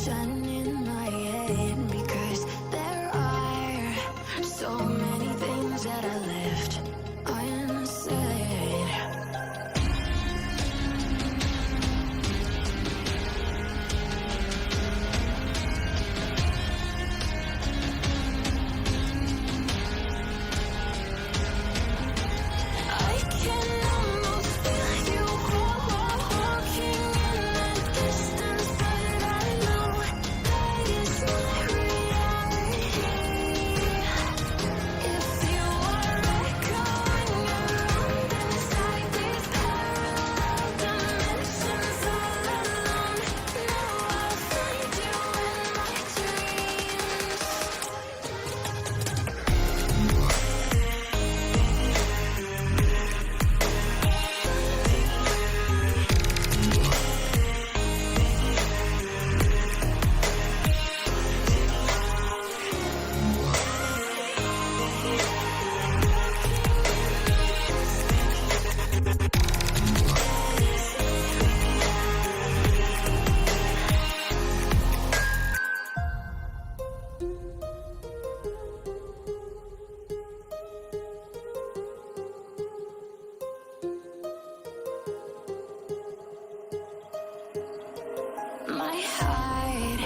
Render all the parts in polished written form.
ocean in my head, because there are so many things that I left unsaid. I can almost feel you walking in the distance, but I know that it's not reality. If you are echoing around inside these parallel dimensions all alone, know I'll find you in my dreams. My heart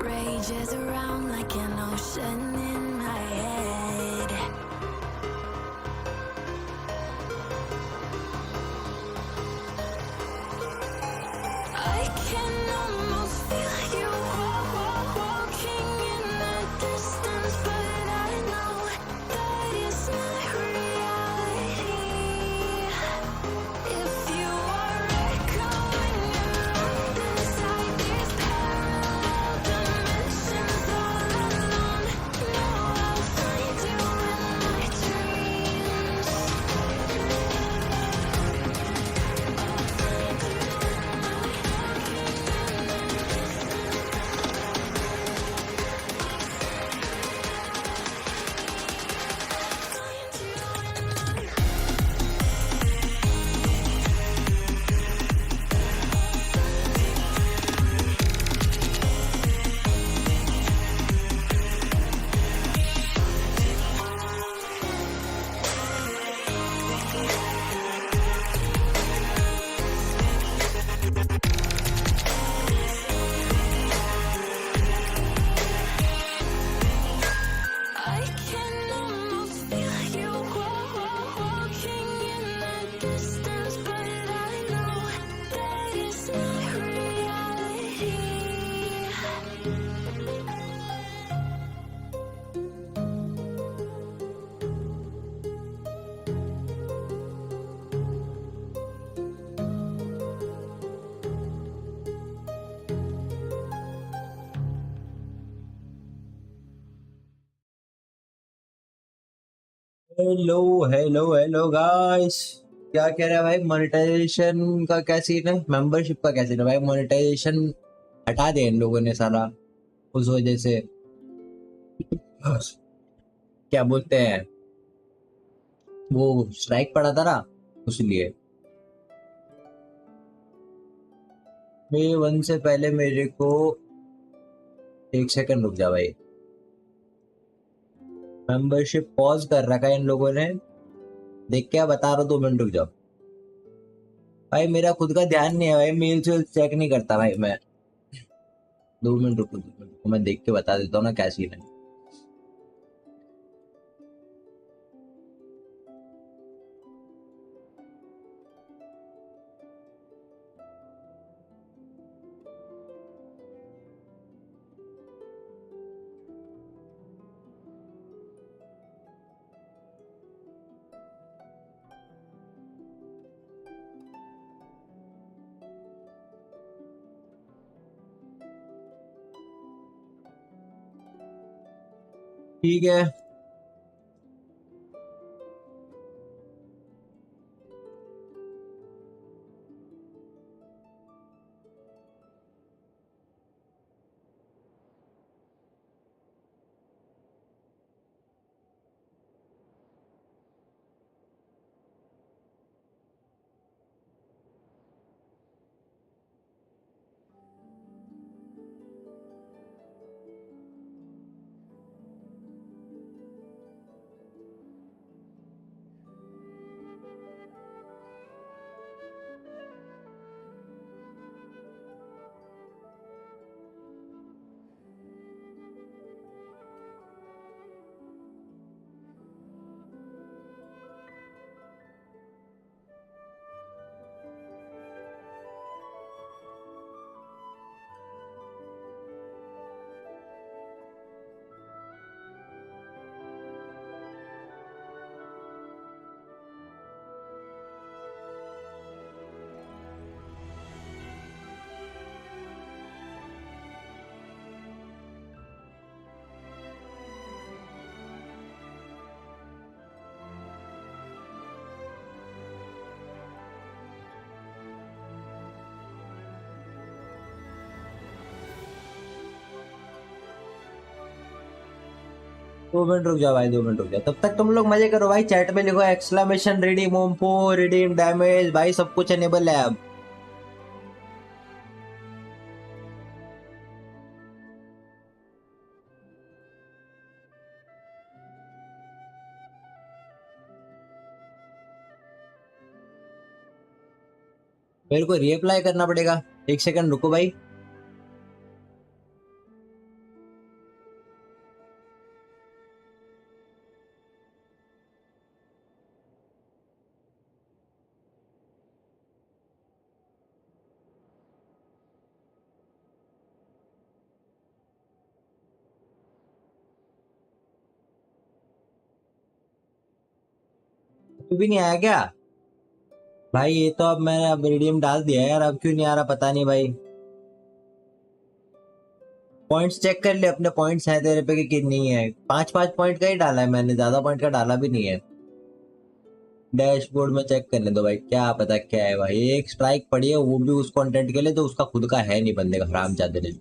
rages around like an ocean in my head. I can almost feel you walking in the distance, but I know that it's not reality. If you are echoing around inside these parallel dimensions all alone, know I'll find you in my dreams. I can almost feel you walking in the distance, but I know that it's not reality. Hello hello hello guys, क्या कह रहा है भाई? Monetization का क्या scene है? Membership का क्या सीन है भाई? मोनेटाइजेशन हटा दिया इन लोगों ने साला, उस वजह से क्या बोलते हैं, वो स्ट्राइक पड़ा था ना, उसलिए। मे 1 से पहले मेरे को 1 सेकंड रुक जा भाई। मेंबरशिप पॉज कर रखा है इन लोगों ने, देख क्या बता रहा हूँ, 2 मिनट रुक जाओ भाई। मेरा खुद का ध्यान नहीं है भाई, मेल से चेक नहीं करता भाई मैं। 2 मिनट रुको, 2 मिनट रुको, मैं देख के बता देता हूँ ना क्या सीन है। ठीक है, 2 मिनट रुक जाओ भाई, 2 मिनट रुक जाओ, तब तक तुम लोग मजे करो भाई। चैट में लिखो एक्सक्लेमेशन रिडीम ओम्पो रिडीम डैमेज, भाई सब कुछ एनेबल है अब। मेरे को रीअप्लाई करना पड़ेगा, 1 सेकंड रुको भाई। अभी भी नहीं आया क्या भाई? ये तो अब मैंने अब रिडीम डाल दिया है यार, अब क्यों नहीं आ रहा पता नहीं भाई। पॉइंट्स चेक कर ले अपने, पॉइंट्स हैं तेरे पे कि नहीं है? 5-5 पॉइंट का ही डाला है मैंने, ज्यादा पॉइंट का डाला भी नहीं है। डैशबोर्ड में चेक करने दो भाई, क्या पता क्या है भाई। एक स्ट्राइक पड़ी है, वो भी उस कंटेंट के लिए तो उसका खुद का है नहीं बंदे का, हरामजादे ने।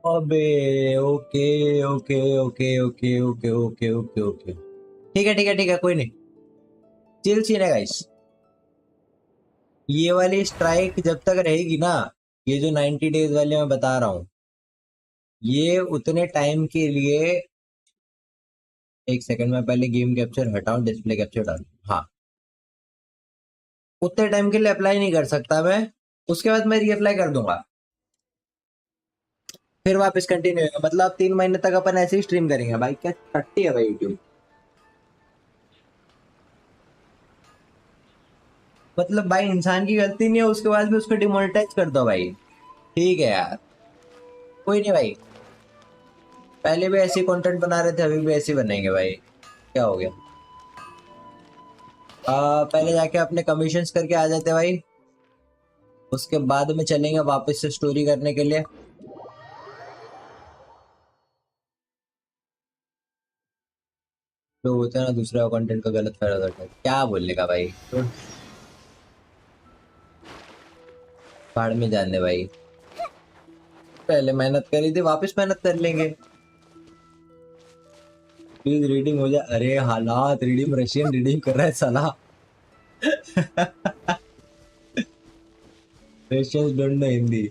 अबे okay okay okay okay okay okay okay okay, ठीक है ठीक है ठीक है, कोई नहीं, चिल सीन है गाइस। ये वाली स्ट्राइक जब तक रहेगी ना, ये जो 90 डेज वाली मैं बता रहा हूँ, ये उतने टाइम के लिए। 1 सेकंड में पहले गेम कैप्चर हटाऊं, डिस्प्ले कैप्चर डालूं। हाँ, उतने टाइम के लिए अप्लाई नहीं कर सकता मैं, उसके बाद मैं रीअप्लाई कर दूंगा, फिर वापस कंटिन्यू होगा। मतलब 3 महीने तक अपन ऐसे ही स्ट्रीम करेंगे भाई। क्या टट्टी है भाई यूट्यूब, मतलब भाई इंसान की गलती नहीं है, उसके बाद भी उसको डिमोनेटाइज कर दो भाई। ठीक है यार, कोई नहीं भाई, पहले भी ऐसे कंटेंट बना रहे थे, अभी भी ऐसे ही बनेंगे भाई, क्या हो गया। पहले जाके अपने कमीशंस करके आ जाते भाई, उसके बाद में चलेंगे वापस से स्टोरी करने के लिए। जो होता है ना, दूसरे कंटेंट का गलत फायदा उठाते हैं। क्या बोलने का भाई, तो पहाड़ में जाने भाई, पहले मेहनत करी थी, वापस मेहनत कर लेंगे। प्लीज रीडिंग हो जाए। अरे हालात, रीडिंग रशियन रीडिंग कर रहा है साला। रशियंस डोंट नो हिंदी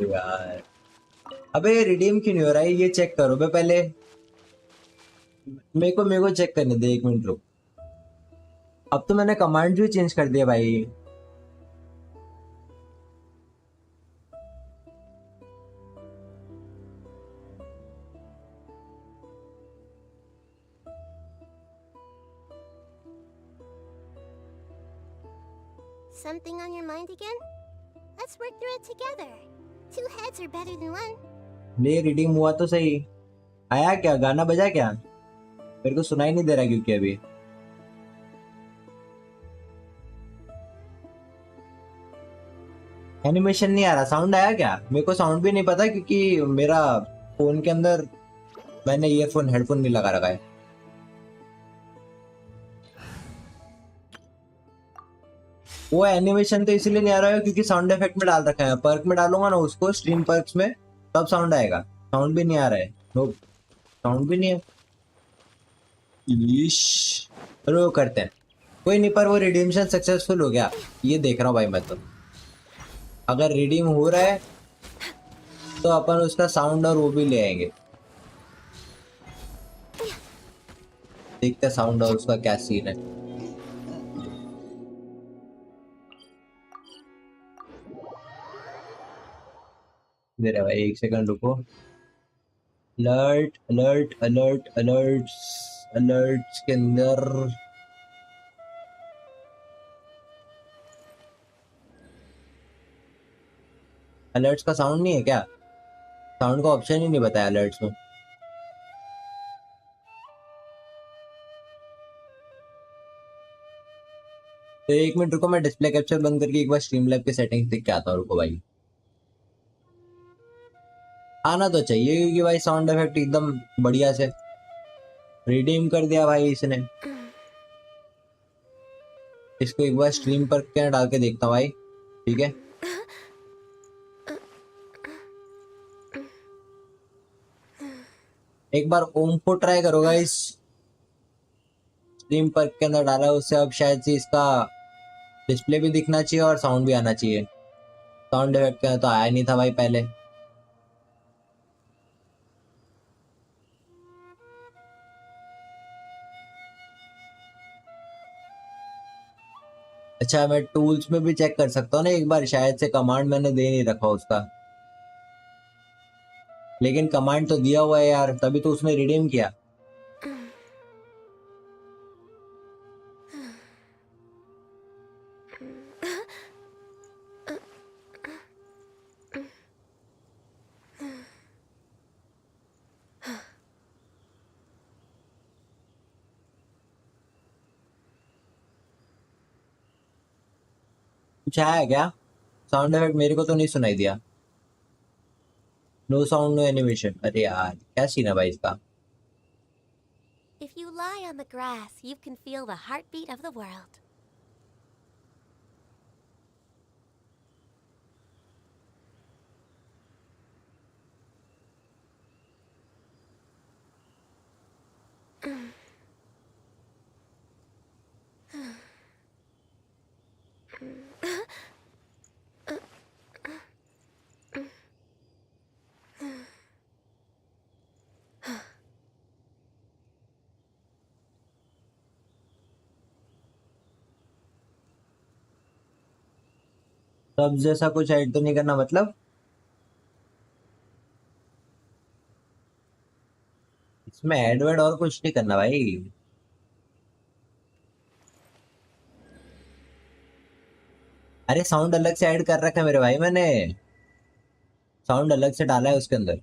यार। अबे रिडीम क्यों नहीं हो रहा है, ये चेक करो बे पहले। मेरे को चेक करने दे, 1 मिनट रुक। अब तो मैंने कमांड भी चेंज कर दिया भाई। Something on your mind again? Let's work through it together. Two heads are better than one. ले रिडीम हुआ तो सही, आया क्या, गाना बजा क्या? मेरे को सुनाई नहीं दे रहा क्योंकि अभी एनिमेशन नहीं आ रहा। साउंड आया क्या? मेरे को साउंड भी नहीं पता क्योंकि मेरा फोन के अंदर मैंने ईयरफोन हेडफोन नहीं लगा रखा है। वो एनिमेशन तो इसलिए नहीं आ रहा है क्योंकि साउंड इफेक्ट में डाल रखा है। पर्क में डालूंगा ना उसको, स्ट्रीम पर्क्स में, तब साउंड आएगा। साउंड भी नहीं आ रहा है, नो साउंड भी नहीं है। ईश, रो करते हैं, कोई नहीं। पर वो रिडीम्शन सक्सेसफुल हो गया, ये देख रहा हूँ भाई मैं तो। अगर रिडीम हो रहा है तो अपन उसका साउंड और वो भी ले आएंगे। देखते हैं साउंड और उसका क्या सीन है। दे रहा है भाई, एक सेकंड रुको। Alert alert alert alerts, alerts के अंदर अलर्ट्स का साउंड नहीं है क्या? साउंड का ऑप्शन ही नहीं बताया अलर्ट्स में। तो एक मिनट रुको, मैं डिस्प्ले कैप्चर बंद करके एक बार स्ट्रीम लैब की सेटिंग्स देख के आता हूँ। रुको भाई, आना तो चाहिए क्योंकि भाई साउंड इफेक्ट एकदम बढ़िया से रिडीम कर दिया भाई इसने। इसको एक बार स्ट्रीम पर क्या डाल के देखता हूँ भाई, ठीक है? एक बार ओम को ट्राई करो गाइस, स्ट्रीम पर के अंदर डाला उससे अब शायद से इसका डिस्प्ले भी दिखना चाहिए और साउंड भी आना चाहिए। साउंड इफेक्ट के अंदर तो आया नहीं था भाई पहले। अच्छा, मैं टूल्स में भी चेक कर सकता हूँ ना एक बार, शायद से कमांड मैंने दे नहीं रखा उसका, लेकिन कमांड तो दिया हुआ है यार, तभी तो उसने रिडीम किया। कुछ आया क्या? साउंड इफेक्ट मेरे को तो नहीं सुनाई दिया। नो साउंड नो एनिमेशन, अरे यार क्या सीन है भाई इसका। If you lie on the grass, you can feel the heartbeat of the world. सब जैसा कुछ ऐड तो नहीं करना मतलब? इसमें ऐड वर्ड और कुछ नहीं करना भाई। अरे साउंड अलग से ऐड कर रखा है मेरे भाई, मैंने साउंड अलग से डाला है उसके अंदर।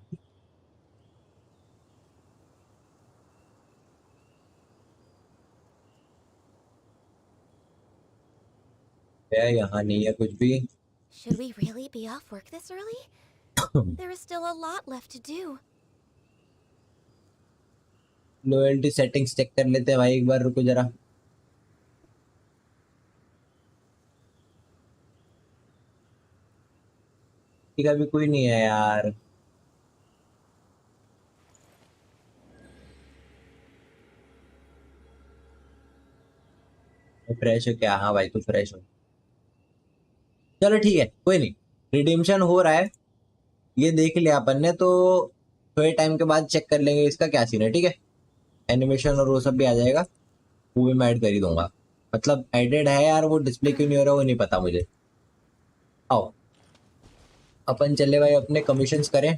यहाँ नहीं है कुछ भी। Should we really be off work this early? There is still a lot left to do. Loyalty settings check कर लेते हैं भाई एक बार, रुको जरा। ठीक है, अभी कोई नहीं है यार। फ्रेश हो क्या? हाँ भाई तू फ्रेश हो। चलो ठीक है, कोई नहीं, रिडीम्शन हो रहा है, ये देख लिया अपन ने, तो थोड़े टाइम के बाद चेक कर लेंगे इसका क्या सीन है, ठीक है? एनिमेशन और वो सब भी आ जाएगा, वो भी मैं ऐड कर ही दूंगा। मतलब एडेड है यार, वो डिस्प्ले क्यों नहीं हो रहा वो नहीं पता मुझे। आओ अपन चले भाई, अपने कमीशंस करें।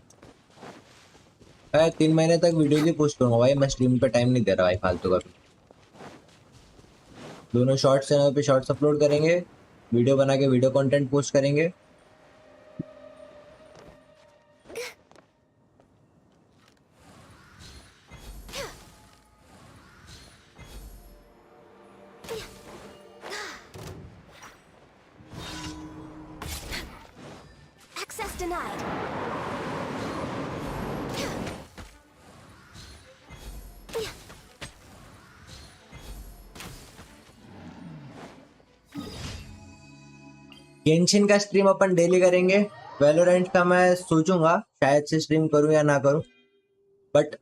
मैं 3 महीने तक वीडियो ही पोस्ट करूंगा भाई, मैं स्ट्रीम पे टाइम नहीं दे रहा भाई फालतू का। दोनों शॉर्ट्स चैनल पे शॉर्ट्स अपलोड करेंगे, वीडियो बना के वीडियो कंटेंट पोस्ट करेंगे। Access denied. गेंशिन का स्ट्रीम अपन डेली करेंगे। वैलोरेंट का मैं सोचूंगा शायद से स्ट्रीम करूं या ना करूं, बट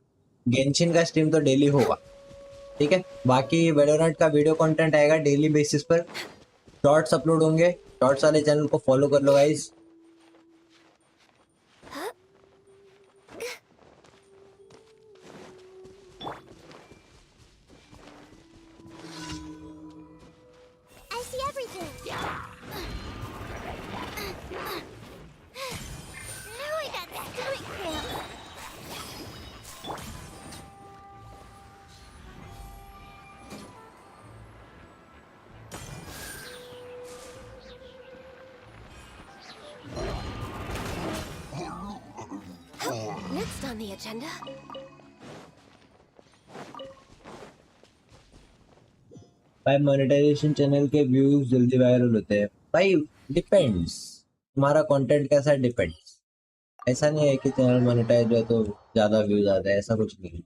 गेंशिन का स्ट्रीम तो डेली होगा, ठीक है? बाकी वैलोरेंट का वीडियो कंटेंट आएगा डेली बेसिस पर, शॉर्ट्स अपलोड होंगे। शॉर्ट्स वाले चैनल को फॉलो कर लो guys. I see everything. Now I got the agenda? भाई मोनेटाइजेशन चैनल के व्यूज जल्दी वायरल होते हैं भाई। डिपेंड्स, तुम्हारा कंटेंट कैसा है डिपेंड्स। ऐसा नहीं है कि चैनल मोनेटाइज है तो ज्यादा व्यूज आता है, ऐसा कुछ नहीं है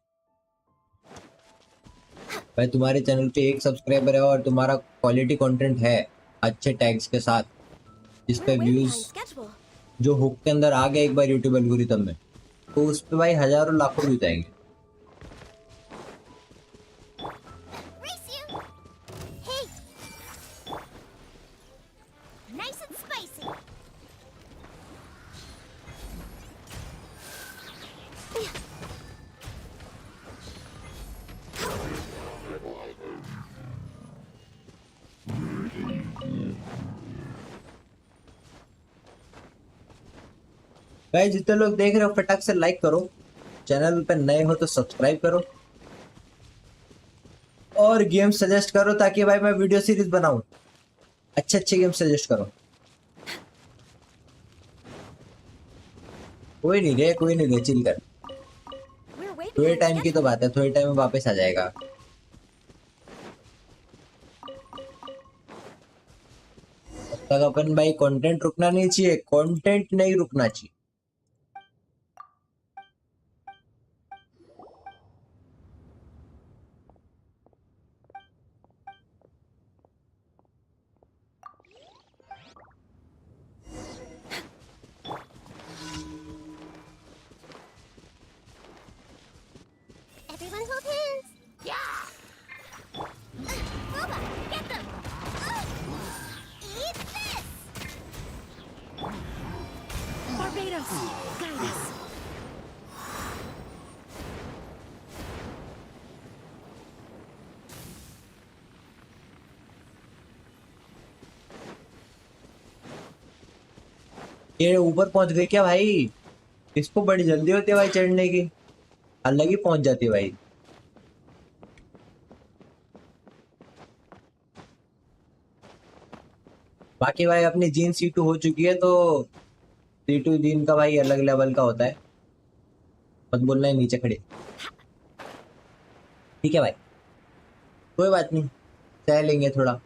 भाई। तुम्हारे चैनल पे एक सब्सक्राइबर है और तुम्हारा क्वालिटी कंटेंट है अच्छे टैग्स के साथ, जिस We're पे way व्यूज behind schedule. जो हुक के अंदर आ गया एक बार यूट्यूब एल्गोरिथम में, तो उस पे भाई हजारों लाखों व्यूज आएंगे। Race you! Hey! Nice and spicy! भाई जितने लोग देख रहे हो फटाक से लाइक करो, चैनल पे नए हो तो सब्सक्राइब करो और गेम सजेस्ट करो ताकि भाई मैं वीडियो सीरीज बनाऊं। अच्छे अच्छे गेम सजेस्ट करो। कोई नहीं रे, चिल कर। We're way थोड़े behind टाइम की तो schedule. बात है, थोड़े टाइम में वापस आ जाएगा। तब तक अपन भाई कंटेंट रुकना नहीं चाहिए, कंटेंट नहीं रुकना चाहिए। Everyone hold hands! Yeah! Boba, get them! Eat this! Barbados, guide us! ये ऊपर पहुंच गई क्या भाई? इसको बड़ी जल्दी होती है भाई चढ़ने की, अलग ही पहुंच जाती है भाई। बाकी भाई अपनी जीन C2 हो चुकी है तो C2 जीन का भाई अलग लेवल का होता है, मत बोलना है नीचे खड़े। ठीक है भाई, कोई बात नहीं, सह लेंगे थोड़ा।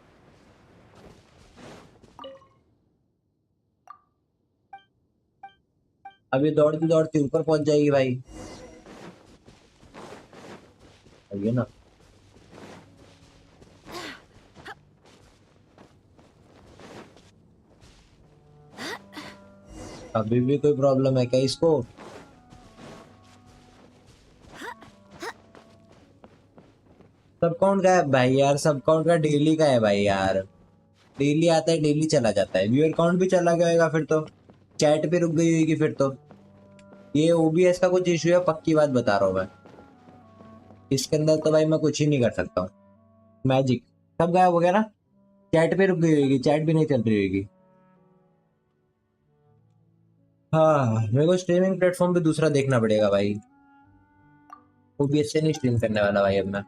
अभी दौड़ती दौड़ती ऊपर पहुंच जाएगी भाई, सही है ना। अभी भी कोई प्रॉब्लम है क्या इसको? सब काउंट का है भाई यार, सब काउंट का डेली का है भाई यार। डेली आता है डेली चला जाता है, व्यूअर काउंट भी चला गया फिर तो, चैट पे रुक गई होगी फिर तो। ये OBS का कुछ इशू है, पक्की बात बता रहा हूँ मैं। इसके अंदर तो भाई मैं कुछ ही नहीं कर सकता हूँ। मैजिक सब गायब हो गया ना, चैट पे रुक गई होगी, चैट भी नहीं चल रही होगी। हाँ मेरे को स्ट्रीमिंग प्लेटफॉर्म पे दूसरा देखना पड़ेगा भाई, OBS से नहीं स्ट्रीम करने वाला भाई अब मैं।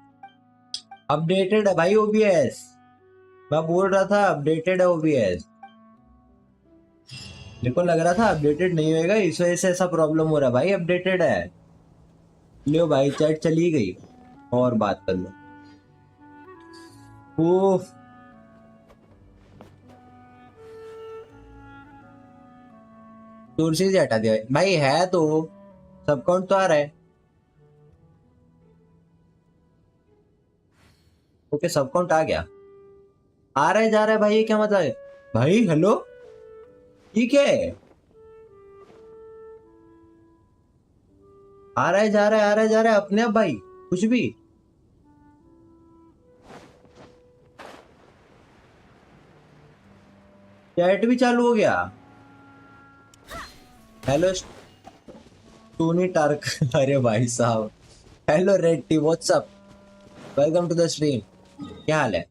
अपडेटेड है भाई OBS, मैं बोल रहा था अपडेटेड है OBS। मेरे को लग रहा था अपडेटेड नहीं होएगा, इस वजह से ऐसा प्रॉब्लम हो रहा है भाई, अपडेटेड है। लियो भाई चैट चली गई, और बात कर लो। ओह सोर्सेज हटा दिया भाई, है तो सब काउंट तो आ रहा है। ओके सब काउंट आ गया, आ रहा है जा रहा है भाई, ये क्या मतलब है भाई? हेलो ठीक है, आ रहा है जा रहा है, आ रहा है जा रहा है अपने आप भाई, कुछ भी। चैट भी चालू हो गया। हेलो टोनी टार्क अरे भाई साहब, hello red tea what's up, welcome to the stream. क्या हाल है?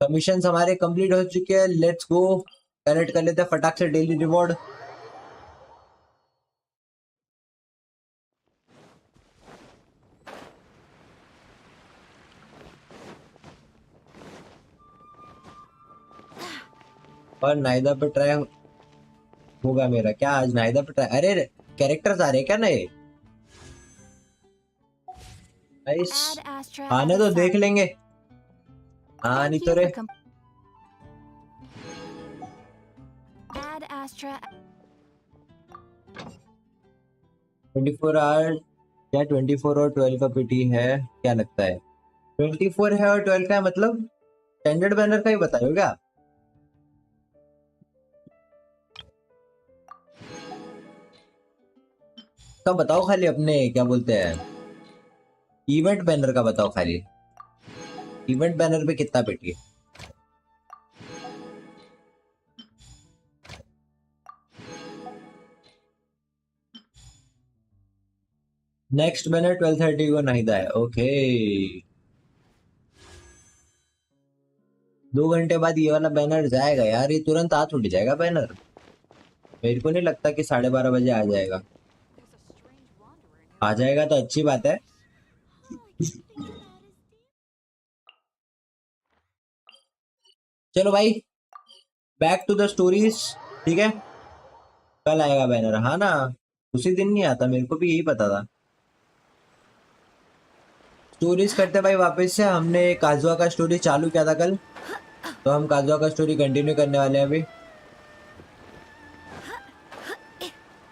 कमीशन हमारे कंप्लीट हो चुके हैं, लेट्स गो कलेक्ट कर लेते हैं फटाक से डेली रिवॉर्ड। और नाइदा पे ट्राई होगा मेरा क्या आज नाइदा पे अरे कैरेक्टर्स आ रहे हैं क्या नए? नाइस, Add Astra आने as a तो देख sub. लेंगे। हाँ नहीं Thank तो you रे। for Add Astra. 24 आवर्स या 24 और 12 का पीटी है क्या लगता है? 24 है और 12 का है मतलब स्टैंडर्ड बैनर का ही बताओ क्या? कब बताओ खाली अपने क्या बोलते हैं इवेंट बैनर का बताओ खाली। इवेंट बैनर पे कितना पीटी है? नेक्स्ट बैनर 12:30 को नाहिदा है। ओके 2 घंटे बाद ये वाला बैनर जाएगा यार, ये तुरंत आ छूट जाएगा बैनर। मेरे को नहीं लगता कि 12:30 बजे आ जाएगा। आ जाएगा तो अच्छी बात है। चलो भाई बैक टू द स्टोरीज। ठीक है कल आएगा बैनर, हाँ ना? उसी दिन नहीं आता, मेरे को भी यही पता था। स्टोरीज करते भाई वापस से। हमने काजुआ का स्टोरी चालू किया था कल, तो हम काजुआ का स्टोरी कंटिन्यू करने वाले हैं अभी।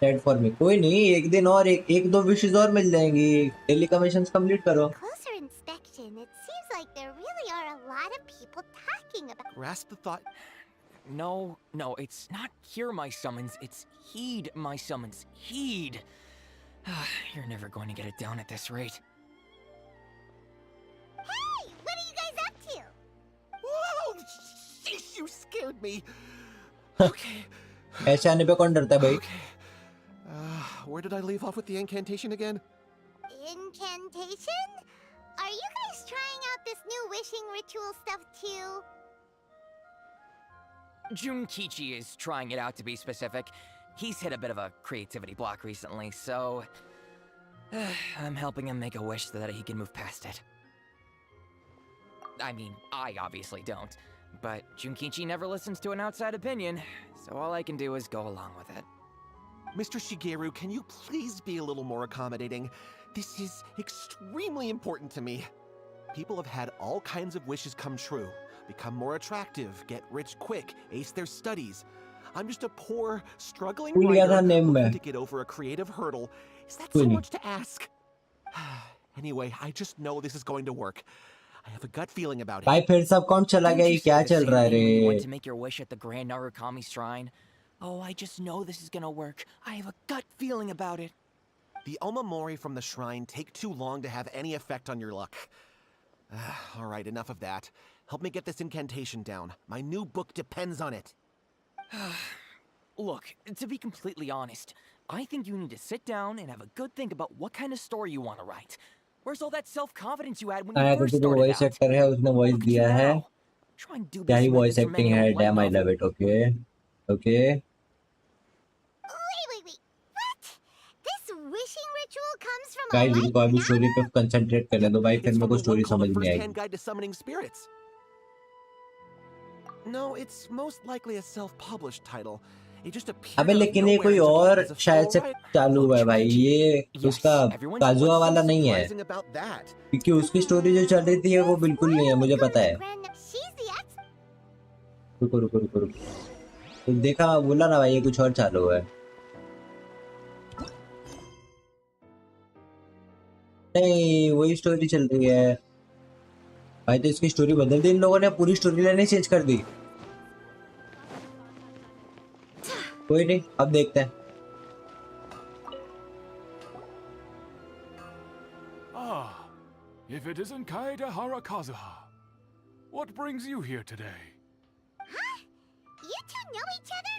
सेट फॉर मी कोई नहीं, एक दिन और एक दो विशेस और मिल जाएंगी। डेली कमीशंस कंप्लीट करो। On closer inspection, it seems like there really are a lot of people talking about. Grasp the thought. No, no, it's not hear my summons, it's heed my summons. Heed! You're never going to get it down at this rate. Hey, what are you guys up to? Whoa! Sheesh, you scared me! Okay. ऐसे आने पे कौन डरता है भाई? Okay. Where did I leave off with the incantation again? Incantation? Are you guys trying out this new wishing ritual stuff too? Junkichi is trying it out to be specific. He's hit a bit of a creativity block recently, so I'm helping him make a wish so that he can move past it. I mean, I obviously don't, but Junkichi never listens to an outside opinion, so all I can do is go along with it. Mr. Shigeru, can you please be a little more accommodating? This is extremely important to me. People have had all kinds of wishes come true. Become more attractive, get rich quick, ace their studies. I'm just a poor, struggling भूल गया था writer name looking में। to get over a creative hurdle. Is that कोई so नहीं। much to ask? Anyway, I just know this is going to work. I have a gut feeling about भाई it. फिर सब कौन चला Didn't गया? you ये say क्या the चल same रहा है thing when you went रे? to make your wish at the Grand Narukami Shrine? Oh, I just know this is gonna work. I have a gut feeling about it. The Omamori from the shrine take too long to have any effect on your luck. Alright, enough of that. Help me get this incantation down. My new book depends on it. Look, to be completely honest, I think you need to sit down and have a good think about what kind of story you want to write. Where's all that self-confidence you had when you आया first क्योंकि जो started voice out? Actor है उसने voice Look at you दिया है। now. Trying to do क्या this he voice method for acting many a है, light dam I love novel. It. Okay okay Wait. What? This wishing ritual comes from a guys light इनको अभी story पे novel? Concentrate करने दो भाई, फिर It's मेरे from को the स्टोरी one called समझ A नहीं आएगी। First-Hand Guide to Summoning Spirits. No, it's most likely a self-published title. It just appeared अबे out of लेकिन ये nowhere कोई and took off और as a शायद fellow से writer. चालू हुआ है भाई, ये उसका Yes, everyone's काजुआ What's so वाला नहीं है, surprising about that? क्योंकि उसकी स्टोरी जो चल रही थी वो बिल्कुल नहीं है, मुझे Go to पता the है। Grand. She's the ex. रुको रुको रुको रुको, तो देखा बोला ना भाई ये कुछ और चालू हुआ है। नहीं वही स्टोरी चल रही है भाई, तो इसकी स्टोरी बदल दी इन लोगों ने, पूरी स्टोरी लाइन चेंज कर दी। कोई नहीं अब देखते हैं। Ah, if it isn't Kaeda Harakazuha. What brings you here today? You two know each other?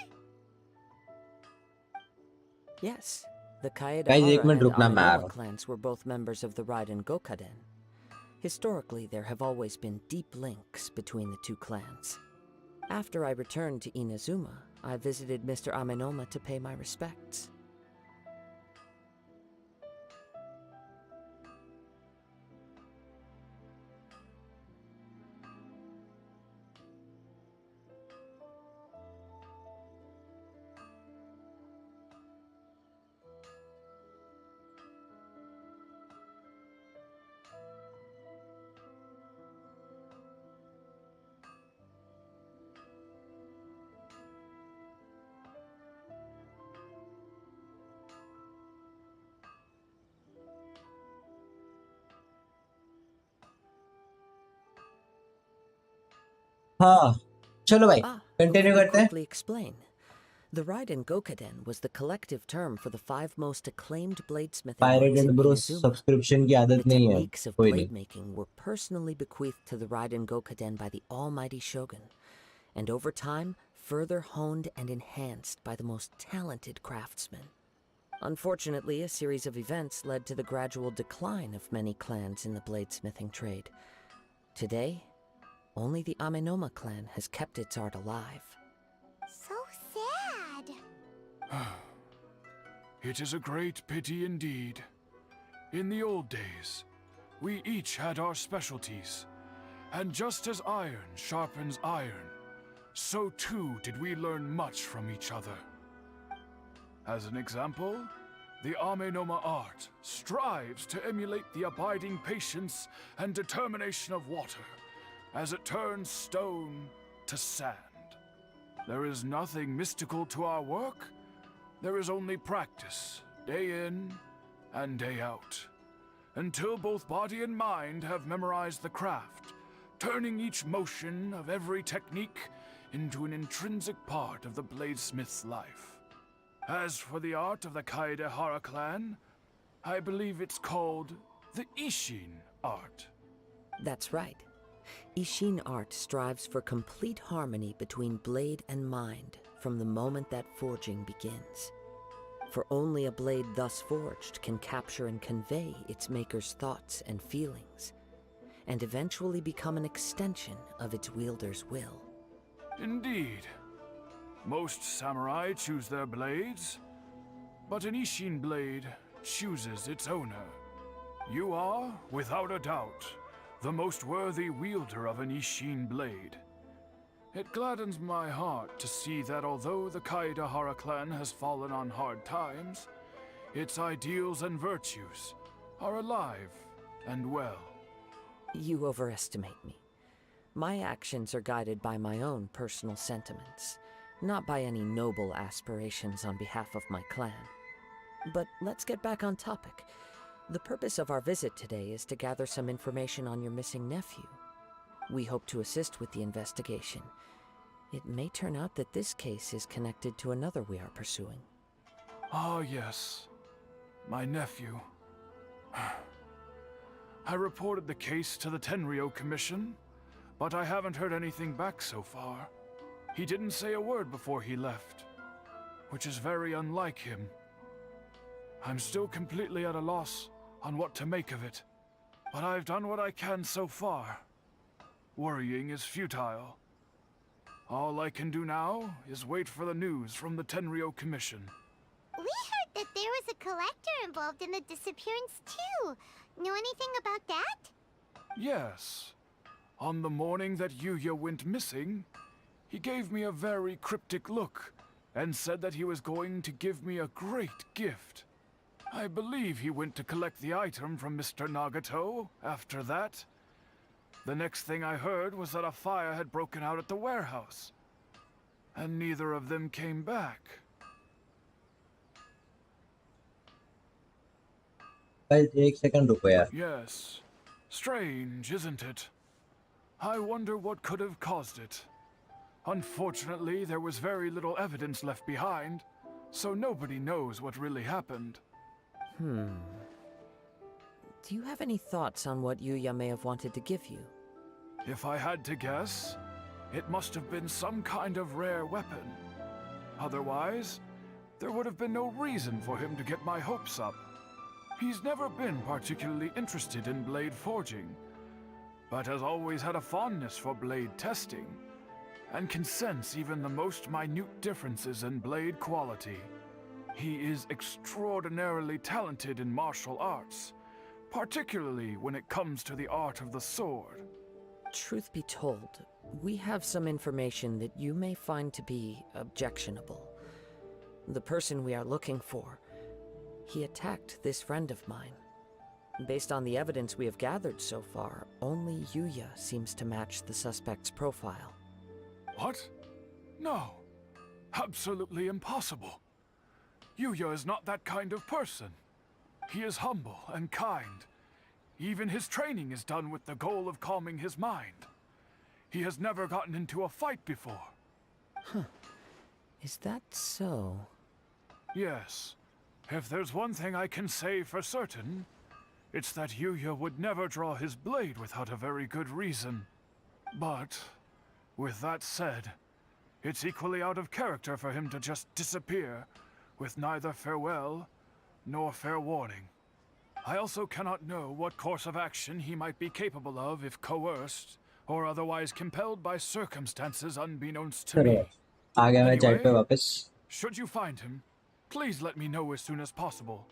Yes, the Kaeda Guys, एक Hara मिनट and रुकना, मैं आ रहा Aminoma हूँ। clans were both members of the Raiden Gokaden. Historically, there have always been deep links between the two clans. After I returned to Inazuma, I visited Mr. Aminoma to pay my respects. हाँ चलो भाई Ah, continue let me करते हैं. quickly explain. The Raiden Gokaden was the collective term for the 5 most acclaimed bladesmithing arts pirated in bro Inazuma. Subscription की The आदत नहीं है, techniques of कोई blade नहीं. making were personally bequeathed to the Raiden Gokaden by the almighty Shogun, and over time, further honed and enhanced by the most talented craftsmen. Unfortunately, a series of events led to the gradual decline of many clans in the bladesmithing trade. Today, only the Amenoma clan has kept its art alive. So sad. It is a great pity indeed. In the old days, we each had our specialties, and just as iron sharpens iron, so too did we learn much from each other. As an example, the Amenoma art strives to emulate the abiding patience and determination of water, as it turns stone to sand. There is nothing mystical to our work. There is only practice, day in and day out, until both body and mind have memorized the craft, turning each motion of every technique into an intrinsic part of the bladesmith's life. As for the art of the Kaedehara clan, I believe it's called the Ishin art. That's right. Ishin art strives for complete harmony between blade and mind from the moment that forging begins. For only a blade thus forged can capture and convey its maker's thoughts and feelings, and eventually become an extension of its wielder's will. Indeed. Most samurai choose their blades, but an Ishin blade chooses its owner. You are, without a doubt, the most worthy wielder of an Ishin blade. It gladdens my heart to see that although the Kaedehara clan has fallen on hard times, its ideals and virtues are alive and well. You overestimate me. My actions are guided by my own personal sentiments, not by any noble aspirations on behalf of my clan. But let's get back on topic. The purpose of our visit today is to gather some information on your missing nephew. We hope to assist with the investigation. It may turn out that this case is connected to another we are pursuing. Ah, yes. My nephew. I reported the case to the Tenryou Commission, but I haven't heard anything back so far. He didn't say a word before he left, which is very unlike him. I'm still completely at a loss on what to make of it, but I've done what I can so far. Worrying is futile. All I can do now is wait for the news from the Tenryou Commission. We heard that there was a collector involved in the disappearance too. Know anything about that? Yes. On the morning that Yuya went missing, he gave me a very cryptic look and said that he was going to give me a great gift. I believe he went to collect the item from Mr. Nagato after that. The next thing I heard was that a fire had broken out at the warehouse, and neither of them came back. भाई एक second रुको यार. Yes. Strange, isn't it? I wonder what could have caused it. Unfortunately, there was very little evidence left behind, so nobody knows what really happened. Do you have any thoughts on what Yuya may have wanted to give you? If I had to guess, it must have been some kind of rare weapon. Otherwise, there would have been no reason for him to get my hopes up. He's never been particularly interested in blade forging, but has always had a fondness for blade testing, and can sense even the most minute differences in blade quality. He is extraordinarily talented in martial arts, particularly when it comes to the art of the sword. Truth be told, we have some information that you may find to be objectionable. The person we are looking for, he attacked this friend of mine. Based on the evidence we have gathered so far, only Yuya seems to match the suspect's profile. What? No. Absolutely impossible. Yuya is not that kind of person. He is humble and kind. Even his training is done with the goal of calming his mind. He has never gotten into a fight before. Is that so? Yes. If there's one thing I can say for certain, it's that Yuya would never draw his blade without a very good reason. But, with that said, it's equally out of character for him to just disappear, with neither farewell nor fair warning. I also cannot know what course of action he might be capable of if coerced, or otherwise compelled by circumstances unbeknownst to चलो me. आ गया मैं chat पे Anyway, वापस. should you find him, please let me know as soon as possible.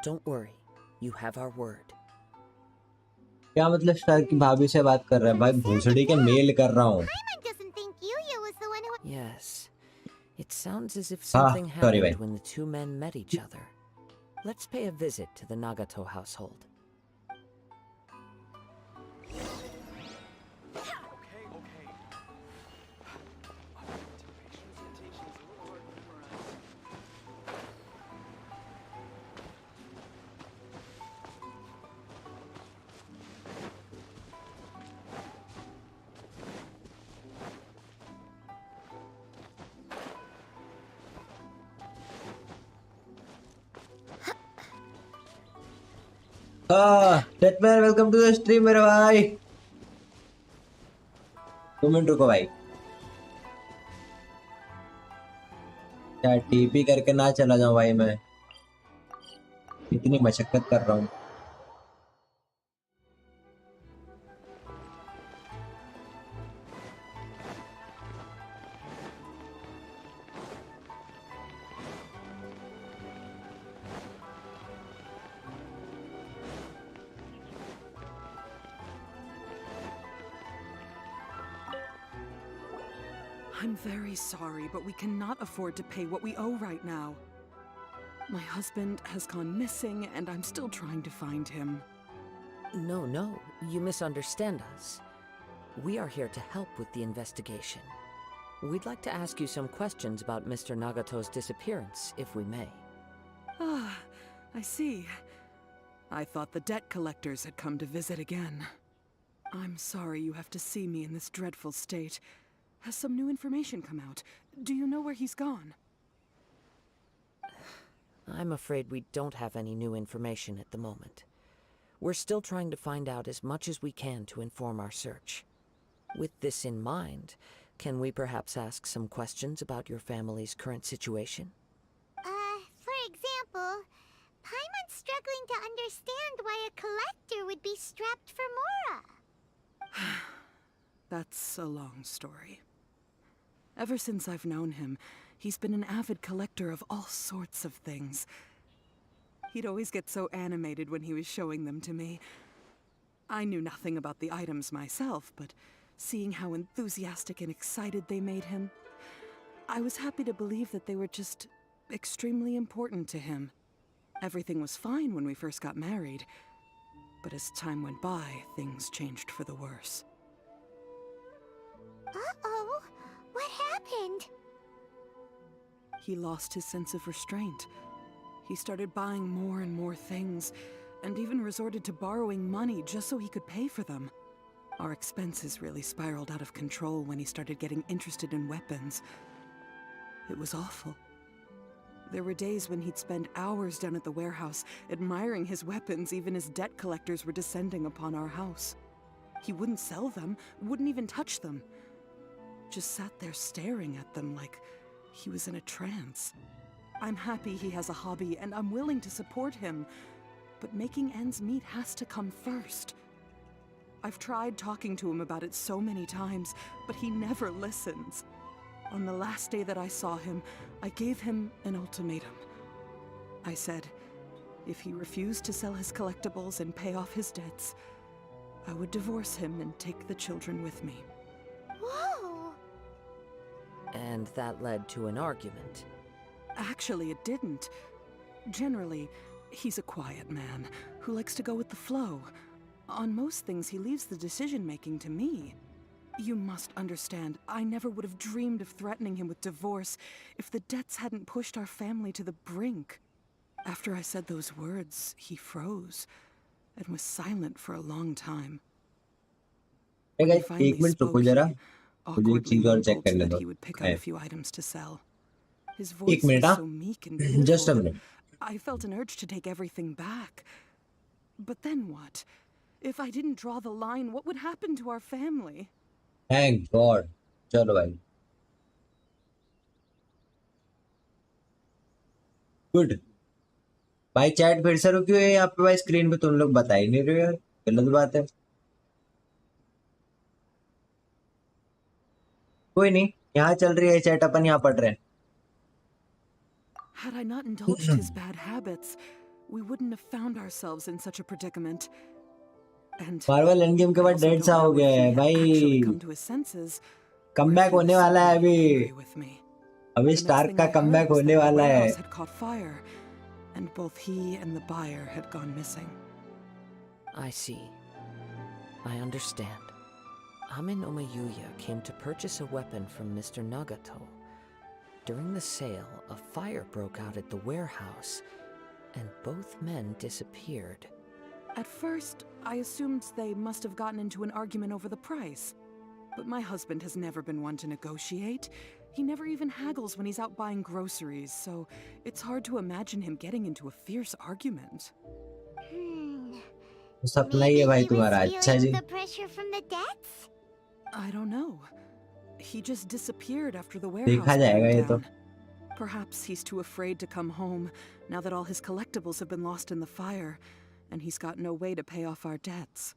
Don't worry. You have our word. क्या मतलब star की भाभी से बात कर रहा है भाई? भोसड़ी के मेल कर रहा हूँ. Paimon doesn't think Yuya was the one who... Yes. It sounds as if Ah, something sorry, happened bhai. when the two men met each other. Let's pay a visit to the Nagato household. डेटमैन welcome to the stream मेरे भाई. 2 minute रुको भाई. क्या TP करके ना चला जाऊं भाई? मैं इतनी मशक्कत कर रहा हूँ. I'm very sorry, but we cannot afford to pay what we owe right now. My husband has gone missing, and I'm still trying to find him. No, you misunderstand us. We are here to help with the investigation. We'd like to ask you some questions about Mr. Nagato's disappearance, if we may. Ah, I see. I thought the debt collectors had come to visit again. I'm sorry you have to see me in this dreadful state. Has some new information come out? Do you know where he's gone? I'm afraid we don't have any new information at the moment. We're still trying to find out as much as we can to inform our search. With this in mind, can we perhaps ask some questions about your family's current situation? For example, Paimon's struggling to understand why a collector would be strapped for Mora. That's a long story. Ever since I've known him, he's been an avid collector of all sorts of things. He'd always get so animated when he was showing them to me. I knew nothing about the items myself, but seeing how enthusiastic and excited they made him, I was happy to believe that they were just extremely important to him. Everything was fine when we first got married, but as time went by, things changed for the worse. Uh-oh. What happened? He lost his sense of restraint. He started buying more and more things, and even resorted to borrowing money just so he could pay for them. Our expenses really spiraled out of control when he started getting interested in weapons. It was awful. There were days when he'd spend hours down at the warehouse, admiring his weapons even as debt collectors were descending upon our house. He wouldn't sell them, wouldn't even touch them. Just sat there staring at them like he was in a trance. I'm happy he has a hobby, and I'm willing to support him, but making ends meet has to come first. I've tried talking to him about it so many times, but he never listens. On the last day that I saw him, I gave him an ultimatum. I said, if he refused to sell his collectibles and pay off his debts, I would divorce him and take the children with me. Whoa! And that led to an argument. Actually, it didn't. Generally, he's a quiet man who likes to go with the flow. On most things, he leaves the decision-making to me. You must understand, I never would have dreamed of threatening him with divorce if the debts hadn't pushed our family to the brink. After I said those words, he froze and was silent for a long time. When guys, he finally एक minute रुको spoke, जरा, he मुझे एक awkwardly चीज और check mumbled करने that दो. he would pick out है, a few items to sell. His एक voice मिनट was हाँ, so meek and just beautiful a that minute. I felt an urge to take everything back. But then what? If I didn't draw the line, what would happen to our family? Thank God. चलो भाई, good. भाई chat फिर से रुकी हुई है यहाँ पे भाई, स्क्रीन पे तुम लोग बता ही नहीं रहे हो यार, गलत बात है. कोई नहीं, यहाँ चल रही है चैट, अपन यहाँ पढ़ रहे हैं. Had I not indulged his bad habits, we wouldn't have found ourselves in such a predicament. And Marvel end game के I बाद also 1.5 सा don't हो know गया if है he had भाई. actually come to his senses, or comeback if he होने was वाला है simply अभी. angry with me. अभी The next स्टार्क thing का I heard कमबैक was होने that the वाला है. warehouse had caught fire, and both he and the buyer had gone missing. I see. I understand. Aminoma Yuya came to purchase a weapon from Mr. Nagato. During the sale, a fire broke out at the warehouse, and both men disappeared. At first, I assumed they must have gotten into an argument over the price. But my husband has never been one to negotiate. He never even haggles when he's out buying groceries, so it's hard to imagine him getting into a fierce argument. सपना ही है Maybe भाई he तुम्हारा. was अच्छा feeling ji. the pressure from the debts? I don't know. He just disappeared after the देखा warehouse जाएगा ये burned तो. down. Perhaps he's too afraid to come home now that all his collectibles have been lost in the fire, and he's got no way to pay off our debts.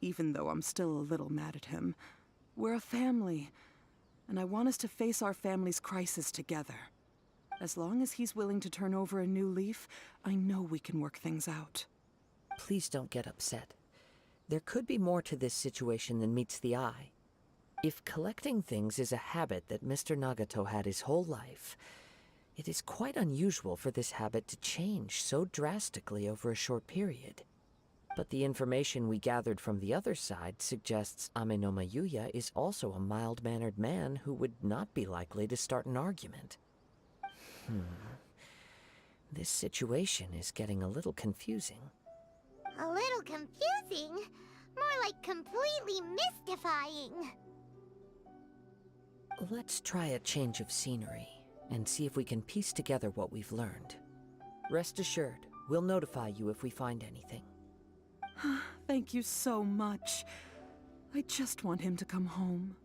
Even though I'm still a little mad at him, we're a family, and I want us to face our family's crisis together. As long as he's willing to turn over a new leaf, I know we can work things out. Please don't get upset. There could be more to this situation than meets the eye. If collecting things is a habit that Mr. Nagato had his whole life, it is quite unusual for this habit to change so drastically over a short period. But the information we gathered from the other side suggests Aminoma Yuya is also a mild-mannered man who would not be likely to start an argument. This situation is getting a little confusing. A little confusing? More like completely mystifying. Let's try a change of scenery and see if we can piece together what we've learned. Rest assured, we'll notify you if we find anything. Thank you so much. I just want him to come home.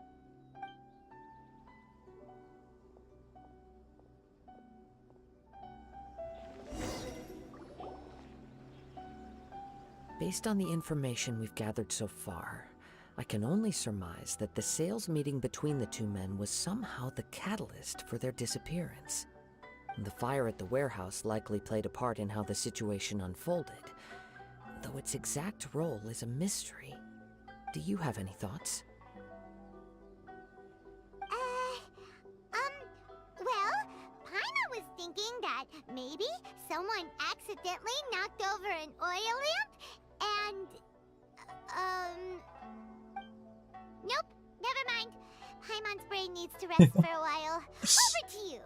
Based on the information we've gathered so far, I can only surmise that the sales meeting between the two men was somehow the catalyst for their disappearance. The fire at the warehouse likely played a part in how the situation unfolded, though its exact role is a mystery. Do you have any thoughts? Well, Paima was thinking that maybe someone accidentally knocked over an oil lamp and, nope, never mind. Paimon's brain needs to rest for a while. Over to you.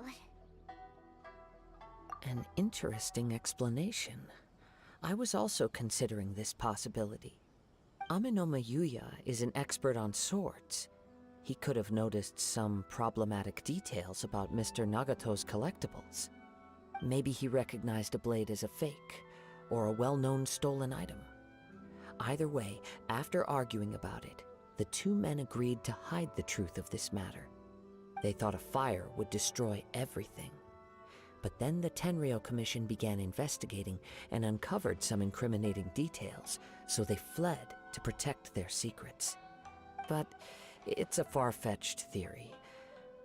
An interesting explanation. I was also considering this possibility. Aminoma Yuya is an expert on swords. He could have noticed some problematic details about Mr. Nagato's collectibles. Maybe he recognized a blade as a fake, or a well-known stolen item. Either way, after arguing about it, the two men agreed to hide the truth of this matter. They thought a fire would destroy everything. But then the Tenryou Commission began investigating and uncovered some incriminating details, so they fled to protect their secrets. But it's a far-fetched theory.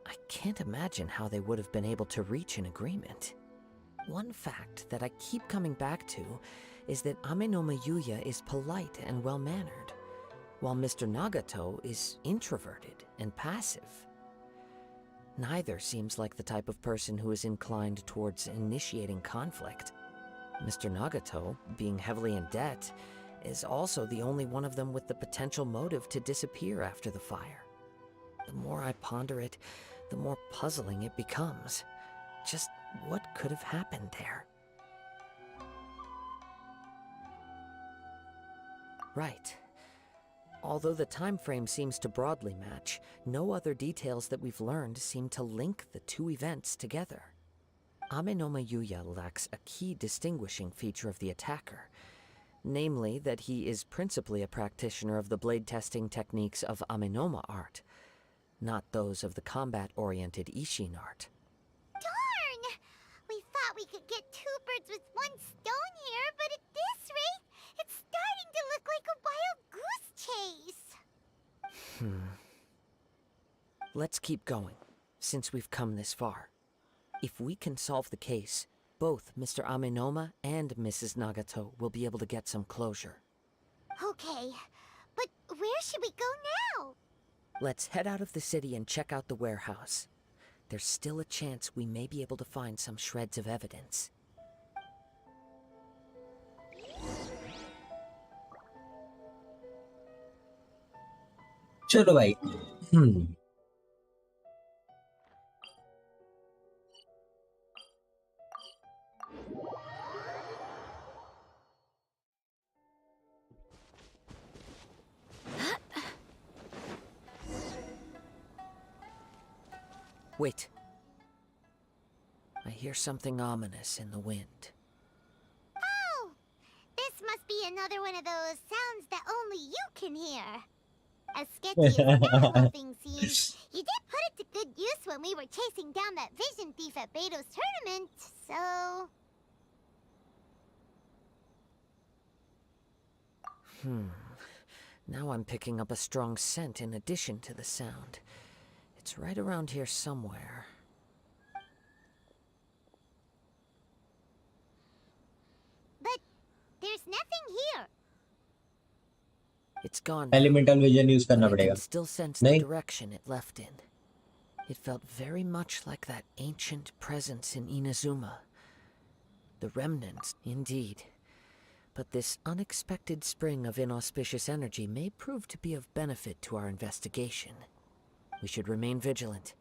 I can't imagine how they would have been able to reach an agreement. One fact that I keep coming back to is that Aminoma Yuya is polite and well-mannered, while Mr. Nagato is introverted and passive. Neither seems like the type of person who is inclined towards initiating conflict. Mr. Nagato, being heavily in debt, is also the only one of them with the potential motive to disappear after the fire. The more I ponder it, the more puzzling it becomes. Just what could have happened there? Right. Although the time frame seems to broadly match, no other details that we've learned seem to link the two events together. Amenoma Yuya lacks a key distinguishing feature of the attacker, namely that he is principally a practitioner of the blade testing techniques of Amenoma art, not those of the combat-oriented Ishin art. Darn! We thought we could get two birds with one stone here, but at this rate, it's starting to look like a wild goose chase. Let's keep going, since we've come this far. If we can solve the case, both Mr. Amenoma and Mrs. Nagato will be able to get some closure. Okay, but where should we go now? Let's head out of the city and check out the warehouse. There's still a chance we may be able to find some shreds of evidence. चलो भाई. Wait. I hear something ominous in the wind. Oh! This must be another one of those sounds that only you can hear. As sketchy as that whole thing seems, you did put it to good use when we were chasing down that vision thief at Beto's tournament, so... Now I'm picking up a strong scent in addition to the sound. It's right around here somewhere. But there's nothing here. It's gone now. Elemental vision use करना I पड़ेगा. can still sense the नहीं? direction it left in. It felt very much like that ancient presence in Inazuma. The remnants, indeed. But this unexpected spring of inauspicious energy may prove to be of benefit to our investigation. We should remain vigilant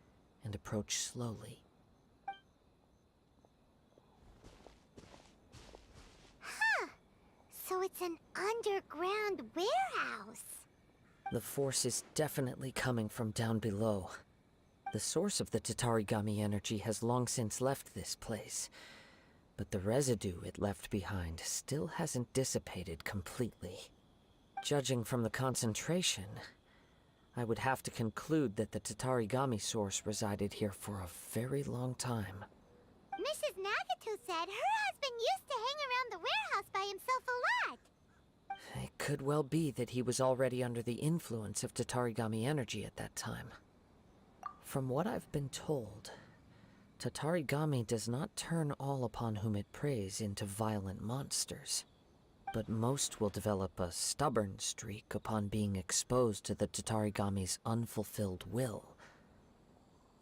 and approach slowly. So it's an underground warehouse. The force is definitely coming from down below. The source of the Tatarigami energy has long since left this place, but the residue it left behind still hasn't dissipated completely. Judging from the concentration, I would have to conclude that the Tatarigami source resided here for a very long time. Mrs. Nagato said her husband used to hang around the warehouse by himself a lot. It could well be that he was already under the influence of Tatarigami energy at that time. From what I've been told, Tatarigami does not turn all upon whom it preys into violent monsters, but most will develop a stubborn streak upon being exposed to the Tatarigami's unfulfilled will.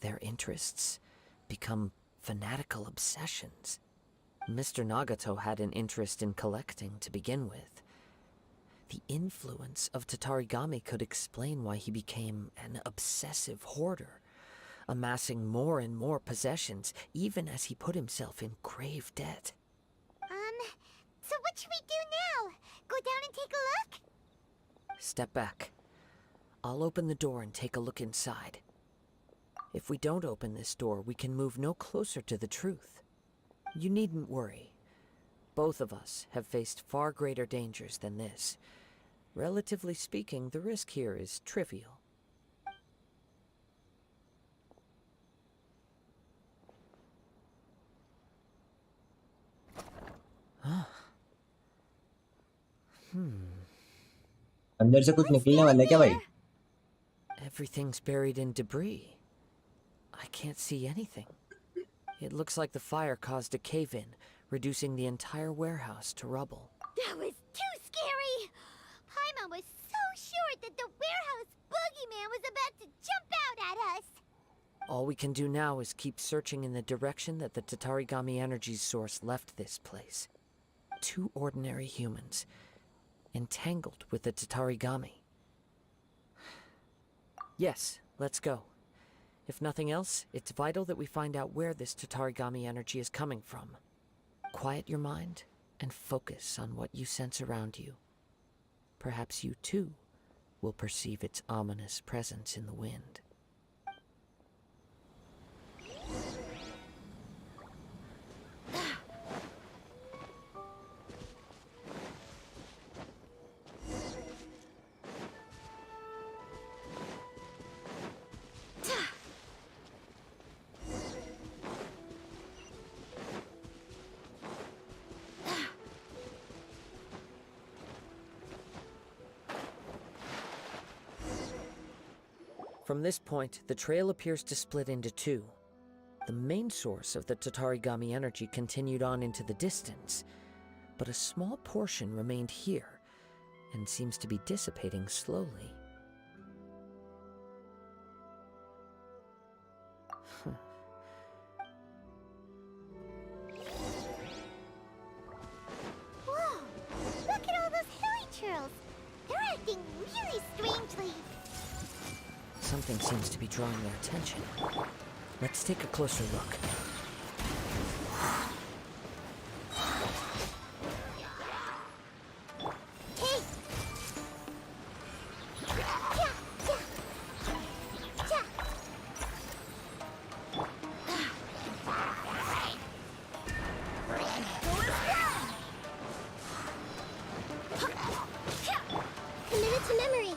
Their interests become fanatical obsessions. Mr. Nagato had an interest in collecting to begin with. The influence of Tatarigami could explain why he became an obsessive hoarder, amassing more and more possessions even as he put himself in grave debt. So what should we do now? Go down and take a look? Step back. I'll open the door and take a look inside. If we don't open this door, we can move no closer to the truth. You needn't worry. Both of us have faced far greater dangers than this. Relatively speaking, the risk here is trivial. अंदर से कुछ निकलने वाला है क्या भाई? Everything's buried in debris. I can't see anything. It looks like the fire caused a cave-in, reducing the entire warehouse to rubble. That was too scary! Paimon was so sure that the warehouse boogeyman was about to jump out at us! All we can do now is keep searching in the direction that the Tatarigami energy's source left this place. Two ordinary humans, entangled with the Tatarigami. Yes, let's go. If nothing else, it's vital that we find out where this Tatarigami energy is coming from. Quiet your mind and focus on what you sense around you. Perhaps you too will perceive its ominous presence in the wind. From this point, the trail appears to split into two. The main source of the Tatarigami energy continued on into the distance, but a small portion remained here and seems to be dissipating slowly. Whoa! Look at all those hilly churls! They're acting really strangely. Something seems to be drawing their attention. Let's take a closer look. Hey! Committed to memory.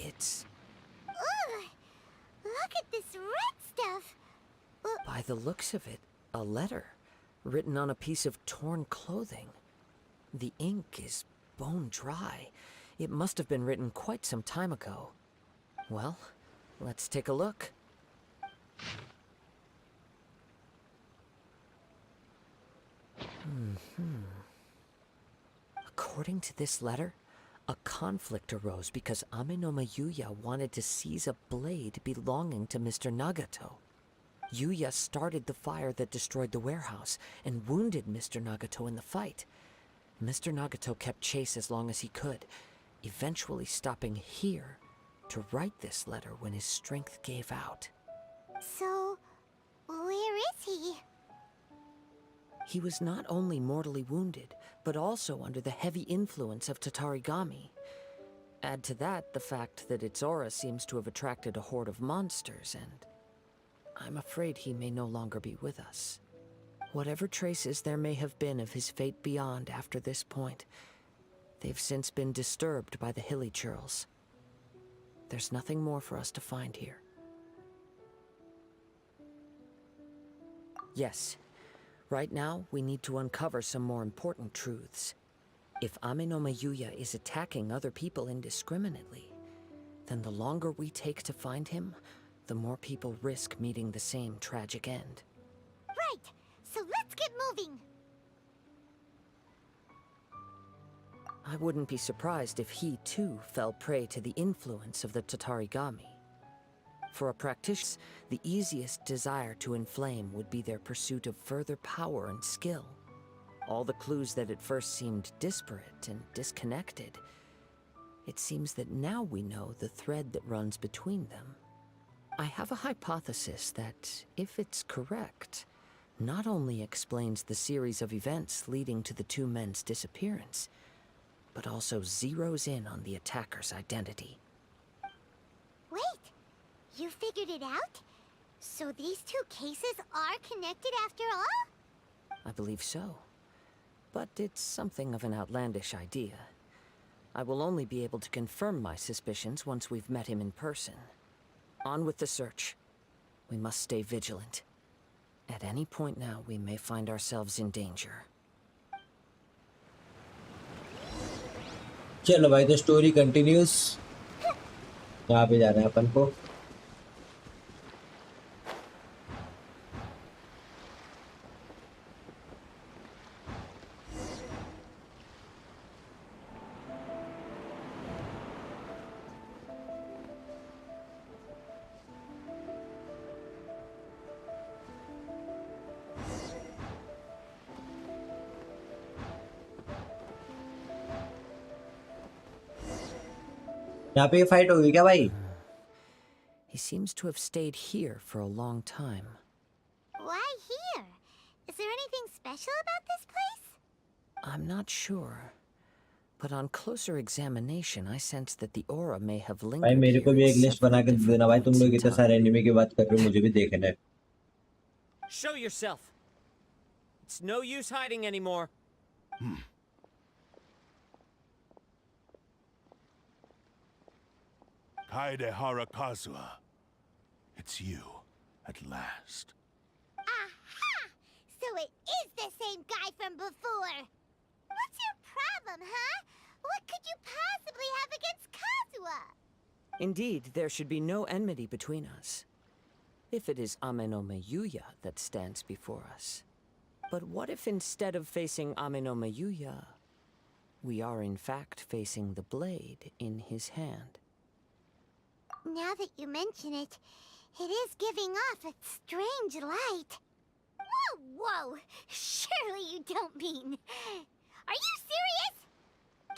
It's, Ugh! Look at this red stuff. by the looks of it, a letter written on a piece of torn clothing. The ink is bone dry. It must have been written quite some time ago. Well, let's take a look. According to this letter, a conflict arose because Amenoma Yuya wanted to seize a blade belonging to Mr. Nagato. Yuya started the fire that destroyed the warehouse and wounded Mr. Nagato in the fight. Mr. Nagato kept chase as long as he could, eventually stopping here to write this letter when his strength gave out. So, where is he? He was not only mortally wounded, but also under the heavy influence of Tatarigami. Add to that the fact that its aura seems to have attracted a horde of monsters, and I'm afraid he may no longer be with us. Whatever traces there may have been of his fate beyond after this point, they've since been disturbed by the hilly churls. There's nothing more for us to find here. Yes. Right now, we need to uncover some more important truths. If Amenoma Yuya is attacking other people indiscriminately, then the longer we take to find him, the more people risk meeting the same tragic end. Right! So let's get moving! I wouldn't be surprised if he, too, fell prey to the influence of the Tatarigami. For a practitioner, the easiest desire to inflame would be their pursuit of further power and skill. All the clues that at first seemed disparate and disconnected, it seems that now we know the thread that runs between them. I have a hypothesis that, if it's correct, not only explains the series of events leading to the two men's disappearance, but also zeroes in on the attacker's identity. Wait! You figured it out? So these two cases are connected after all? I believe so. But it's something of an outlandish idea. I will only be able to confirm my suspicions once we've met him in person. On with the search. We must stay vigilant. At any point now, we may find ourselves in danger. चलो भाई, तो story continuous. यहाँ पे जाना है अपन को। यहाँ पे फाइट होगी क्या भाई? He seems to have stayed here for a long time. Why here? special about this place? I'm not sure. But on closer examination, I sense that the aura may have भाई lingered मेरे को here भी at एक list several बना के दे different देना भाई, तुम points लोग in इतने सारे time. एनिमे की बात कर रहे हो, मुझे भी देखना है. Show yourself. It's no use hiding anymore. Kaede Harakazua. It's you, at last. Aha! So it is the same guy from before. What's your problem, huh? What could you possibly have against Kazuha? Indeed, there should be no enmity between us. If it is Amenome Yuya that stands before us. But what if instead of facing Amenome Yuya, we are in fact facing the blade in his hand? Now that you mention it, it is giving off a strange light. Whoa, whoa! Surely you don't mean... Are you serious?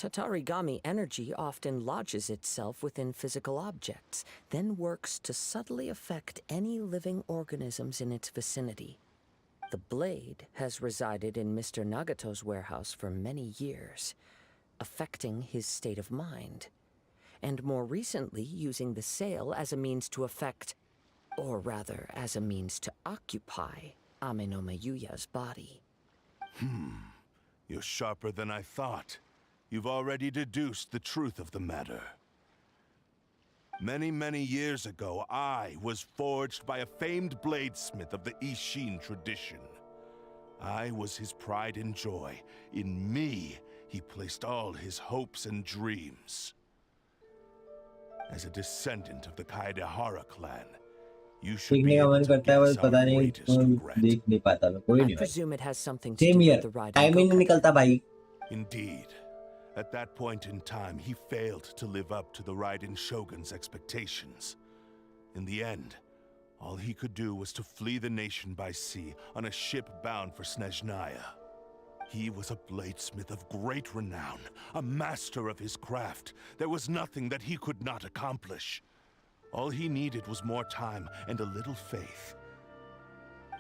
Tatarigami energy often lodges itself within physical objects, then works to subtly affect any living organisms in its vicinity. The blade has resided in Mr. Nagato's warehouse for many years, affecting his state of mind, and more recently using the sale as a means to affect, or rather as a means to occupy, Amenome Yuya's body. You're sharper than I thought. You've already deduced the truth of the matter. Many, many years ago, I was forged by a famed bladesmith of the Ishin tradition. I was his pride and joy. In me, he placed all his hopes and dreams. As a descendant of the Kaedehara clan, you should सीखने be का able मन to करता है, बस guess पता our नहीं greatest क्यों regret. देख नहीं पाता मैं. कोई I नहीं भाई. presume it has something to same do year with the Raiden time ही नहीं Gokaden. निकलता भाई. Indeed. At that point in time, he failed to live up to the Raiden Shogun's expectations. In the end, all he could do was to flee the nation by sea on a ship bound for Snezhnaya. He was a bladesmith of great renown, a master of his craft. There was nothing that he could not accomplish. All he needed was more time and a little faith.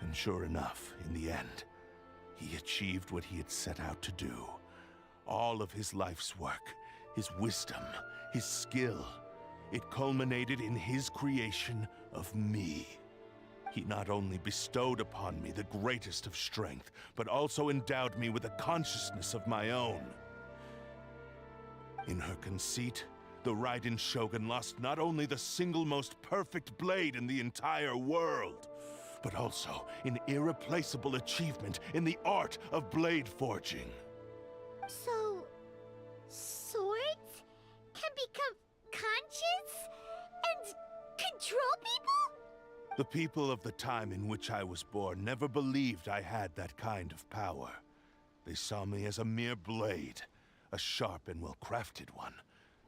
And sure enough, in the end, he achieved what he had set out to do. All of his life's work, his wisdom, his skill, it culminated in his creation of me. He not only bestowed upon me the greatest of strength, but also endowed me with a consciousness of my own. In her conceit, the Raiden Shogun lost not only the single most perfect blade in the entire world, but also an irreplaceable achievement in the art of blade forging. So... swords can become conscious and control people? The people of the time in which I was born never believed I had that kind of power. They saw me as a mere blade, a sharp and well-crafted one,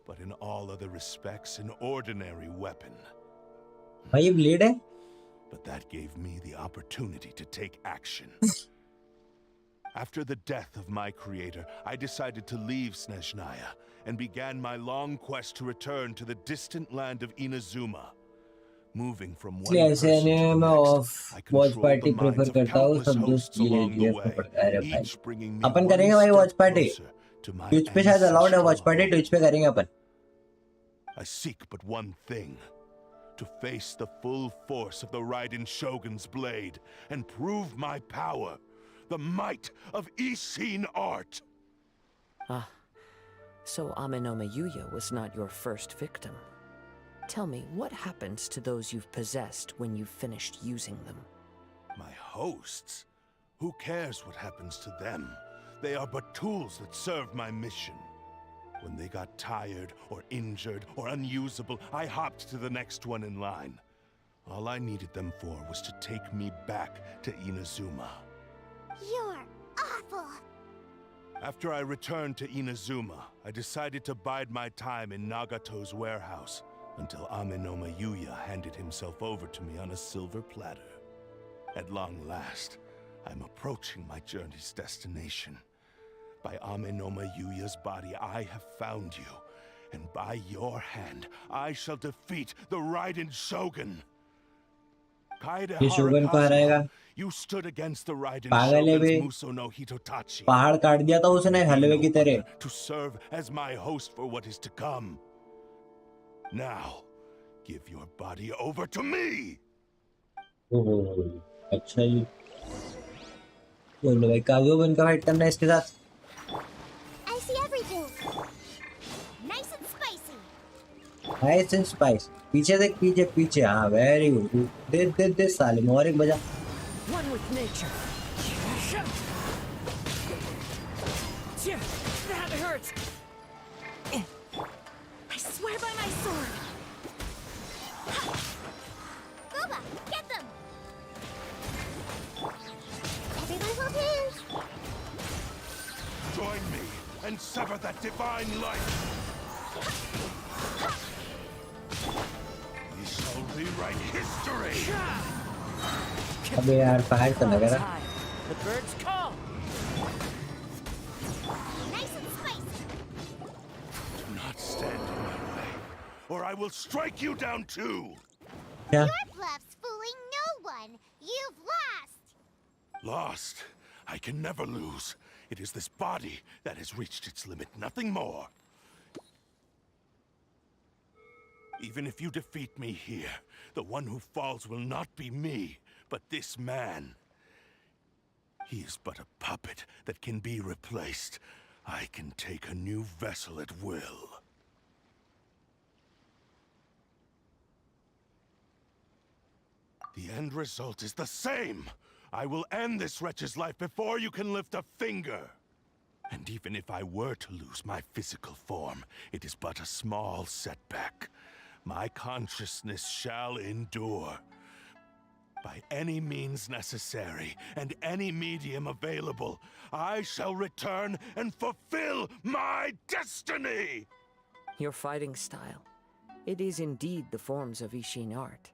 but in all other respects an ordinary weapon. भाई ये blade है. But that gave me the opportunity to take action. After the death of my creator, I decided to leave Snezhnaya and began my long quest to return to the distant land of Inazuma. Moving from one इसलिए person ऐसे to anime the में next, of I watch controlled party the prefer minds of करता हूँ. countless सब दोस्त hosts ये along the ये way, अरे भाई each bringing me अपन one करेंगे भाई watch step party. closer to my Twitch पे शायद अलाउड है वॉच पार्टी. ancestral ट्विच पे करेंगे अपन. I seek but one thing. To face the full force of the Raiden Shogun's blade and prove my power. The might of Ishin art. Ah, so Amenome Yuya was not your first victim. Tell me, what happens to those you've possessed when you've finished using them? My hosts? Who cares what happens to them? They are but tools that serve my mission. When they got tired, or injured, or unusable, I hopped to the next one in line. All I needed them for was to take me back to Inazuma. You're awful. After I returned to Inazuma, I decided to bide my time in Nagato's warehouse until Amenome Yuya handed himself over to me on a silver platter. At long last, I'm approaching my journey's destination. By Amenome Yuya's body, I have found you. And by your hand, I shall defeat the Raiden Shogun. ये shogun कहाँ रहेगा? you stood against the Raiden पागल है Shogun's बे, Muso no Hitotachi. पहाड़ काट दिया था उसने It'd be हलवे no की तरह. honor to serve as my host for what is to come. Now, give your body over to me. ओह, अच्छा जी. बोलो भाई, कागो बन का फाइट करना है इसके साथ. I see everything. Nice and spicy. Nice and spice. पीछे देख, पीछे पीछे. हाँ, वेरी गुड. दे साले मोर एक बजा. One with nature. That hurts. I swear by my sword. Booba, get them. Everyone hold hands. Join me and sever that divine light. We shall rewrite history. अबे यार, फायर तो लग रहा. High. The birds call. Nice and spicy. Do not stand in my way, or I will strike you down too. क्या? Your bluff's fooling no one. You've lost. Lost. I can never lose. It is this body that has reached its limit, nothing more. Even if you defeat me here, the one who falls will not be me, but this man. He is but a puppet that can be replaced. I can take a new vessel at will. The end result is the same. I will end this wretch's life before you can lift a finger. And even if I were to lose my physical form, it is but a small setback. My consciousness shall endure. By any means necessary, and any medium available, I shall return and fulfill my destiny! Your fighting style. It is indeed the forms of Ishin art.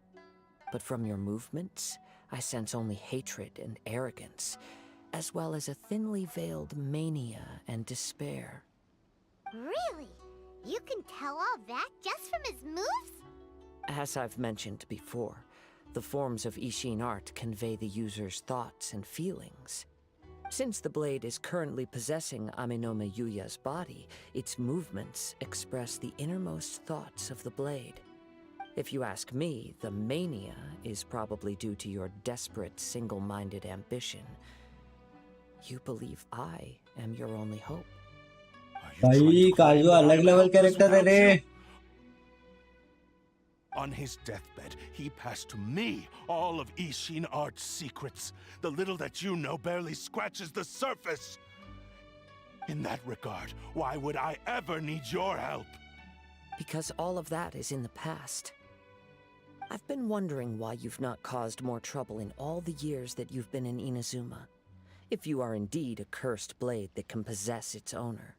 But from your movements, I sense only hatred and arrogance, as well as a thinly veiled mania and despair. Really? You can tell all that just from his moves? As I've mentioned before, the forms of Ishin art convey the user's thoughts and feelings. Since the blade is currently possessing Aminome Yuya's body, its movements express the innermost thoughts of the blade. If you ask me, the mania is probably due to your desperate, single-minded ambition. You believe I am your only hope. भाई काजू अलग level character है रे. On his deathbed, he passed to me all of Ishin Art's secrets. The little that you know barely scratches the surface. In that regard, why would I ever need your help? Because all of that is in the past. I've been wondering why you've not caused more trouble in all the years that you've been in Inazuma. If you are indeed a cursed blade that can possess its owner.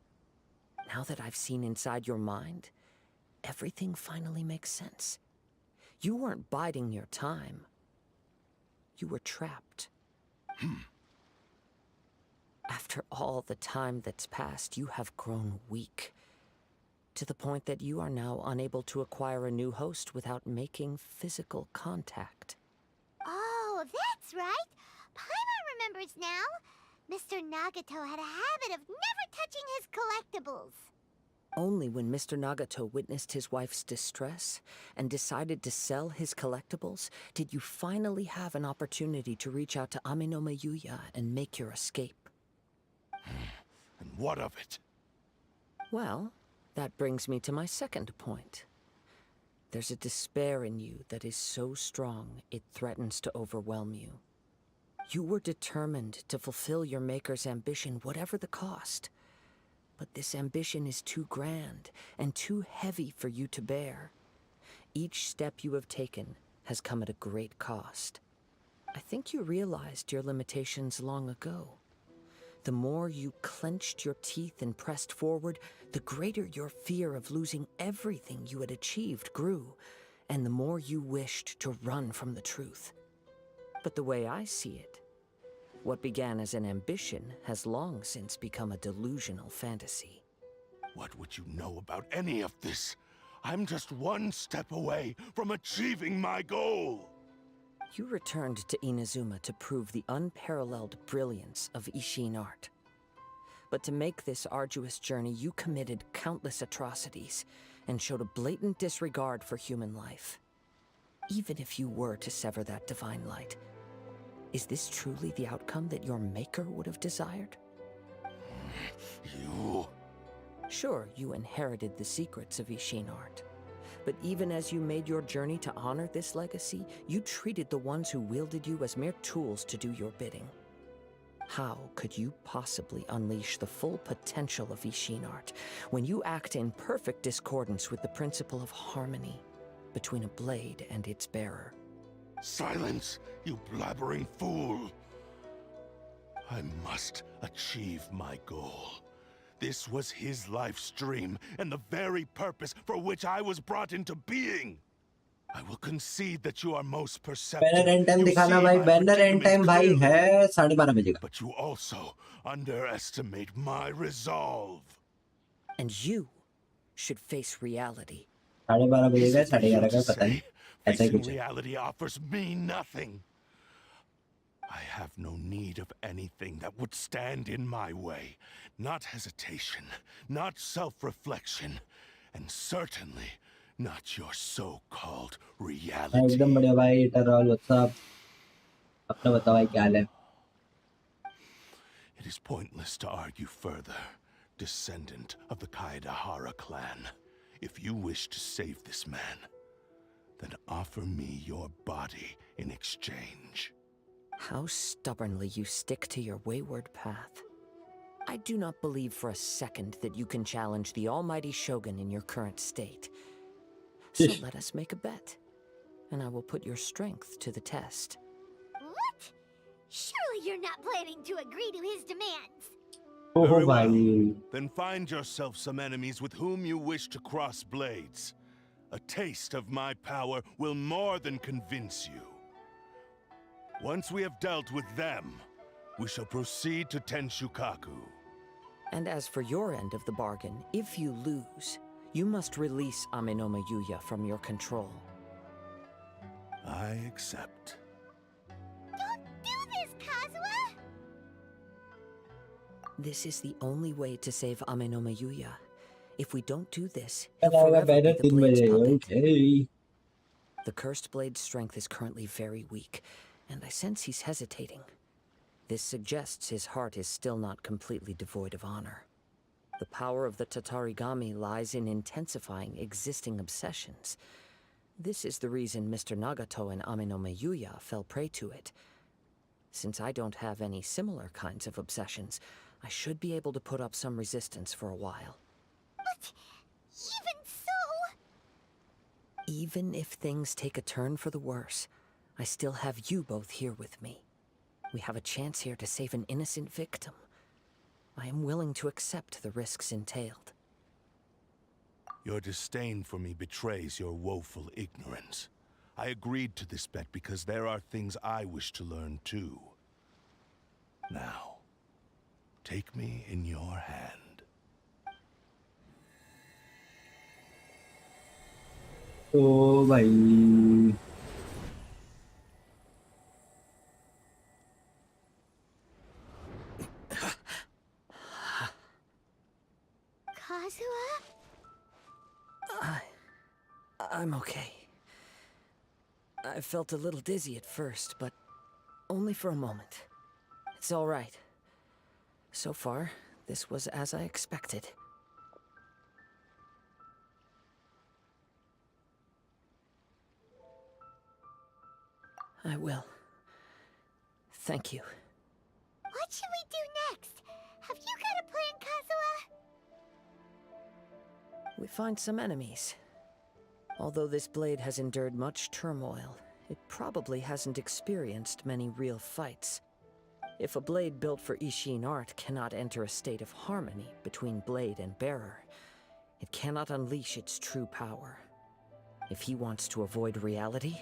Now that I've seen inside your mind, everything finally makes sense. You weren't biding your time. You were trapped. After all the time that's passed, you have grown weak. To the point that you are now unable to acquire a new host without making physical contact. Oh, that's right. Paimon remembers now. Mr. Nagato had a habit of never touching his collectibles. Only when Mr. Nagato witnessed his wife's distress and decided to sell his collectibles did you finally have an opportunity to reach out to Aminome Yuya and make your escape. And what of it? Well, that brings me to my second point. There's a despair in you that is so strong it threatens to overwhelm you. You were determined to fulfill your maker's ambition, whatever the cost. But this ambition is too grand and too heavy for you to bear. Each step you have taken has come at a great cost. I think you realized your limitations long ago. The more you clenched your teeth and pressed forward, the greater your fear of losing everything you had achieved grew, and the more you wished to run from the truth. But the way I see it, what began as an ambition has long since become a delusional fantasy. What would you know about any of this? I'm just one step away from achieving my goal. You returned to Inazuma to prove the unparalleled brilliance of Ishin art. But to make this arduous journey, you committed countless atrocities and showed a blatant disregard for human life. Even if you were to sever that divine light, is this truly the outcome that your maker would have desired? You... Sure, you inherited the secrets of Ishin art. But even as you made your journey to honor this legacy, you treated the ones who wielded you as mere tools to do your bidding. How could you possibly unleash the full potential of Ishin art when you act in perfect discordance with the principle of harmony between a blade and its bearer? Silence, you blabbering fool! I must achieve my goal. This was his life's dream, and the very purpose for which I was brought into being. I will concede that you are most perceptive. Banner and time You दिखाना see भाई, my banner and predicament time भाई clearly. है 12:30 बजे का. But you also underestimate my resolve. And you should face reality. 12:30 बजे Is का, it for 11:30 you का, to पता नहीं. say ऐसा ही facing कुछ है. reality offers me nothing? I have no need of anything that would stand in my way. Not hesitation, not self-reflection, and certainly not your so-called reality. एकदम बढ़िया भाई. टरॉल WhatsApp. अपना बताओ भाई क्या हाल है. It is pointless to argue further, descendant of the Kaedahara clan. If you wish to save this man, then offer me your body in exchange. How stubbornly you stick to your wayward path. I do not believe for a second that you can challenge the almighty Shogun in your current state. So let us make a bet, and I will put your strength to the test. What? Surely you're not planning to agree to his demands. ओहो Very well. भाई. Then find yourself some enemies with whom you wish to cross blades. A taste of my power will more than convince you. Once we have dealt with them, we shall proceed to Tenshukaku. And as for your end of the bargain, if you lose, you must release Amenoma Yuya from your control. I accept. Don't do this, Kazuha! This is the only way to save Amenoma Yuya. If we don't do this, कल he'll आएगा forever be banner the 3 Blade's बजे. puppet. Okay. The cursed blade's strength is currently very weak, and I sense he's hesitating. This suggests his heart is still not completely devoid of honor. The power of the Tatarigami lies in intensifying existing obsessions. This is the reason Mr. Nagato and Amenoma Yuya fell prey to it. Since I don't have any similar kinds of obsessions, I should be able to put up some resistance for a while. But even so... Even if things take a turn for the worse, I still have you both here with me. We have a chance here to save an innocent victim. I am willing to accept the risks entailed. Your disdain for me betrays your woeful ignorance. I agreed to this bet because there are things I wish to learn too. Now, take me in your hand. ओ भाई. Kazuha? I'm okay. I felt a little dizzy at first, but only for a moment. It's all right. So far, this was as I expected. I will. Thank you. What should we do next? Have you got a plan, Kazuha? We find some enemies. Although this blade has endured much turmoil, it probably hasn't experienced many real fights. If a blade built for Ishin art cannot enter a state of harmony between blade and bearer, it cannot unleash its true power. If he wants to avoid reality,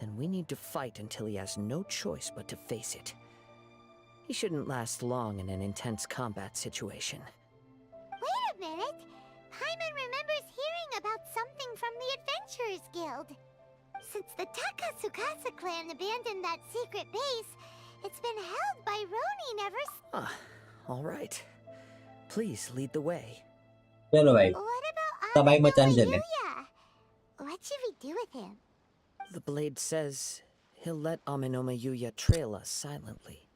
then we need to fight until he has no choice but to face it. He shouldn't last long in an intense combat situation. Wait a minute! Paimon remembers hearing about something from the Adventurers Guild. Since the Takasukasa clan abandoned that secret base, it's been held by Ronin ever since. Ah, all right. Please lead the way. चलो भाई What about तबाही Amino मचाने चले Yuya? What should we do with him? The blade says he'll let Amenoma Yuya trail us silently.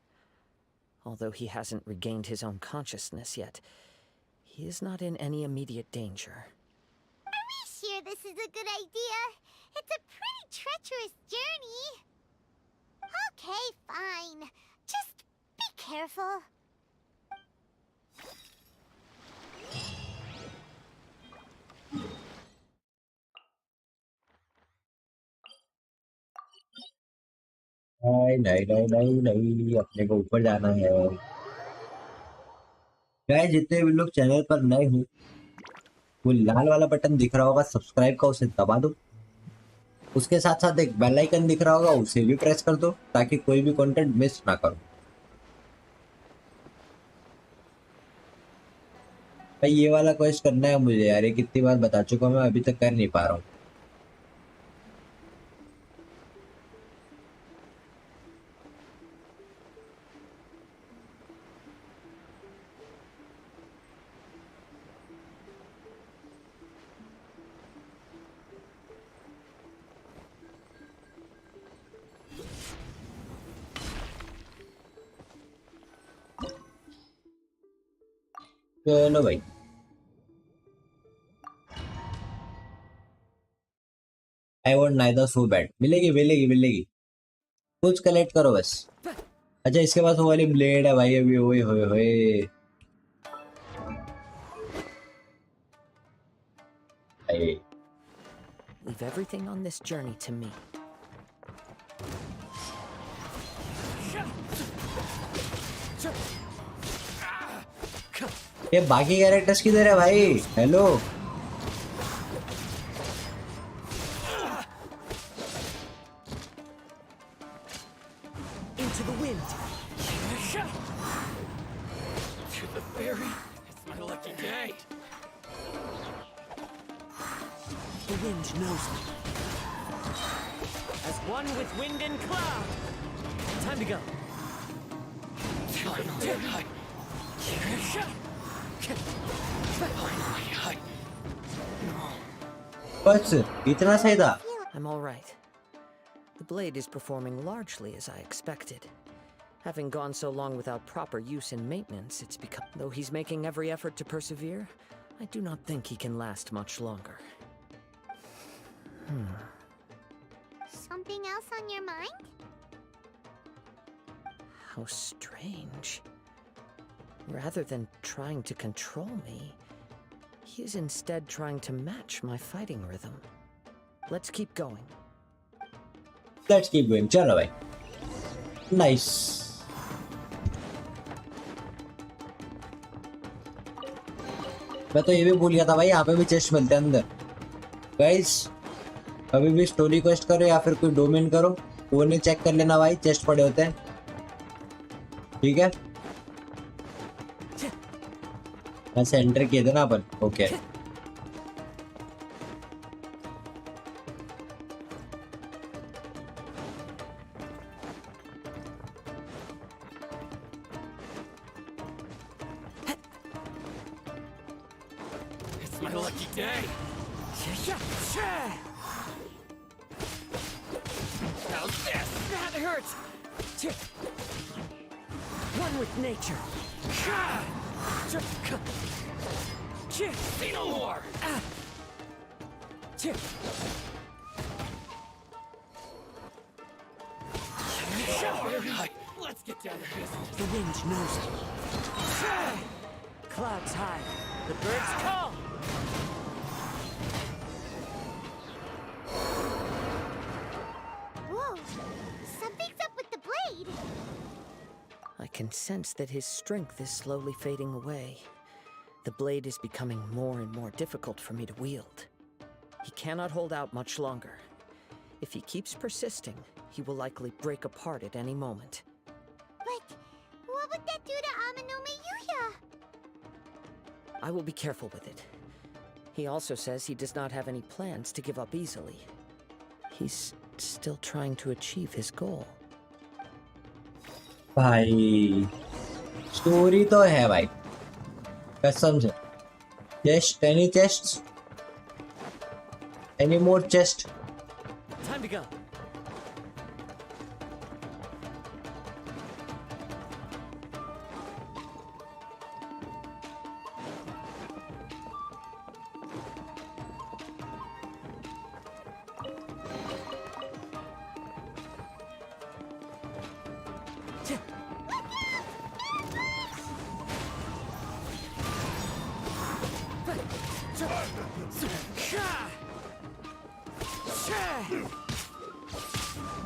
Although he hasn't regained his own consciousness yet, he is not in any immediate danger. Are we sure this is a good idea? It's a pretty treacherous journey. Okay, fine. Just be careful. नहीं नहीं नहीं नहीं नहीं अपने को ऊपर जाना है गाइस जितने भी लोग चैनल पर नए हो वो लाल वाला बटन दिख रहा होगा सब्सक्राइब का उसे दबा दो उसके साथ साथ एक बेल आइकन दिख रहा होगा उसे भी प्रेस कर दो ताकि कोई भी कंटेंट मिस ना करो भाई ये वाला क्वेस्ट करना है मुझे यार ये कितनी बार बता चुका हूं मैं अभी तक कर नहीं पा रहा हूँ चलो भाई I want neither so bad मिलेगी मिलेगी मिलेगी कुछ कलेक्ट करो बस अच्छा इसके पास वो वाली ब्लेड है भाई अभी ओए होए होए भाई Leave everything on this journey to me. ये बाकी कैरेक्टर्स किधर है भाई hello Into the wind. To the ferry. It's my lucky day. The wind knows me. As one with wind and cloud. Time to go. बस इतना सही था I'm all right. The blade is performing largely as I expected. Having gone so long without proper use and maintenance, it's become... Though he's making every effort to persevere, I do not think he can last much longer. Something else on your mind? How strange. Rather than trying to control me, he is instead trying to match my fighting rhythm. Let's keep going. Let's keep going चलो भाई nice मैं तो ये भी भूल गया था भाई यहाँ पे भी चेस्ट मिलते हैं अंदर गाइस अभी भी स्टोरी क्वेस्ट करो या फिर कोई डोमेन करो वो नहीं चेक कर लेना भाई चेस्ट पड़े होते हैं ठीक है ऐसे एंटर किए थे ना अपन okay It's my lucky day. How's this? That hurts. One with nature. See no more. Let's get down to business. The wind knows it. Clouds high. The birds call. Whoa! Something's up with the blade! I can sense that his strength is slowly fading away. The blade is becoming more and more difficult for me to wield. He cannot hold out much longer. If he keeps persisting, he will likely break apart at any moment. But what would that do to Amanome Yuya? I will be careful with it. He also says he does not have any plans to give up easily. He's still trying to achieve his goal. भाई story तो है भाई कसम से chest any chest any more chest Time to go.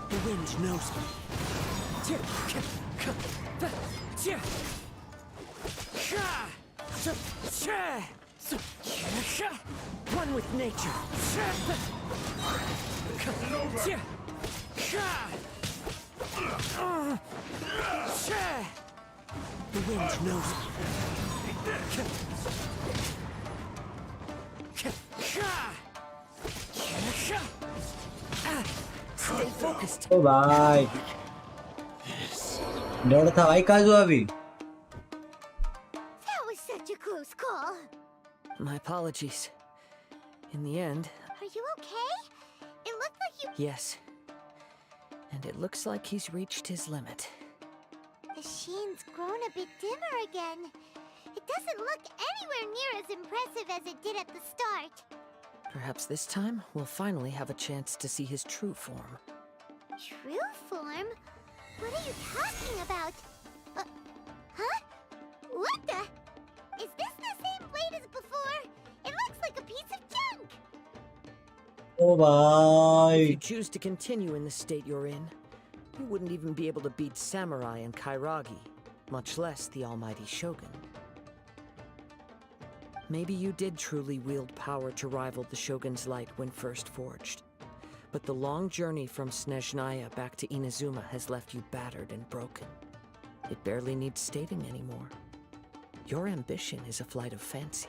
The wind knows me. One with nature. The wind knows me. Stay focused. ओ भाई डर था भाई काजू अभी That was such a close call. My apologies. In the end, Are you okay? It looked like you. yes. And it looks like he's reached his limit. The sheen's grown a bit dimmer again. It doesn't look anywhere near as impressive as it did at the start. Perhaps this time we'll finally have a chance to see his true form. True form? What are you talking about? Huh? What the? Is this the same blade as before? It looks like a piece of junk. O If भाई you choose to continue in the state you're in, you wouldn't even be able to beat Samurai and Kairagi, much less the almighty Shogun. Maybe you did truly wield power to rival the Shogun's light when first forged. But the long journey from Snezhnaya back to Inazuma has left you battered and broken. It barely needs stating anymore. Your ambition is a flight of fancy.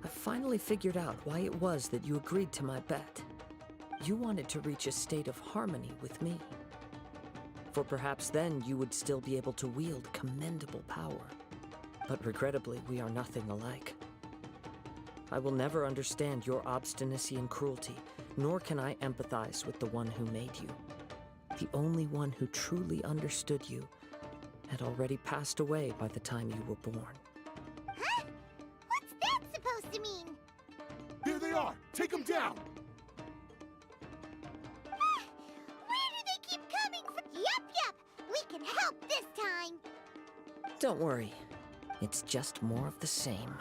I finally figured out why it was that you agreed to my bet. You wanted to reach a state of harmony with me. For perhaps then you would still be able to wield commendable power. But regrettably, we are nothing alike. I will never understand your obstinacy and cruelty, nor can I empathize with the one who made you. The only one who truly understood you had already passed away by the time you were born. Huh? What's that supposed to mean? Here they are! Take them down! Where do they keep coming from? Yup. We can help this time. Don't worry. It's just more of the same.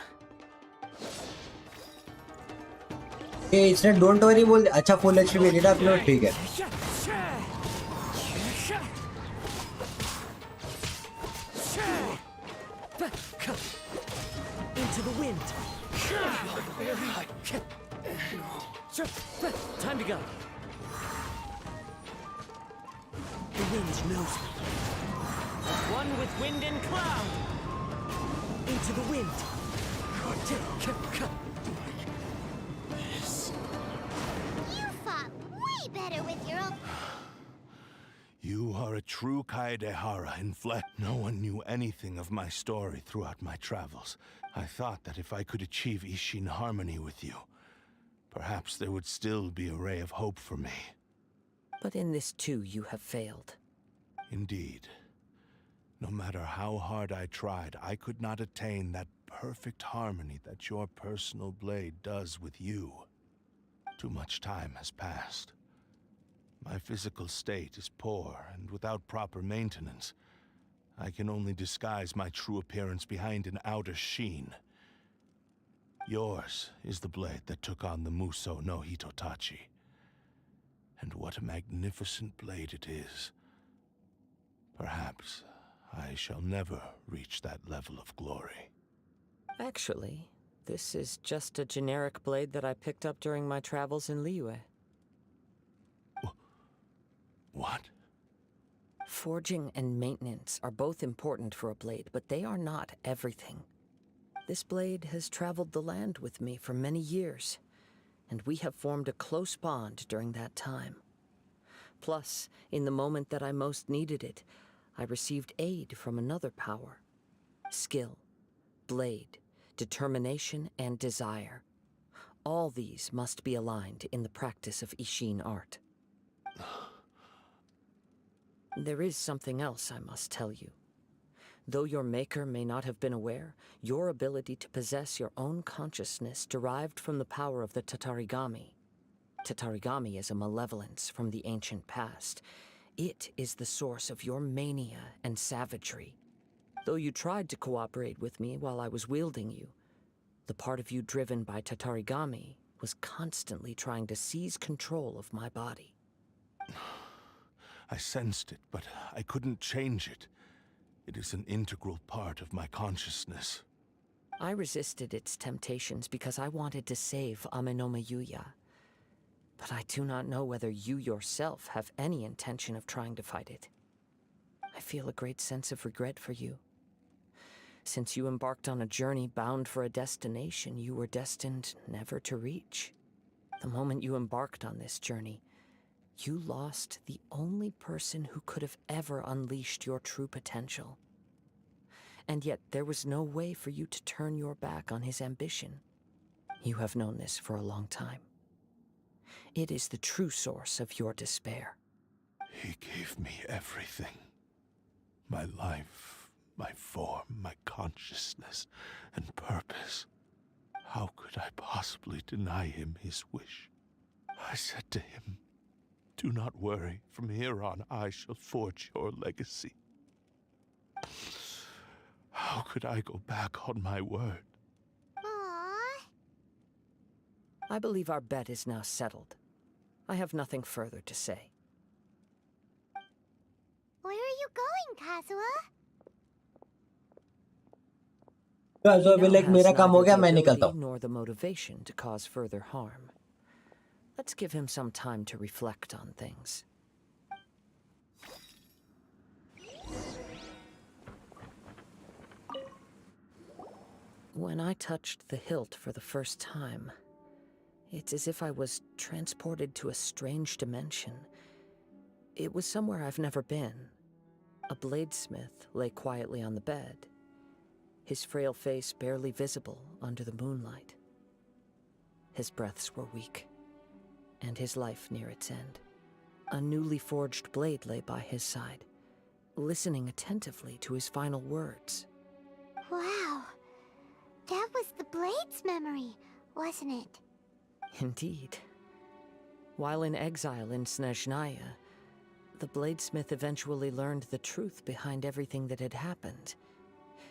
ये इसने don't worry बोल दिया अच्छा full HP भी लेना अपने ठीक है Into the wind. Time to go. The wind knows me. One with wind and cloud. Into the wind. You fought way better with your own. You are a true Kaedehara in flesh. No one knew anything of my story throughout my travels. I thought that if I could achieve Ishin harmony with you, perhaps there would still be a ray of hope for me. But in this too, you have failed. Indeed. No matter how hard I tried, I could not attain that perfect harmony that your personal blade does with you. Too much time has passed. My physical state is poor, and without proper maintenance, I can only disguise my true appearance behind an outer sheen. Yours is the blade that took on the Muso no Hitotachi. And what a magnificent blade it is. Perhaps I shall never reach that level of glory. Actually, this is just a generic blade that I picked up during my travels in Liyue. What? Forging and maintenance are both important for a blade, but they are not everything. This blade has traveled the land with me for many years, and we have formed a close bond during that time. Plus, in the moment that I most needed it, I received aid from another power. Skill, blade, determination, and desire. All these must be aligned in the practice of Ishin art. There is something else I must tell you. Though your maker may not have been aware, your ability to possess your own consciousness derived from the power of the Tatarigami. Tatarigami is a malevolence from the ancient past. It is the source of your mania and savagery. Though you tried to cooperate with me while I was wielding you, the part of you driven by Tatarigami was constantly trying to seize control of my body. I sensed it, but I couldn't change it. It is an integral part of my consciousness. I resisted its temptations because I wanted to save Amenoma Yuya. But I do not know whether you yourself have any intention of trying to fight it. I feel a great sense of regret for you. Since you embarked on a journey bound for a destination you were destined never to reach. The moment you embarked on this journey, you lost the only person who could have ever unleashed your true potential. And yet there was no way for you to turn your back on his ambition. You have known this for a long time. It is the true source of your despair. He gave me everything. My life, my form, my consciousness, and purpose. How could I possibly deny him his wish? I said to him, "Do not worry, from here on I shall forge your legacy." How could I go back on my word? Aww. I believe our bet is now settled. I have nothing further to say. Where are you going, Kazuha? तो अभी He now like मेरा has काम हो neither गया, the मैं निकलता ability हूँ. nor the motivation to cause further harm. Let's give him some time to reflect on things. When I touched the hilt for the first time, it's as if I was transported to a strange dimension. It was somewhere I've never been. A bladesmith lay quietly on the bed, his frail face barely visible under the moonlight. His breaths were weak, and his life near its end. A newly forged blade lay by his side, listening attentively to his final words. Wow. That was the Blade's memory, wasn't it? Indeed. While in exile in Snezhnaya, the bladesmith eventually learned the truth behind everything that had happened.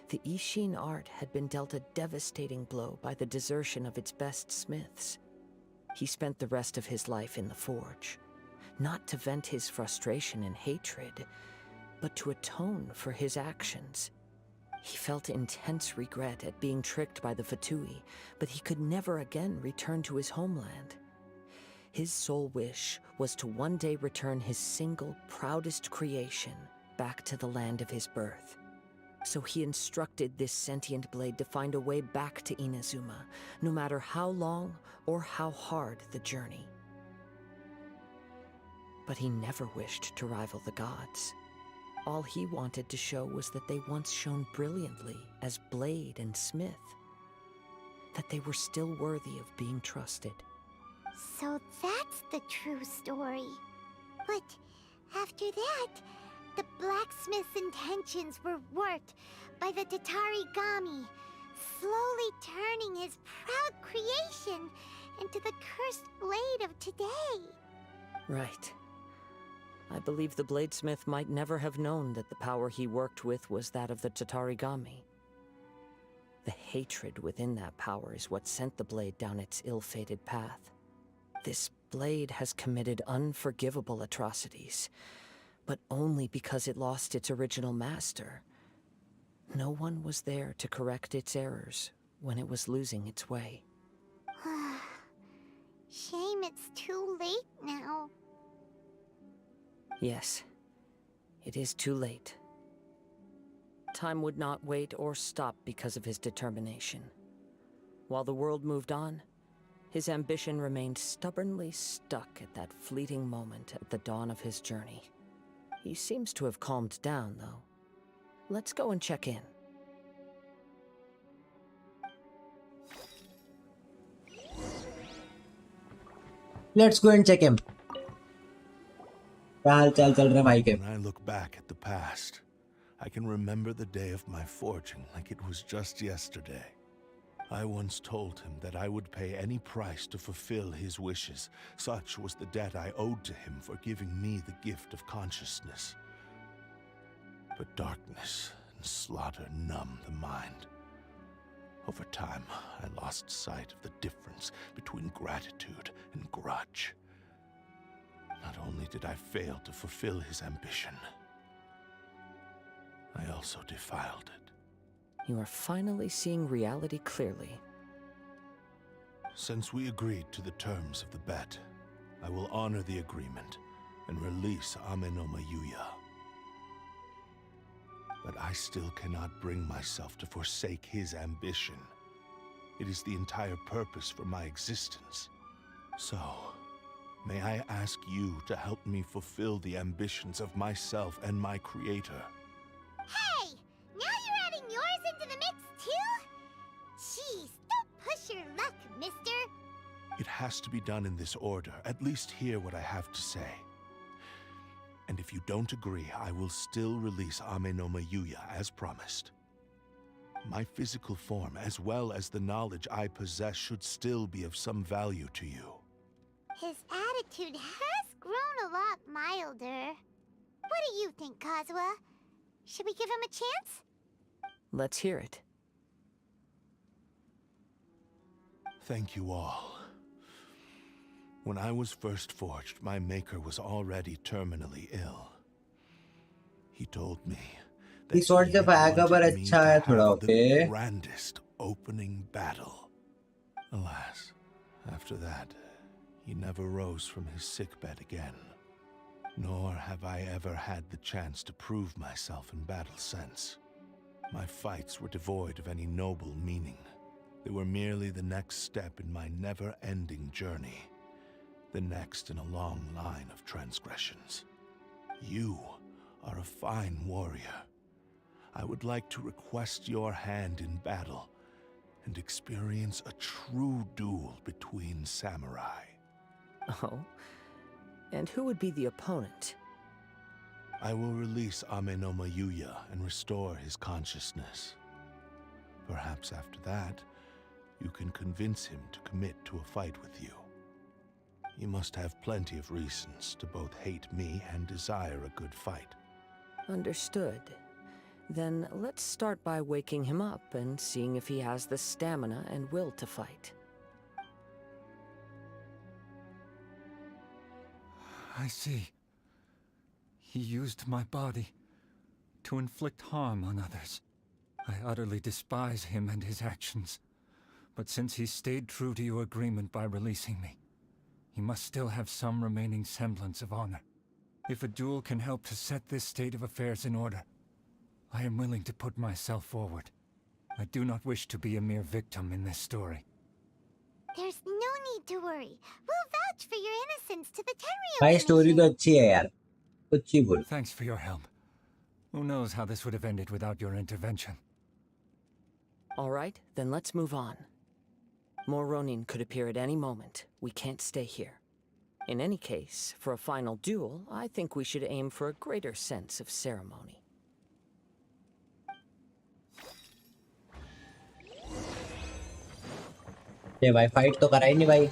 The Ishin art had been dealt a devastating blow by the desertion of its best smiths. He spent the rest of his life in the forge, not to vent his frustration and hatred, but to atone for his actions. He felt intense regret at being tricked by the Fatui, but he could never again return to his homeland. His sole wish was to one day return his single, proudest creation back to the land of his birth. So he instructed this sentient blade to find a way back to Inazuma, no matter how long or how hard the journey. But he never wished to rival the gods. All he wanted to show was that they once shone brilliantly as blade and smith, that they were still worthy of being trusted. So that's the true story. But after that, the blacksmith's intentions were worked by the Tatarigami, slowly turning his proud creation into the cursed blade of today. Right. I believe the bladesmith might never have known that the power he worked with was that of the Tatarigami. The hatred within that power is what sent the blade down its ill-fated path. This blade has committed unforgivable atrocities, but only because it lost its original master. No one was there to correct its errors when it was losing its way. Shame it's too late now. Yes, it is too late. Time would not wait or stop because of his determination. While the world moved on, his ambition remained stubbornly stuck at that fleeting moment at the dawn of his journey. He seems to have calmed down, though. Let's go and check in. Let's go and check him. क्या हाल चाल चल रहा है भाई के? When I look back at the past, I can remember the day of my forging like it was just yesterday. I once told him that I would pay any price to fulfill his wishes. Such was the debt I owed to him for giving me the gift of consciousness. But darkness and slaughter numbed the mind. Over time, I lost sight of the difference between gratitude and grudge. Not only did I fail to fulfill his ambition, I also defiled it. You are finally seeing reality clearly. Since we agreed to the terms of the bet, I will honor the agreement and release Amenoma Yuya. But I still cannot bring myself to forsake his ambition. It is the entire purpose for my existence. So, may I ask you to help me fulfill the ambitions of myself and my creator? Hey! Now you're adding yours into the mix, too? Jeez, don't push your luck, mister. It has to be done in this order. At least hear what I have to say. And if you don't agree, I will still release Amenoma Yuya as promised. My physical form, as well as the knowledge I possess, should still be of some value to you. His attitude has grown a lot milder. What do you think, Kazuha? Should we give him a chance? Let's hear it. Thank you all. When I was first forged, my maker was already terminally ill. He told me that इस वर्ष he जब had आएगा पर wanted me अच्छा to है थोड़ा, have the okay? grandest opening battle. Alas, after that, he never rose from his sickbed again. Nor have I ever had the chance to prove myself in battle since. My fights were devoid of any noble meaning. They were merely the next step in my never-ending journey. The next in a long line of transgressions. You are a fine warrior. I would like to request your hand in battle and experience a true duel between samurai. Oh? And who would be the opponent? I will release Amenoma Yuya and restore his consciousness. Perhaps after that, you can convince him to commit to a fight with you. He must have plenty of reasons to both hate me and desire a good fight. Understood. Then let's start by waking him up and seeing if he has the stamina and will to fight. I see. He used my body to inflict harm on others. I utterly despise him and his actions. But since he stayed true to your agreement by releasing me, he must still have some remaining semblance of honor. If a duel can help to set this state of affairs in order, I am willing to put myself forward. I do not wish to be a mere victim in this story. There's no need to worry. We'll vouch for your innocence to the Tenryu भाई story Commission. तो अच्छी है यार, कुछ ही बोल. Thanks for your help. Who knows how this would have ended without your intervention? All right, then let's move on. More Ronin could appear at any moment. We can't stay here. In any case, for a final duel, I think we should aim for a greater sense of ceremony. ये भाई fight तो करा ही नहीं भाई.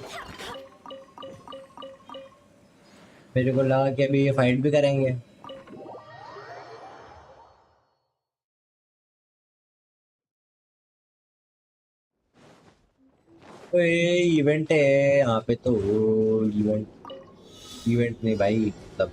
मेरे को लगा कि अभी ये फाइट भी करेंगे. तो ये इवेंट है यहाँ पे तो इवेंट नहीं भाई मतलब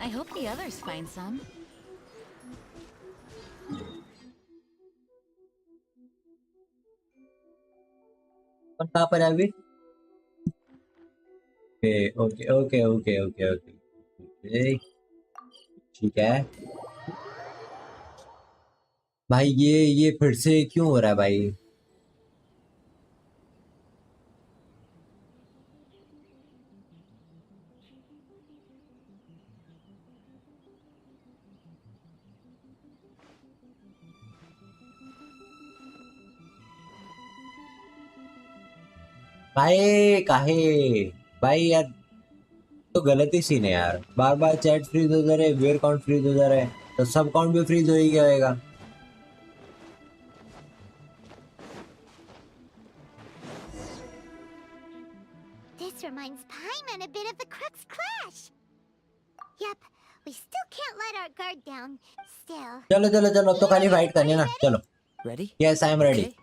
I I hope the others find some. और कहाँ पर है अभी? Okay okay okay okay okay okay ठीक है भाई। ये फिर से क्यों हो रहा है भाई? भाई काहे भाई यार, तो गलत ही सीन है यार। बार बार चैट फ्रीज हो जा रहे, वेयर काउंट फ्रीज हो जा रहा है, तो सब काउंट भी फ्रीज हो ही जाएगा। This reminds Paimon a bit of the Crux Clash. Yep, we still can't let our guard down. Still. चलो चलो चलो, अब तो खाली फाइट करनी है ना, चलो। Ready? Yes, I am ready. Okay.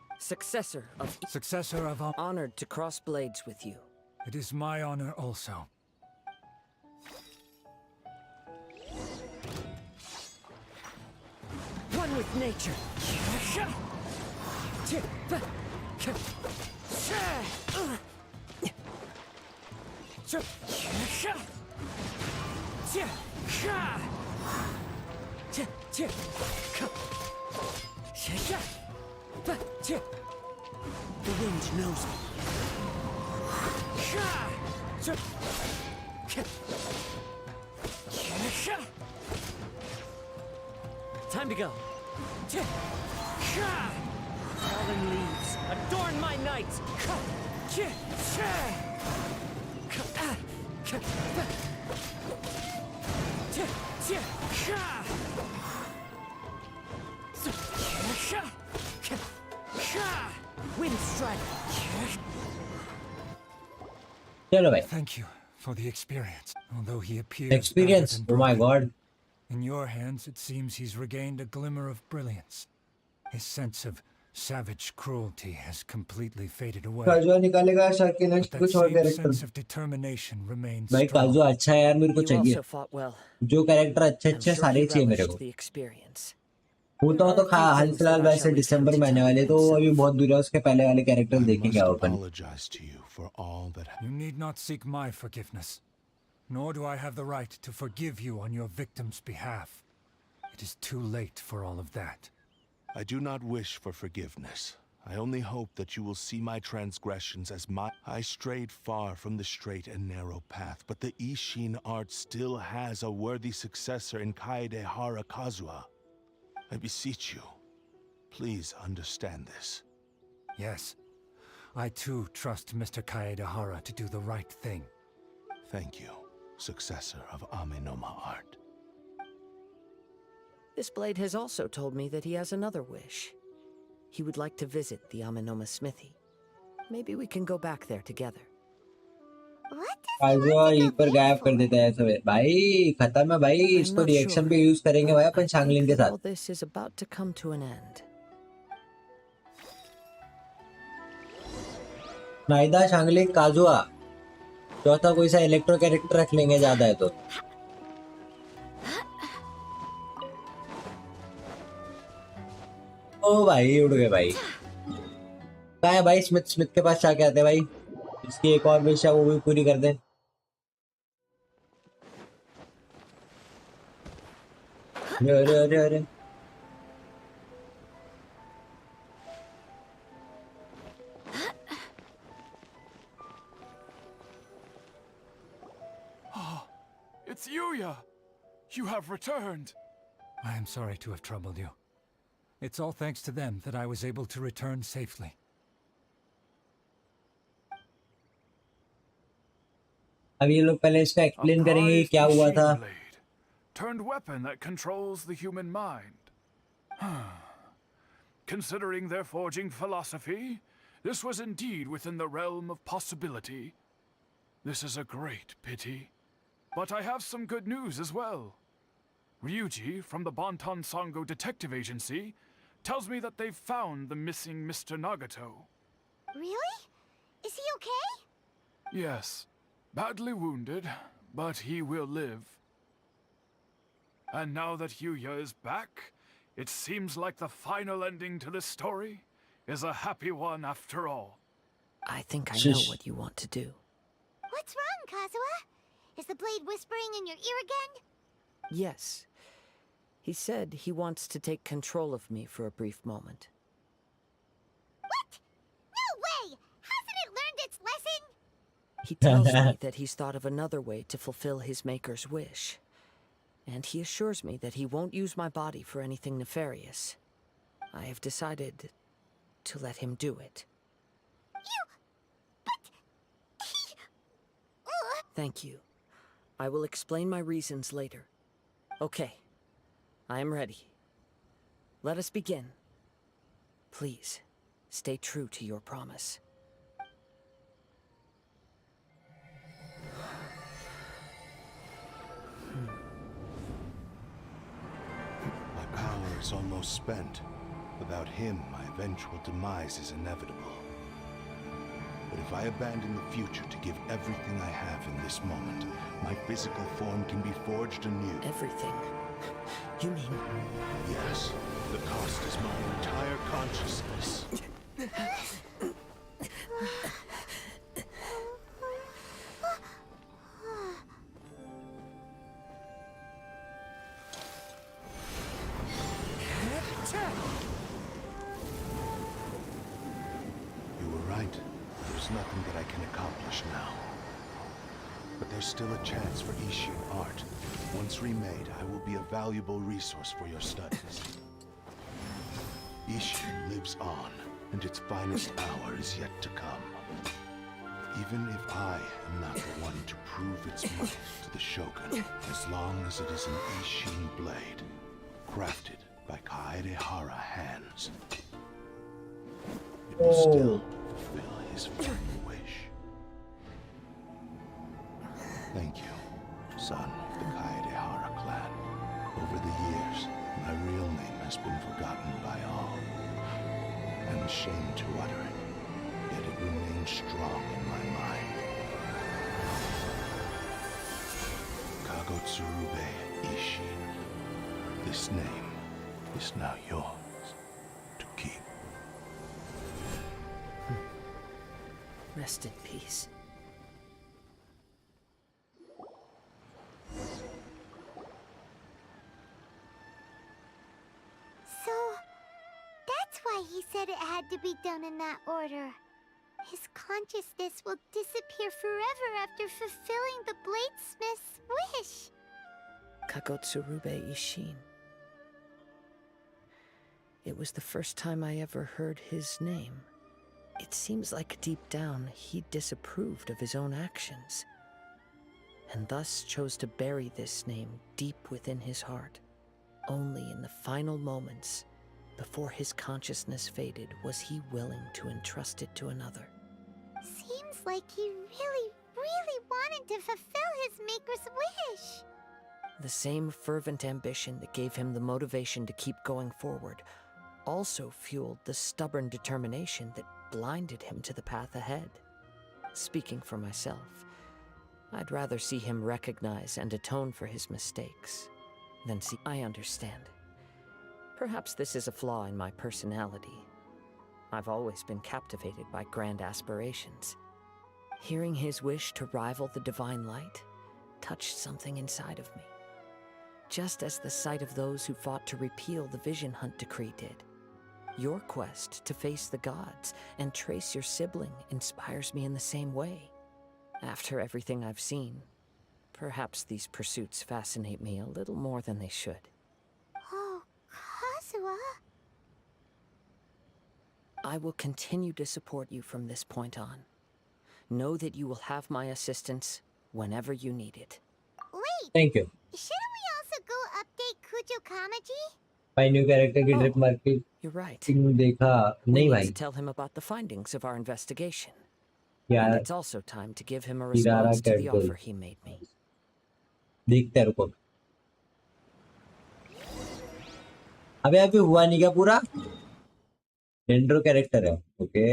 Successor of honored to cross blades with you. It is my honor also. One with nature. The wind knows me. Time to go. Fallen leaves, adorn my night. Wind strike. चलो भाई। Thank you for the experience. Although he appears Experience? battered and Oh my broken, god. in your hands it seems he's regained a glimmer of brilliance. His sense of savage cruelty has completely faded away. काजू निकालेगा शाकिर ने But that कुछ और same character. sense of determination remains भाई strong. काजू अच्छा है यार, मेरे को You चाहिए। also fought well. जो कैरेक्टर अच्छे I'm अच्छे sure सारे he ही चाहिए मेरे relished को। the experience. होता हो तो There are a few hall things फिलहाल that I वैसे shall दिसंबर return में to आने वाले, तो himself. अभी बहुत दूर है, उसके पहले वाले I कैरेक्टर देखेंगे must open. apologize to you for all that You need not seek my forgiveness, nor do I have the right to forgive you on your victim's behalf. It is too late for all of that. I do not wish for forgiveness. I only hope that you will see my transgressions as my... I strayed far from the straight and narrow path, but the Ishin art still has a worthy successor in Kaedehara Kazuha. I beseech you, please understand this. Yes, I too trust Mr. Kaedehara to do the right thing. Thank you, successor of Amenoma art. This blade has also told me that he has another wish. He would like to visit the Amenoma smithy. Maybe we can go back there together. What does he काजू want to यहीं go पर there गायब कर for? देता है सब भाई। खत्म है भाई, I'm इसको not रिएक्शन sure, पे यूज करेंगे भाई but अपन I शांगलिंग think के that साथ। all this is about to come to an end. नाइदा शांगलिंग काजुआ, चौथा कोई सा इलेक्ट्रो कैरेक्टर रख लेंगे ज्यादा है तो। ओ भाई उड़ गए भाई। कहाँ है भाई? स्मिथ स्मिथ के पास जाके आते हैं भाई, इसकी एक और विश है वो भी पूरी कर दें। अरे अरे अरे अरे It's Yuya! You have returned! I am sorry to have troubled you. It's all thanks to them that I was able to return safely. अब ये लोग पहले इसका A एक्सप्लेन करेंगे कि prized क्या हुआ था। machine blade, turned weapon that controls the human mind. Considering their forging philosophy, this was indeed within the realm of possibility. This is a great pity. But I have some good news as well. Ryuji, from the Bonton Sango Detective Agency, tells me that they've found the missing Mr. Nagato. Really? Is he okay? Yes, badly wounded, but he will live. And now that Yuya is back, it seems like the final ending to this story is a happy one after all. I think I know Shush. what you want to do. What's wrong, Kazuha? Is the blade whispering in your ear again? Yes. He said he wants to take control of me for a brief moment. What? No way! Hasn't it learned its lesson? He tells me that he's thought of another way to fulfill his maker's wish. And he assures me that he won't use my body for anything nefarious. I have decided to let him do it. Thank you. I will explain my reasons later. Okay. I am ready. Let us begin. Please, stay true to your promise. My power is almost spent. Without him, my eventual demise is inevitable. But if I abandon the future to give everything I have in this moment, my physical form can be forged anew. Everything? You mean... Yes, the cost is my entire consciousness. You were right. There's nothing that I can accomplish now. But there's still a chance for Ishin art. Once remade, I will be a valuable resource for your studies. Ishin lives on, and its finest hour is yet to come. Even if I am not the one to prove its might to the Shogun, as long as it is an Ishin blade, crafted by Kaedehara hands, it will still fulfill his final wish. Thank you, son of the Kaedehara clan. Over the years, my real name has been forgotten by all. I'm ashamed to utter it, yet it remains strong in my mind. Kagotsurube Ishin. This name is now yours to keep. Rest in peace. So, that's why he said it had to be done in that order. His consciousness will disappear forever after fulfilling the bladesmith's wish. Kagotsurube Ishin. It was the first time I ever heard his name. It seems like deep down he disapproved of his own actions, and thus chose to bury this name deep within his heart. Only in the final moments, before his consciousness faded, was he willing to entrust it to another. Seems like he really, really wanted to fulfill his maker's wish. The same fervent ambition that gave him the motivation to keep going forward also fueled the stubborn determination that blinded him to the path ahead. Speaking for myself, I'd rather see him recognize and atone for his mistakes than see... I understand. Perhaps this is a flaw in my personality. I've always been captivated by grand aspirations. Hearing his wish to rival the divine light touched something inside of me, just as the sight of those who fought to repeal the Vision Hunt decree did. Your quest to face the gods and trace your sibling inspires me in the same way. After everything I've seen, perhaps these pursuits fascinate me a little more than they should. Oh, Kazuha. I will continue to support you from this point on. Know that you will have my assistance whenever you need it. Wait, Thank you. shouldn't we also go update Kujo Kamaji? भाई new character की trip Oh, marketing you're right. देखा We नहीं need भाई to tell him about the findings of our investigation. And यार it's also time to give him a किरारा response to the character offer he made me. देखते हैं रुको अबे अभी हुआ नहीं क्या पूरा इंट्रो कैरेक्टर है ओके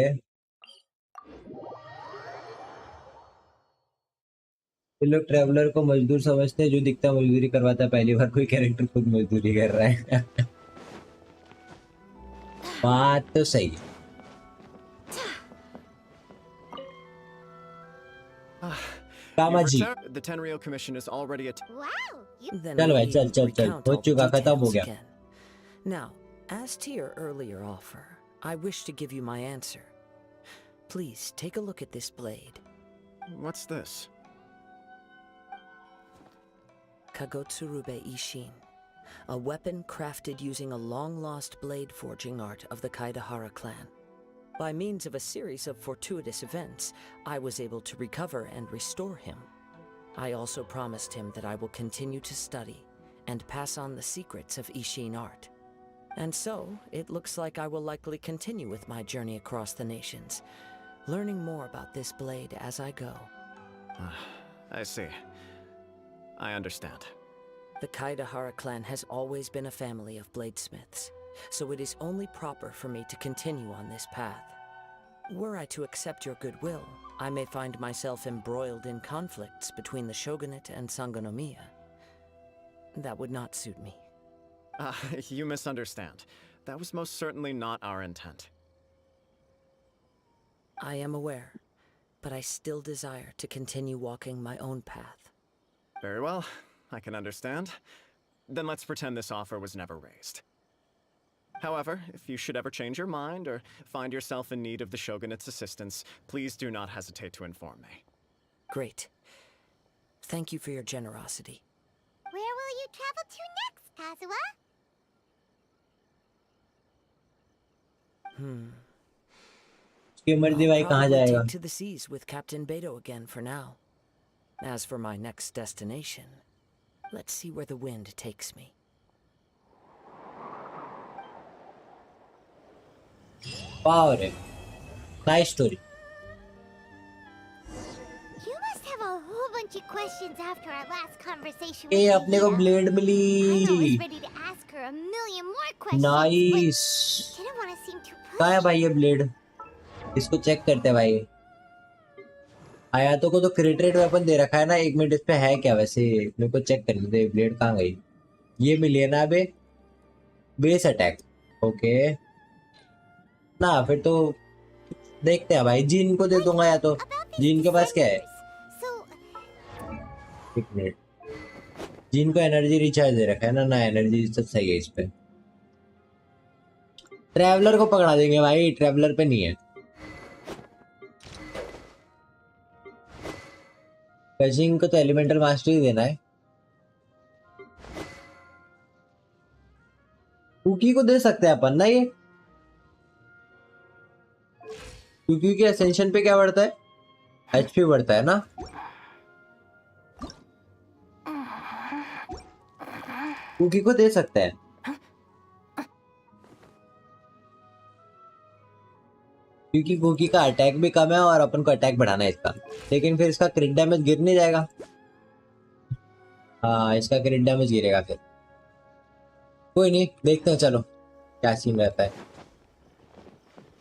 ये लोग ट्रैवलर को मजदूर समझते हैं, जो दिखता है मजदूरी करवाता है। पहली बार कोई कैरेक्टर खुद मजदूरी कर रहा है। बात तो सही है। कामाजी The Tenryou Commission is already at. Wow, you Then चल भाई, we चल चल चल, recount हो all the चुका, खत्म हो details गया। again. Now, as to your earlier offer, I wish to give you my answer. Please take a look at this blade. What's this? Kagotsurube Ishin, a weapon crafted using a long-lost blade forging art of the Kaidahara clan. By means of a series of fortuitous events, I was able to recover and restore him. I also promised him that I will continue to study and pass on the secrets of Ishin art. And so, it looks like I will likely continue with my journey across the nations, learning more about this blade as I go. I see. I understand. The Kaidahara clan has always been a family of bladesmiths, so it is only proper for me to continue on this path. Were I to accept your goodwill, I may find myself embroiled in conflicts between the shogunate and Sangonomiya. That would not suit me. You misunderstand. That was most certainly not our intent. I am aware, but I still desire to continue walking my own path. Very well. I can understand. Then let's pretend this offer was never raised. However, if you should ever change your mind or find yourself in need of the Shogunate's assistance, please do not hesitate to inform me. Great. Thank you for your generosity. Where will you travel to next, Kazuha? उसकी मर्जी भाई, कहाँ Probably जाएगा? take to the seas with Captain Beto again for now. As for my next destination, let's see where the wind takes me. वाह रे, nice story. You must have a whole bunch of questions after our last conversation uh with अपने को Mia. Blade I was मिली। ready to ask her a million more questions, nice. but didn't want to seem too कहाँ है pushy. भाई ये blade? इसको check करते हैं भाई। आयातों को तो क्रिएटेड वेपन दे रखा है ना। एक मिनट, इस पे है क्या वैसे? मेरे को चेक करने दे। ब्लेड कहाँ गई? ये मिली है ना अबे? Base attack. ओके ना, फिर तो देखते हैं भाई। जीन को दे दूंगा या तो। About these जीन के पास क्या है? defenders. So, एक मिनट, जीन को एनर्जी रिचार्ज दे रखा है ना। ना एनर्जी सब सही है इस पे। ट्रैवलर को पकड़ा देंगे भाई, ट्रैवलर पे नहीं है। कजिंग को तो एलिमेंटल मास्टरी देना है। कुकी को दे सकते हैं अपन ना ये। कुकी के असेंशन पे क्या बढ़ता है? एचपी बढ़ता है ना। कुकी को दे सकते हैं क्योंकि कुकी का अटैक भी कम है और अपन को अटैक बढ़ाना है इसका। लेकिन फिर इसका क्रिट डैमेज गिर नहीं जाएगा। हाँ, इसका क्रिट डैमेज गिरेगा फिर। कोई नहीं, देखते हैं चलो क्या सीन रहता है।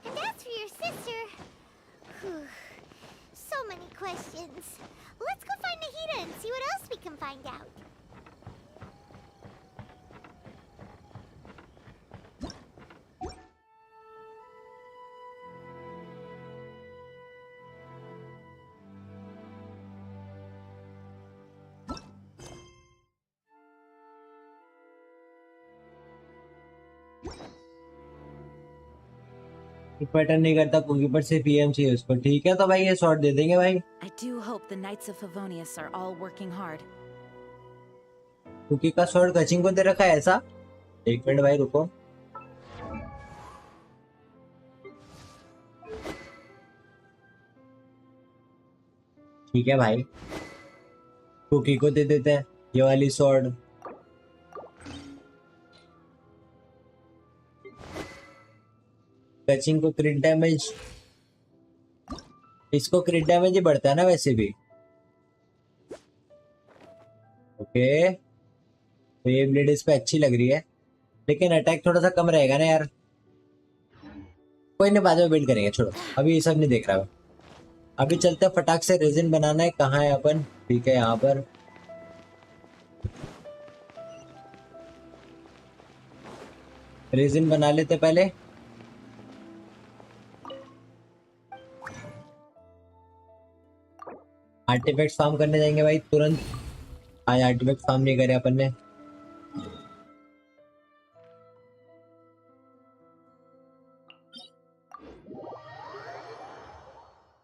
and as for your sister, whew, so many questions. Let's go find Nahida and see what else we can find out. Pattern नहीं करता कुकी पर, सिर्फ ईएम चाहिए उसको। ठीक है तो भाई ये शॉट दे देंगे भाई। I do hope the Knights of Favonius are all working hard. Cookie का शॉट कचिंग को दे रखा है ऐसा। एक मिनट भाई रुको। ठीक है भाई, कुकी को दे देते हैं ये वाली शॉट। कचिंग को क्रिट डैमेज, इसको क्रिट डैमेज ही बढ़ता है ना वैसे भी। ओके, तो ये ब्लेड इस पे अच्छी लग रही है, लेकिन अटैक थोड़ा सा कम रहेगा ना यार। कोई नहीं, बाद में बिल्ड करेंगे, छोड़ो अभी ये सब नहीं देख रहा मैं। अभी चलते हैं फटाक से। रेजिन बनाना है, कहाँ है अपन? ठीक है, यहाँ पर रेजिन बना लेते पहले। आर्टिफैक्ट फार्म करने जाएंगे भाई तुरंत। आज आर्टिफैक्ट फार्म नहीं करे अपन ने।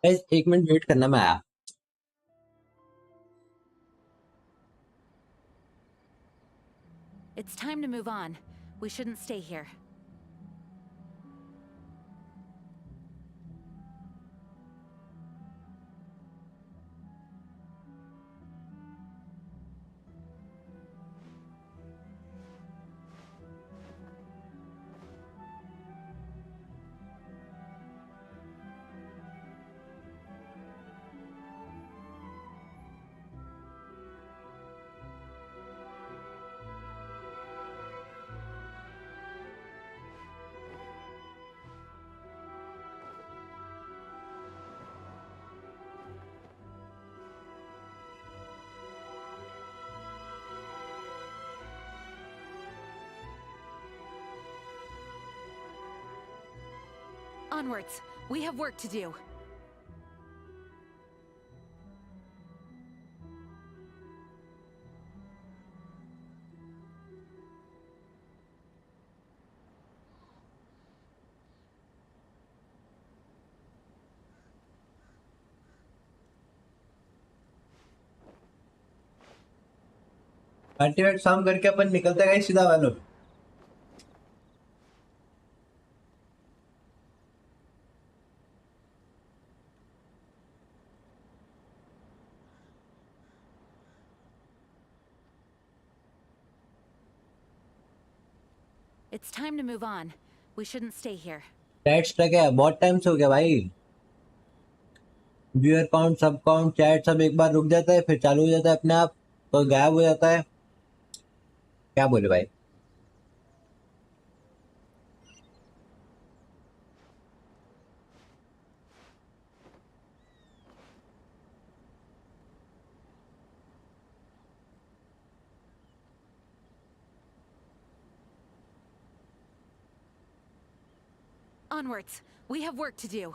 गाइस, 1 मिनट वेट करना, मैं आया। It's time to move on. We shouldn't stay here. Onwards. We have work to do. Artefact farm करके अपन निकलते गए सीधा वालों। It's time to move on. We shouldn't stay here. Chat stuck है, बहुत टाइम से हो गया भाई। व्यूअर काउंट, सब काउंट, चैट सब एक बार रुक जाता है, फिर चालू हो जाता है अपने आप, तो गायब हो जाता है। क्या बोले भाई। Onwards. We have work to do.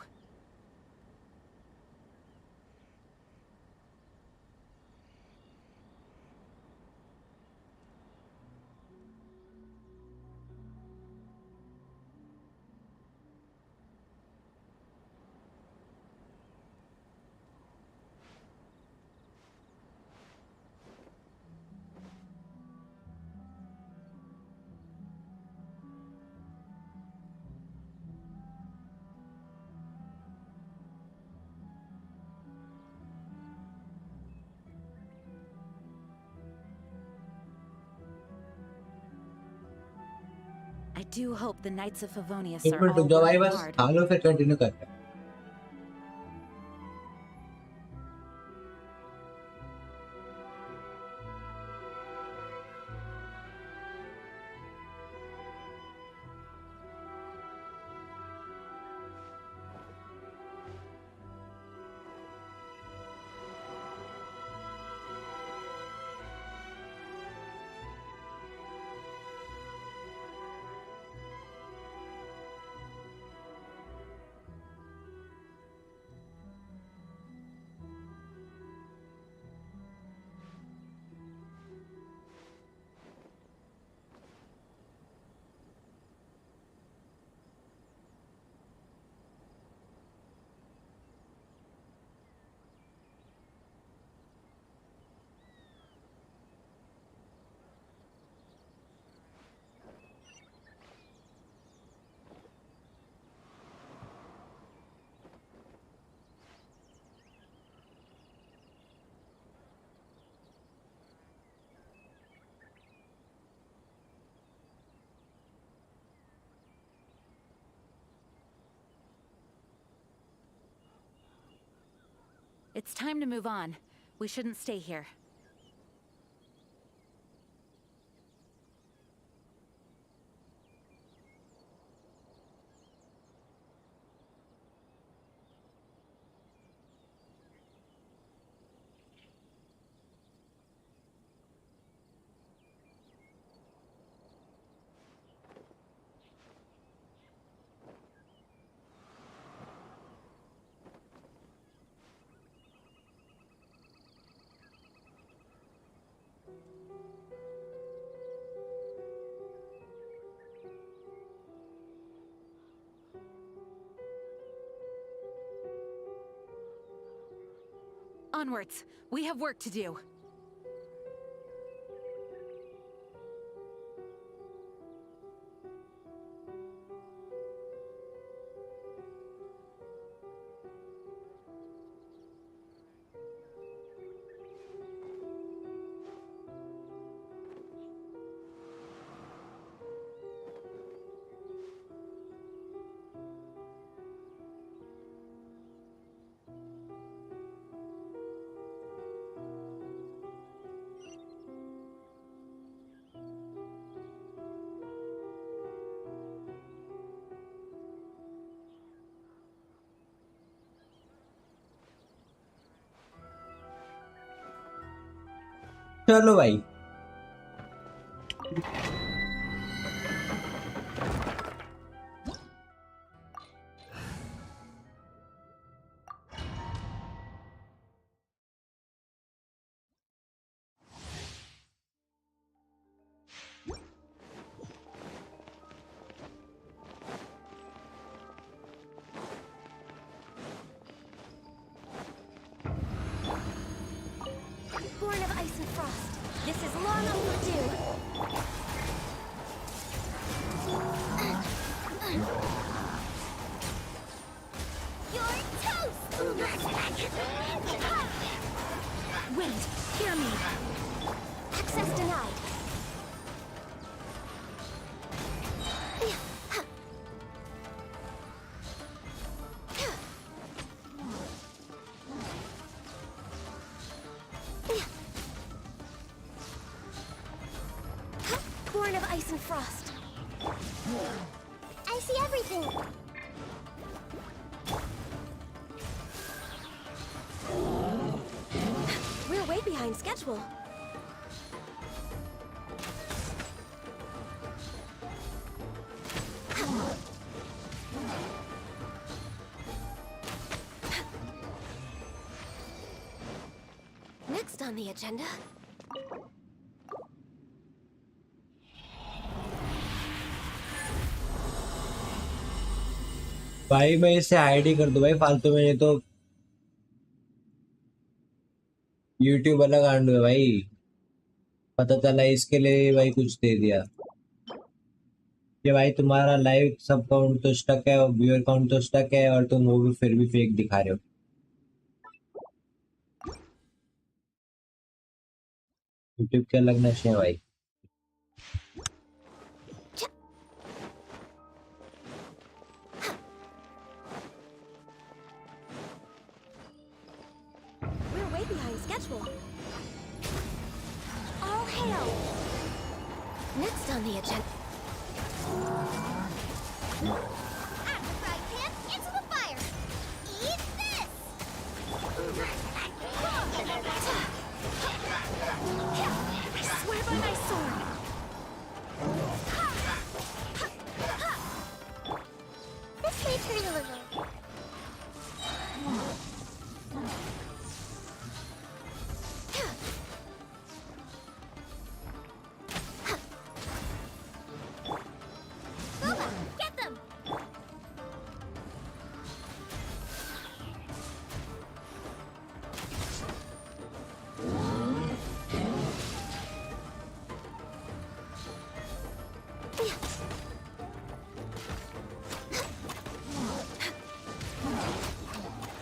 I do hope the Knights of Favonius 1 are minute रुक all जाओ भाई, working बस hard. खा लो फिर कंटिन्यू करते हैं। It's time to move on. We shouldn't stay here. Onwards. We have work to do. चलो भाई। Born of ice and frost. This is long overdue. You're toast! Wind, hear me. Access denied. Born of ice and frost. I see everything. We're way behind schedule. Next on the agenda. भाई मैं इसे hide ही कर दूं भाई, फालतू में। ये तो यूट्यूब अलग आंड है भाई, पता चला इसके लिए भाई कुछ दे दिया कि भाई तुम्हारा लाइव सब काउंट तो स्टक है और व्यूअर काउंट तो स्टक है, और तुम वो भी फिर भी फेक दिखा रहे हो। यूट्यूब के अलग नशे हैं भाई। We're way behind schedule. All hail! Next on the agenda. Out the fried pan, into the fire! Eat this! I swear by my sword! This may turn a little. Boba, get them!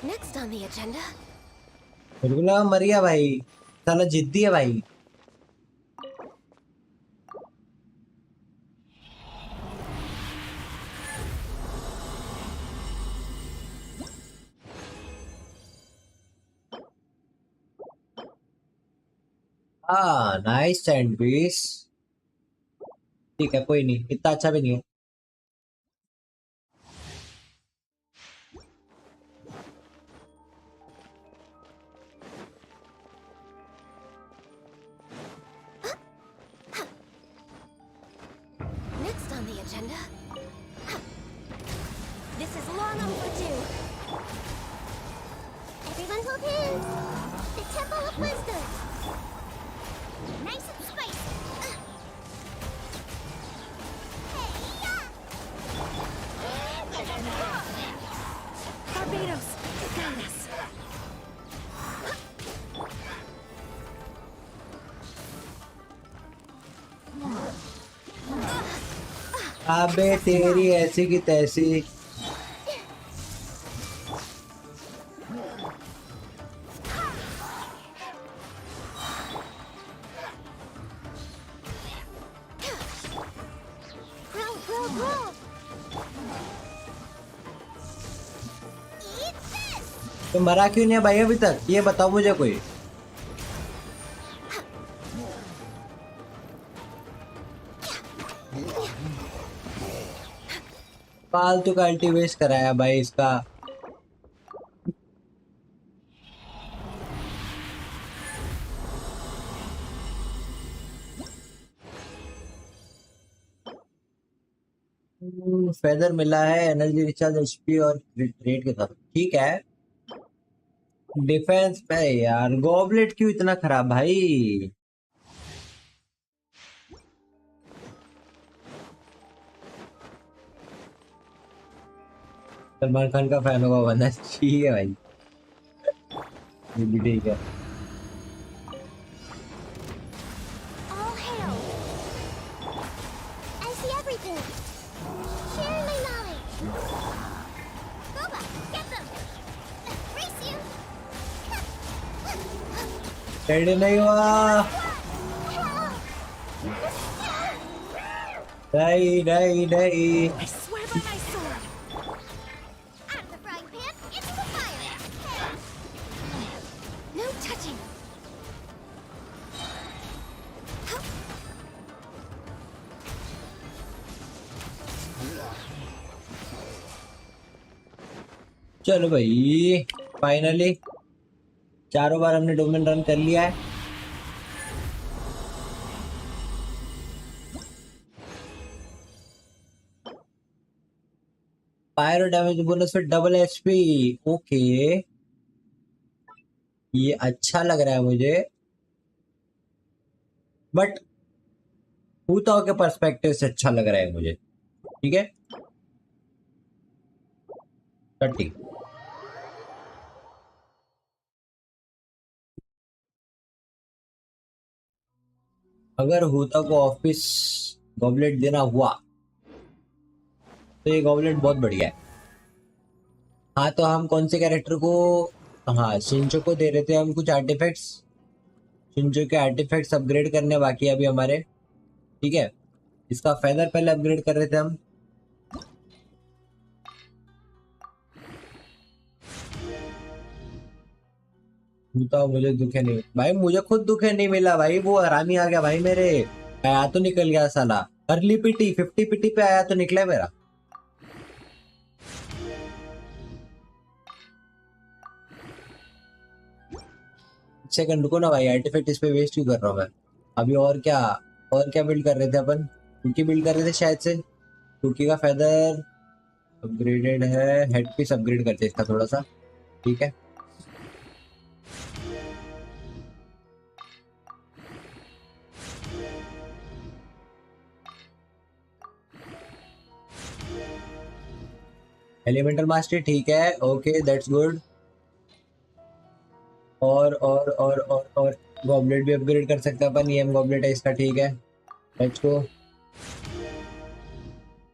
Next on the agenda. बिल्कुल मर गया भाई, साला जिद्दी है भाई। हाँ nice sand piece. ठीक है कोई नहीं, इतना अच्छा भी नहीं है। Next on the agenda. This is long overdue. Everyone hold hands. The Temple of Wisdom. Nice and spicy. Barbados, guide us. अबे तेरी ऐसी की तैसी। Grow, grow, grow. Eat this. तो मरा क्यों नहीं है भाई अभी तक, ये बताओ मुझे कोई। फालतू का अल्टी वेस्ट कराया भाई इसका। फेदर मिला है, एनर्जी रिचार्ज, एचपी और रेट के साथ ठीक है। डिफेंस पे यार गॉबलेट क्यों इतना खराब भाई। सलमान खान का फैन होगा बनना ठीक है भाई, ये भी ठीक है। All hail. I see everything. Share my knowledge. Boba, get them. Race you. Ready नहीं हुआ। नहीं नहीं नहीं। I swear by my sword. Out of the frying pan, into the fire. No touching. चलो भाई फाइनली चारों बार हमने डोमेन रन कर लिया है। पायरो डैमेज बोनस फिर डबल एचपी। ओके ये अच्छा लग रहा है मुझे, बट भूताओं के पर्सपेक्टिव से अच्छा लग रहा है मुझे। ठीक है 30। अगर होता को ऑफिस गॉबलेट देना हुआ तो ये गॉबलेट बहुत बढ़िया है। हाँ तो हम कौन से कैरेक्टर को, हाँ शिंचो को दे रहे थे हम कुछ आर्टिफैक्ट्स। शिंचो के आर्टिफैक्ट्स अपग्रेड करने बाकी है अभी हमारे। ठीक है इसका फेदर पहले अपग्रेड कर रहे थे हम। तो मुझे दुखे नहीं भाई, मुझे खुद दुखे नहीं मिला भाई, वो हरामी आ गया भाई मेरे। आया तो निकल गया साला। अर्ली पीटी 50 पीटी पे आया तो निकला मेरा। सेकंड रुको ना भाई, आर्टिफैक्ट इस पे वेस्ट क्यों कर रहा हूँ मैं अभी। और क्या बिल्ड कर रहे थे अपन, कुकी बिल्ड कर रहे थे शायद से। कुकी का फेदर अपग्रेडेड है, हेड पीस अपग्रेड करते हैं इसका थोड़ा सा। ठीक है एलिमेंटल मास्टरी ठीक है ओके दैट्स गुड। और गॉबलेट भी अपग्रेड कर सकते हैं अपन, ईएम गॉबलेट है इसका। ठीक है लेट्स गो।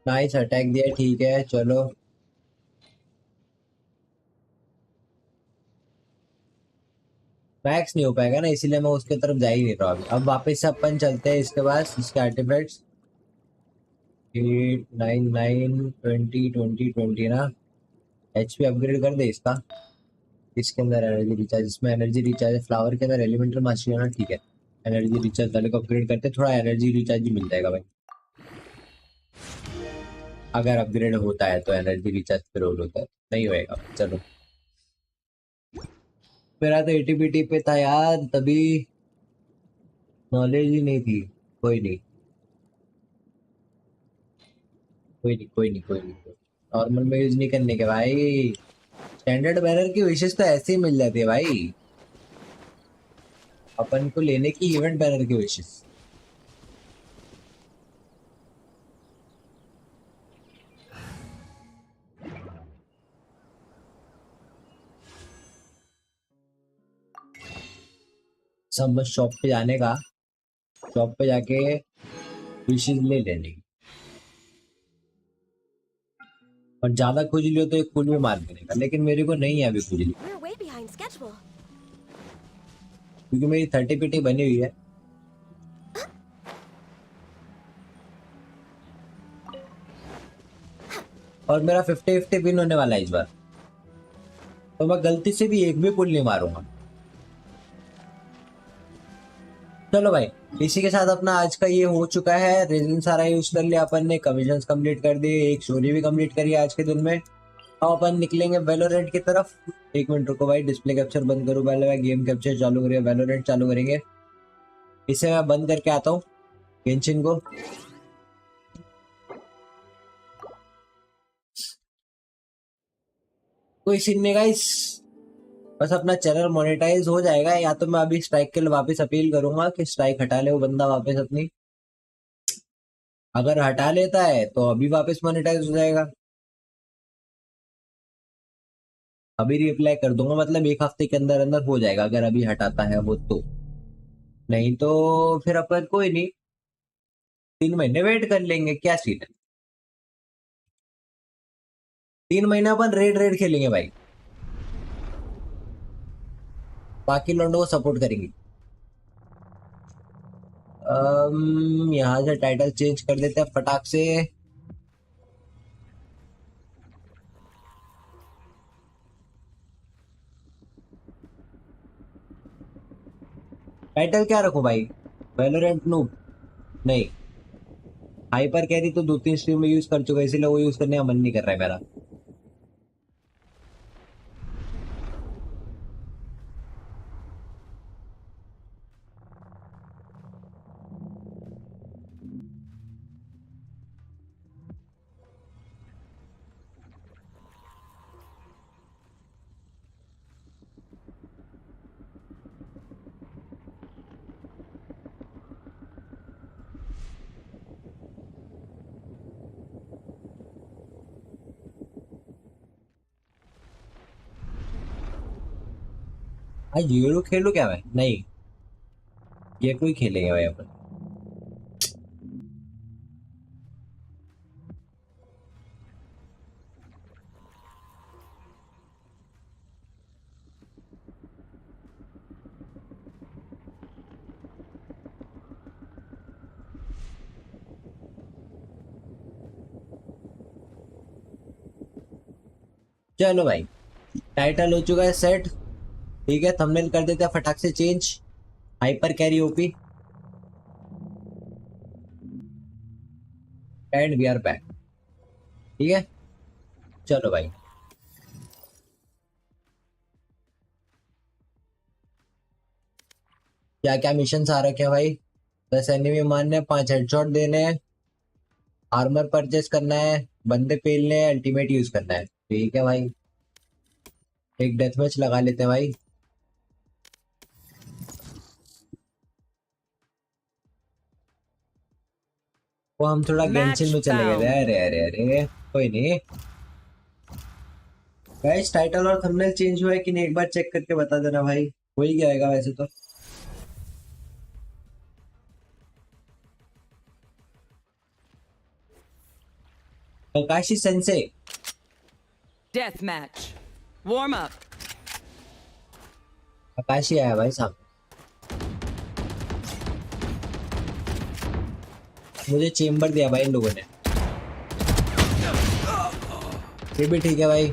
नाइस अटैक दिया ठीक है चलो। मैक्स नहीं हो पाएगा ना इसीलिए मैं उसके तरफ जा ही नहीं रहा अभी। अब वापस से अपन चलते हैं इसके पास, इसके आर्टिफैक्ट्स 8 9 9 20 20 20 ना। एचपी अपग्रेड कर दे इसका। इसके अंदर एनर्जी रिचार्ज, इसमें एनर्जी रिचार्ज, फ्लावर के अंदर एलिमेंटल मास्टरी होना ठीक है। एनर्जी रिचार्ज वाले को अपग्रेड करते थोड़ा एनर्जी रिचार्ज भी मिल जाएगा भाई, अगर अपग्रेड होता है तो। एनर्जी रिचार्ज पे रोल होता है, नहीं होएगा चलो। मेरा तो एटीपीटी पे था यार तभी, नॉलेज ही नहीं थी। कोई नहीं कोई नहीं कोई नहीं कोई नहीं। नॉर्मल में यूज नहीं करने के भाई, स्टैंडर्ड बैनर की विशेष तो ऐसे ही मिल जाती है भाई अपन को लेने की, इवेंट बैनर की विशेष। सब बस शॉप पे जाने का, शॉप पे जाके विशेष ले लेने की। और ज्यादा खुजली हो तो एक फूल में मार देगा, लेकिन मेरे को नहीं है अभी खुजली, We're way behind schedule. क्योंकि मेरी 30 पीटी बनी हुई है। और मेरा 50-50 विन होने वाला है इस बार, तो मैं गलती से भी एक भी पुल नहीं मारूंगा। चलो भाई, इसी के साथ अपना आज का ये हो चुका है। रेजिन सारा यूज कर लिया अपन ने, कमीशंस कंप्लीट कर दिए, एक स्टोरी भी कंप्लीट करी आज के दिन में। अब अपन निकलेंगे वैलोरेंट की तरफ। 1 मिनट रुको भाई, डिस्प्ले कैप्चर बंद करूँ पहले, मैं गेम कैप्चर चालू करिए, वैलोरेंट चालू करेंगे। इसे मैं बंद करके आता हूँ गेंशिन को। कोई सीन नहीं गाइस, बस अपना चैनल मोनेटाइज हो जाएगा, या तो मैं अभी स्ट्राइक के लिए वापस अपील करूंगा कि स्ट्राइक हटा ले वो बंदा वापस अपनी। अगर हटा लेता है तो अभी वापस मोनेटाइज हो जाएगा, अभी रिप्लाई कर दूंगा, मतलब 1 हफ्ते के अंदर अंदर हो जाएगा अगर अभी हटाता है वो तो। नहीं तो फिर अपन कोई नहीं, 3 महीने वेट कर लेंगे, क्या सीन है। 3 महीने अपन रेड रेड खेलेंगे भाई, बाकी लोगों को सपोर्ट करेंगे। यहाँ से टाइटल चेंज कर देते हैं फटाक से। टाइटल क्या रखूं भाई, वैलोरेंट नूब? नहीं, हाइपर कैरी तो 2-3 स्ट्रीम में यूज कर चुका है, इसीलिए वो यूज करने का मन नहीं कर रहा है मेरा। आज ये लोग खेलू क्या मैं? नहीं, ये कोई खेलेंगे भाई अपन। चलो भाई, टाइटल हो चुका है सेट, ठीक है। थंबनेल कर देते हैं फटाक से change, hyper carry OP, and we are back, ठीक है। चलो भाई, क्या क्या मिशन आ रखे हैं भाई? 10 एनिमी मारने, 5 हेडशॉट देने हैं, आर्मर परचेस करना है, बंदे पेलने हैं, अल्टीमेट यूज करना है, ठीक है भाई। एक डेथ मैच लगा लेते हैं भाई। वो हम थोड़ा गेंशिन में चले गए थे, अरे अरे अरे कोई नहीं। गाइस टाइटल और थंबनेल चेंज हुआ है कि नहीं एक बार चेक करके बता देना भाई, हो ही जाएगा वैसे तो। Kakashi Sensei. Death match. Warm up. Kakashi आया भाई साहब, मुझे चेम्बर दिया भाई इन लोगों ने, ये भी ठीक है भाई।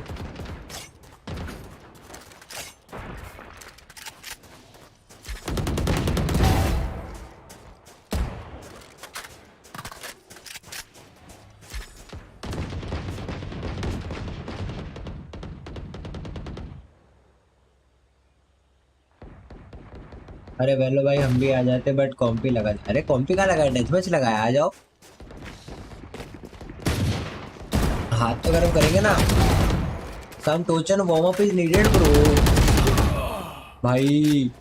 अरे वेलो भाई हम भी आ जाते, बट कॉम्पी लगा। अरे कॉम्पी का लगा, डेथ मैच लगाया, आ जाओ, हाथ तो गर्म करेंगे ना। सम टोचन warm up is needed bro भाई।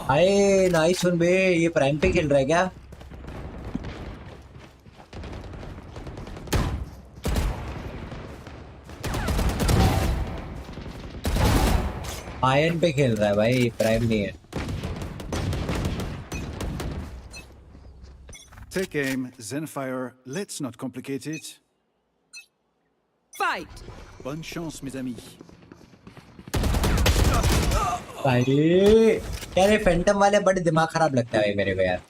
अरे नाइस वन बे, ये प्राइम पे खेल रहा है क्या? आयन पे खेल रहा है भाई, प्राइम नहीं है। Take aim, then fire. Let's not complicate it. Fight! Bonne chance, mes amis. भाई यार ये फैंटम वाले बड़े दिमाग खराब लगता है भाई मेरे को यार।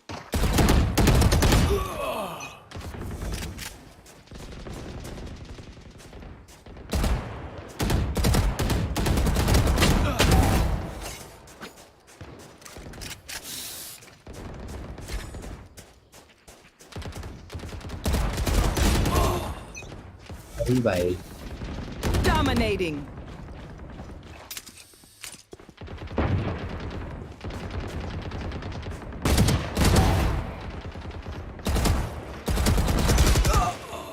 अरे भाई Dominating!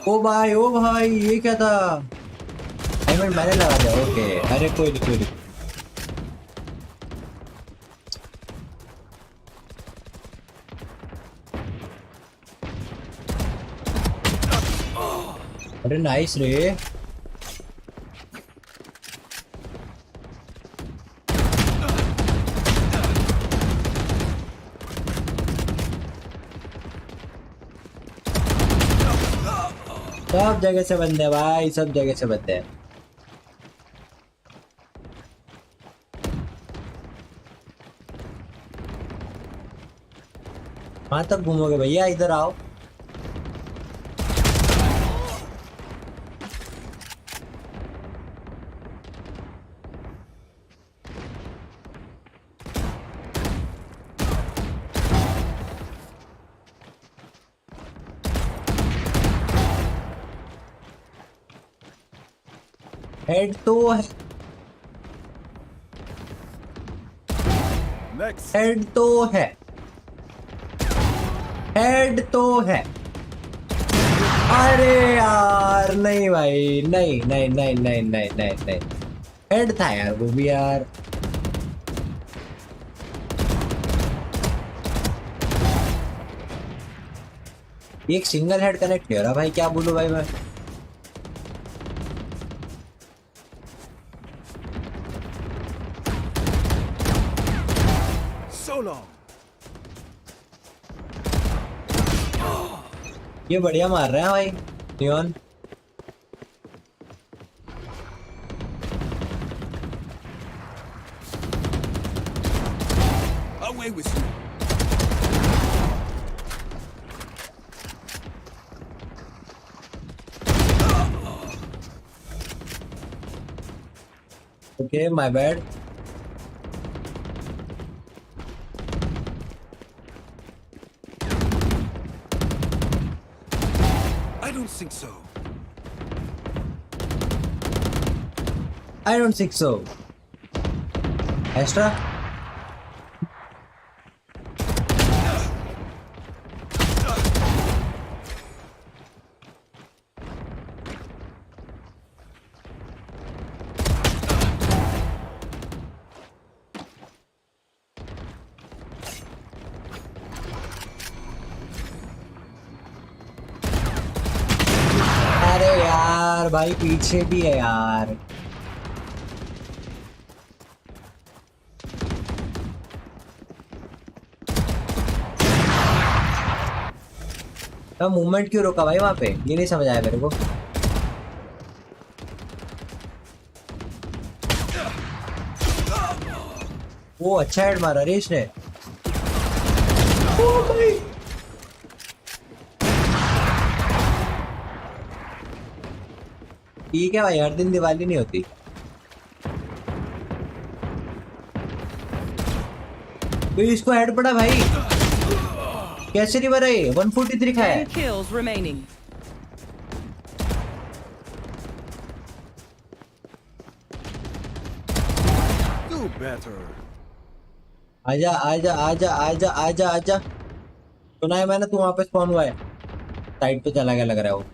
ओ भाई ये क्या था? डायमंड मैंने लगा दिया। ओके अरे कोई नहीं कोई नहीं। अरे नाइस रे। सब जगह से बंदे भाई, सब जगह से बंदे हैं। कहाँ तक घूमोगे भैया, इधर आओ। हेड तो है, Next. हेड तो है, हेड तो है। अरे यार नहीं भाई, नहीं नहीं नहीं नहीं नहीं नहीं नहीं, हेड था यार वो भी यार। एक सिंगल हेड कनेक्ट नहीं हो रहा भाई, क्या बोलूं भाई मैं। So long. ये बढ़िया मार रहे हैं भाई neon. Away with you. Okay my bad. I don't think so. I don't think so. Extra? अरे यार भाई पीछे भी है यार। तो मूवमेंट क्यों रोका भाई वहां पे, ये नहीं समझ आया मेरे को। वो अच्छा हेड मारा रे इसने। ओ भाई ठीक है भाई, हर दिन दिवाली नहीं होती। तो इसको हेड पड़ा भाई, कैसे नहीं मरा ये? 143 का है। 10 kills remaining. Do better. आजा आजा आजा आजा आजा आजा। सुना है मैंने, तू वहां पे स्पॉन हुआ है, साइड पे चला गया लग रहा है वो।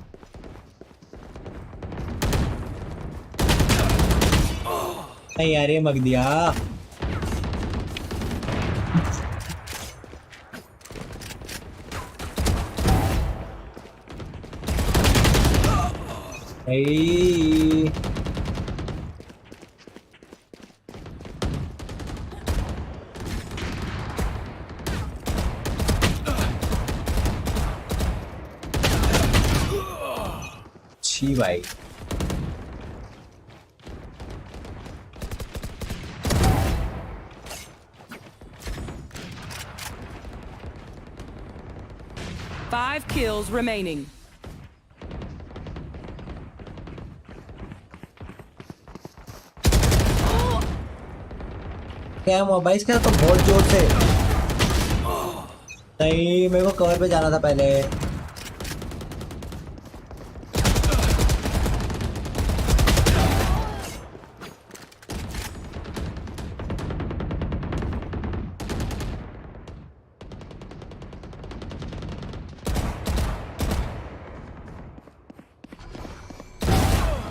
नहीं यार ये मग दिया। छी भाई। Five kills remaining. क्या हुआ भाई इसका तो बहुत जोर से। नहीं मेरे को कवर पे जाना था पहले।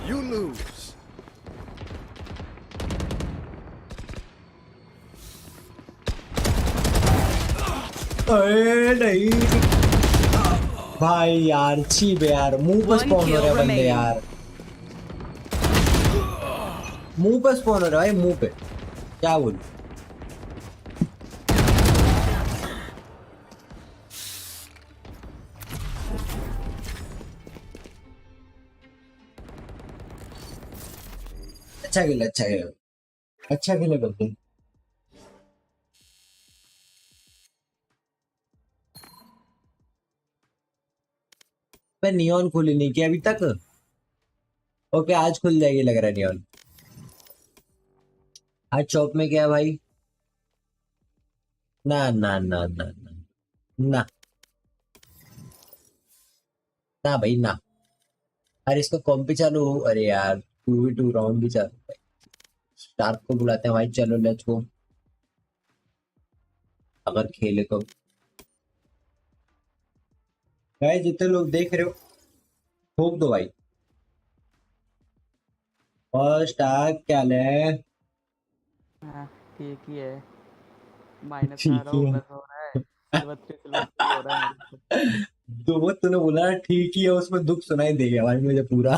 You lose. अरे नहीं भाई यार, छी बे यार, मुंह पे स्पॉन हो रहे बंदे यार, मुंह पे स्पॉन हो रहा है भाई, मुंह पे, क्या बोलूं। अच्छा खेले, अच्छा खेले, अच्छा खेले बंदे। मैं नियॉन खुली नहीं की अभी तक। ओके आज खुल जाएगी लग रहा है नियॉन। आज शॉप में क्या है भाई? ना ना ना ना ना ना ना भाई ना। अरे इसका कॉम्प भी चालू हो, अरे यार 2v2 राउंड भी चालू। स्टार्क को बुलाते हैं भाई, चलो लेट्स गो, अगर खेले तो। भाई जितने लोग देख रहे हो ठोक दो भाई। और स्टार्क क्या ले? हाँ, ठीक ही है। माइनस में आ ठीक रहा ही हूँ, है। प्लस हो रहा है। सिल्वर 3 सिल्वर 3 हो रहा है मेरे को। तो वो तूने बोला ना ठीक ही है, उसमें दुख सुनाई देगा भाई मुझे पूरा।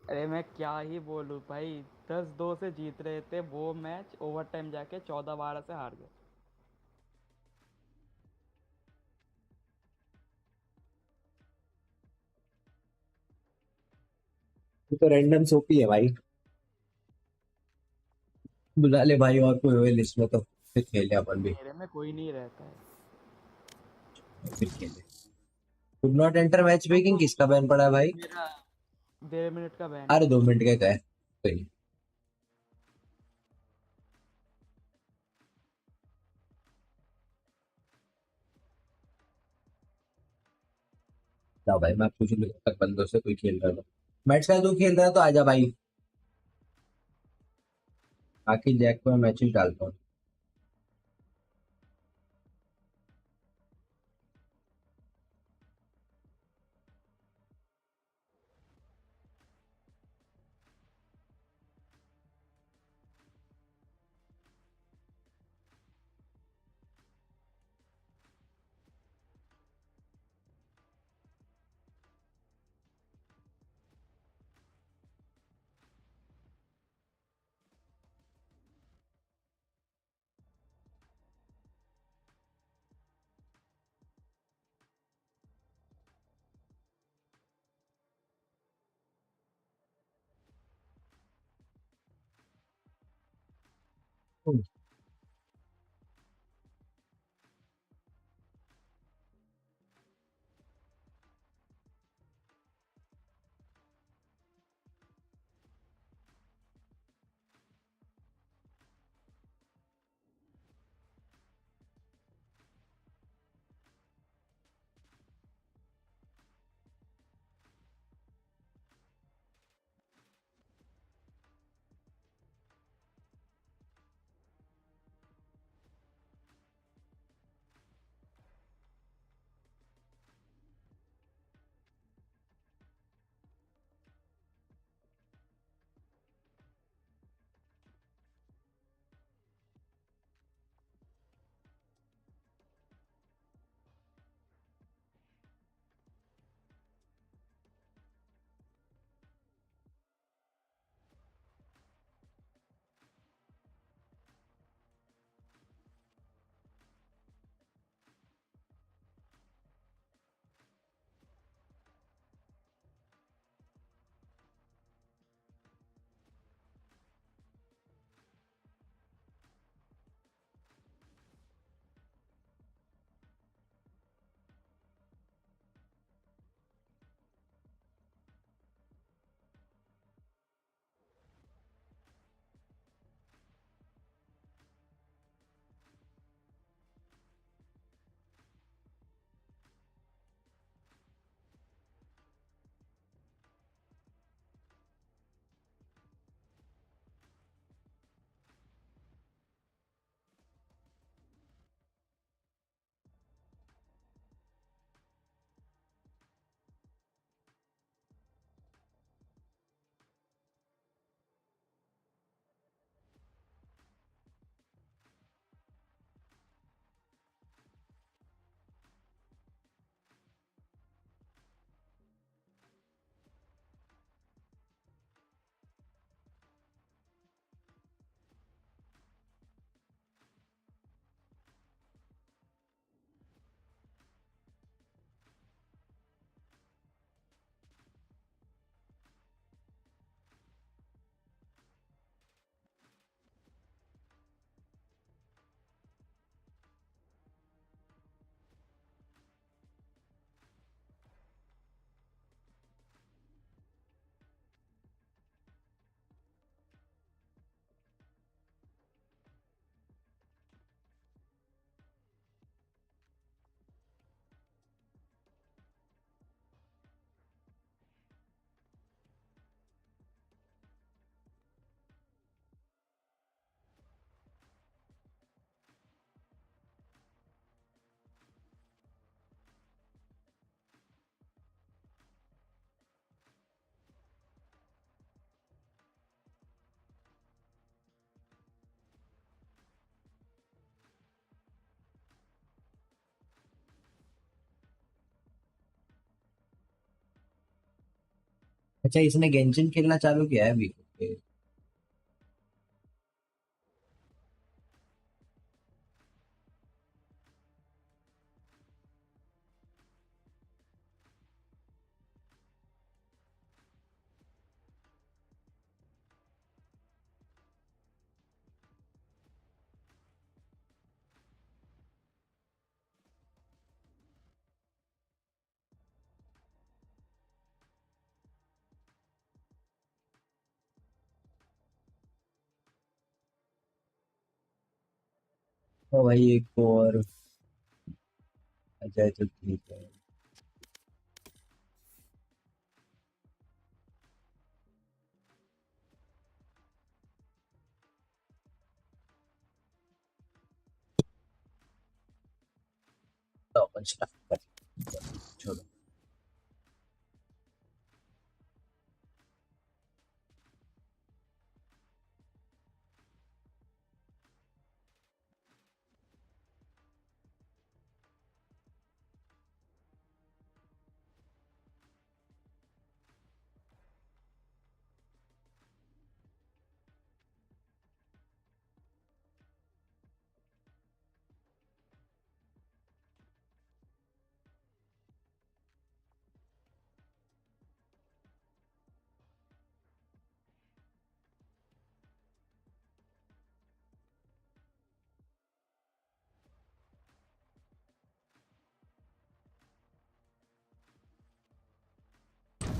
अरे मैं क्या ही बोलूँ भाई, 10-2 से जीत रहे थे वो मैच, ओवर टाइम जाके 14-12 से हार गए। वो तो रैंडम सोपी है भाई। बुला ले भाई, और कोई होए लिस्ट में तो फिर खेले अपन भी। मेरे में कोई नहीं रहता है। फिर खेले। Could not enter match making किसका बैन पड़ा है भाई? मेरा 1.5 मिनट का बैन है। अरे 2 मिनट का क्या है, कोई नहीं। ना भाई मैं पूछ लूँ तक बंदों से, कोई खेल रहा है मैच का, तू खेल रहा है तो आजा भाई, बाकी जैक को मैं मैचेस डालता हूँ। अच्छा इसने गेंशिन खेलना चालू किया है अभी। ओ भाई एक और। अच्छा तो ठीक है। तो अपन स्टार्ट कर, छोड़ो।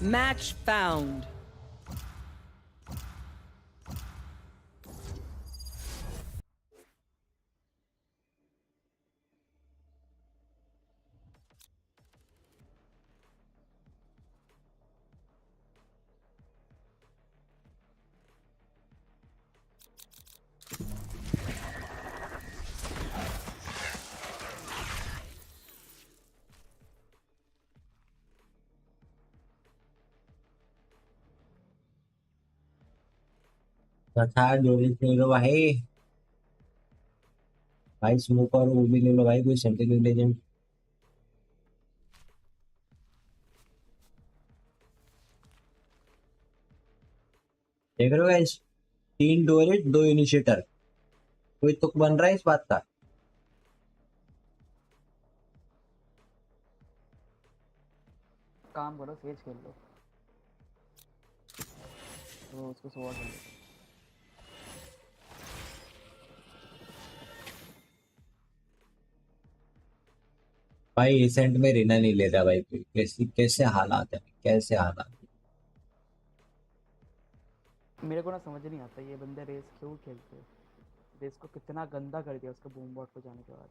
Match found. तथा जोड़ी ले लो भाई। भाई स्मोक और वो भी ले लो भाई, कोई सेंटिनल लेजेंड। देख रहे हो गाइस, 3 डोरेट 2 इनिशिएटर। कोई तुक बन रहा है इस बात का? काम करो, सेज खेल लो तो उसको स्वॉर्ड कर दो। भाई एसेंट में रीना नहीं ले रहा भाई, कैसे कैसे हालात है, कैसे हालात। मेरे को ना समझ नहीं आता ये बंदे रेस क्यों खेलते हैं। रेस को कितना गंदा कर दिया उसके बूम बॉट को जाने के बाद।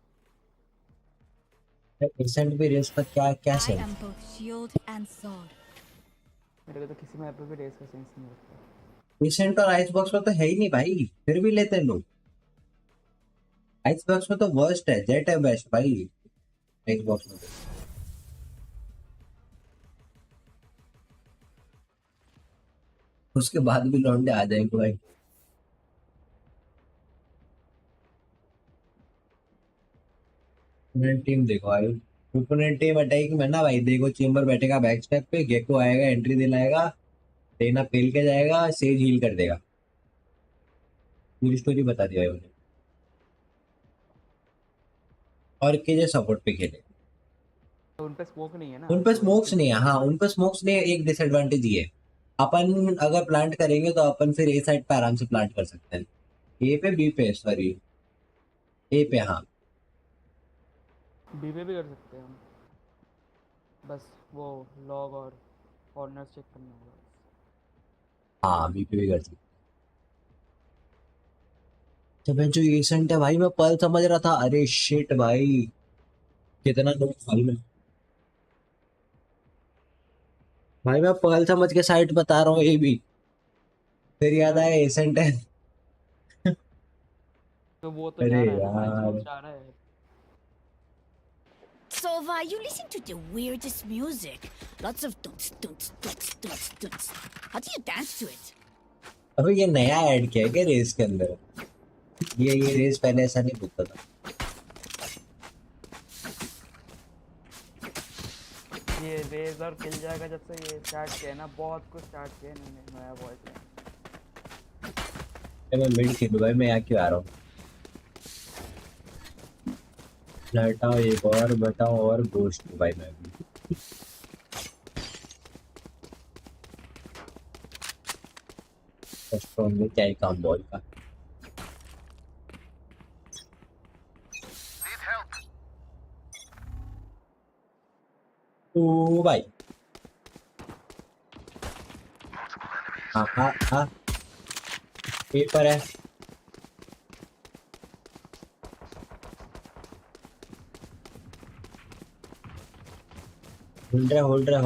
एसेंट भी रेस का क्या क्या I sense? am both shield and sword. मेरे को तो किसी मैप पे भी रेस का सेंस नहीं लगता। एसेंट और आइस बॉक्स में तो है ही नहीं भाई, फिर भी लेते हैं लोग। आइस बॉक्स में तो वर्स्ट है, जेट है बेस्ट भाई। आइस बॉक्स में तो उसके बाद भी लौंडे आ जाएंगे भाई। ओपोनेंट टीम देखो भाई, ओपोनेंट टीम अटैक में ना भाई, देखो चेम्बर बैठेगा बैक स्टेप पे, गेको आएगा एंट्री दिलाएगा, लेना फेल के जाएगा, सेज हील कर देगा। पूरी स्टोरी बता दिया भाई उन्हें। और के जो सपोर्ट पे खेले, तो उन पे स्मोक नहीं है ना, उन पे तो वही स्मोक्स दिक्कत नहीं है। है। हाँ उन पे स्मोक्स नहीं है, एक डिसएडवांटेज ये है, अपन अगर प्लांट करेंगे तो अपन फिर ए साइड पे आराम से प्लांट कर सकते हैं। ए पे बी पे सॉरी, ए पे हाँ। बी पे भी कर सकते हैं हम, बस वो लॉग और कॉर्नर्स चेक करना होगा। हाँ बी पे भी कर सकते हैं। जब मैं जो एसेंट है भाई, मैं पल समझ रहा था, अरे शिट भाई, कितना लोग भाई में। भाई मैं पर्ल समझ के साइट बता रहा हूँ ये भी, फिर याद आया एसेंट है। तो वो तो अरे जा रहा है ना, यार। आइसबॉक्स जा रहा है। Sova, you listen to the weirdest music. Lots of dunts, dunts, dunts, dunts, dunts. How do you dance to it? अबे ये नया ऐड किया है क्या रेस के अंदर? ये रेस पहले ऐसा नहीं होता था। ये रेज और किल जाएगा जब से ये स्टार्ट किया है ना, बहुत कुछ स्टार्ट किया है इन्होंने नया वॉइस लाइन। मैं मिड खेलूं भाई, मैं यहाँ क्यों आ रहा हूँ? हटाओ एक और बताओ और गोश्त भाई मैं भी। कस्टम में क्या ही काम बॉल का। ओ भाई हाँ हाँ हाँ पेपर है। होल्ड रहा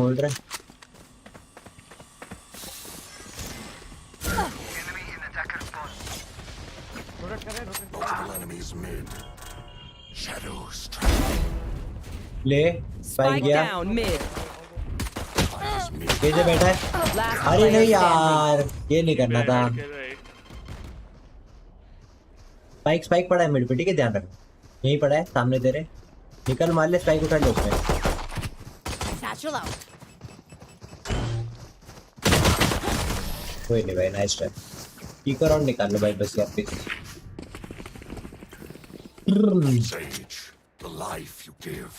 रोटेट कर रहे हैं। ले भाई Spike गया down mid. ये जो बैठा है। Last अरे player नहीं standing. यार ये नहीं करना था। स्पाइक पड़ा है मिड पे, ठीक है ध्यान रखना। यहीं पड़ा है सामने तेरे, निकल मार ले, स्पाइक उठा ले उसमें। Satchel out. कोई नहीं भाई, नाइस ट्राई। टीक और निकाल लो भाई बस यार please. Sage, the life you give,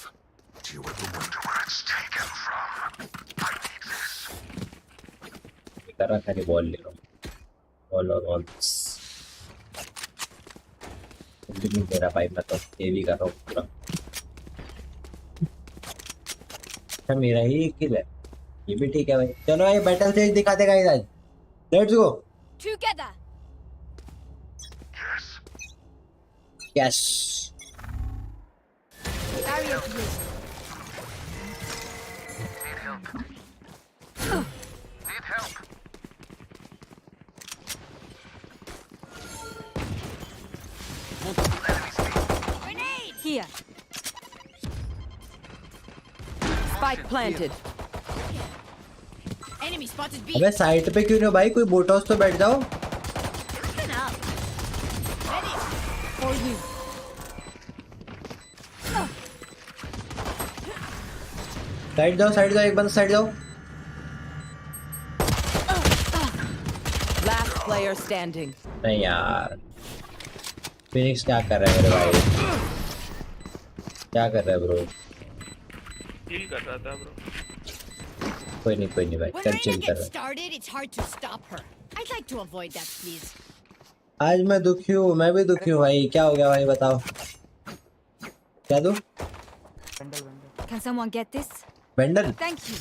but you are the wonder where it's taken from. I need this. करा खाली बॉल ले लो, बॉल और बॉल नहीं दे रहा भाई, मैं तो ये भी कर रहा हूँ पूरा। अच्छा मेरा ही एक किल है, ये भी ठीक है भाई। चलो भाई बैटल स्टेज दिखा देगा इधर, let's go. Together. Yes Barrier through. Need help. Grenade. Here. Spike planted. Enemy spotted B. अबे साइड पे क्यों नहीं भाई, कोई बोट हाउस तो बैठ जाओ। Listen up. Ready. For you. Side जाओ एक बंदा साइड जाओ। Last player standing. नहीं यार फिनिक्स क्या कर रहा है मेरे भाई, क्या कर रहा है ब्रो? हील कर रहा था ब्रो। कोई नहीं भाई, When चल Reina चिल कर gets रहा है। started, it's hard to stop her. I'd like to avoid that, please. आज मैं दुखी हूँ, मैं भी दुखी हूँ भाई। क्या हो गया भाई बताओ, क्या दूँ? Can someone get this? बैंडल Thank you.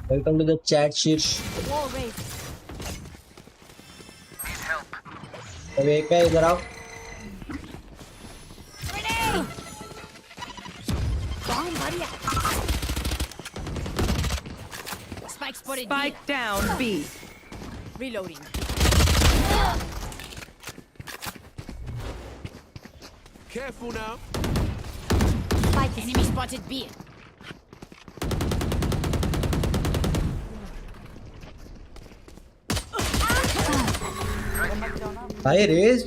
Welcome to the chat शीर्ष। Wall raised. अब एक है, इधर आओ। Grenade. Bomb buddy out. Spike spotted Spike down B. B. Reloading. Careful now. Spike enemy spotted B. भाई रेज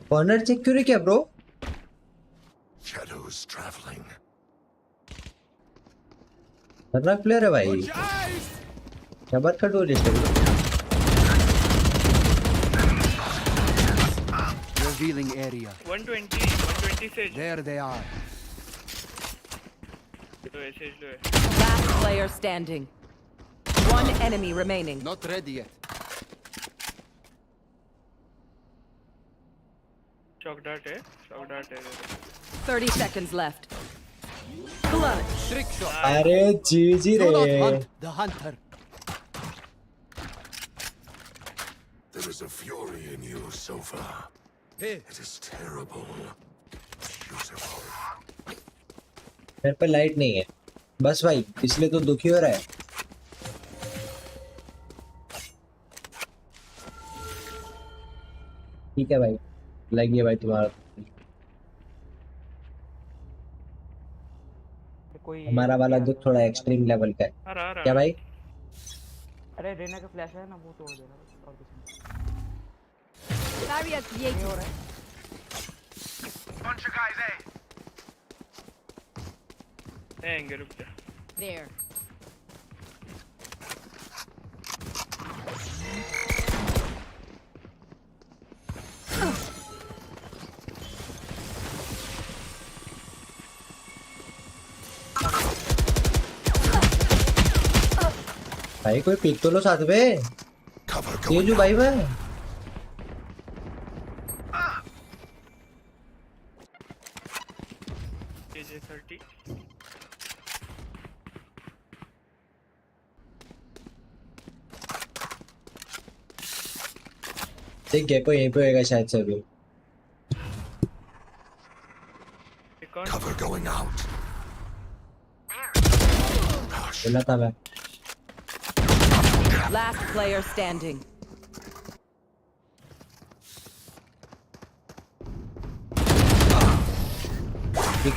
कॉर्नर चेक क्यों नहीं किया ब्रो? Shadows traveling. खतरनाक प्लेयर है भाई, जबर का डोर है। Revealing area. 120 से There they are. तो ऐसे लो है। Last player standing. One enemy remaining. Not ready yet. Shock dart है। 30 seconds left. Clutch. Trick shot. अरे जी Do not रे, hunt the hunter. There is a fury in you so far. Hey. It is terrible. Beautiful. मेरे पे light नहीं है बस भाई, इसलिए तो दुखी हो रहा है। ठीक है भाई, लगी है भाई तुम्हारा। कोई हमारा वाला दुख थोड़ा एक्सट्रीम लेवल का है। क्या भाई? अरे रेना का फ्लैश है ना, वो तोड़ देना बस, और कुछ नहीं। Barrier created. हो रहा है। Bunch of guys, eh? रुक जा। There. भाई कोई पिक तो लो साथ में। ये जो भाई भाई KJ30 देख गया कोई यहीं पे होएगा शायद से अभी। Cover going out. बोला था मैं। Last player standing.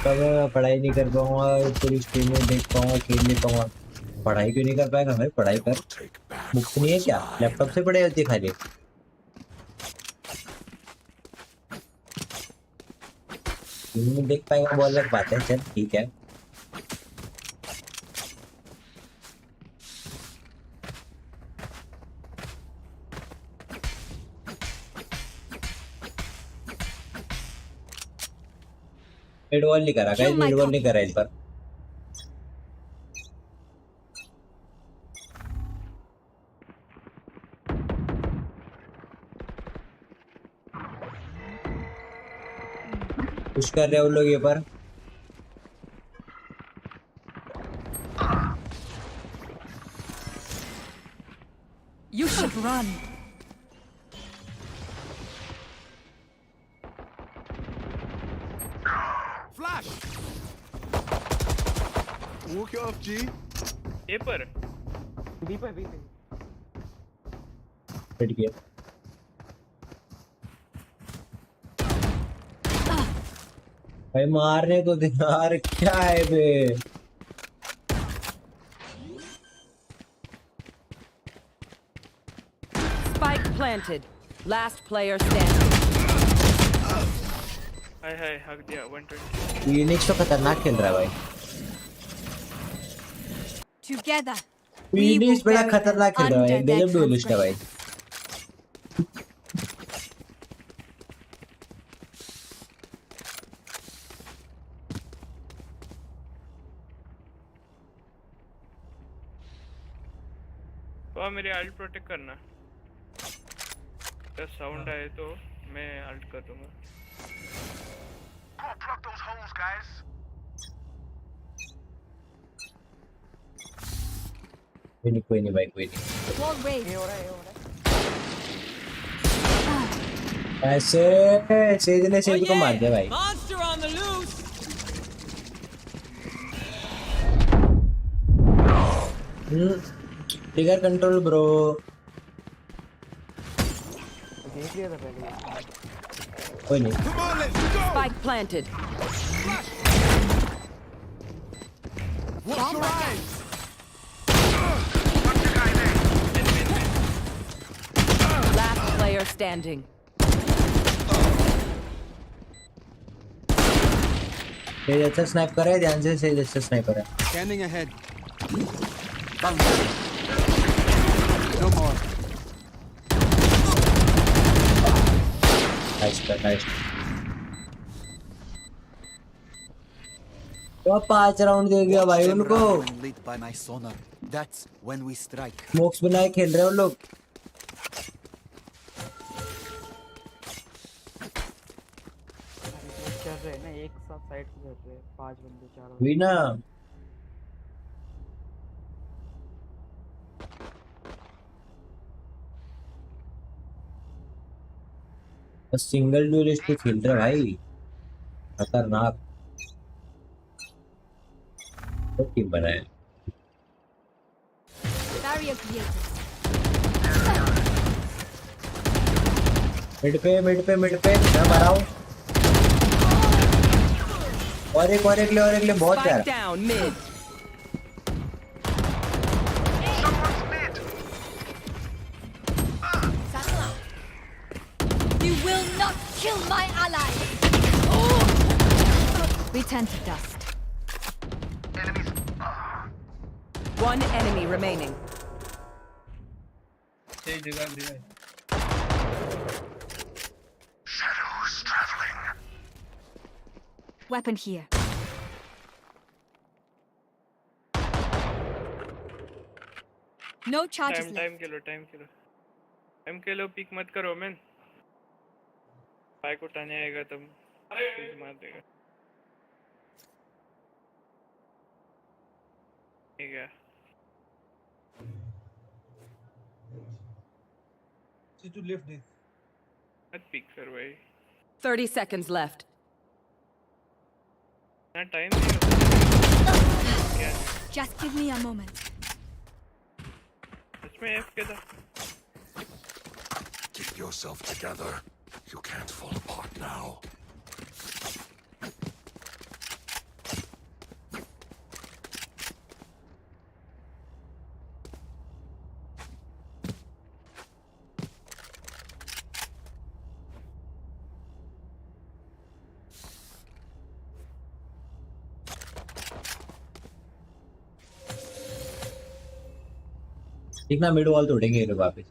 कब पढ़ाई नहीं कर पाऊंगा, पूरी स्ट्रीम में देख पाऊंगा, खेल नहीं पाऊंगा। पढ़ाई क्यों नहीं कर पाएगा भाई? पढ़ाई कर, मुफ्त नहीं है क्या? लैपटॉप से पढ़ाई होती है खाली। नहीं देख पाएगा बहुत अलग बात है। चल ठीक है। मिड वॉल नहीं करा गाइस, मिड वॉल नहीं करा इस बार। पुश कर रहे हो लोग ये पर। You should run. Flash! Walk it off, G. ए पर बी पे हिट गया। भाई मारने तो दे यार, क्या है बे? Spike planted. Last player standing. हाय हाय हक दिया 120 यूनिक्स तो खतरनाक खेल रहा है भाई। Together. यूनिक्स बड़ा खतरनाक खेल रहा है, गजब डुएलिस्ट है भाई। तो मेरे अल्ट प्रोटेक्ट करना, अगर साउंड आए तो मैं अल्ट कर दूंगा। कोई नहीं भाई, कोई नहीं। ऐसे सेज ने सेज को मार दिया भाई। Monster on the loose. Trigger control bro. देख लिया था पहले। कोई नहीं। Spike planted. Watch your eyes! Last player standing. Says अच्छा स्नाइप कर रहा है, ध्यान से। सेज अच्छा स्नाइपर है। Scanning ahead. No more. Nice. तो 5 राउंड दे दिया भाई उनको। Lit by my sonar. That's when we strike. Smokes बनाए खेल रहे हो लोग। चल रहे हैं ना, एक साथ साइड से चल रहे हैं, 5 बंदे 4 बंदे। हुई ना। बस सिंगल ड्यूलिस्ट पे खेल रहे भाई, खतरनाक। तो टीम बनाए। Barrier created. मिड पे मैं मरा हूँ। और एक ले बहुत Spike प्यारा। down mid. You will not kill my ally! We turn to dust. One enemy remaining. Shadows traveling. Weapon here. No charges left. Time के लो पिक मत करो मैन। बाइक उठाने आएगा तब पिक मार देगा। ठीक है। To lift this. मत पिक कर भाई। 30 seconds left. ना टाइम नहीं। Just give me a moment. इसमें एफ के था। Keep yourself together. You can't fall apart now. ठीक ना मिड वॉल तोड़ेंगे ये लोग वापस।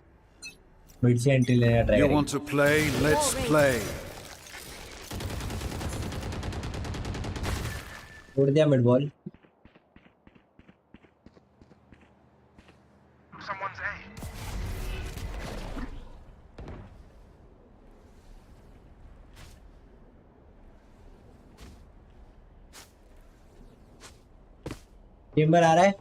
मिड से एंट्री लेना ट्राई You करेंगे। want to play? Let's play. तोड़ दिया mid wall. Someone's A. Chamber आ रहा है।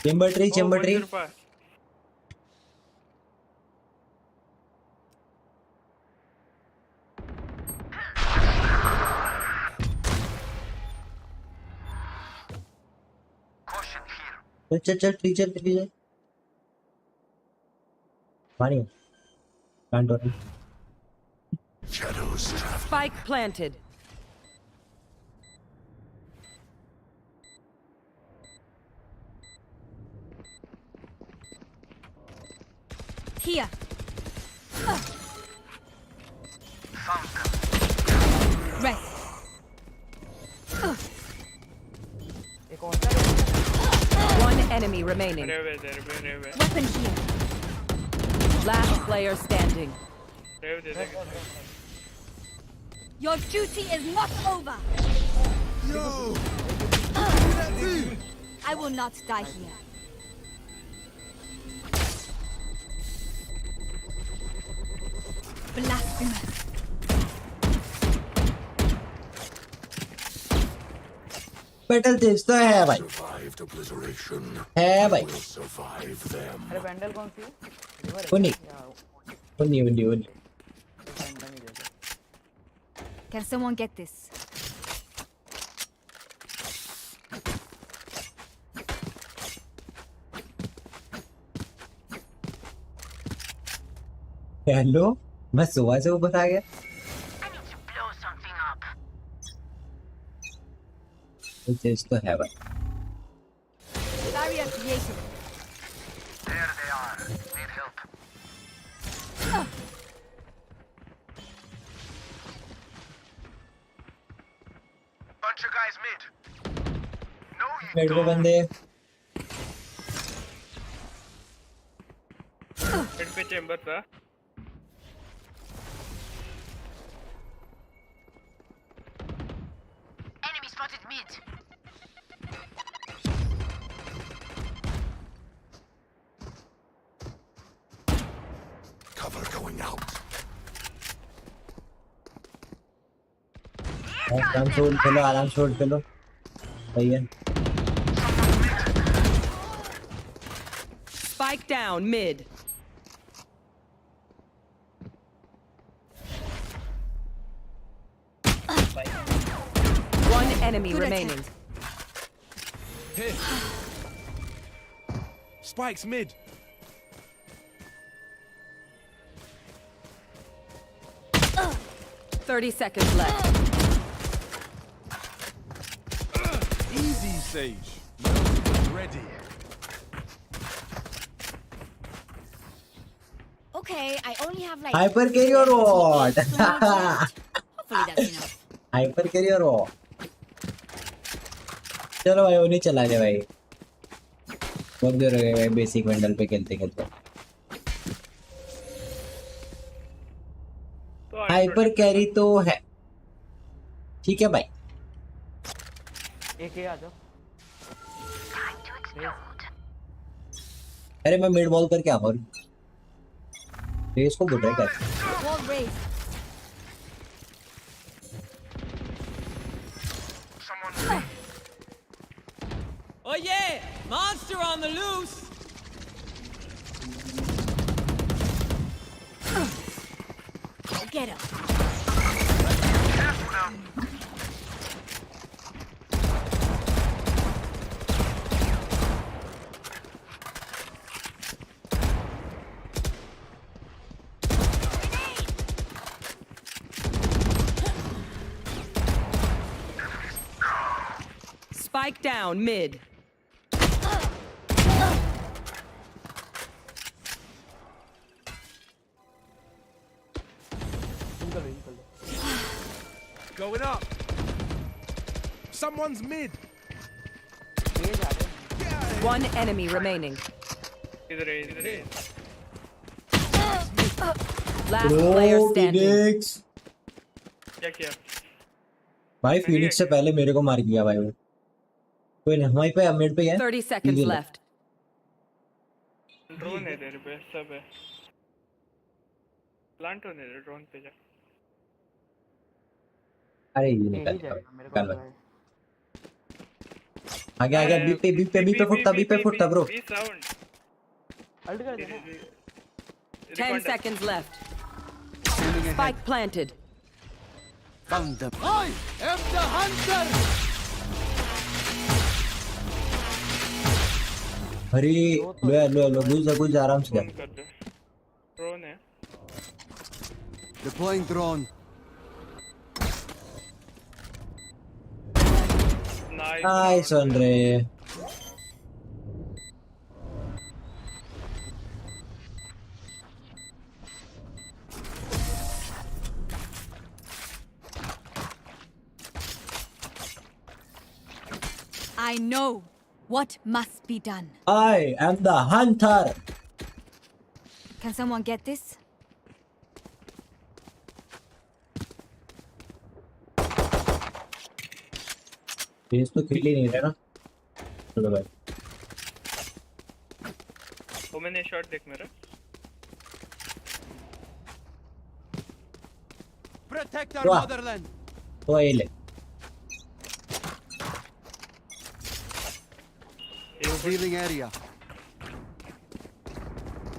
चेंबर ट्री चल मारियो कांट हो। Shadows traveling. Spike planted. Here. Rest. One enemy remaining. Weapon here. Last player standing. Your duty is not over. No! I will not die here. Blasphemous. Battle तेज तो है भाई। Survived obliteration. है भाई। Will survive them. अरे बैंडल कौन सी है? उन्हीं। Can someone get this? Hello मैं सुबह से ऊपर आ गया। तेज तो है भाई। Barrier created. There they are. Need help. Bunch of guys mid. No, you mid पे बंदे। मिड पे चेंबर था। Enemy spotted mid. Cover going out. आराम से होल्ड खेलो सही है। Spike down mid. One enemy Good remaining. Hit. Spike's mid. 30 seconds left. Easy, Sage. Ready. Okay, I only have like Hyper carry or what? Hopefully that's enough. Hyper carry और what? चलो भाई वो नहीं चला जाए भाई। बहुत देर हो गई भाई बेसिक वेंडल पे खेलते खेलते। हाइपर कैरी तो है। ठीक है भाई। एक ही आ जाओ। अरे मैं मिड बॉल करके आ रहा हूँ। रेस को बुट रहा है कैसे? Wall raised. Oh yeah! Monster on the loose! Go get him. Spike down mid. Going up. Someone's mid. One enemy remaining. Last player standing. क्या किया? भाई फीनिक्स से पहले मेरे को मार दिया भाई वो। कोई नहीं हमारे पे मिड पे है। 30 seconds left. ड्रोन है तेरे पे सब है। प्लांट होने दे ड्रोन पे जा। अरे ये निकल आगे आगे बी पे फुटता bro. 10 seconds left. Spike planted. Found them. I am the hunter. अरे लो गुज आराम से कर। ड्रोन है। Deploying drone. Nice Andre. I know what must be done. I am the hunter. Can someone get this? Face तो खिल ही नहीं रहा ना। चलो भाई। वो मैंने शॉट देख मेरा। Protect our motherland. तो ये ले। Revealing area.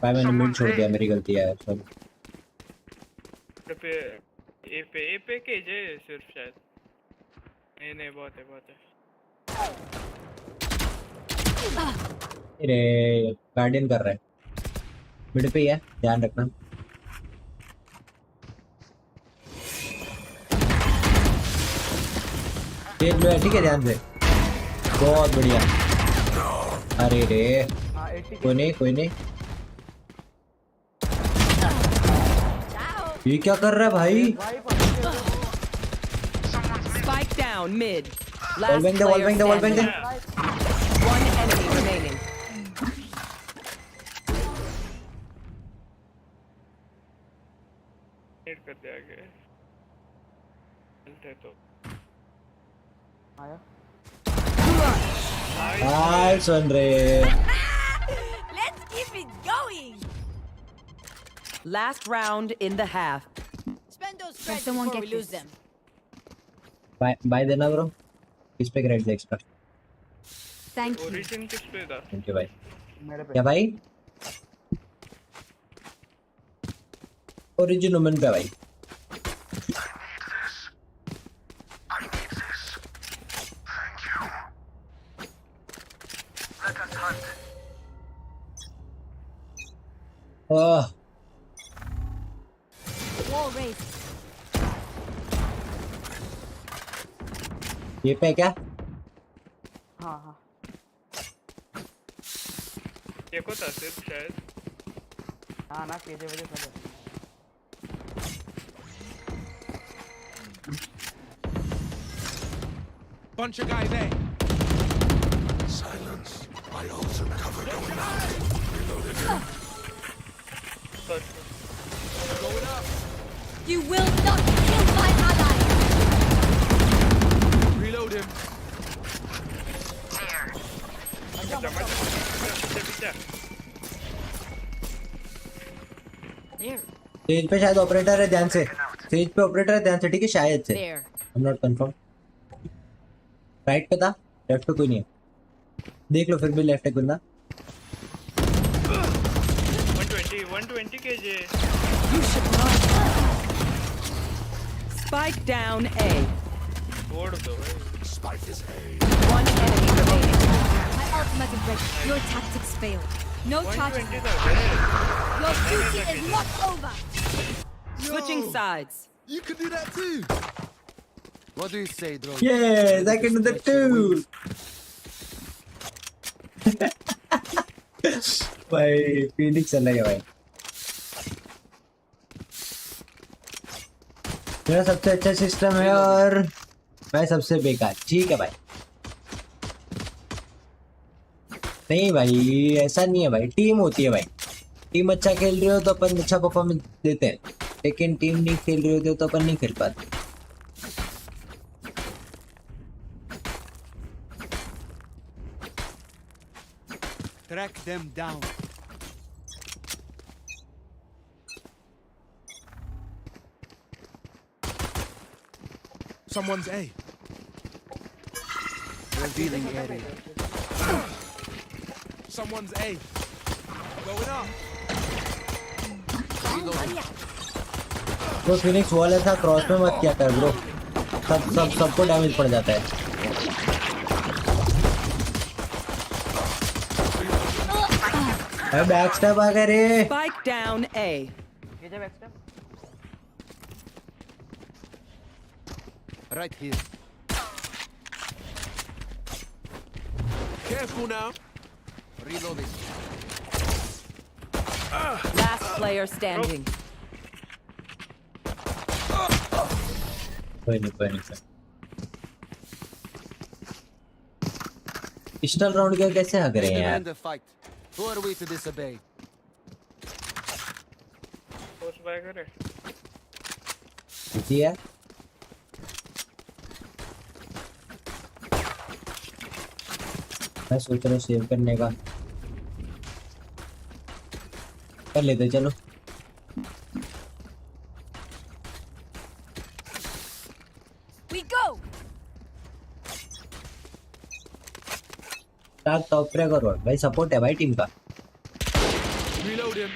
भाई मैंने मिड छोड़ दिया मेरी गलती है सॉरी। ए पे के जे सिर्फ शायद। नहीं बहुत है। अरे गार्डियन कर रहा है। मिड पे ही है ध्यान रखना। ये लो ठीक है ध्यान से। बहुत बढ़िया। अरे रे कोई नहीं ये क्या कर रहा है भाई? Spike down mid. Wall bang the. One enemy remaining. Hit कर दिया आगे। चलते तो। आया। Nice Andre. Let's keep it going. Last round in the half. Spend those credits before we lose them. Buy देना ब्रो। किस पे credit they extra? Thank you. Origin किस पे था? थैंक यू भाई। क्या भाई? ओरिजिन वुमन पे भाई। Wall raised. ये पे क्या? हाँ हाँ ये को था सिर्फ शायद। हाँ ना केजे वजह से Bunch of guys there. Silence. My ultimate cover going out. Reloaded. Going up. You will not kill my ally! Reload him. Stage पे शायद ऑपरेटर है, ध्यान से। स्टेज पे ऑपरेटर है, ध्यान से, ठीक है? शायद से, I am not confirm. Right पे था, लेफ्ट पे कोई नहीं है। देख लो फिर भी, लेफ्ट है बंदा। 120 kg. You should not. Spike down A. छोड़ दो भाई। Spike is A. One enemy remaining. My ultimate is ready. Your tactics failed. No charges. 120 था भाई। Your duty is not over. Switching sides. You can do that too. What do you say, bro? Yes, I can do that too. भाई Phoenix अलग है भाई। मेरा सबसे अच्छा system है और मैं सबसे बेकार। ठीक है भाई। नहीं भाई ऐसा नहीं है भाई, टीम होती है भाई। टीम अच्छा खेल रही हो तो अपन अच्छा परफॉर्मेंस देते हैं, लेकिन टीम नहीं खेल रही होती हो तो अपन नहीं खेल पाते। Track them down. Someone's A. Revealing area. Someone's A. Going up. तो फिनिक्स वॉल ऐसा क्रॉस में मत किया कर ब्रो, सबको डैमेज पड़ जाता है। बैक स्टेप आ गए रे। Spike down A. KJ back step. Right here. Careful now. Reloading. Last player standing. कोई नहीं। पिस्टल राउंड के कैसे हग रहे हैं यार? End the fight. Who are we to disobey? पोस्ट बाय करे। जी है। मैं सोच रहा हूँ सेव करने का, कर लेते चलो। We go! टॉप पे करो भाई, सपोर्ट है भाई टीम का। Reload him.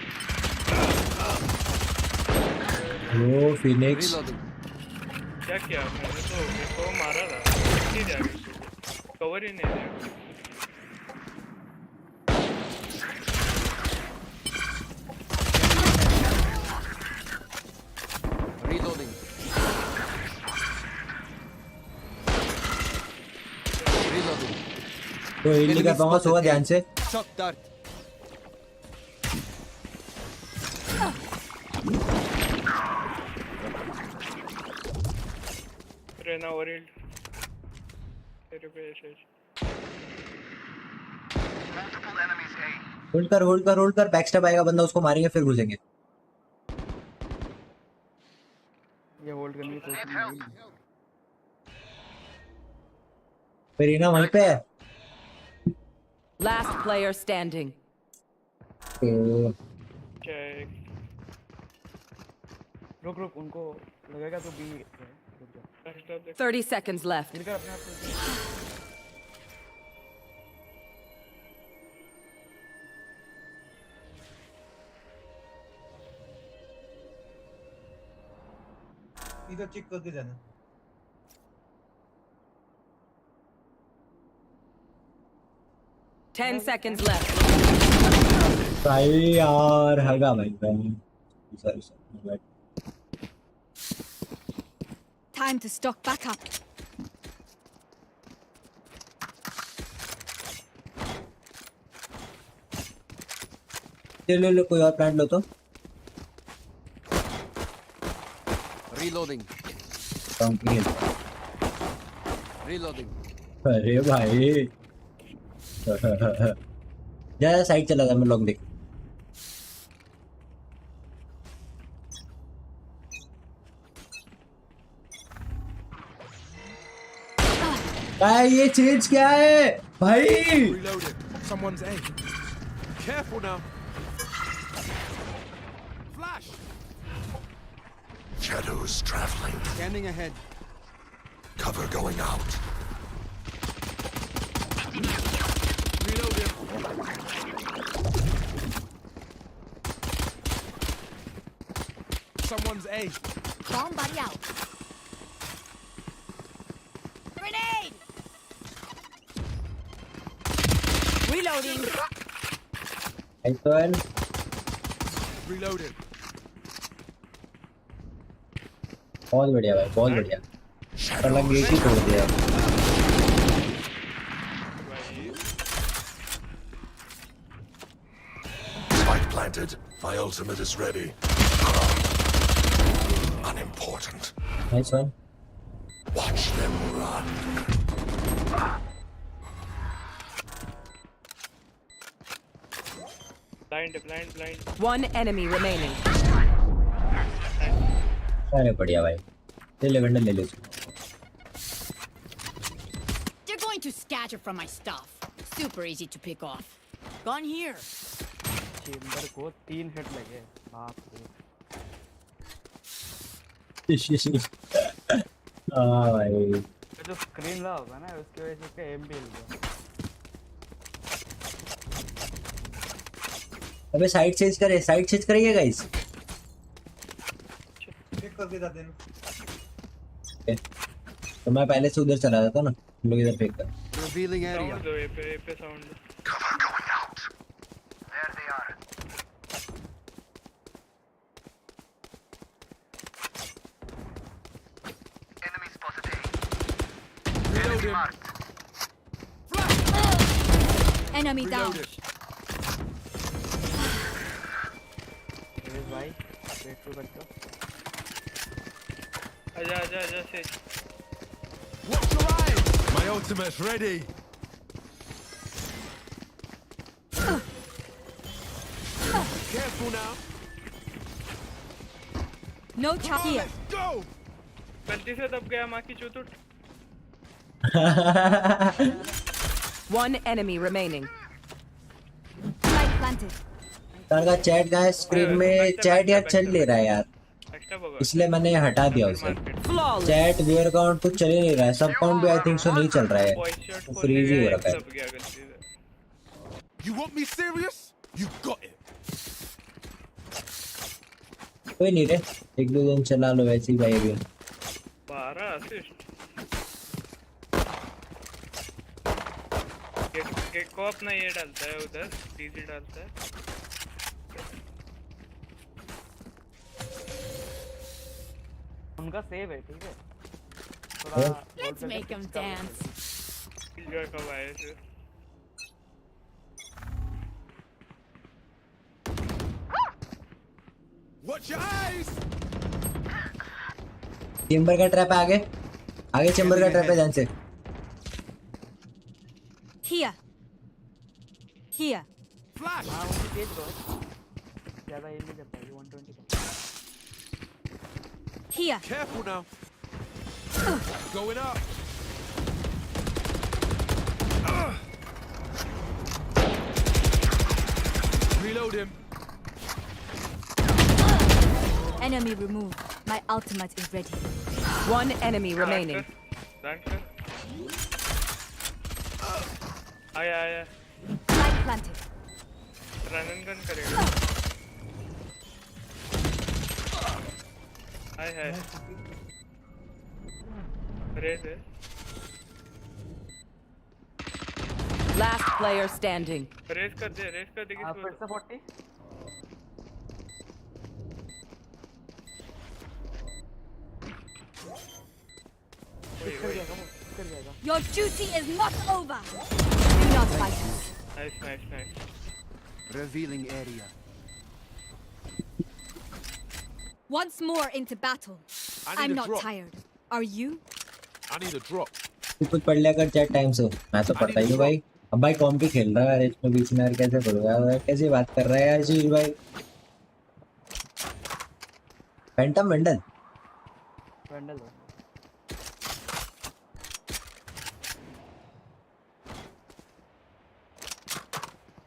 वो फिनिक्स क्या किया मैंने? तो मेरे को मारा था, नहीं दिया कवर ही नहीं दिया। Reloading. Reloading. तो हिल नहीं कर पाऊंगा, सुबह ध्यान से। Shock dart. रहना ओरिल्ड तेरे पे ऐसे। होल्ड कर, बैक स्टेप आएगा बंदा, उसको मारेंगे फिर घुसेंगे। ये होल्ड करने की कोशिश नहीं। फिर ना वहीं पे है। Last player standing. चेक। रुक उनको लगेगा तो बी। 30 seconds left. इनका अपने आप इधर चेक करके जाना। Ten seconds left. भाई यार हगा भाई। Sorry. Time to stock back up. ले लो कोई और प्लांट लो तो। Reloading. कंप्लीट। Reloading. अरे भाई जा साइड चला जा, मैं लॉक देख। भाई ये चीज क्या है भाई? Reloaded. Someone's A. Careful now. Flash. Shadows traveling. Scanning ahead. Cover going out. Reloaded. Someone's A. Bomb buddy out. Grenade! Reloading. One. Reloaded. बहुत बढ़िया भाई, बहुत बढ़िया। पहला गेट ही तोड़ दिया। Spike planted. My ultimate is ready. Unimportant. Nice one. Watch them run. Blind. One enemy remaining. अरे बढ़िया भाई, ले बंडल ले लो। They're going to scatter from my stuff. Super easy to pick off. Gone here. Chamber को 3 hit लगे, बाप रे। हाँ भाई। जो स्क्रीन ला होगा ना, उसकी वजह से उसका एम भी हिल गया। अबे साइड चेंज करेंगे गाइस। चेक करके जा देना। तो मैं पहले से उधर चला जाता ना, तुम लोग इधर फेंक कर। Revealing area. Sound दो, ए पे sound दो। Cover going out. There they are. Enemy spotted A. Enemy marked. Enemy down. अरे भाई, वेट तो करता। आजा से। Watch your eyes. My ultimate's ready. Careful now. No chop here. Let's go. गलती से दब गया, माँ की चूतुट। One enemy remaining. Spike planted. Sir का चैट गाइस, स्क्रीन में चैट यार चल ले रहा है यार, इसलिए मैंने हटा दिया उसे। चैट वेयर काउंट कुछ चल ही नहीं रहा है, सब काउंट भी आई थिंक सो नहीं चल रहा है, फ्रीज ही हो रखा है। You want me serious? You got it. कोई नहीं रे, एक दो दिन चला लो वैसे ही भाई। अभी 12 असिस्ट। को अपना ये डालता है उधर, डीजी डालता है। उनका सेव है, ठीक है। Let's make them dance. Enjoy कब आए थे? Watch your eyes. चेंबर का ट्रैप है आगे चेंबर का ट्रैप है, ध्यान से। Here. Flash. हाँ, उनकी तेज दो। ज़्यादा हिल नहीं करता, 120 का। Here. Careful now. Going up. Reload him. Enemy removed. My ultimate is ready. One enemy remaining. आया। Spike planted. Run and gun करेगा। हाय। रेस है। Last player standing. रेस कर दे किसी को। फिर से 40। Your duty is not over. Do not fight us. Nice. Revealing area. Once more into battle. I need I'm a not drop. tired. Are you? I need a drop. तू कुछ पढ़ लिया कर चैट टाइम से। मैं तो पढ़ता ही हूँ भाई। अब भाई कॉम पे खेल रहा है यार, इसमें बीच में यार कैसे पढ़ूंगा यार, कैसी बात कर रहा है यार शील भाई। Phantom Vandal Vandal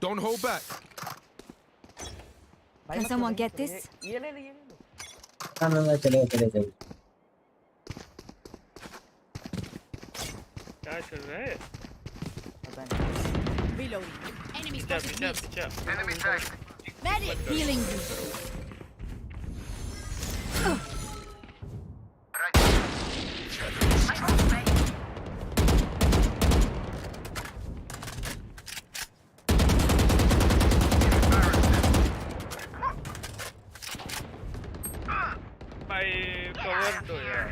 Don't hold back. Can someone get this? ये ले लो। ना चले चले चले। क्या चल रहा है? Reloading. Enemy पीछा spotted पीछा mid. पीछा। Medic healing you. भाई कवर दो यार।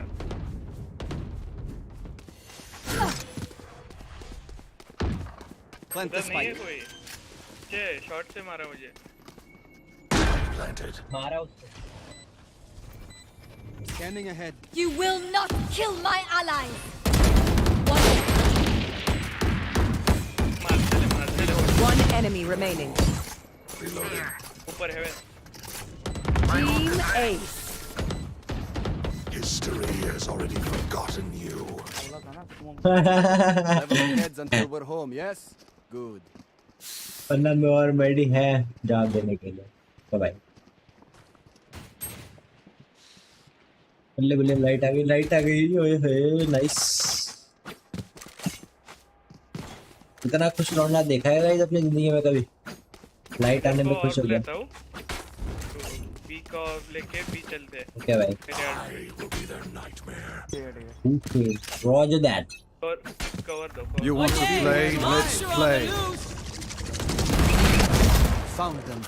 Plant the उधर नहीं है spike. कोई। शॉट से मारा मुझे। Planted. मारा उसको। Scanning ahead. You will not kill my ally. One enemy remaining. Reloading. ऊपर है वे। Team Ace. History has already forgotten you. Leveling heads until we're home, yes? Good. पन्ना में और मेडी है जवाब देने के लिए। तो भाई बल्ले बल्ले लाइट आ गई ओए होए नाइस। इतना खुश रौना देखा है गाइस अपनी जिंदगी में कभी? लाइट आने में खुश हो गया। बी को लेके बी चलते हैं। ओके भाई। Okay Roger that. और कवर दो। You want to play? Let's play. Found them.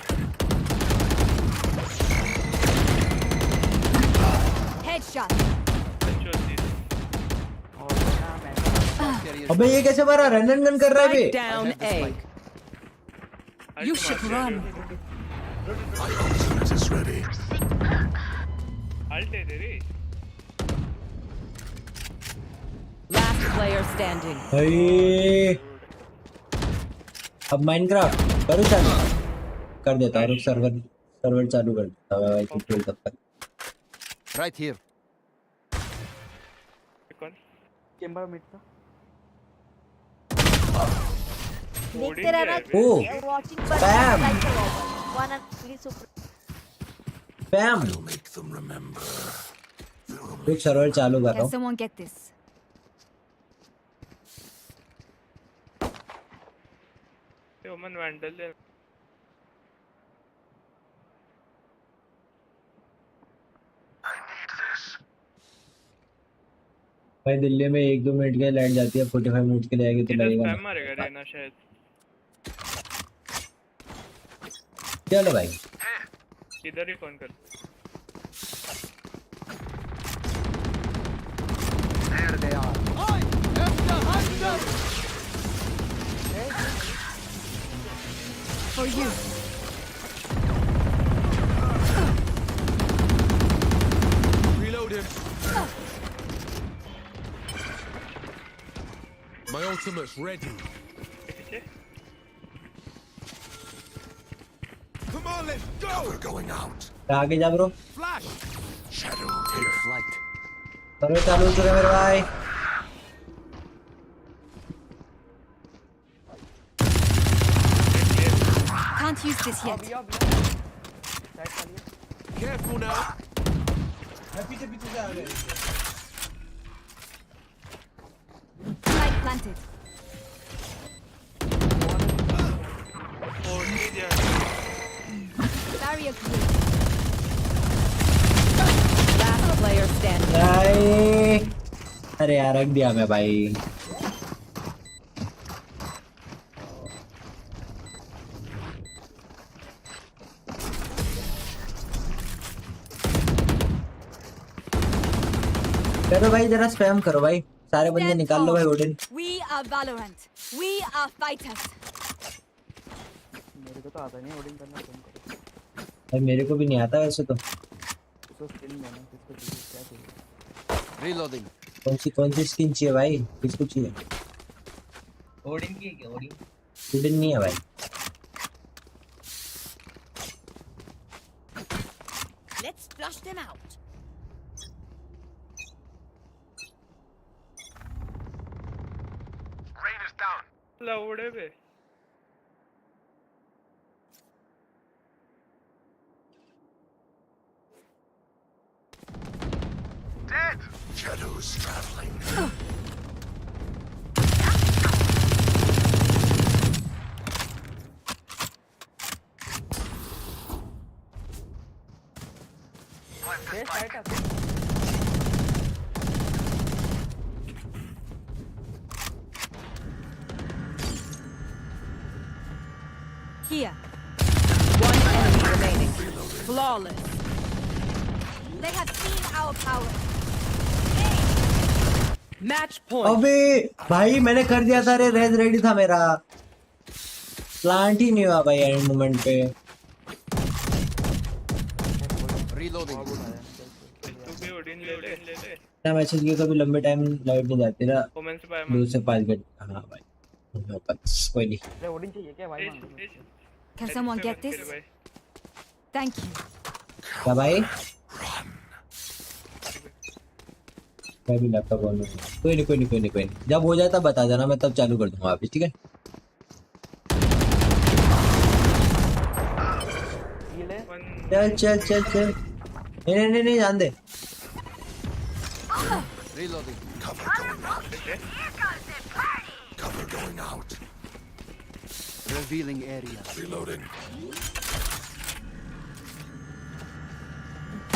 Headshot. अबे ये कैसे मारा? रन एंड गन कर रहा है बे। Down A. You should run. My ultimate is ready. Ult है तेरी। Last player standing. भाई अब माइनक्राफ्ट करूँ चालू? कर देता हूँ, रुक सर्वर चालू कर देता हूँ भाई तब तक। Right here. कौन? चेंबर मिड था। देखते रहना। ओह स्पैम स्पैम। रुक सर्वर चालू कर रहा Can हूँ। someone get this? Human vandal है। भाई दिल्ली में 1-2 मिनट के लिए लाइट जाती है, 45 मिनट के लिए आएगी तो लगेगा स्पैम मारेगा रहना शायद। चलो भाई इधर ही कौन कर। There they are. For you. Reload him. My ultimate's ready. Come on, let's go. We're going out. आगे जा bro. Flash. Shadow Take here. flight. Server चालू हो चुका है मेरे भाई। Can't use this yet. Careful now. पीछे पीछे से आ गए। Spike planted. Barrier clear. Last player standing. भाई अरे यार रख दिया मैं भाई। करो भाई जरा स्पैम करो भाई, सारे बंदे निकाल लो भाई Odin. We are Valorant. We are fighters. मेरे को तो आता नहीं ओडिन करना, तुम करो। भाई मेरे को भी नहीं आता वैसे तो। उसको स्किन देना किसको चाहिए क्या चाहिए Reloading. कौन सी स्किन चाहिए भाई, किसको चाहिए? ओडिन की है क्या ओडिन? ओडिन नहीं है भाई। Let's flush them out. लौड़े पे Shadows traveling. ये साइड है Here. One enemy remaining. Flawless. They have seen our power. Match point. अबे भाई मैंने कर दिया था रे, रेज रेडी था मेरा, प्लांट ही नहीं हुआ भाई एंड मोमेंट पे। Reloading. तू भी ओडिन ले ले ना मैसेज किया कभी लंबे टाइम लाइट नहीं जाती ना, कमेंट्स पे 2 से 5 घंटे। हाँ भाई बस कोई नहीं। अरे ओडिन चाहिए क्या भाई? Can someone get this? Thank you. क्या भाई? मैं भी लैपटॉप ऑन है। कोई नहीं, जब हो जाए तब बता देना, मैं तब चालू कर दूंगा वापस, ठीक है? चल नहीं जान दे। Reloading. Cover going out. Revealing area. Reloading.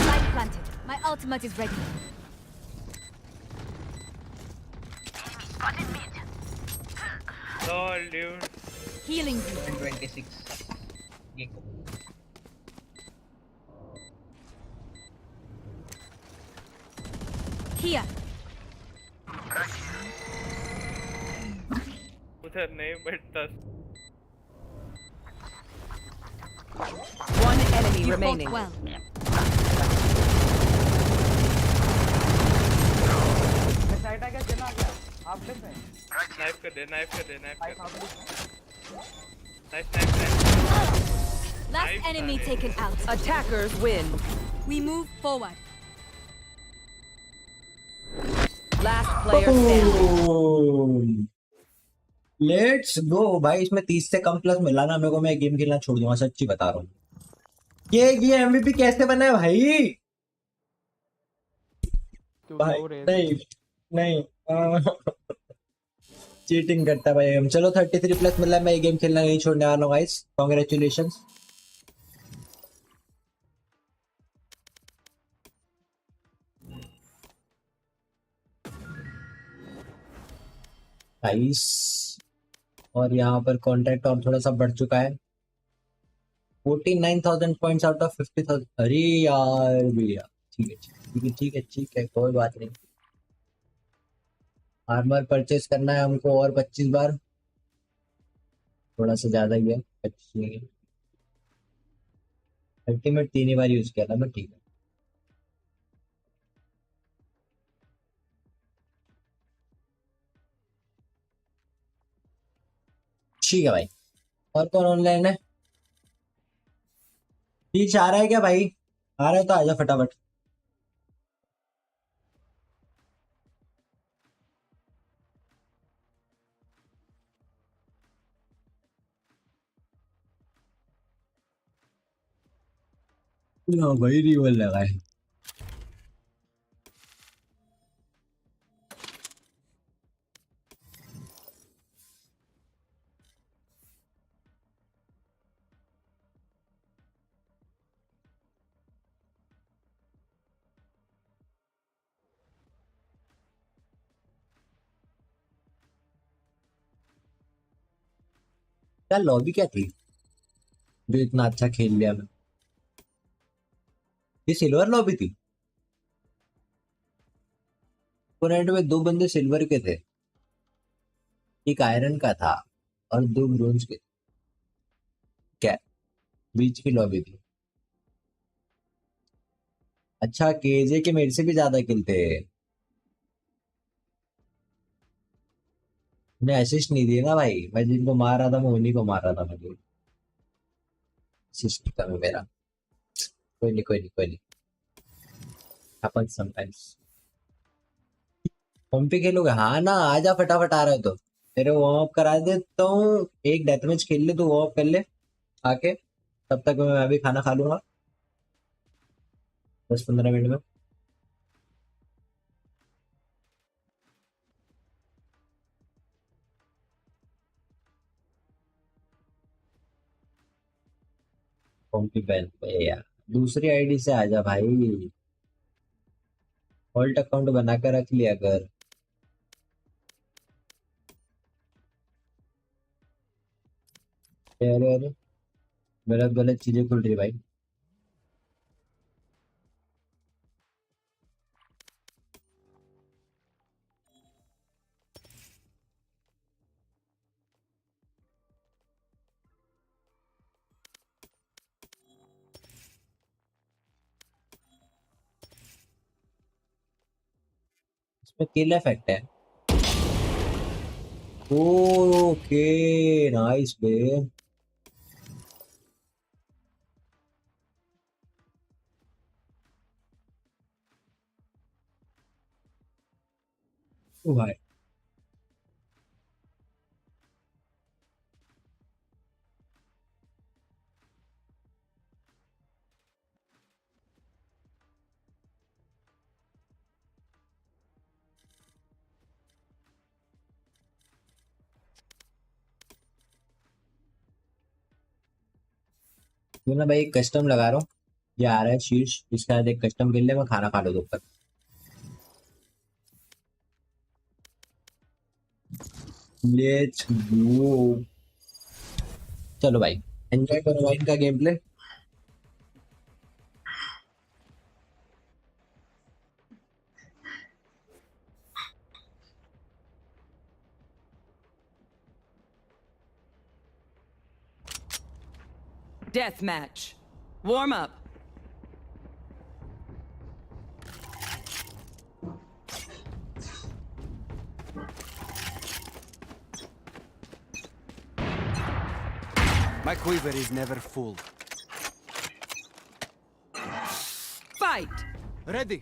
Light planted. My ultimate is ready. Lol dude Healing you. 26 ये को Here. उधर नहीं बैठता One enemy You remaining. fought well. Side आ गया, चला गया आप पे। नाइफ कर दे नाइफ कर knife Last enemy taken out. Attackers win. We move forward. Last player standing. Let's go भाई, इसमें 30 से कम प्लस मिला ना मेरे को, मैं गेम खेलना छोड़ दूंगा, सच्ची बता रहा हूँ। ये एमवीपी कैसे बना है भाई? भाई नहीं चीटिंग करता है भाई हम। चलो 33 प्लस मिला है, मैं ये गेम खेलना नहीं छोड़ने वाला हूँ गाइस, कांग्रेचुलेशंस। गाइस और यहाँ पर कॉन्ट्रैक्ट और थोड़ा सा बढ़ चुका है, 49,000 पॉइंट्स आउट ऑफ 50,000। अरे यार भैया ठीक है कोई बात नहीं। आर्मर परचेज करना है हमको और 25 बार, थोड़ा सा ज्यादा ही है, 25 नहीं है। अल्टीमेट 3 ही बार यूज किया था मैं, ठीक है। ठीक है भाई, और कौन ऑनलाइन है? ठीक आ रहा है क्या भाई? आ रहा है तो आजा फटाफट। हाँ भाई रिवल लगा है। क्या लॉबी क्या थी जो इतना अच्छा खेल लिया मैं? ये सिल्वर लॉबी थी। ओपोनेंट में 2 बंदे सिल्वर के थे, एक आयरन का था और 2 ब्रोंज के। क्या बीच की लॉबी थी? अच्छा केजे के मेरे से भी ज्यादा किल थे। उन्हें असिस्ट नहीं दिए ना भाई, मैं जिनको मार रहा था मैं उन्हीं को मार रहा था, मुझे असिस्ट कम है मेरा। कोई नहीं कोई नहीं कोई नहीं, अपन समटाइम्स। हम पे खेलोगे? हाँ ना, आजा फटाफट, आ रहे हो तो तेरे वार्म अप करा देता हूँ। एक डेथ मैच खेल ले, तू वार्म अप कर ले आके, तब तक मैं अभी खाना खा लूंगा 10-15 मिनट में। कॉम्पी बैन पे यार, दूसरी आईडी से आजा भाई, ऑल्ट अकाउंट बना कर रख लिया कर। अरे अरे, गलत गलत चीजें खुल रही है भाई। इसमें किल इफेक्ट है। ओके नाइस बे। ओ भाई, तो ना भाई कस्टम लगा रहा हूँ, ये आ रहा है शीर्ष, इसके बाद एक कस्टम खेल ले, मैं खाना खा लो दोपहर। लेट्स गो, चलो भाई एंजॉय करो भाई इनका game play. Death match. Warm up. My quiver is never full. Fight! Ready.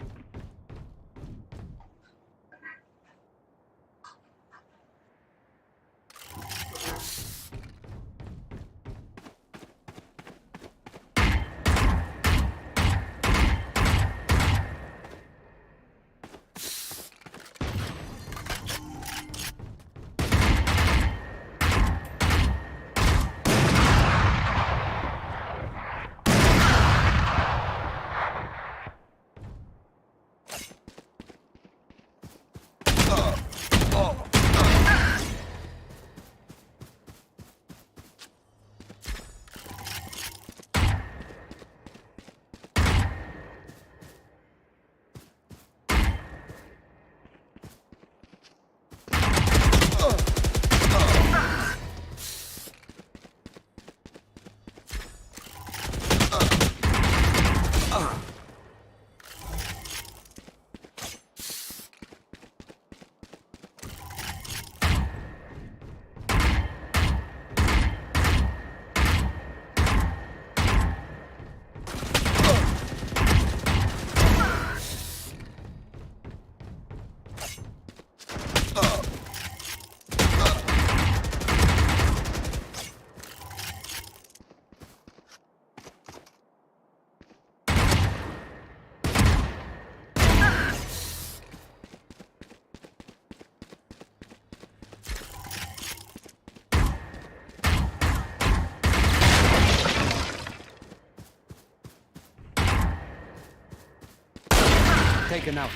Taken out.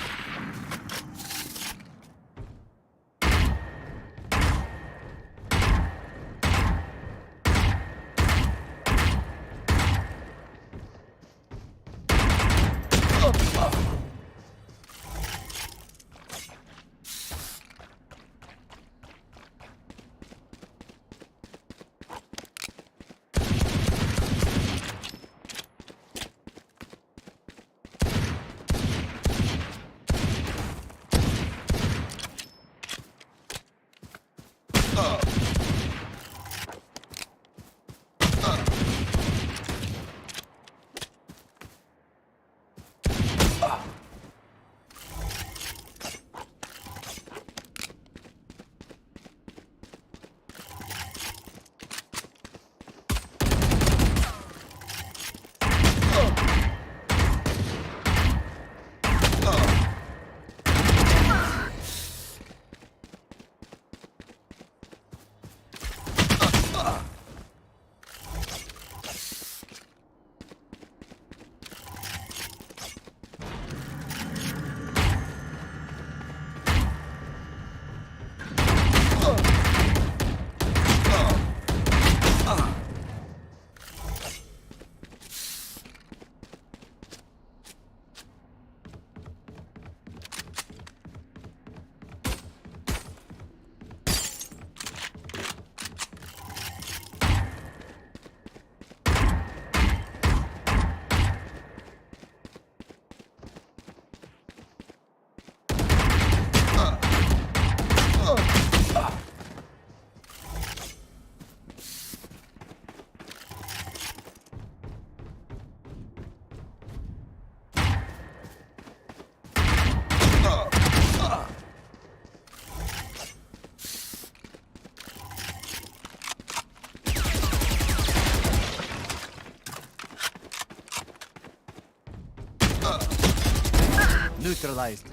Neutralized.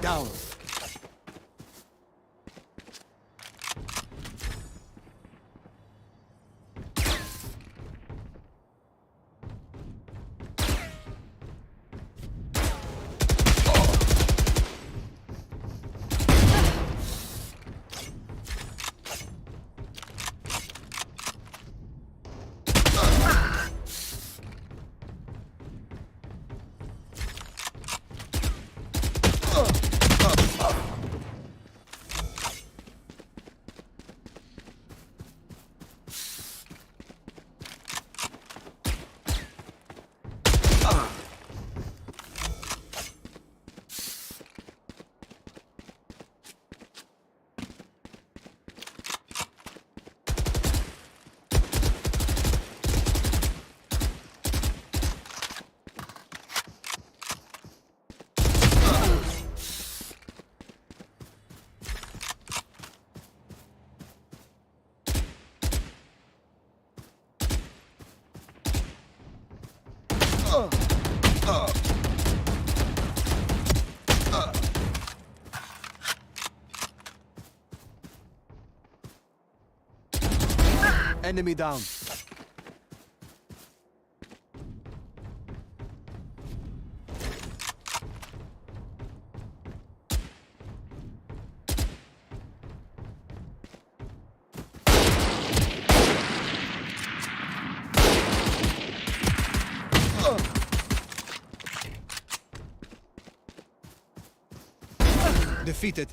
Down. Enemy down. Defeated.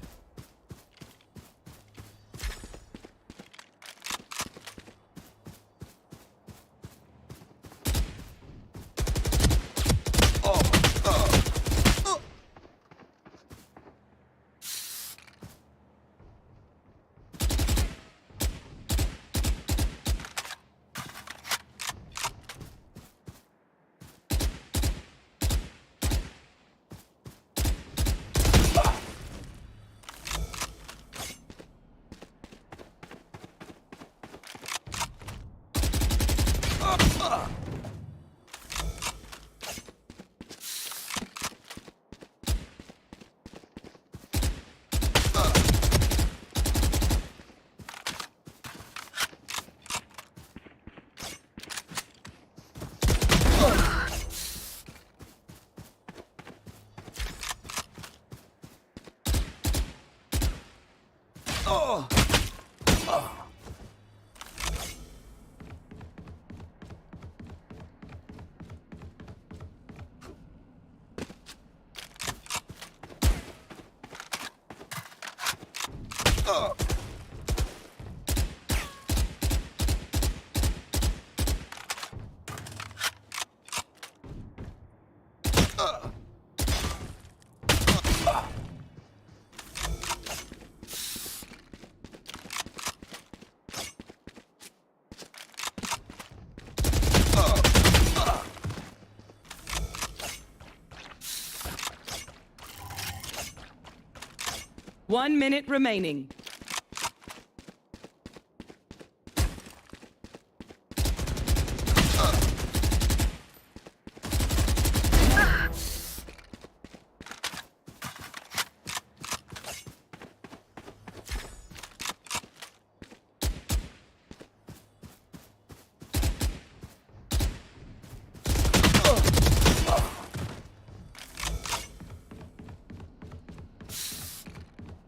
1 minute remaining.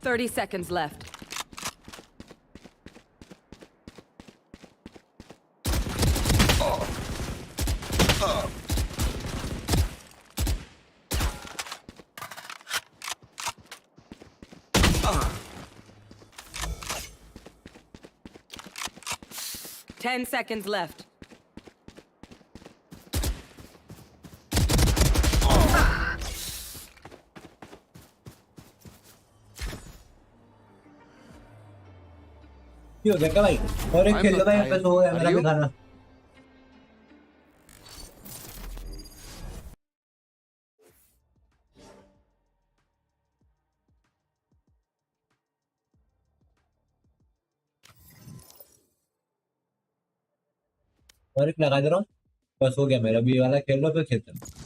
Thirty seconds left. Ten seconds left. ये हो गया क्या भाई? और एक खेल लो भाई, बस हो गया मेरा भी खाना। और एक लगा दे रहा हूँ, बस हो गया मेरा भी। ये वाला खेल लो फिर खेलते हैं।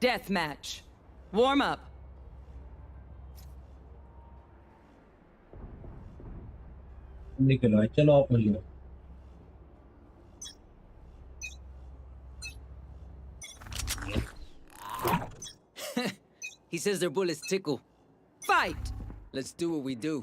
Death match. Warm up. निकलो भाई, चलो आप मिल लो। He says their bullets tickle. Fight! Let's do what we do.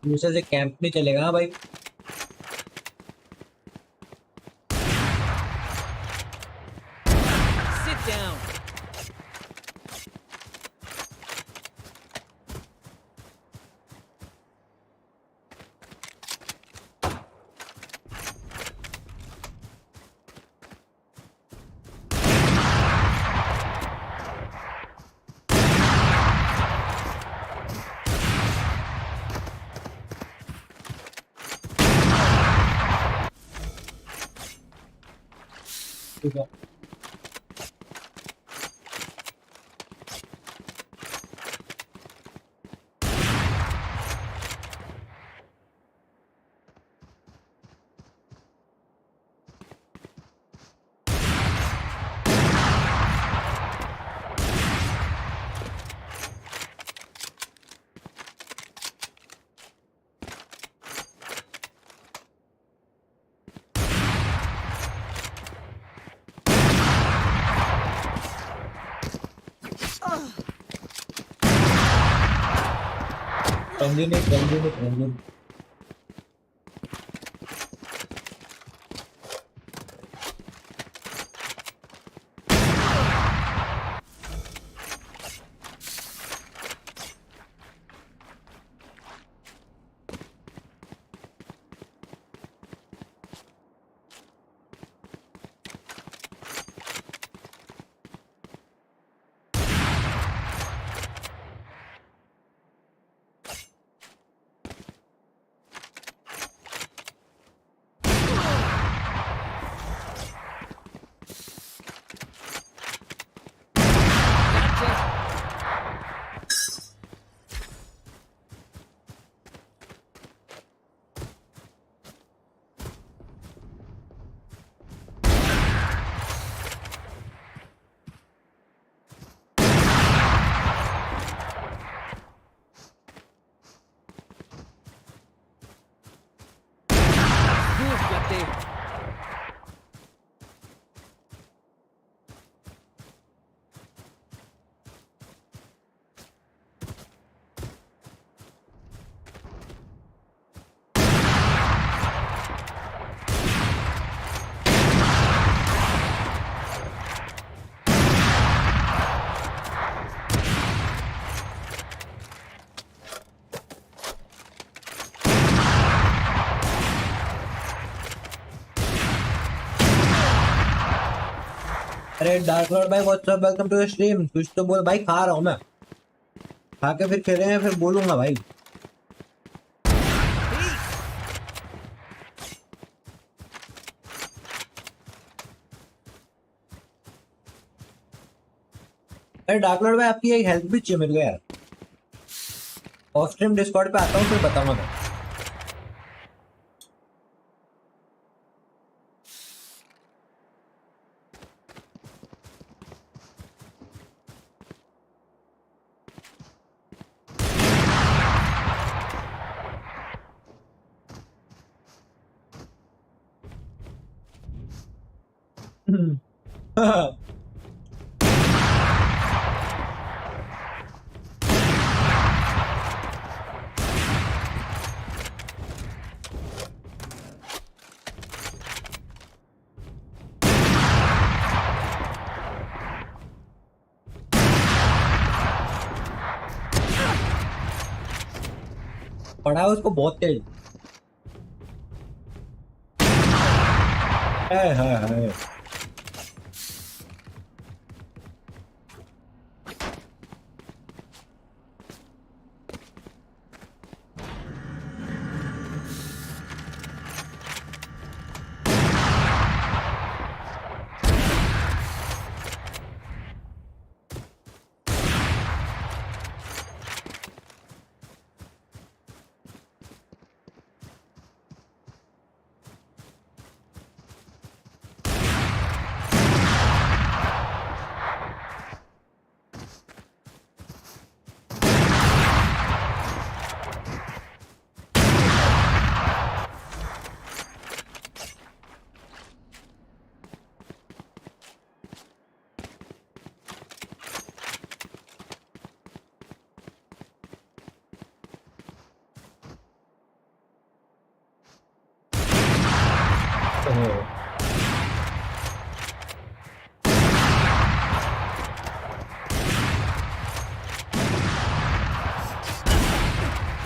दूसरे से कैंप नहीं चलेगा हाँ भाई। Sit down. ठीक है। Continue. अरे डार्क लॉर्ड भाई व्हाट्सअप, वेलकम टू स्ट्रीम। कुछ तो बोल भाई। खा रहा हूँ मैं, खा के फिर खेलेंगे, फिर बोलूंगा भाई। अरे डार्क लॉर्ड भाई आपकी एक हेल्प भी चाहिए मेरे को यार। ऑफ स्ट्रीम डिस्कॉर्ड पे आता हूँ, फिर बताऊंगा मैं। पड़ा है उसको बहुत तेज। है।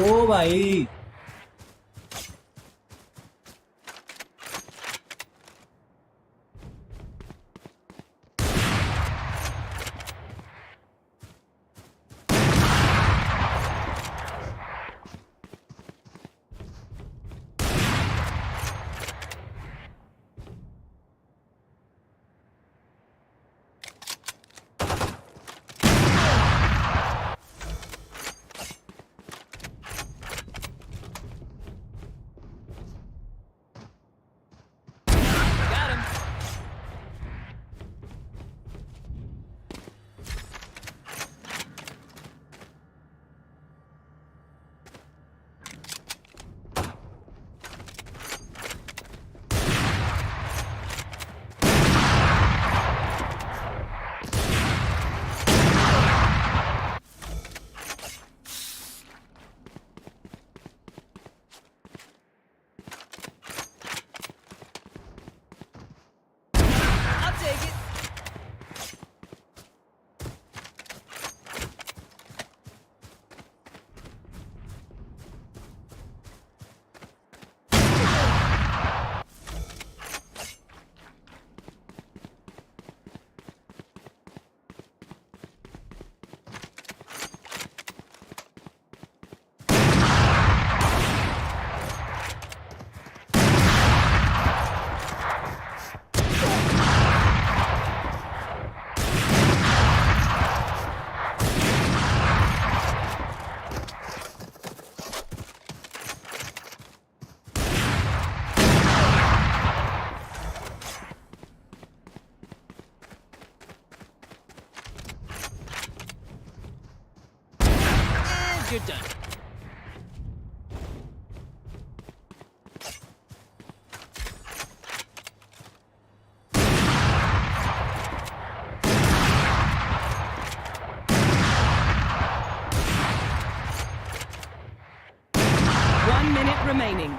ओ भाई You're done. One minute remaining.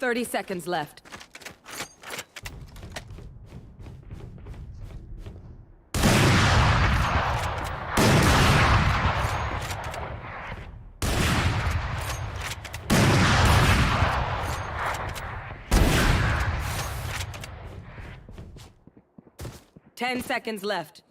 30 seconds left. Ten seconds left.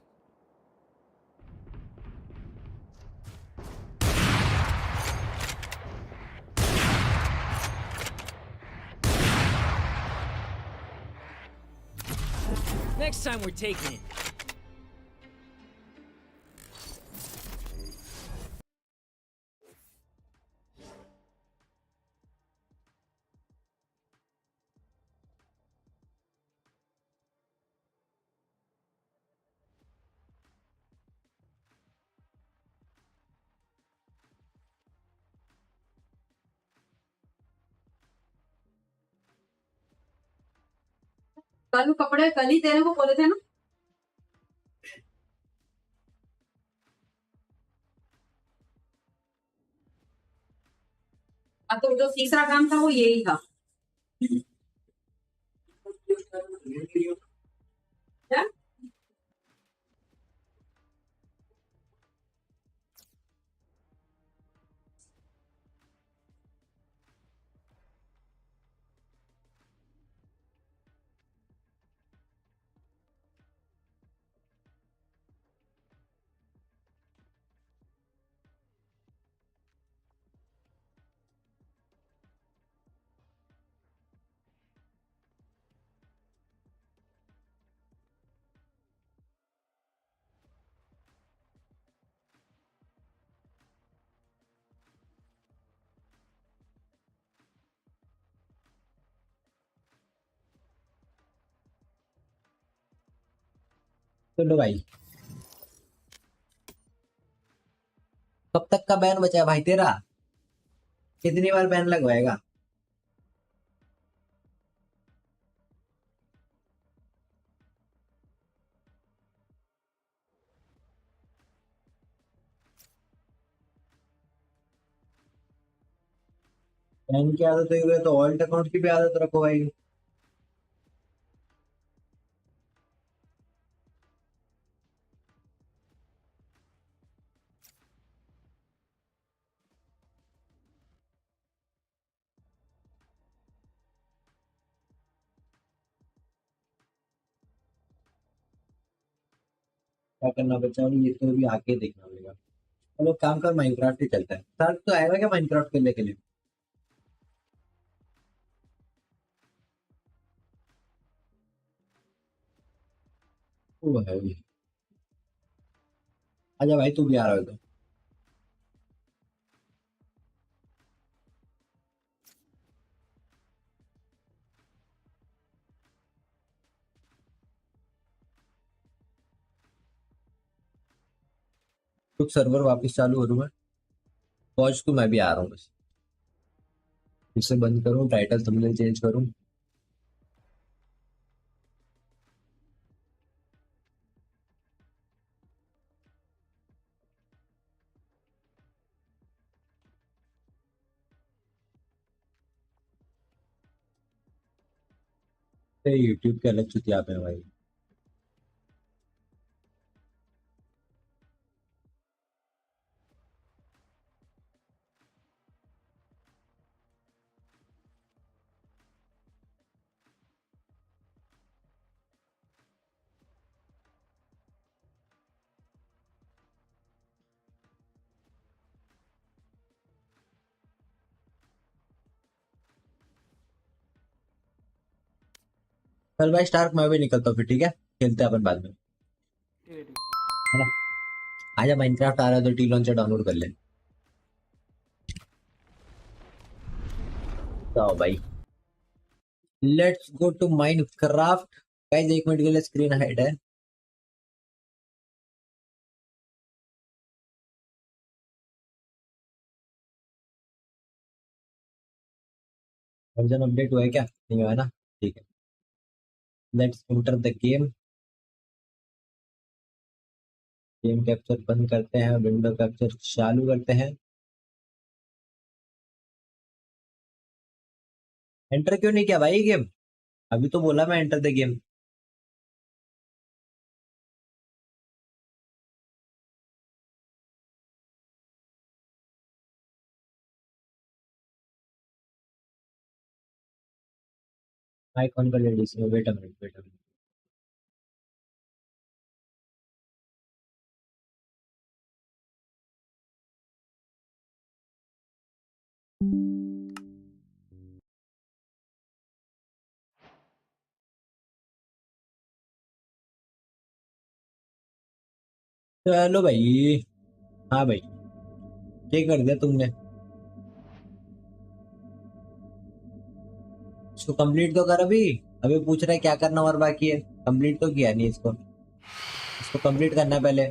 Next time we're taking it. कल कपड़े कल ही तेरे को बोले थे ना। अब तो जो तीसरा काम था वो यही था। क्या? चलो भाई, कब तक का बैन बचा है भाई तेरा? कितनी बार बैन लगवाएगा? बैन की आदत है तो ऑल्ट अकाउंट की भी आदत रखो भाई। क्या करना बचा है ये तो भी आके देखना पड़ेगा। चलो काम कर, माइनक्राफ्ट ही चलता है। स्टार्क तो आएगा क्या माइनक्राफ्ट खेलने के लिए? वो है भी। आजा भाई, तू भी आ रहा है तो। कुछ सर्वर वापस चालू करूँ मैं? पहुंच तो मैं भी आ रहा हूँ बस। इसे बंद करूँ, टाइटल थंबनेल चेंज करूँ। यूट्यूब के अलग चुतिया पे है भाई। चल भाई स्टार्क, मैं भी निकलता हूँ फिर, ठीक है? खेलते हैं अपन बाद में, है ना? आजा, माइनक्राफ्ट आ रहा है तो टी लॉन्चर डाउनलोड कर ले। तो भाई let's go to Minecraft. Guys 1 minute के लिए स्क्रीन हाइड है। वर्जन अपडेट हुआ है क्या? नहीं हुआ है ना? ठीक है, let's enter the game. Game capture बंद करते हैं, विंडो कैप्चर चालू करते हैं। एंटर क्यों नहीं किया भाई गेम? अभी तो बोला मैं एंटर द गेम। आइकॉन का लेडीज में wait a minute, wait a minute. चलो भाई। हाँ भाई, क्या कर दिया तुमने? इसको कंप्लीट तो कर अभी। अभी पूछ रहा है क्या करना और बाकी है, कंप्लीट तो किया नहीं इसको। इसको कंप्लीट करना है पहले।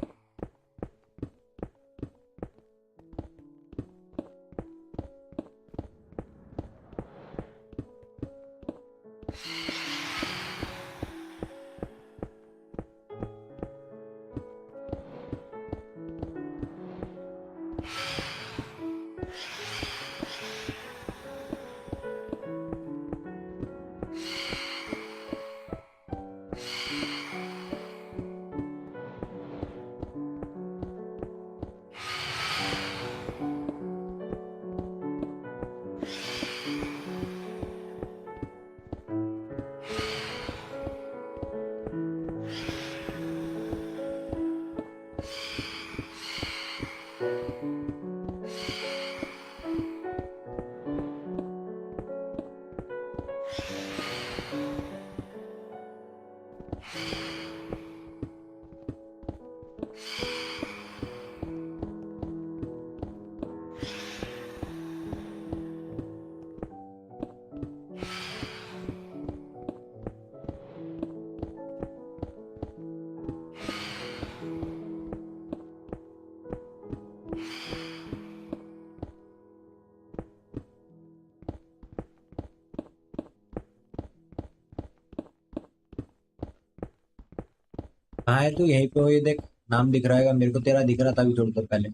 हाँ है तू यहीं पे हो, ये देख नाम दिख रहा है मेरे को, तेरा दिख रहा था अभी थोड़ी देर पहले।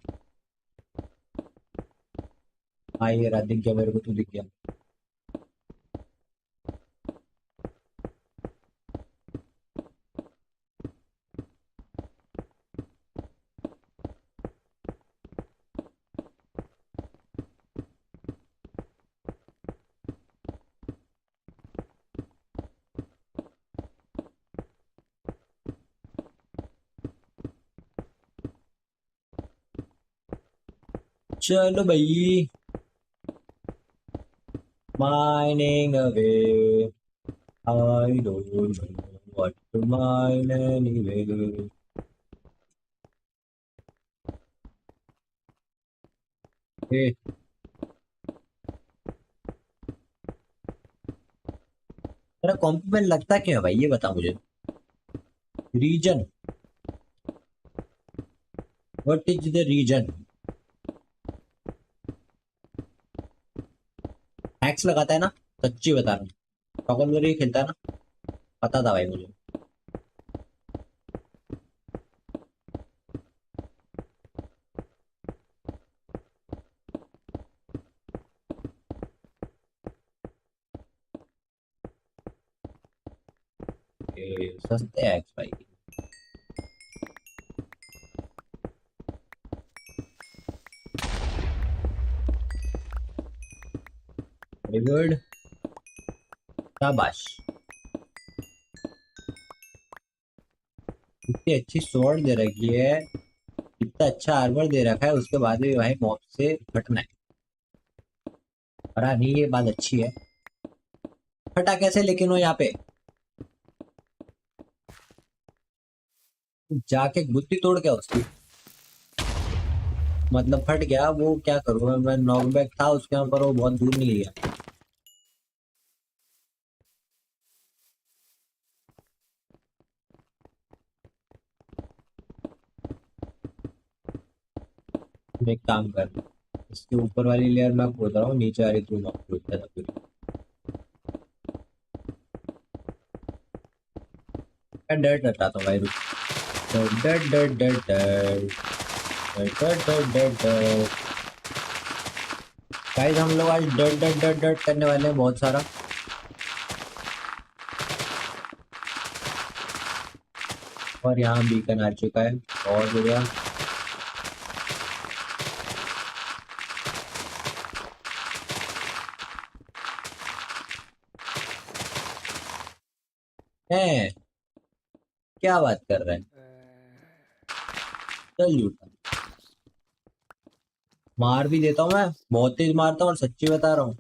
हाँ ये रहा, दिख गया मेरे को, तू दिख गया। चलो भाई, mining away. I don't know what to mine anyway. ए, तेरा कॉम्प में लगता क्यों है भाई, ये बता मुझे। Reason, what is the reason? Hacks लगाता है ना, सच्ची बता रहा हूँ। टॉगल वगैरह ही खेलता है ना, पता था भाई मुझे। सस्ते हैक्स भाई। वेरी गुड, शाबाश। इतनी अच्छी स्वॉर्ड दे रखी है, इतना अच्छा आर्मर दे रखा है, उसके बाद भी भाई मॉब से फटना है। पता नहीं, ये बात अच्छी है। फटा कैसे लेकिन वो यहाँ पे जाके गुत्ती तोड़ क्या उसकी? मतलब फट गया वो, क्या करूँ मैं नॉकबैक था उसके ऊपर, वो बहुत दूर नहीं गया। एक काम कर, इसके ऊपर वाली लेयर मैं खोद रहा हूँ, नीचे वाली तू नॉक खोदता था पूरी। मैं डर डरता हूँ भाई, रुक। डर डर डर डर डर डर डर डर डर। गाइस हम लोग आज डर डर डर डर करने वाले हैं बहुत सारा। और यहाँ बीकन आ चुका है, बहुत बढ़िया। है, क्या बात कर रहे हैं? चल झूठा, मार भी देता हूँ मैं, बहुत तेज मारता हूँ और सच्ची बता रहा हूँ।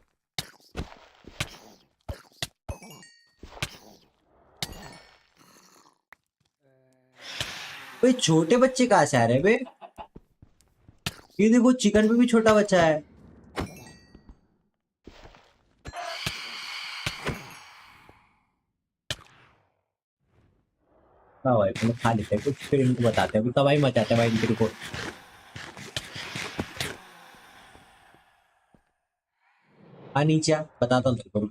भाई छोटे बच्चे कहाँ से आ रहे हैं बे? ये देखो चिकन पे भी छोटा बच्चा है। हाँ भाई पहले खा लेते हैं कुछ, फिर इनको बताते हैं, तबाही मचाते हैं भाई इनकी। रुको, हाँ नीचे आ, बताता हूँ तेरे को।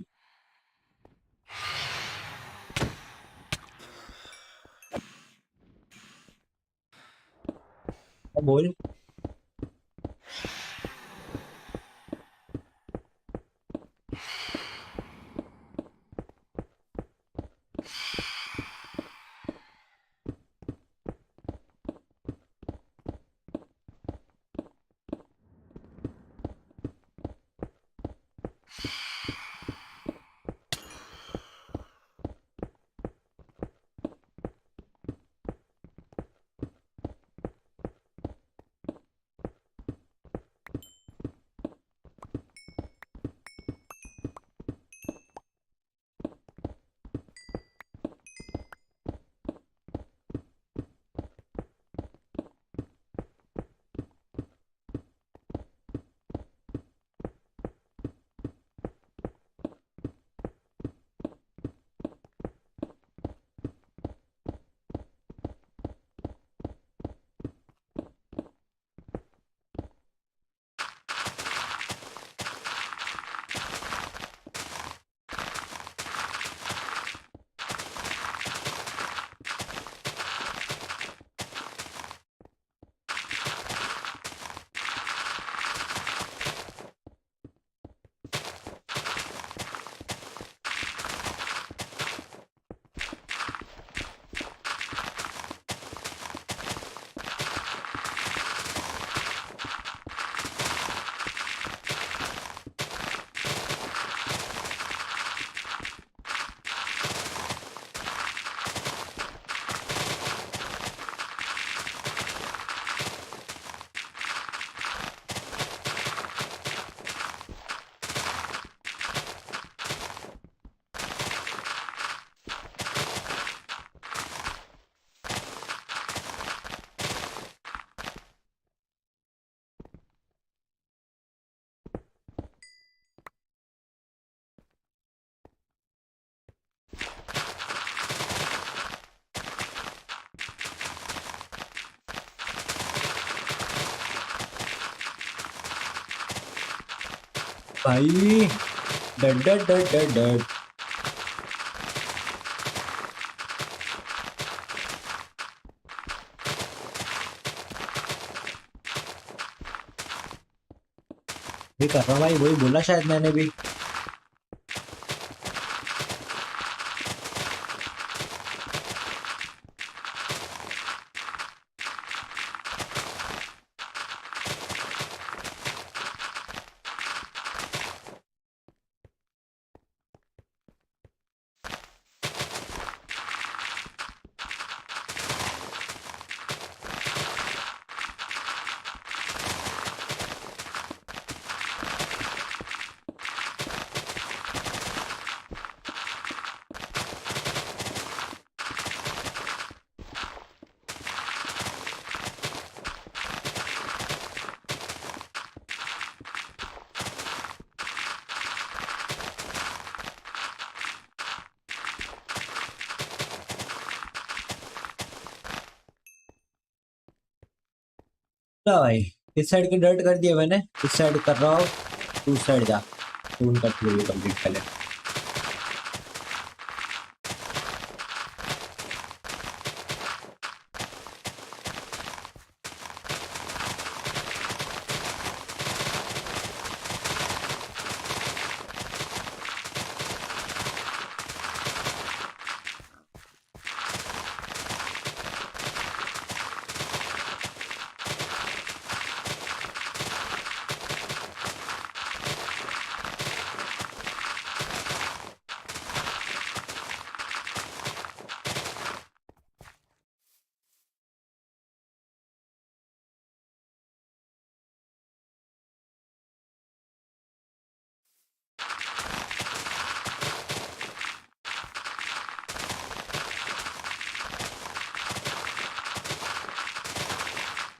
अब बोल। भाई डर डर डर डर डर। ये कर रहा भाई, वही बोला शायद मैंने भी। ला भाई, इस साइड के डर्ट कर दिया मैंने, इस साइड कर रहा हूँ, तू उस साइड जा, तू उनका कंप्लीट कर ले।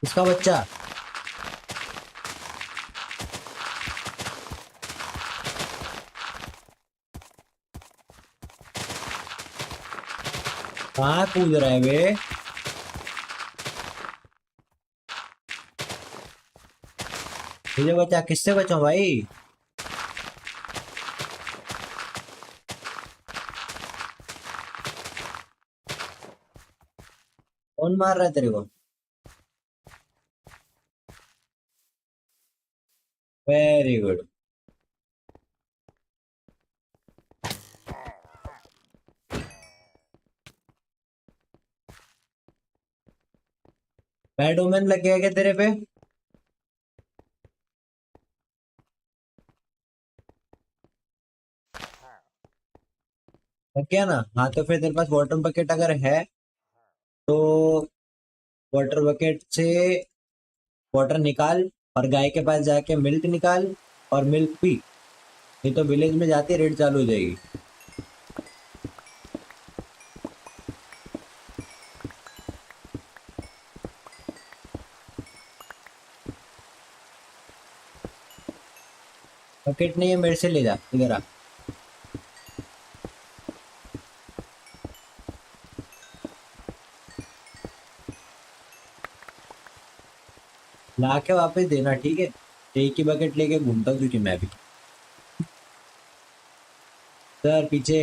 इसका बच्चा कहाँ कूद रहा है वे? मुझे बचा, किससे बचाऊं भाई? कौन मार रहा है तेरे को? Very good. बैड ओमेन लग गया क्या तेरे पे? लग गया ना? हाँ तो फिर तेरे पास वाटर बकेट अगर है तो वाटर बकेट से वाटर निकाल और गाय के पास जाके मिल्क निकाल और मिल्क पी। नहीं तो विलेज में जाती रेड चालू हो जाएगी। बकेट नहीं है, मेरे से ले जा, इधर आ। ला के वापस देना, ठीक है? एक ही बकेट लेके घूमता हूँ क्योंकि मैं भी। सर पीछे।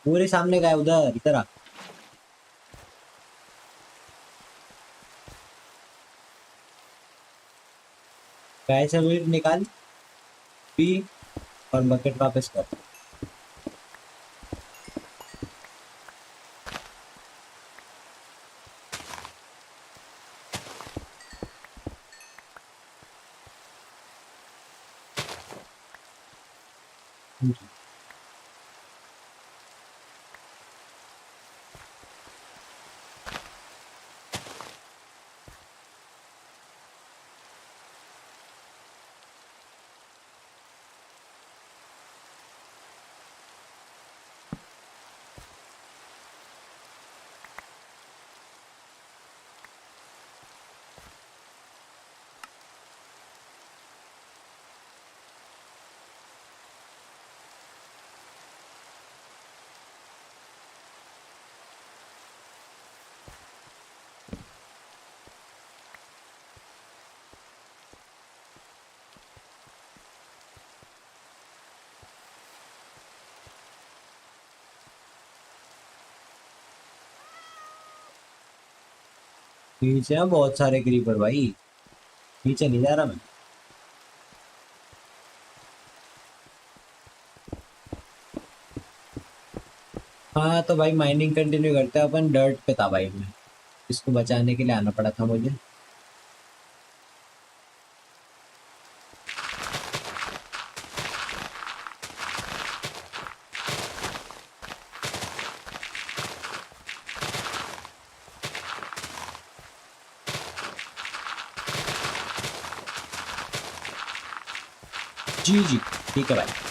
पूरे सामने का है, उधर इधर आ। गाय से मिल्क निकाल, पी और बकेट वापस कर। पीछे हैं बहुत सारे क्रीपर भाई, पीछे नहीं जा रहा मैं। हाँ तो भाई माइनिंग कंटिन्यू करते हैं अपन। डर्ट पे था भाई मैं, इसको बचाने के लिए आना पड़ा था मुझे। जी जी ठीक है भाई।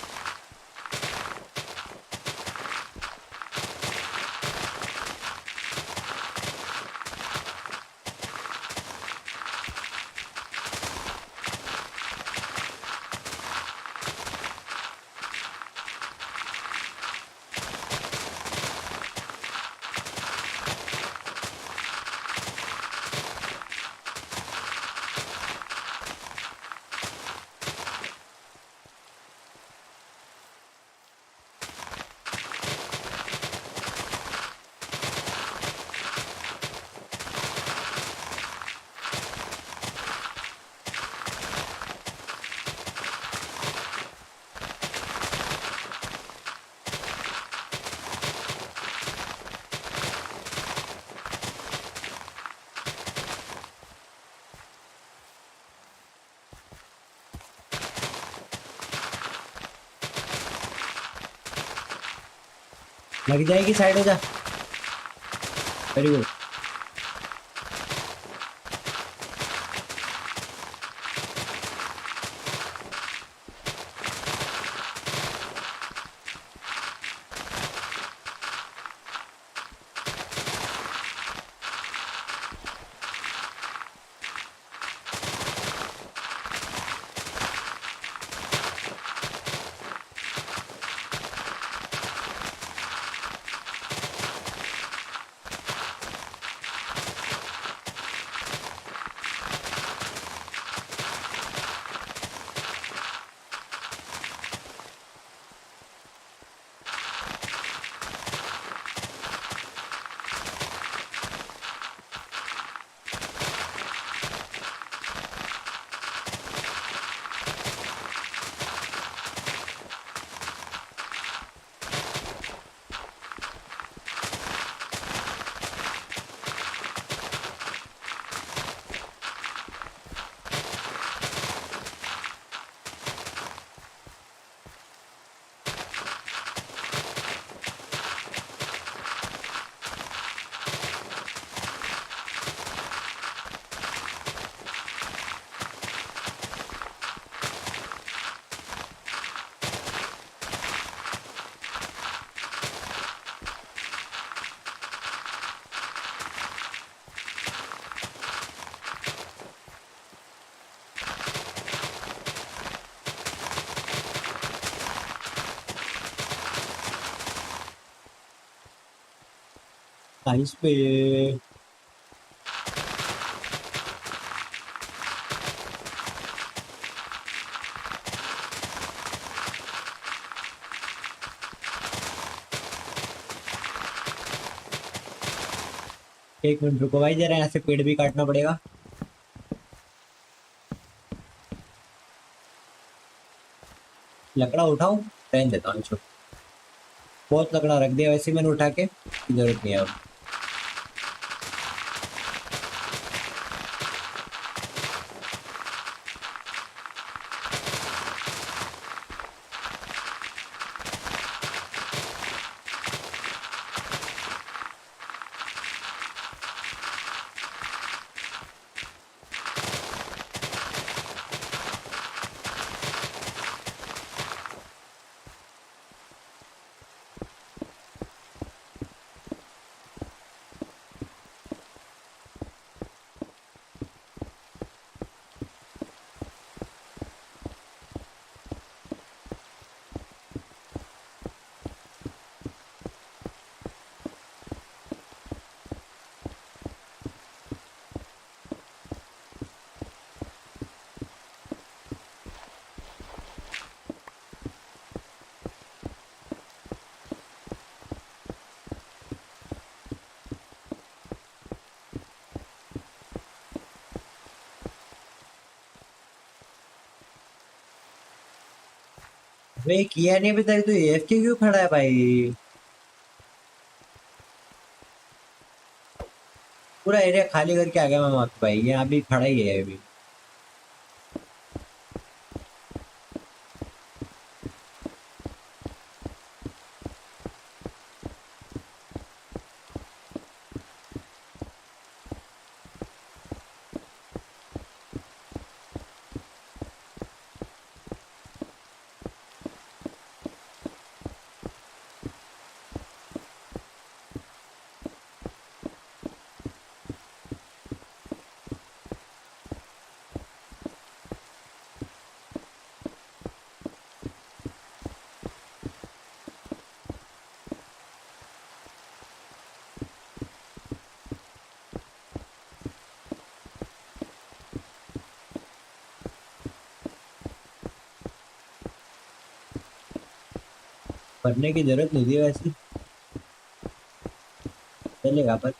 लग जाएगी, साइड हो जा। Very good. आइस पे एक मिनट रुको भाई, जरा यहाँ से पेड़ भी काटना पड़ेगा। लकड़ा उठाऊं, रहने देता हूँ इसको। बहुत लकड़ा रख दिया वैसे मैंने उठा के, जरूरत नहीं है अब। वे किया नहीं अभी तक, तो एएफके क्यों खड़ा है भाई? पूरा एरिया खाली करके आ गया मैं वहां पे भाई, यहाँ भी खड़ा ही है अभी। पढ़ने की जरूरत नहीं थी वैसे, चलेगा पर।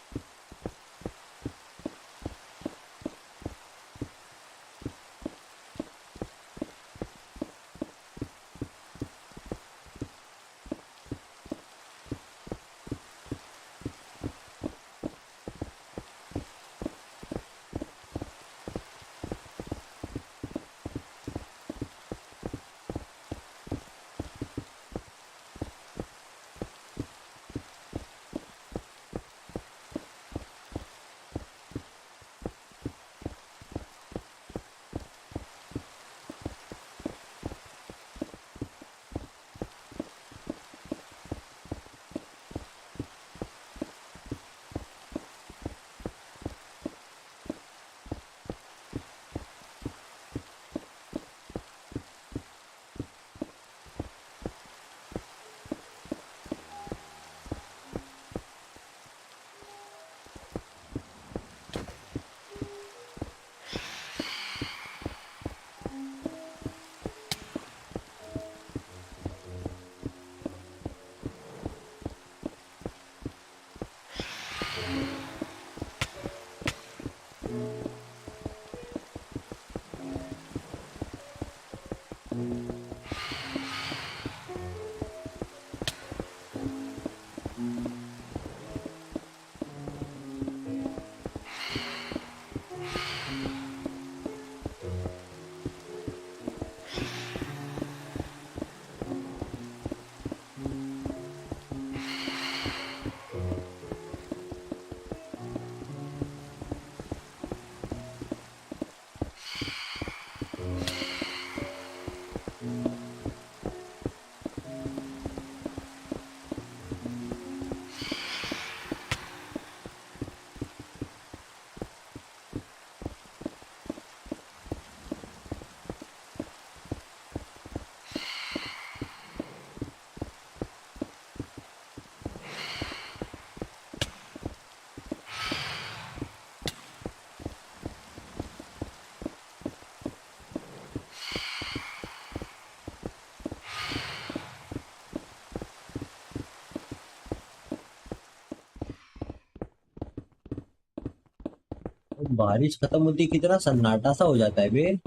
बारिश खत्म होती कितना सन्नाटा सा हो जाता है बे।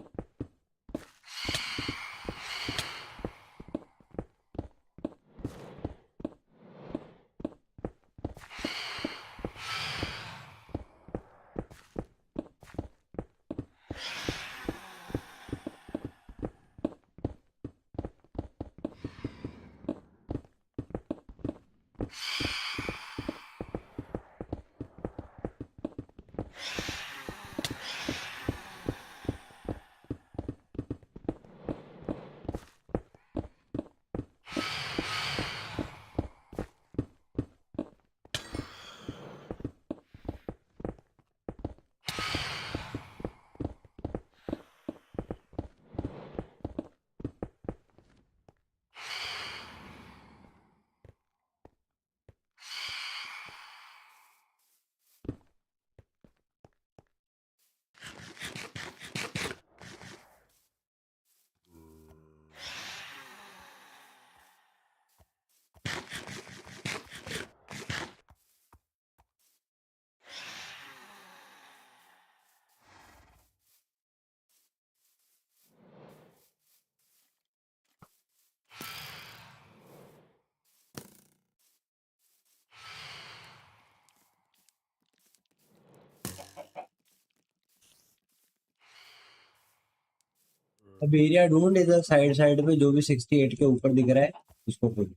अब एरिया ढूंढ इधर साइड साइड पे जो भी 68 के ऊपर दिख रहा है उसको खोल।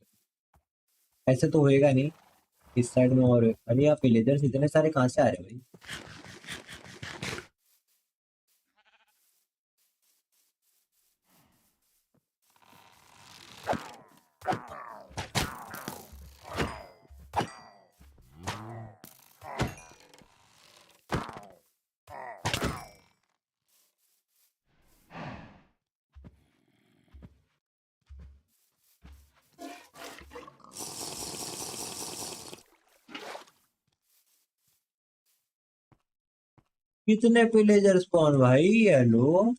ऐसे तो होएगा नहीं इस साइड में। और अरे आप विलेजर्स इतने सारे कहाँ से आ रहे हैं भाई? कितने विलेजर स्पॉन भाई? हेलो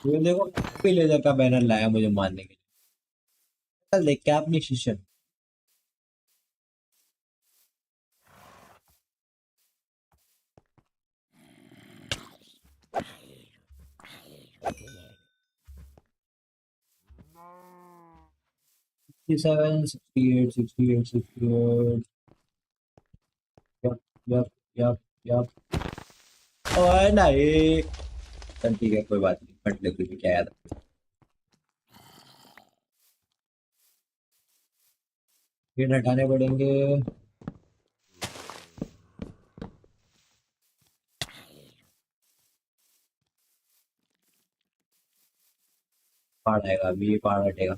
ये देखो, विलेजर का बैनर लाया मुझे मारने के लिए। कल देख क्या अपनी शिष्य। Seven, 68, 68, 68. Yup, yup, yup, yup. ओए नहीं। चल ठीक है कोई बात नहीं, फट ले तुझे क्या याद है। ये हटाने पड़ेंगे। पहाड़ आएगा अभी, ये पहाड़ हटेगा।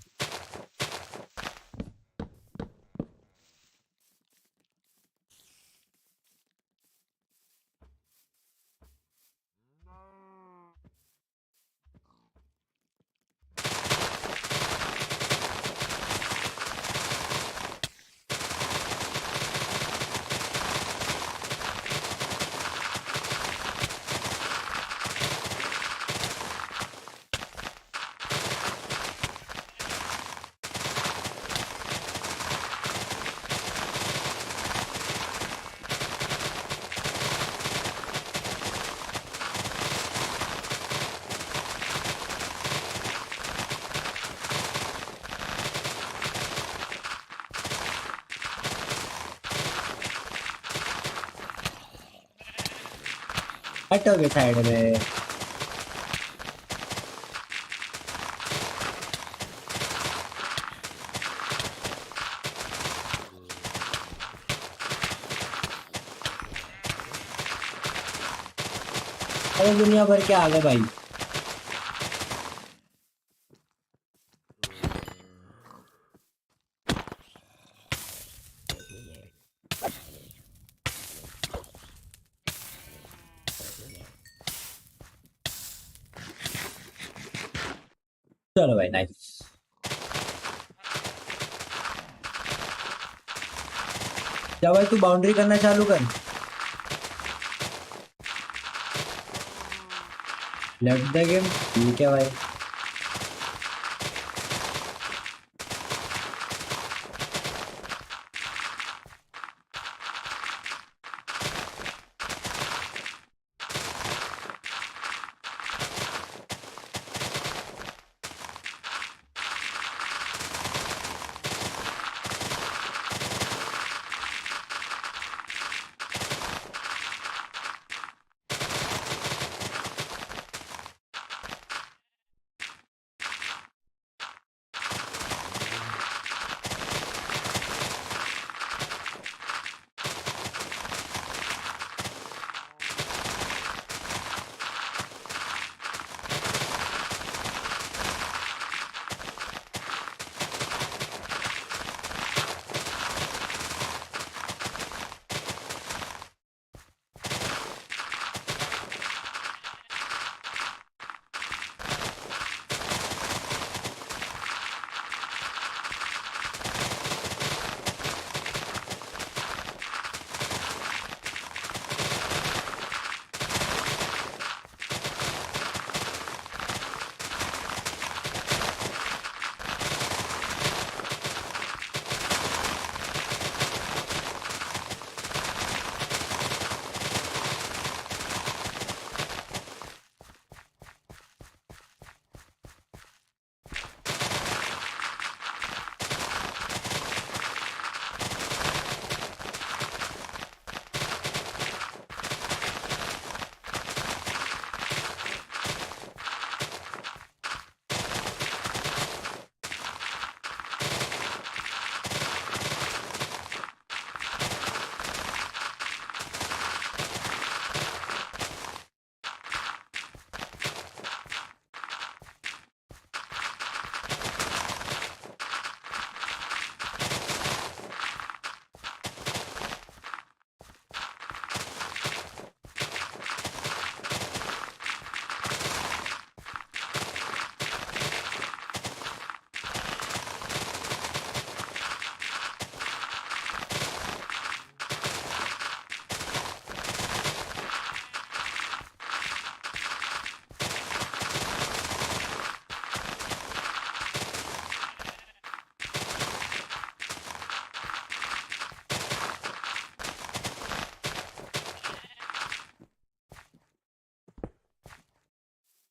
हटोगे साइड में। अरे दुनिया भर के आ गए भाई। चलो भाई नाइस। क्या भाई तू बाउंड्री करना चालू कर। लेफ्ट द गेम, ठीक है भाई।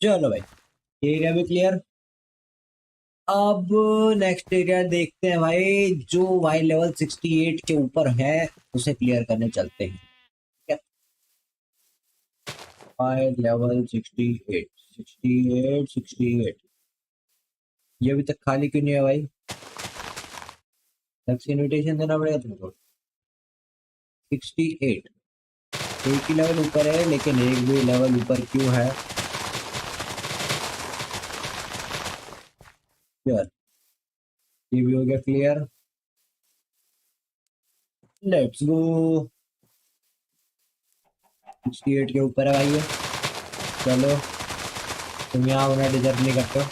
चलो भाई, ये एरिया भी क्लियर। अब नेक्स्ट एरिया देखते हैं भाई, जो भाई लेवल 68 के ऊपर है उसे क्लियर करने चलते हैं। ठीक है भाई, लेवल 68 68 68, ये अभी तक खाली क्यों नहीं है भाई? नेक्स्ट इनविटेशन देना पड़ेगा तुमको। 68 एक ही लेवल ऊपर है, लेकिन एक भी लेवल ऊपर क्यों है? क्लियर, ये भी हो गया क्लियर। Let's go. 68 के ऊपर है भाई ये। चलो, तुम यहाँ होना डिजर्व नहीं करते हो।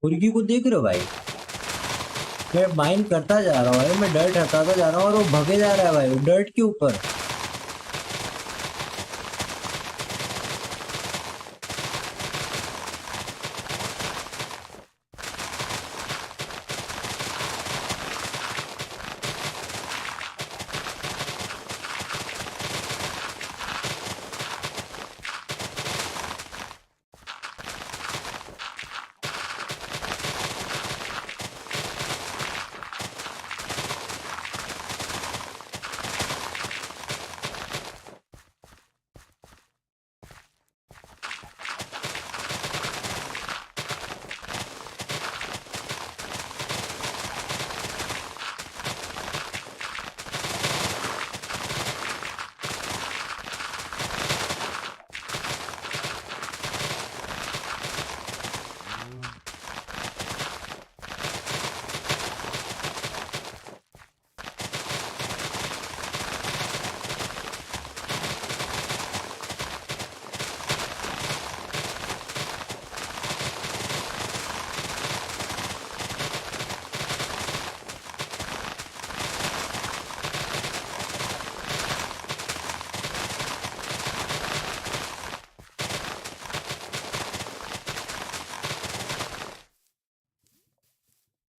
मुर्गी को देख रहे हो भाई? मैं माइंड करता जा रहा हूँ भाई, मैं डर्ट हटाता जा रहा हूँ और वो भगे जा रहा है भाई, वो डर्ट के ऊपर।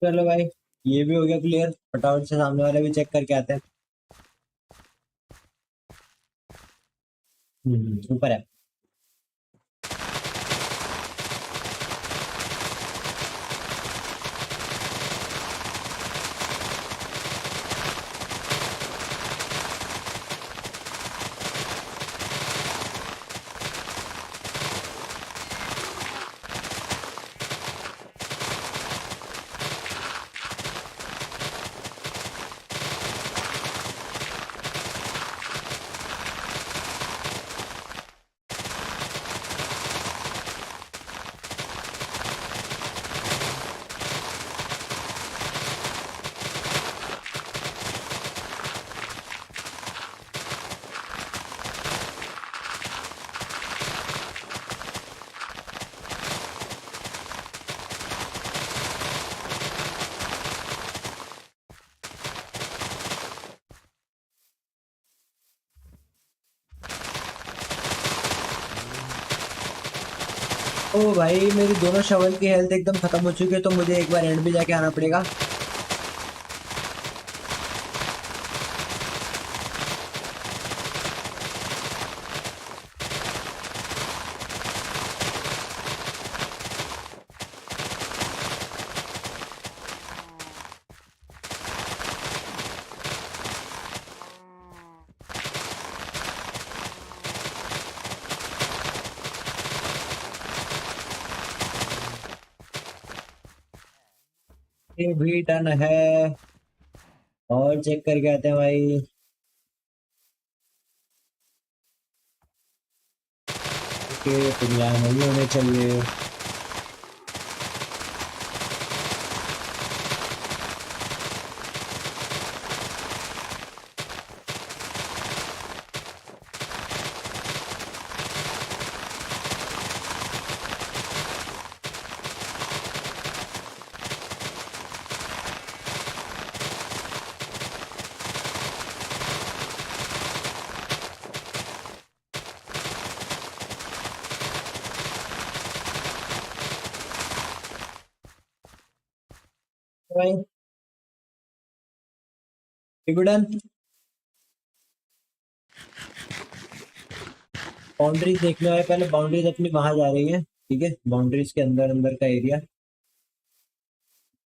चलो भाई, ये भी हो गया क्लियर। फटाफट से सामने वाला भी चेक करके आते हैं। ऊपर है। ओ भाई, मेरी दोनों शवल की हेल्थ एकदम खत्म हो चुकी है, तो मुझे एक बार एंड भी जाके आना पड़ेगा। ये भी डन है। और चेक करके आते हैं भाई। ओके, तुम यहाँ नहीं होने चाहिए। भाई डन। बाउंड्रीज देखने वाले, पहले बाउंड्रीज अपनी वहां जा रही है। ठीक है, बाउंड्रीज के अंदर अंदर का एरिया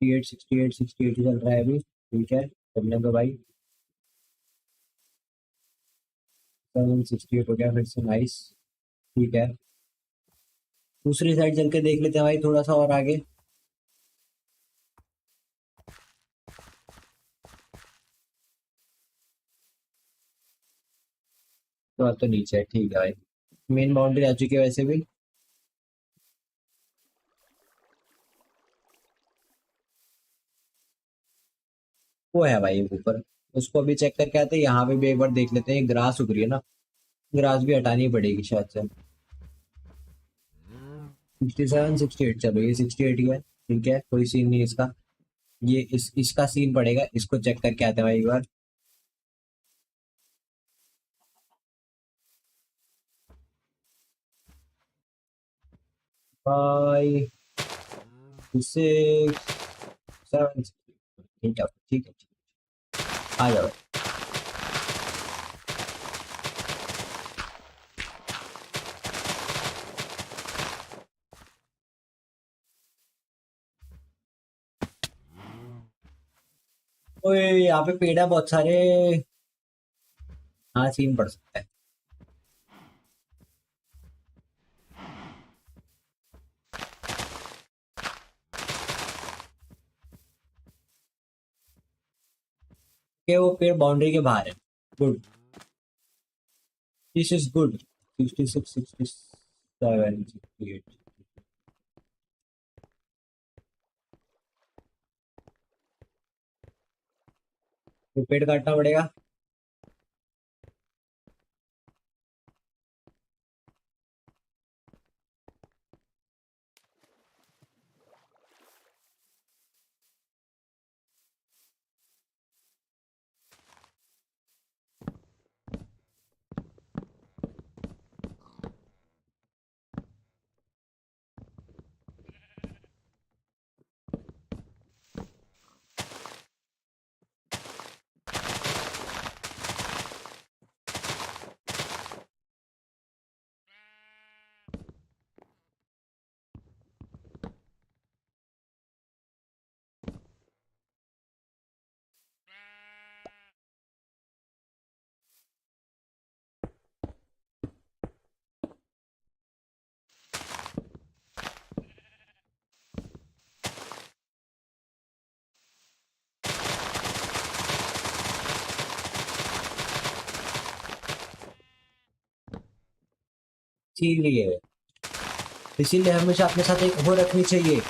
68 चल रहा है अभी। ठीक है, करने दो भाई। 768 हो गया फिर से, नाइस। ठीक है, दूसरी साइड चल के देख लेते हैं भाई, थोड़ा सा और आगे। तो नीचे है, ठीक है भाई। मेन बाउंड्री आ चुकी है वैसे भी। वो है भाई ऊपर, उसको अभी चेक करके आते हैं। यहाँ पे भी एक बार देख लेते हैं, ग्रास उग रही है ना, ग्रास भी हटानी पड़ेगी शायद से। 67 68, चलो ये 68 ही है। ठीक है, कोई सीन नहीं इसका। ये इसका सीन पड़ेगा, इसको चेक करके आते हैं भाई एक बार। भाई 6 7, ठीक है ठीक है, आ जाओ। ओए यहाँ पे पेड़ है बहुत सारे। हाँ, सीन पड़ सकता है। कि वो पेड़ बाउंड्री के बाहर है। Good, this is good. 66 67 68। वो पेड़ काटना पड़ेगा। इसीलिए हमेशा अपने साथ एक हो रखनी चाहिए।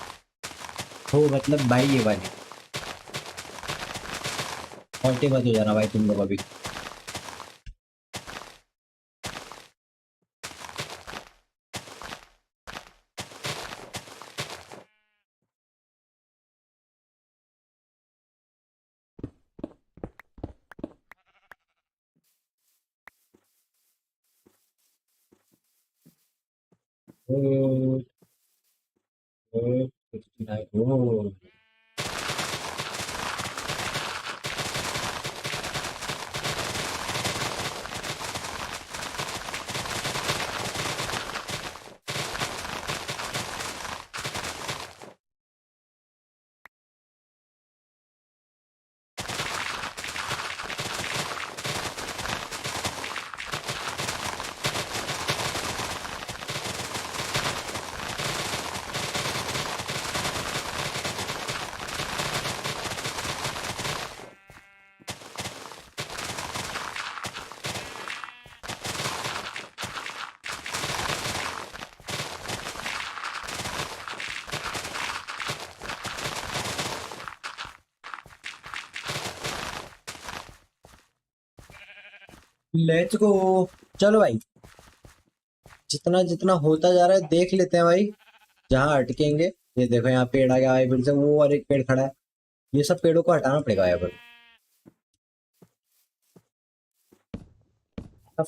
हो मतलब भाई ये वाली। ऑल्टी मत हो जाना भाई तुम लोग अभी। ओ, ओ, 69, ओ। Let's go. चलो भाई, जितना जितना होता जा रहा है देख लेते हैं भाई। जहाँ अटकेंगे, ये देखो यहाँ पेड़ आ गया भाई, फिर से वो और एक पेड़ खड़ा है। ये सब पेड़ों को हटाना पड़ेगा यहाँ पर।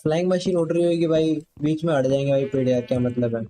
फ्लाइंग मशीन उड़ रही होगी भाई, बीच में हट जाएंगे भाई पेड़, यार क्या मतलब है।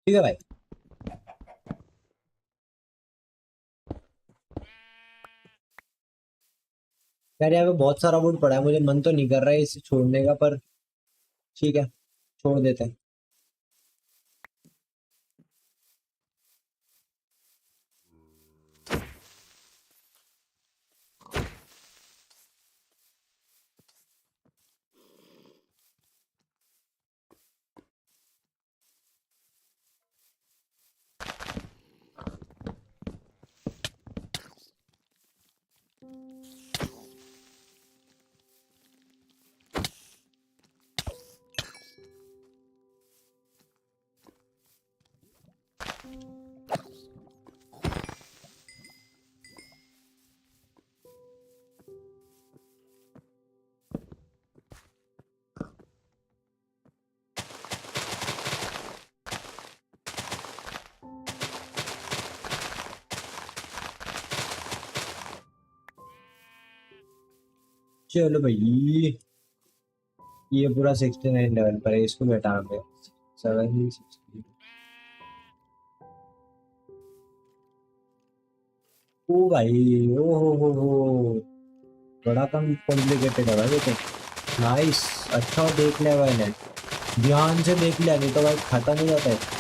ठीक है भाई। यार यहाँ पे बहुत सारा वुड पड़ा है, मुझे मन तो नहीं कर रहा है इसे छोड़ने का, पर ठीक है छोड़ देते हैं। चलो भाई, ये पूरा 69 लेवल पर है, इसको बैठा पे 760। ओ भाई, ओ हो, बड़ा कम कॉम्प्लिकेटेड है भाई ये तो। नाइस, अच्छा देख लिया भाई ने, ध्यान से देख लिया, नहीं तो भाई खत्म हो जाता है।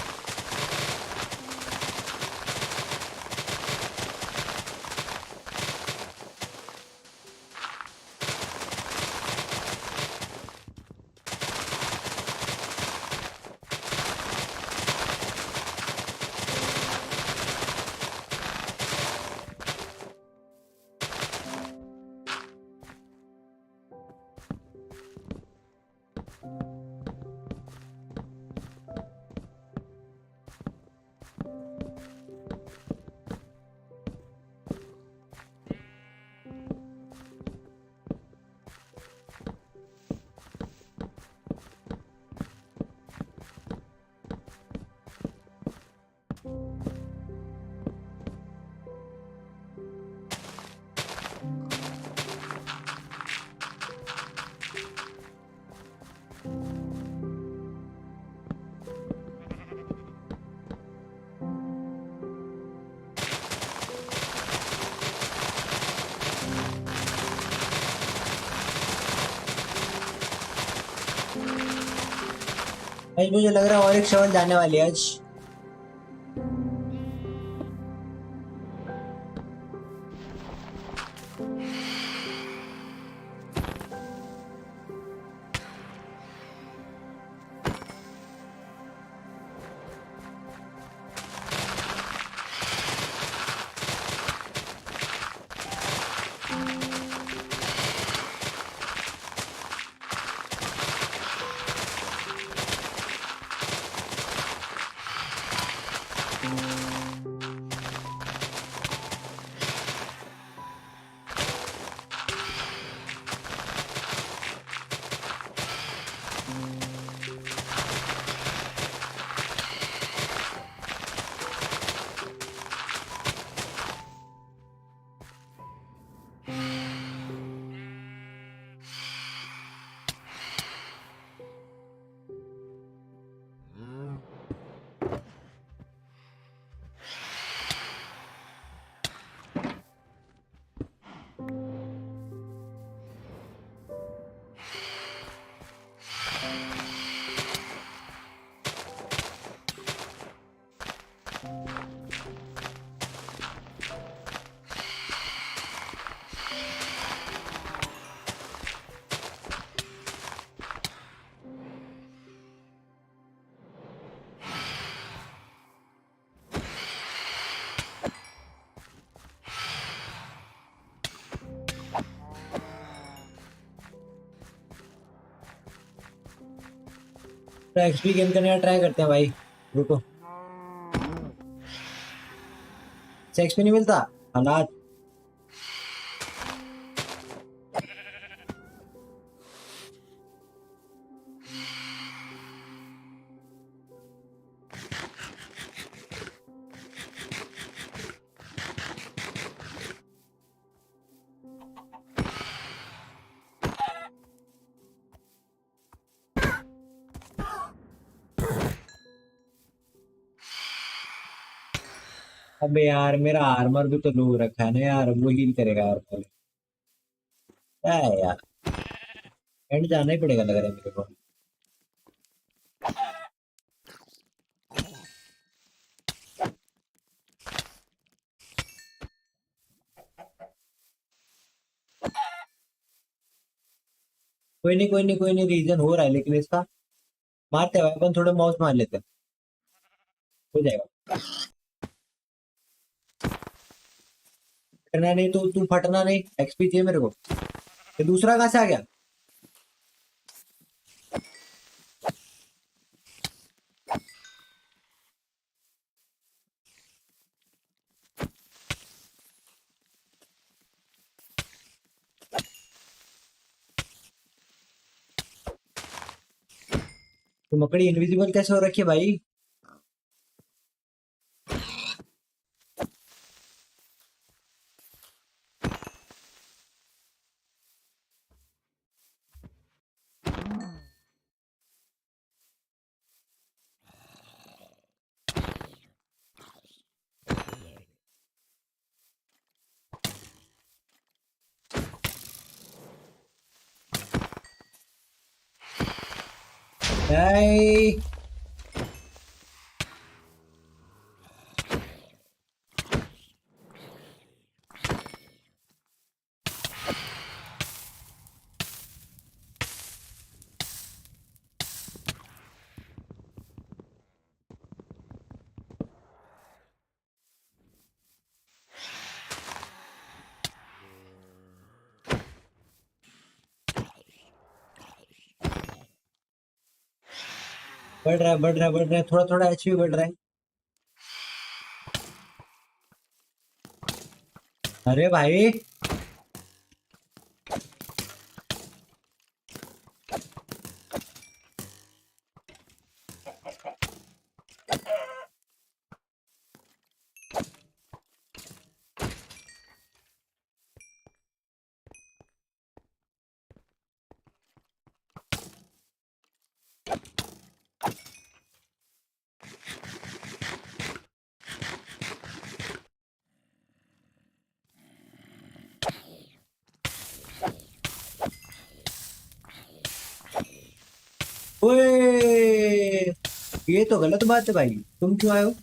भाई मुझे लग रहा है और एक शवल जाने वाली है आज। एक्सपी गेम करने का ट्राई करते हैं भाई, रुको। एक्सपी नहीं मिलता हालात। अबे यार मेरा आर्मर भी तो लो रखा है ना यार, वो हील करेगा आर्मर। क्या है यार, एंड जाना ही पड़ेगा लग रहा है मेरे को। कोई नहीं कोई नहीं कोई नहीं, रीजन हो रहा है लेकिन इसका मारते हैं अपन, थोड़े माउस मार लेते हैं, हो जाएगा। फटना नहीं तो तू फटना नहीं, एक्सपी चाहिए मेरे को। ये दूसरा कहाँ से आ गया? तो मकड़ी इनविजिबल कैसे हो रखी है भाई? Hey. बढ़ रहा है बढ़ रहा है बढ़ रहा है, थोड़ा थोड़ा एचपी बढ़ रहा है। अरे भाई ओए ये तो गलत बात है भाई, तुम क्यों आए हो?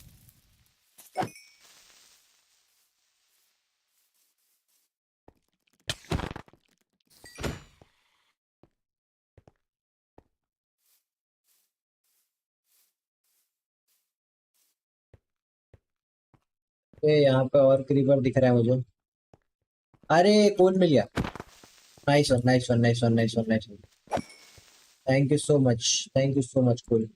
ये यहाँ पे और क्रीपर दिख रहा है मुझे। अरे कौन मिल गया? Nice one, nice one, nice one, nice one, nice one. Thank you so much, thank you so much cool.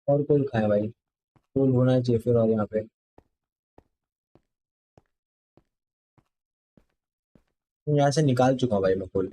और कूल खाए भाई, कूल होना चाहिए फिर। और यहाँ पे यहाँ से निकाल चुका हूँ भाई मैं कूल।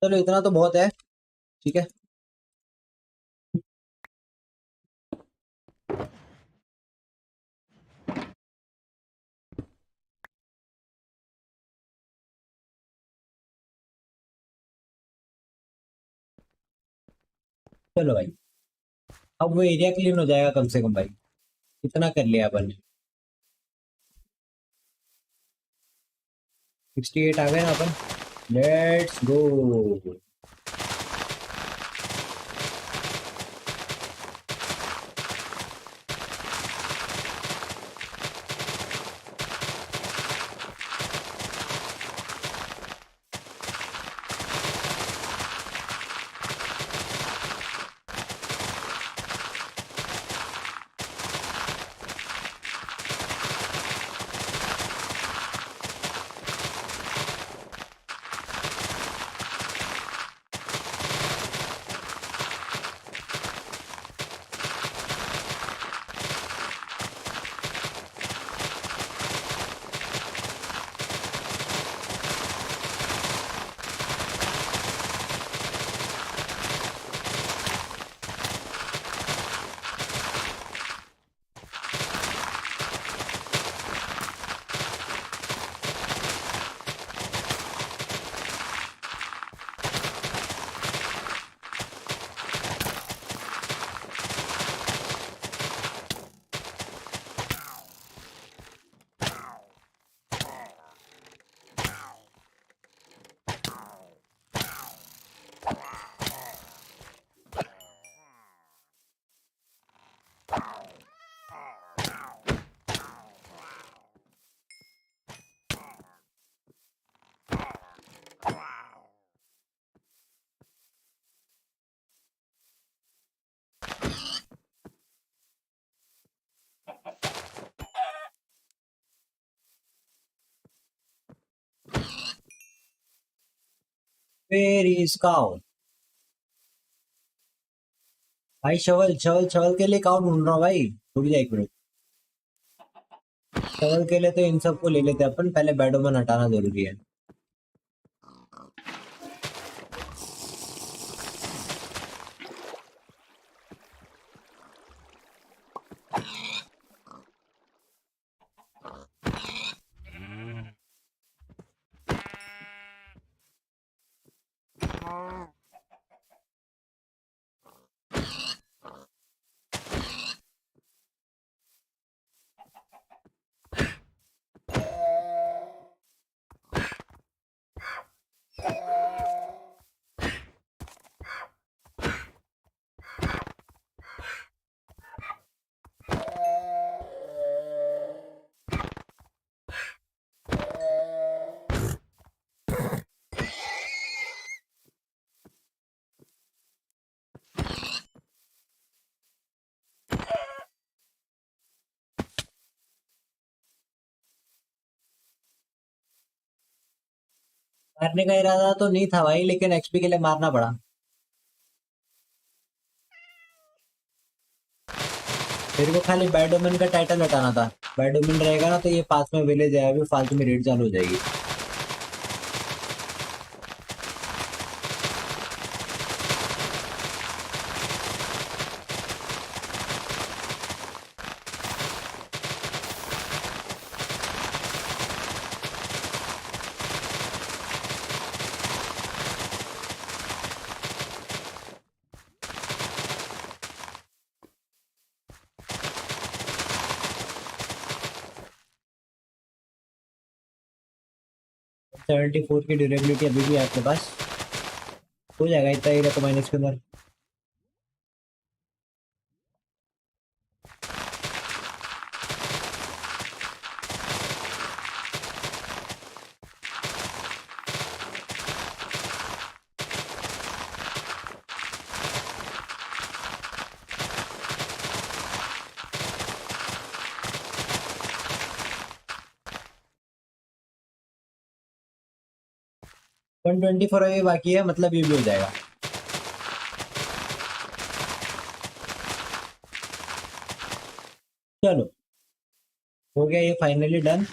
चलो इतना तो बहुत है, ठीक है। चलो भाई, अब वो एरिया क्लीन हो जाएगा कम से कम भाई। इतना कर लिया अपन ने। 68 आ गए ना अपन। Let's go. Where is cow? भाई शवल शवल शवल के लिए काउंट ढूंढ रहा हूँ भाई, रुक जा एक मिनट। शवल के लिए तो इन सबको ले लेते हैं अपन, पहले बैडोमन हटाना जरूरी है। मारने का इरादा तो नहीं था भाई, लेकिन एक्सपी के लिए मारना पड़ा। मेरे को खाली बैडोमन का टाइटल हटाना था। बैडोमन रहेगा ना तो ये पास में विलेज है, अभी फालतू में रेड चालू हो जाएगी। सेवेंटी फोर की ड्यूरेबिलिटी अभी भी है आपके पास, हो जाएगा इतना एरिया तो माइनस के अंदर। वन 24 अभी बाकी है, मतलब ये भी हो जाएगा। चलो हो गया ये फाइनली डन।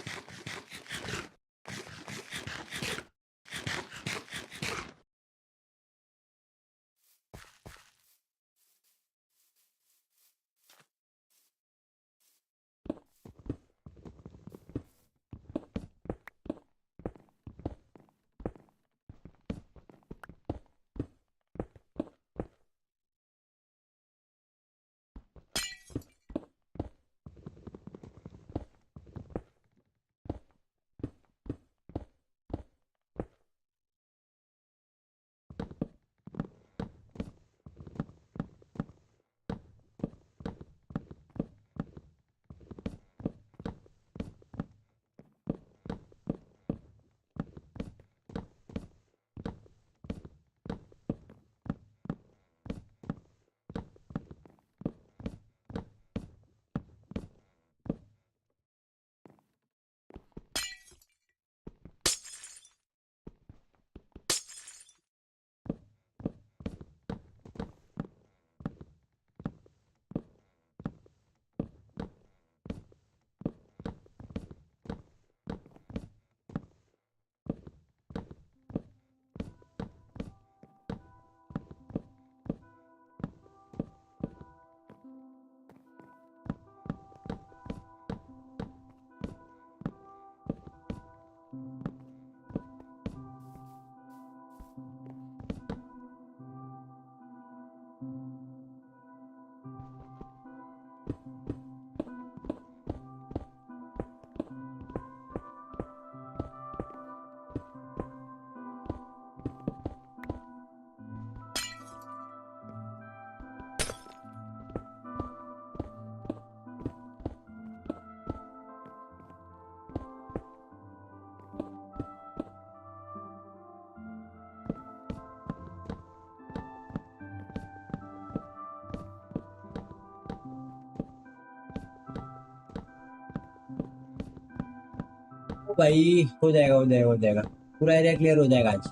भाई हो जाएगा हो जाएगा हो जाएगा, पूरा एरिया क्लियर हो जाएगा आज।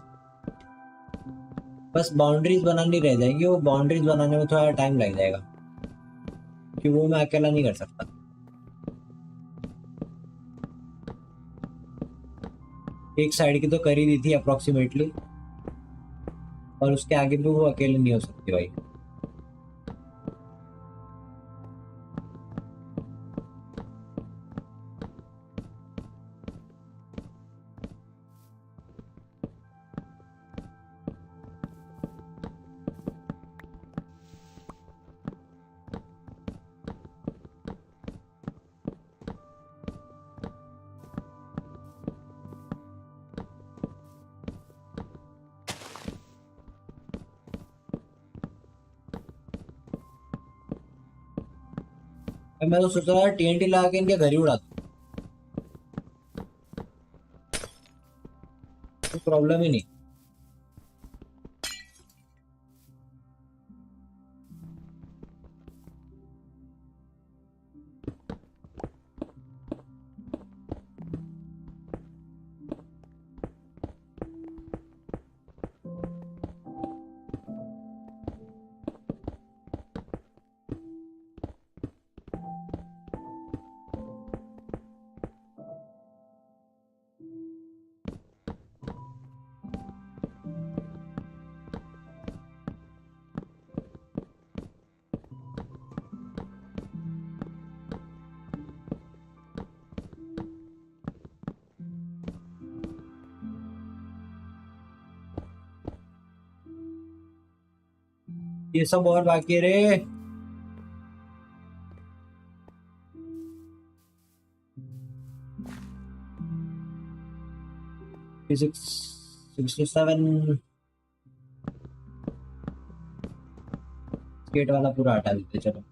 बस बाउंड्रीज बनानी रह जाएंगी, वो बाउंड्रीज बनाने में थोड़ा टाइम लग जाएगा क्योंकि वो मैं अकेला नहीं कर सकता। एक साइड की तो कर ही दी थी अप्रोक्सीमेटली, और उसके आगे भी वो अकेले नहीं हो सकती भाई। मैं तो सोच रहा था TNT लगा के इनके घर ही उड़ा दूं, कोई प्रॉब्लम ही नहीं। ये सब और बाकी है रे। फिजिक्स 67 स्केट वाला पूरा हटा देते चलो।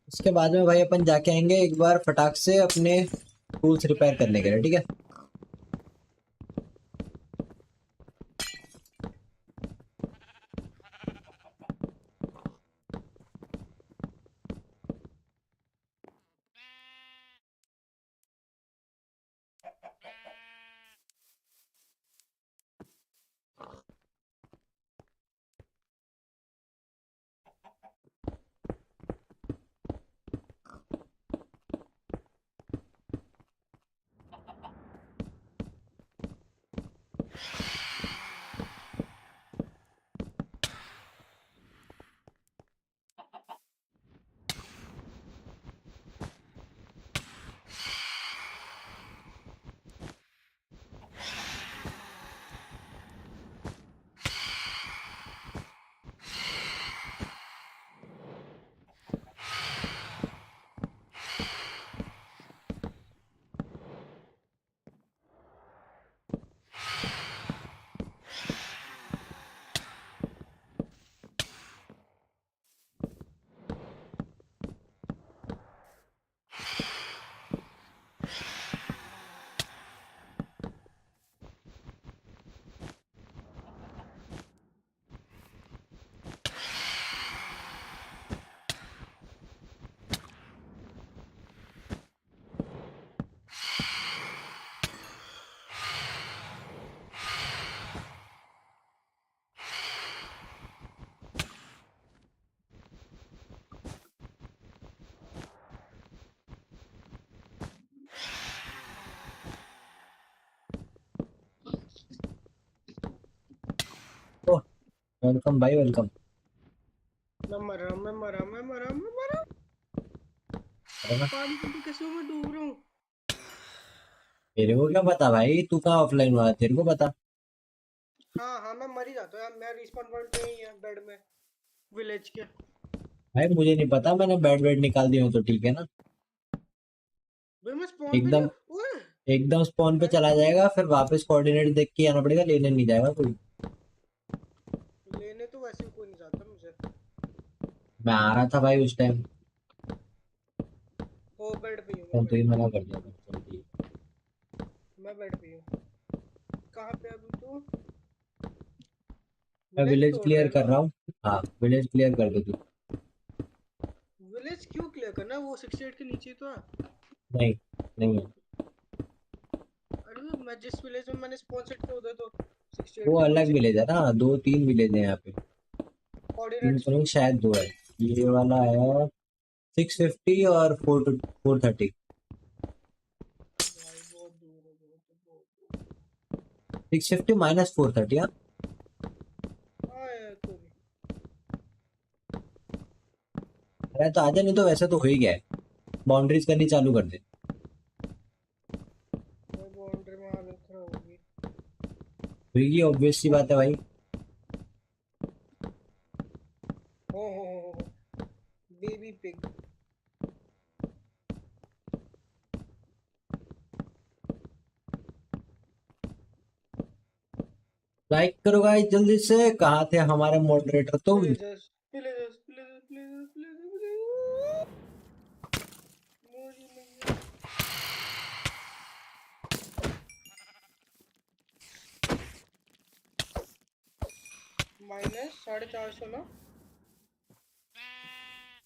इसके बाद में भाई अपन जाके आएंगे एक बार फटाक से अपने टूल्स रिपेयर करने के लिए, ठीक है। वेलकम भाई वेलकम। मैं मरा मैं मरा मैं मरा मैं मरा पानी के कैसे मैं डूब रहा हूँ। तेरे को क्या पता भाई, तू कहाँ ऑफलाइन हुआ, तेरे को पता। हाँ हाँ मैं मर ही जाता हूँ यार, मैं रिस्पॉन पॉइंट पे ही है बेड में विलेज के। भाई मुझे नहीं पता, मैंने बेड निकाल दिया हूँ तो ठीक है ना। भाई मैं स्पॉन पे नहीं एकदम हूँ। ओए एकदम स्पॉन पे चला जाएगा, फिर वापस कोऑर्डिनेट देख के आना पड़ेगा, लेने नहीं जाएगा कोई। लेने तो वैसे भी कोई नहीं जाता मुझे। मैं आ रहा था भाई उस टाइम, ओ बेड पे ही हूँ, मैं तो बेड ही पे मना हूँ, कर दिया था, चल ठीक है। मैं बेड पे ही हूँ। कहाँ पे अभी तू? मैं विलेज विलेज तोड़ रहा क्लियर है कर ना? रहा हूँ। हाँ विलेज क्लियर कर दे तू। विलेज क्यों क्लियर करना है? वो 68 के नीचे ही तो है। नहीं नहीं है, अरे मैं जिस विलेज में मैंने स्पॉन सेट किया उधर तो 68 वो के अलग नीचे ही विलेज है ना, 2-3 विलेज है यहाँ पे। तीन कोऑर्डिनेट्स तो नहीं, भेज। शायद 2 है। ये वाला है 650 और 430। भाई बहुत दूर है, बहुत दूर। 650 माइनस 430। हाँ हाँ यार कोई नहीं। अरे तो आजा, नहीं तो वैसे तो हो ही गया है, बाउंड्रीज करनी चालू कर दे। भाई बाउंड्री में हालत खराब होगी। हुई, ऑब्वियस सी बात है भाई। हो बेबी पिग। लाइक करो गाइस जल्दी से, कहाँ थे हमारे मॉडरेटर तुम। Villagers villagers villagers villagers villagers मोरी मैया। माइनस 450 ना।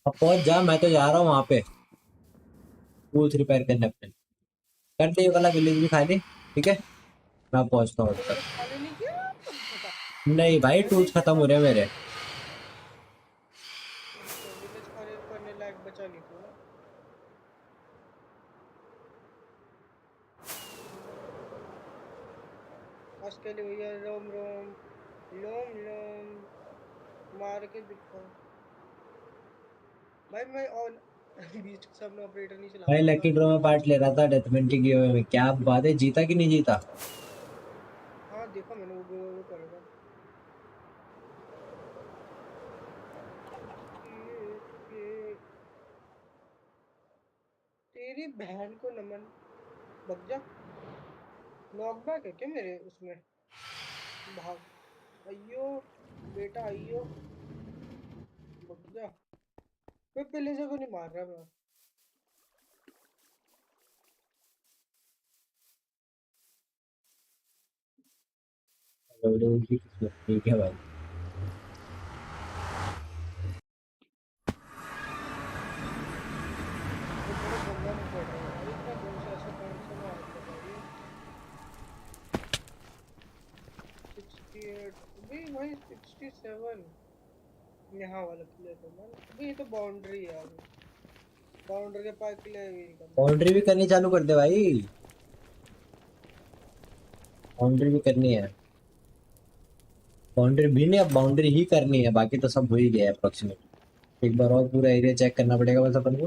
अब पहुंच जा, मैं तो जा रहा हूँ वहां पे टूल्स रिपेयर करने अपने। कर दे ये वाला विलेज भी खाली, ठीक है। मैं पहुंचता हूँ तो तक। विलेज खाली नहीं किया बता। नहीं भाई, मैं टूल्स देख खत्म लेता। हो रहे हैं मेरे। अच्छा विलेज खाली करने लायक बचा नहीं तू ना। आज के लिए भैया रोम रोम लोम लोम मार के दिखा। भाई मैं ऑन बीच के सामने ऑपरेटर नहीं चला भाई पाता। लकी ड्रॉ में पार्ट ले रहा था डेथमेंट की गिव में, क्या बात है, जीता कि नहीं जीता। हाँ देखा मैंने वो करेगा। ये तेरी बहन को नमन। भग जा। नॉकबैक है क्या मेरे उसमें? भाग अयो बेटा अयो। भग जा। मैं पहले से को नहीं मार रहा मैं। ठीक है भाई। ये थोड़ा गंदा नहीं पड़ रहा है यार, इतना 200 में हाथ लगाइए। 68 अभी भाई 67 यहाँ वाला क्लियर करना है। अभी ये तो बाउंड्री है अभी। बाउंड्री के पास क्लियर भी नहीं करना। बाउंड्री भी करनी चालू कर दे भाई, बाउंड्री भी करनी है। बाउंड्री भी नहीं, अब बाउंड्री ही करनी है, बाकी तो सब हो ही गया है अप्रोक्सीमेट। एक बार और पूरा एरिया चेक करना पड़ेगा बस अपन को।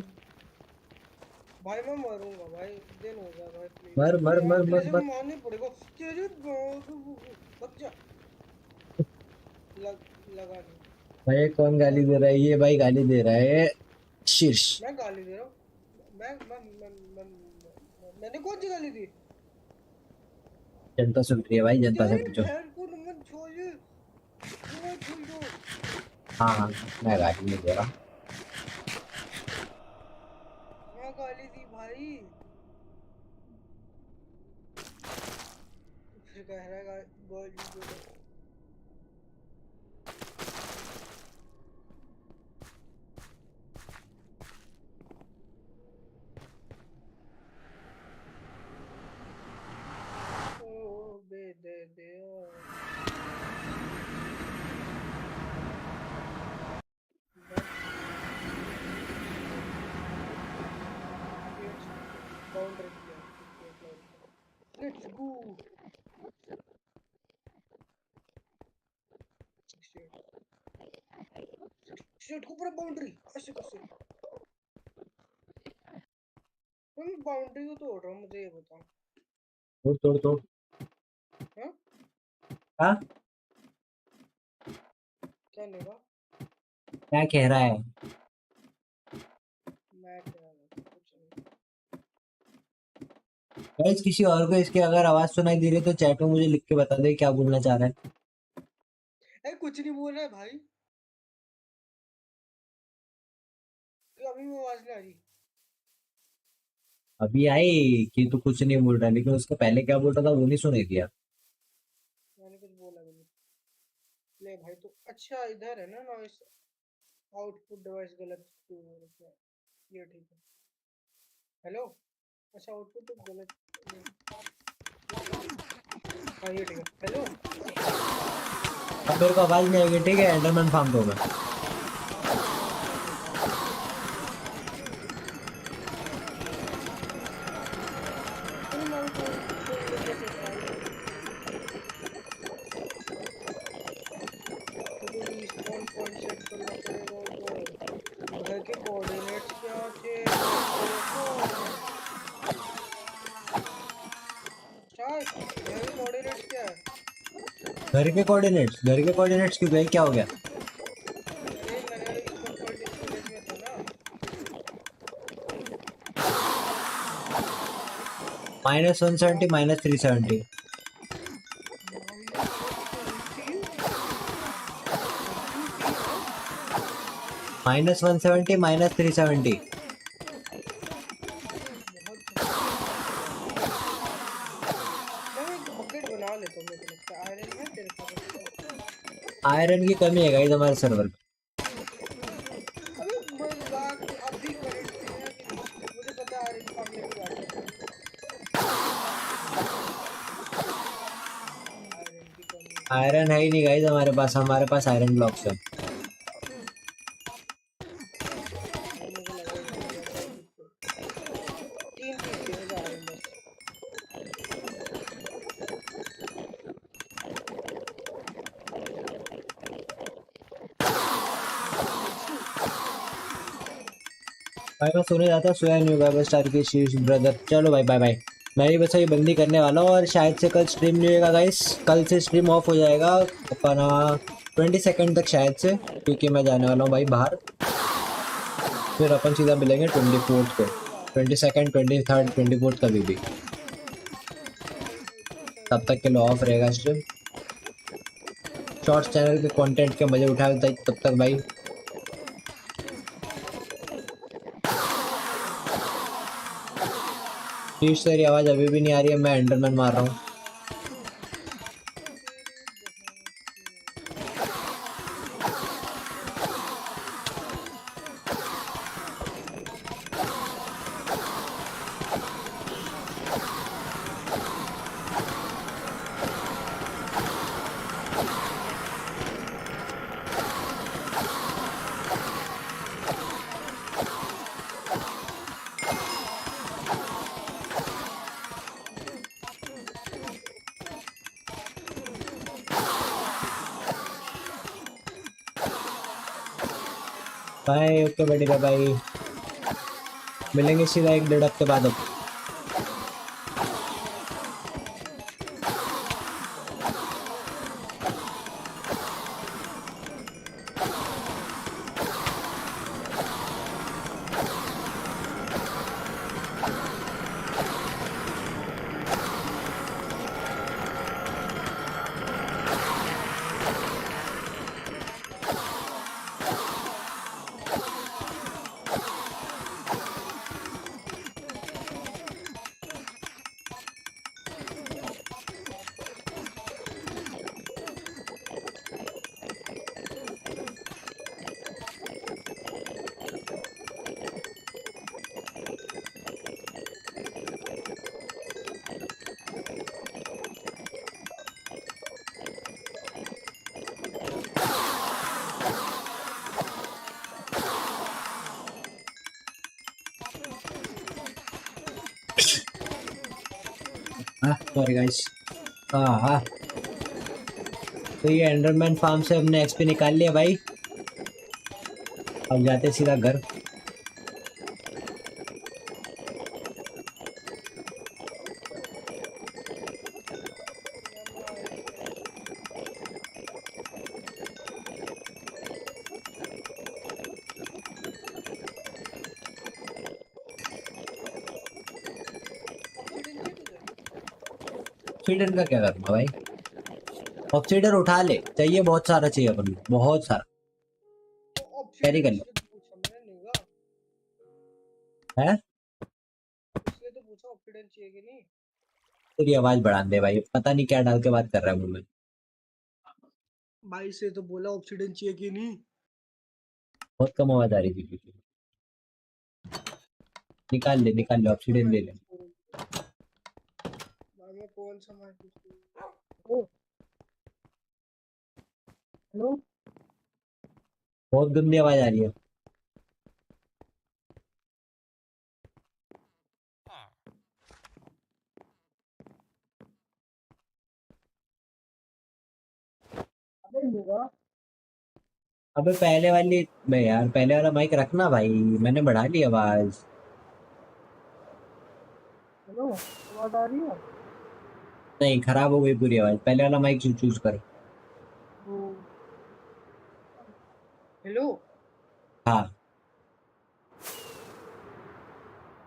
भाई मैं मरूंगा भाई। दिन हो गया भाई प्लीज। मर मर भाई मर मर प्लेजर को मर। मारने पड़ेगा। तेरे बच जा। लगा नहीं। भाई कौन गाली दे रहा है, ये भाई गाली दे रहा है शीर्ष। मैं गाली दे रहा हूँ। मैंने कौन सी गाली दी? जनता सुन रही है भाई, जनता से तेरी पूछो। बहन को नमन छोड़िए। वो छोड़ दो। हाँ हाँ, मैं गाली नहीं दे रहा। मैं गाली दी भाई। फिर कह रहा है गाली दे रहा। ओ बे दे दे boundary clear. Let's go. 68 shit को पूरा बाउंड्री ऐसे कैसे? मैं बाउंड्री को तोड़ रहा हूँ, मुझे ये बताओ। तोड़ तोड़ तोड़। हाँ? हाँ क्या लेगा? क्या कह रहा है? मैं क्या कुछ नहीं। गाइस किसी और को इसकी अगर आवाज सुनाई दे रही है तो चैट में मुझे लिख के बता दे क्या बोलना चाह रहा है। कुछ नहीं बोल रहा है भाई। अभी वो आवाज नहीं आ रही। अभी आई कि तू कुछ नहीं बोल रहा, लेकिन उसका पहले क्या बोल रहा था वो नहीं सुनाई दिया। मैंने कुछ बोला भी नहीं। ले भाई तो अच्छा इधर है ना नॉइस आउटपुट डिवाइस गलत ये ठीक है। हेलो अच्छा आउटपुट तो गलत हाँ ये ठीक है। हेलो अब मेरे को आवाज नहीं आएगी, ठीक है? एंडरमैन फार्म दो मैं। रिस्पॉन्स पॉइंट सेट करना पड़ेगा उधर। घर के कोऑर्डिनेट्स क्या थे? स्टार्क घर के कोऑर्डिनेट्स क्या है? घर के कोऑर्डिनेट्स क्यों गए, क्या हो गया? अरे मैंने रिस्पॉन्स पॉइंट इस विलेज में था ना। -170 -370 -170 -370। बकेट बना लेता हूँ, मेरे को लगता है आयरन है तेरे पास? आयरन की कमी है गाइस हमारे सर्वर पे। अबे मजाक अभी करेंटली है कि मुझे पता है आयरन फार्म लेके जाता है। आयरन की कमी आयरन है ही नहीं गाइस हमारे पास आयरन ब्लॉक्स है। मुझे लगा ये तो 3 पीस दे मुझे आयरन बस। भाई मैं सोने जाता, सोया नहीं होगा बस। StARkisLIVE ब्रदर चलो भाई बाय बाय। मैं भी बस ये बंदी करने वाला हूँ और शायद से कल स्ट्रीम नहीं होगा गाइस। कल से स्ट्रीम ऑफ हो जाएगा अपना 22 तक शायद से, क्योंकि मैं जाने वाला हूँ भाई बाहर। फिर अपन सीधा मिलेंगे 24 को। 22, 23, 24 कभी भी। तब तक के लिए ऑफ रहेगा स्ट्रीम। शॉर्ट्स चैनल के कंटेंट के मजे उठाए तब तक भाई। तेरी आवाज अभी भी नहीं आ रही है, मैं एंडरमैन मार रहा हूँ। बाय ओके बड़ी बाय। मिलेंगे सीधा 1-1.5 हफ्ते बाद अब। Sorry guys. हाँ तो ये एंडरमैन फार्म से हमने एक्सपी निकाल लिया भाई। अब जाते सीधा घर। ऑक्सीजन का क्या करना भाई? ऑक्सीजन उठा ले, चाहिए बहुत सारा, चाहिए अपन को बहुत सारा। कैरी कर ले। इसलिए तो पूछा मैंने नीगा, है इसलिए तो पूछा ऑक्सीडेंट चाहिए कि नहीं। तेरी आवाज बढ़ा दे भाई, पता नहीं क्या डाल के बात कर रहा है मुंह में। भाई से तो बोला ऑक्सीडेंट चाहिए कि नहीं। बहुत कम आवाज आ रही थी पीछे। निकाल ले ऑक्सीजन ले ले। भाई मैं कौन सा माइक यूज करूं? ओ हेलो। बहुत गंदी आवाज आ रही है। अबे नीगा, अबे पहले वाली में यार, पहले वाला माइक रखना भाई, मैंने बढ़ा ली आवाज। हेलो आवाज आ रही है? नहीं, खराब हो गई पूरी आवाज, पहले वाला माइक चूज कर। ओ हेलो हाँ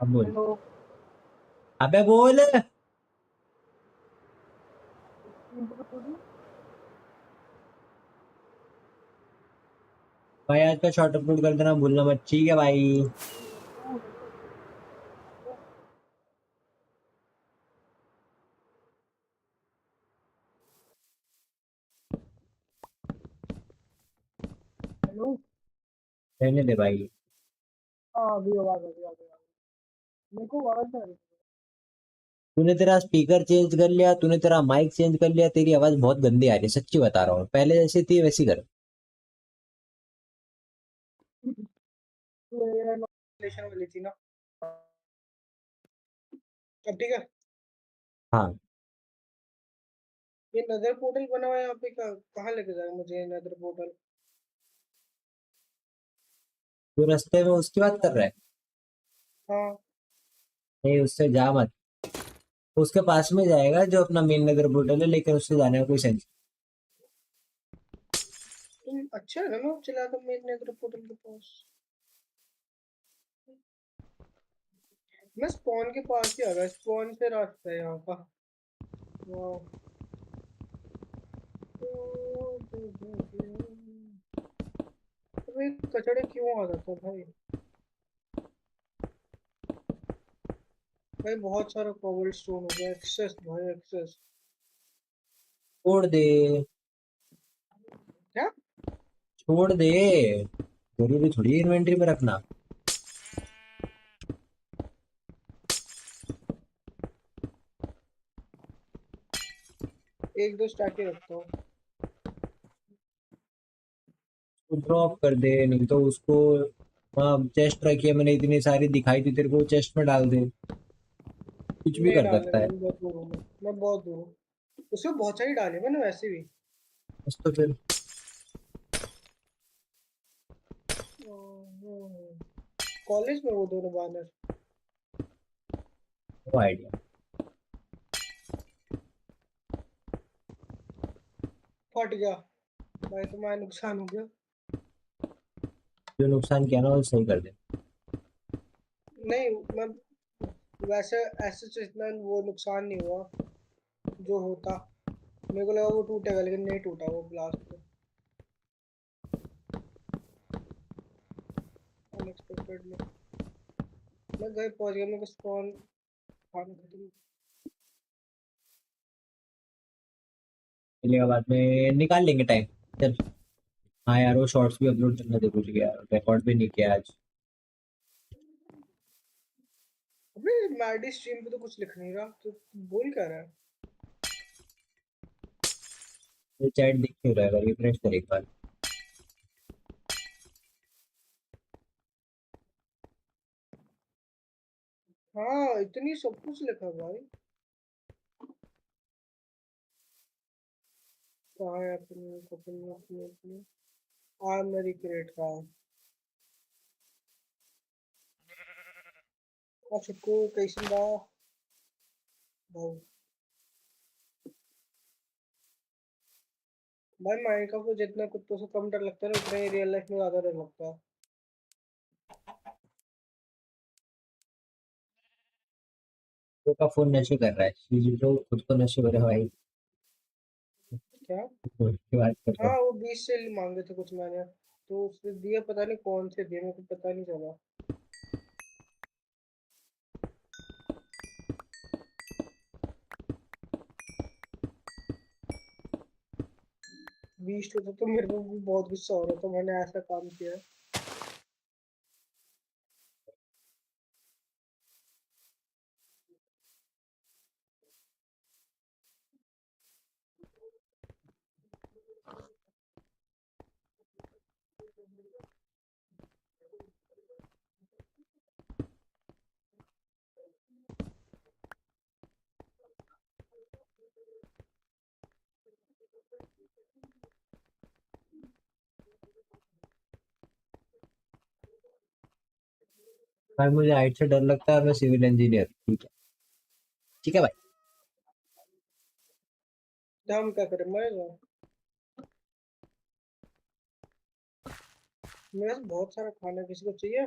अब बोल। हेलो। अबे बोल। भाई आज का शॉर्ट अपलोड कर देना भूलना मत, ठीक है भाई। हेलो। रहने दे भाई। हाँ अभी आवाज आ रही है, आ गई। मेरे को आवाज आ रही है। तूने तेरा स्पीकर चेंज कर लिया, तूने तेरा माइक चेंज कर लिया, तेरी आवाज बहुत गंदी आ रही है, सच्ची बता रहा हूँ, पहले जैसी थी वैसी कर। तो ये नोटिफिकेशन वाली थी ना। अब ठीक है। हाँ ये नदर पोर्टल बना हुआ है यहाँ पे, कहाँ लेके जाएगा मुझे ये नदर पोर्टल? तू रास्ते में उसकी बात कर रहा है? हाँ नहीं उससे जा मत, उसके पास में जाएगा जो अपना मेन नगर पोर्टल है, लेकिन उससे जाने का कोई सेंस। तुम अच्छा है ना, मैं चला था मेरे नदर पोर्टल के पास। मैं स्पॉन के पास ही आ गया, स्पॉन से रास्ता है यहाँ का। वाह। अबे कचड़े क्यों आ जाता है भाई? भाई बहुत सारा कॉबल स्टोन हो गया, एक्सेस भाई एक्सेस। छोड़ दे, क्या? छोड़ दे, जरूरी थोड़ी इन्वेंटरी में रखना। एक दो स्टैक ही रखता हूँ। ड्रॉप कर दे, नहीं तो उसको वहाँ चेस्ट रखी है मैंने इतनी सारी दिखाई थी तेरे को, चेस्ट में डाल दे, कुछ भी नहीं कर डालने सकता है। मैंने, बहुत दूर हूँ मैं बहुत दूर हूँ। उसमें बहुत सारी डाली मैंने वैसे भी। बस तो फिर कॉलेज में वो दोनों बैनर वो आइडिया। फट गया भाई, तुम्हारा नुकसान हो गया। जो नुकसान किया ना वो सही कर दे। नहीं मैं वैसे ऐसे तो इतना वो नुकसान नहीं हुआ जो होता। मेरे को लगा वो टूटेगा लेकिन नहीं टूटा वो ब्लास्ट में, अनएक्सपेक्टेडली। मैं घर पहुंच गया, मेरे को स्पॉन खाना खत्म। चलेगा, बाद में निकाल लेंगे टाइम। चल। हाँ यार वो शॉर्ट्स भी अपलोड करना जरूरी है यार, रिकॉर्ड भी नहीं किया आज। अबे मैडी स्ट्रीम पे तो कुछ लिख नहीं रहा, तो बोल क्या रहा है? ये चैट दिख क्यों रहा है, रिफ्रेश कर एक बार। हाँ इतनी सब कुछ लिखा भाई। कहाँ है अपने अपने अपने अपने? आ मेरी क्रेट का छुटकू कैसन बा भाई? भाई माइका को जितना कुत्तों से कम डर लगता है ना, उतना ही रियल लाइफ में ज्यादा डर लगता है। तो का फोन नशे कर रहा है, ये तो खुद को नशे हो रहा है भाई। क्या? फोन की बात कर रहा हाँ हूँ। वो 20 से मांगे थे कुछ मैंने, तो उसने दिए, पता नहीं कौन से दिए, मेरे को पता नहीं चला। बीस तो मेरे को भी बहुत गुस्सा हो रहा था, मैंने ऐसा काम किया है। भाई मुझे हाइट से डर लगता है और मैं सिविल इंजीनियर। ठीक है, ठीक है भाई। तो हम क्या करें, मरेगा? मेरे पास बहुत सारा खाना, किसी को चाहिए?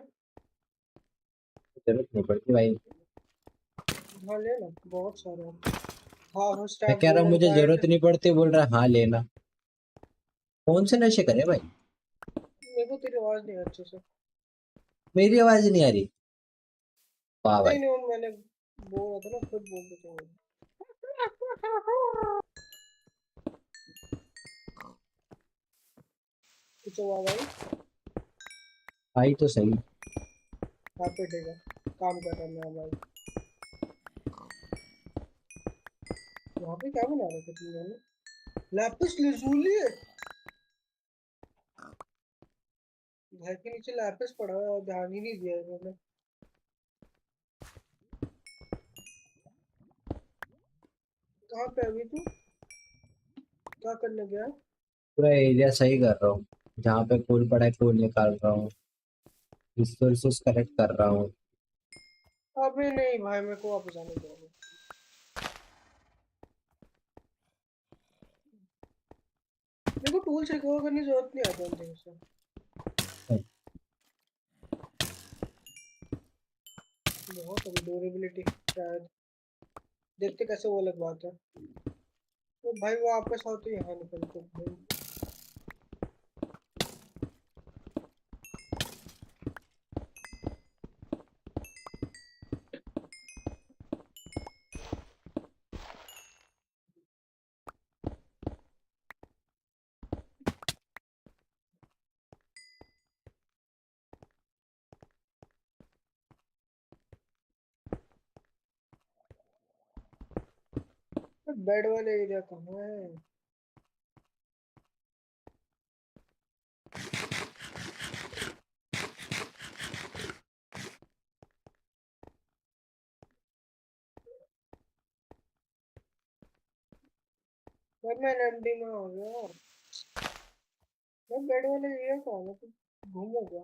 जरूरत नहीं पड़ती भाई। हाँ ले ना, बहुत सारा। हाँ मैं स्टैक कह रहा हूँ गोल्डन मुझे का एंड। जरूरत नहीं पड़ती, बोल रहा है हाँ लेना। कौन से नशे करे भाई? मेरे को तेरी आवाज नहीं अच्छे से। मेरी आवाज नहीं आ रही? वाह भाई। नहीं नहीं, वो मैंने बोल रहा था ना, खुद बोल देते हो। कुछ आवाज आई? आई तो सही। हाँ पिटेगा, काम कर रहा मैं भाई। यहाँ पे क्या बना रहे थे तुम लोगों ने? लैपिस lazuli है। घर के नीचे लैपिस पड़ा है और ध्यान ही नहीं दिया इन्होंने। कहाँ पे अभी तू? क्या करने गया? पूरा एरिया सही कर रहा हूँ। जहाँ पे कोल पड़ा है कोल निकाल रहा हूँ। रिसोर्सेस कलेक्ट कर रहा हूँ। अबे नहीं भाई, मेरे को वापस आने दो। मेरे को टूल रिकवर करने की जरूरत नहीं आती उन से। बहुत अभी ड्यूरेबिलिटी शायद, देखते कैसे, वो अलग बात है। तो भाई वापस आओ तो यहाँ निकलते भाई। बेड वाले एरिया कहाँ है? भाई मैं एमडी में आ गया। भाई बेड वाले एरिया कहाँ है? तू घूम हो गया।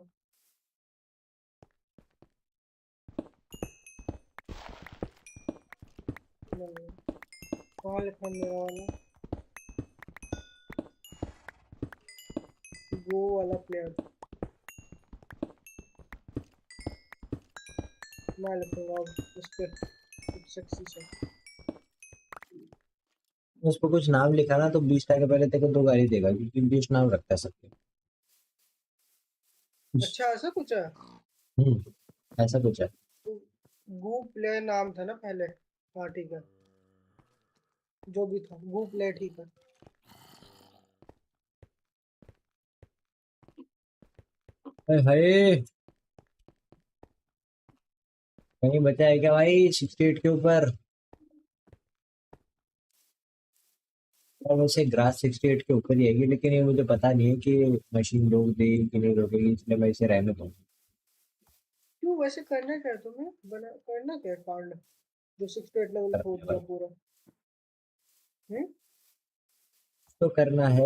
नहीं, कहाँ लिखा मेरा वाला? गो वाला प्लेयर। मैं लिखूंगा अब उस पर कुछ सेक्सी सा। उस पर कुछ नाम लिखा ना तो 20 टका पहले तेरे को 2 गाड़ी देगा, क्योंकि 20 नाम रखता है सबके। अच्छा ऐसा कुछ है? ऐसा कुछ है। तो गो प्लेयर नाम था ना पहले? हाँ ठीक है, जो भी था गो प्लेयर, ठीक है। हाय हाय, कहीं बचा है क्या भाई 68 के ऊपर? और वैसे ग्रास 68 के ऊपर ही आएगी, लेकिन ये मुझे पता नहीं है कि मशीन रोक देगी कि नहीं रोकेगी, इसलिए मैं इसे रहने दूँ। क्यों वैसे करना क्या है तुम्हें, बना करना क्या है कांड जो 68 लेवल खोद दिया पूरा? तो करना है।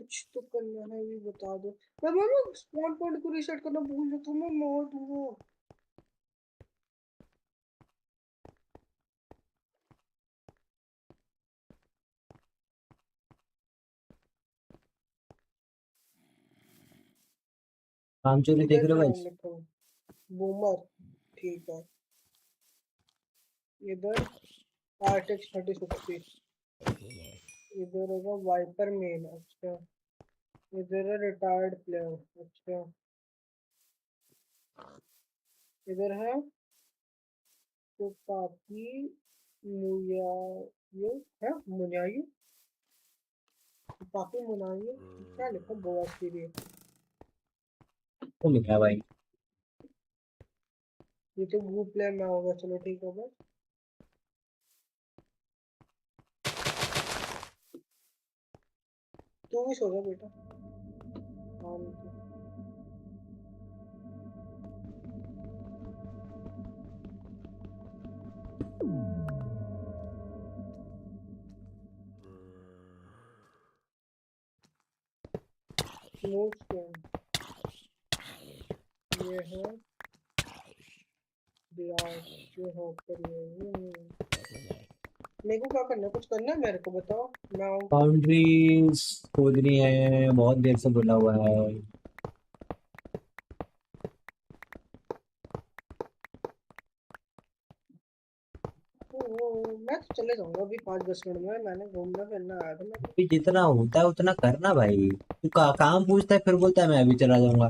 कुछ तो करना है भी बता दो। मैं स्पॉन पॉइंट को रीसेट करना भूल जाता हूँ, मैं मार दूंगा। काम चोरी देख इधर रहे हो क्या भाई? नाम लिखा हूँ? बूमर, ठीक है। इधर आर्टिक्स 3060, इधर होगा वाइपर मेन, अच्छा। इधर है रिटायर्ड प्लेयर, अच्छा। इधर है तो काफी मुया, ये है मुनायु, काफी मुनायु, क्या लिखा बोस के लिए। तो लिखा है भाई। ये तो ग्रुप प्लेयर में होगा, चलो ठीक है बस। तू भी सो जा बेटा। हाँ तो नोट्स क्या है? ये है बिहार, ये हॉपर, मेरे को क्या करना है? कुछ करना है मेरे को बताओ, मैं आऊँ। बाउंड्रीज खोदनी है, बहुत देर से बोला हुआ है। मैं तो चले जाऊंगा अभी 5-10 मिनट में, मैंने घूमना फिरना आया था मैं तो। अभी जितना होता है उतना करना भाई। तू काम पूछता है फिर बोलता है मैं अभी चला जाऊंगा,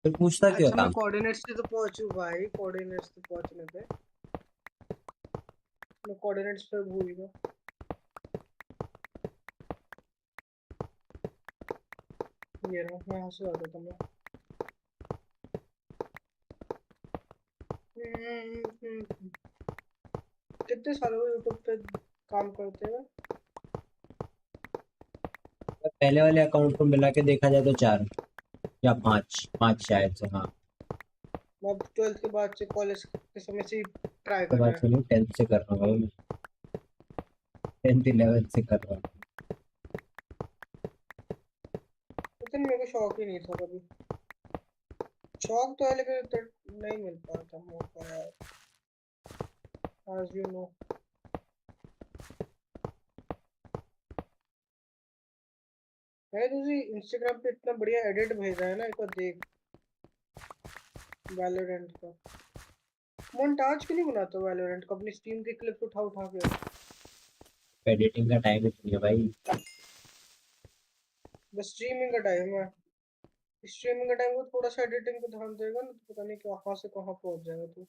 फिर पूछता क्यों है अच्छा मैं काम? कोऑर्डिनेट्स पे तो पहुंचू भाई, कोऑर्डिनेट्स पे पहुंचने पे मैं कोऑर्डिनेट्स पे भूल गया। ये रहा, यहाँ से आता था मैं। कितने सालों से यूट्यूब पे काम करते हैं? पहले वाले अकाउंट को मिला के देखा जाए तो 4 या 5 शायद से, हाँ। मैं 12th के बाद से, कॉलेज के समय से ट्राई तो कर रहा बात है। सुनिए, 10th से कर रहा हूँ, 10th 11th से कर रहा हूँ। लेकिन मेरे को शौक ही नहीं था कभी। शौक तो है लेकिन तो नहीं मिल पाता मौका यार, as you know। मैंने तुझे इंस्टाग्राम पे इतना बढ़िया एडिट भेजा है ना, एक बार देख। वैलोरेंट का मोन्टाज क्यों नहीं बनाता वैलोरेंट का? अपनी स्ट्रीम की क्लिप्स उठा उठा के। एडिटिंग का टाइम ही नहीं है भाई। बस स्ट्रीमिंग का टाइम है, स्ट्रीमिंग का टाइम को थोड़ा सा एडिटिंग पे ध्यान देगा ना तो पता नहीं कहाँ से कहाँ पहुंच जाएगा तू।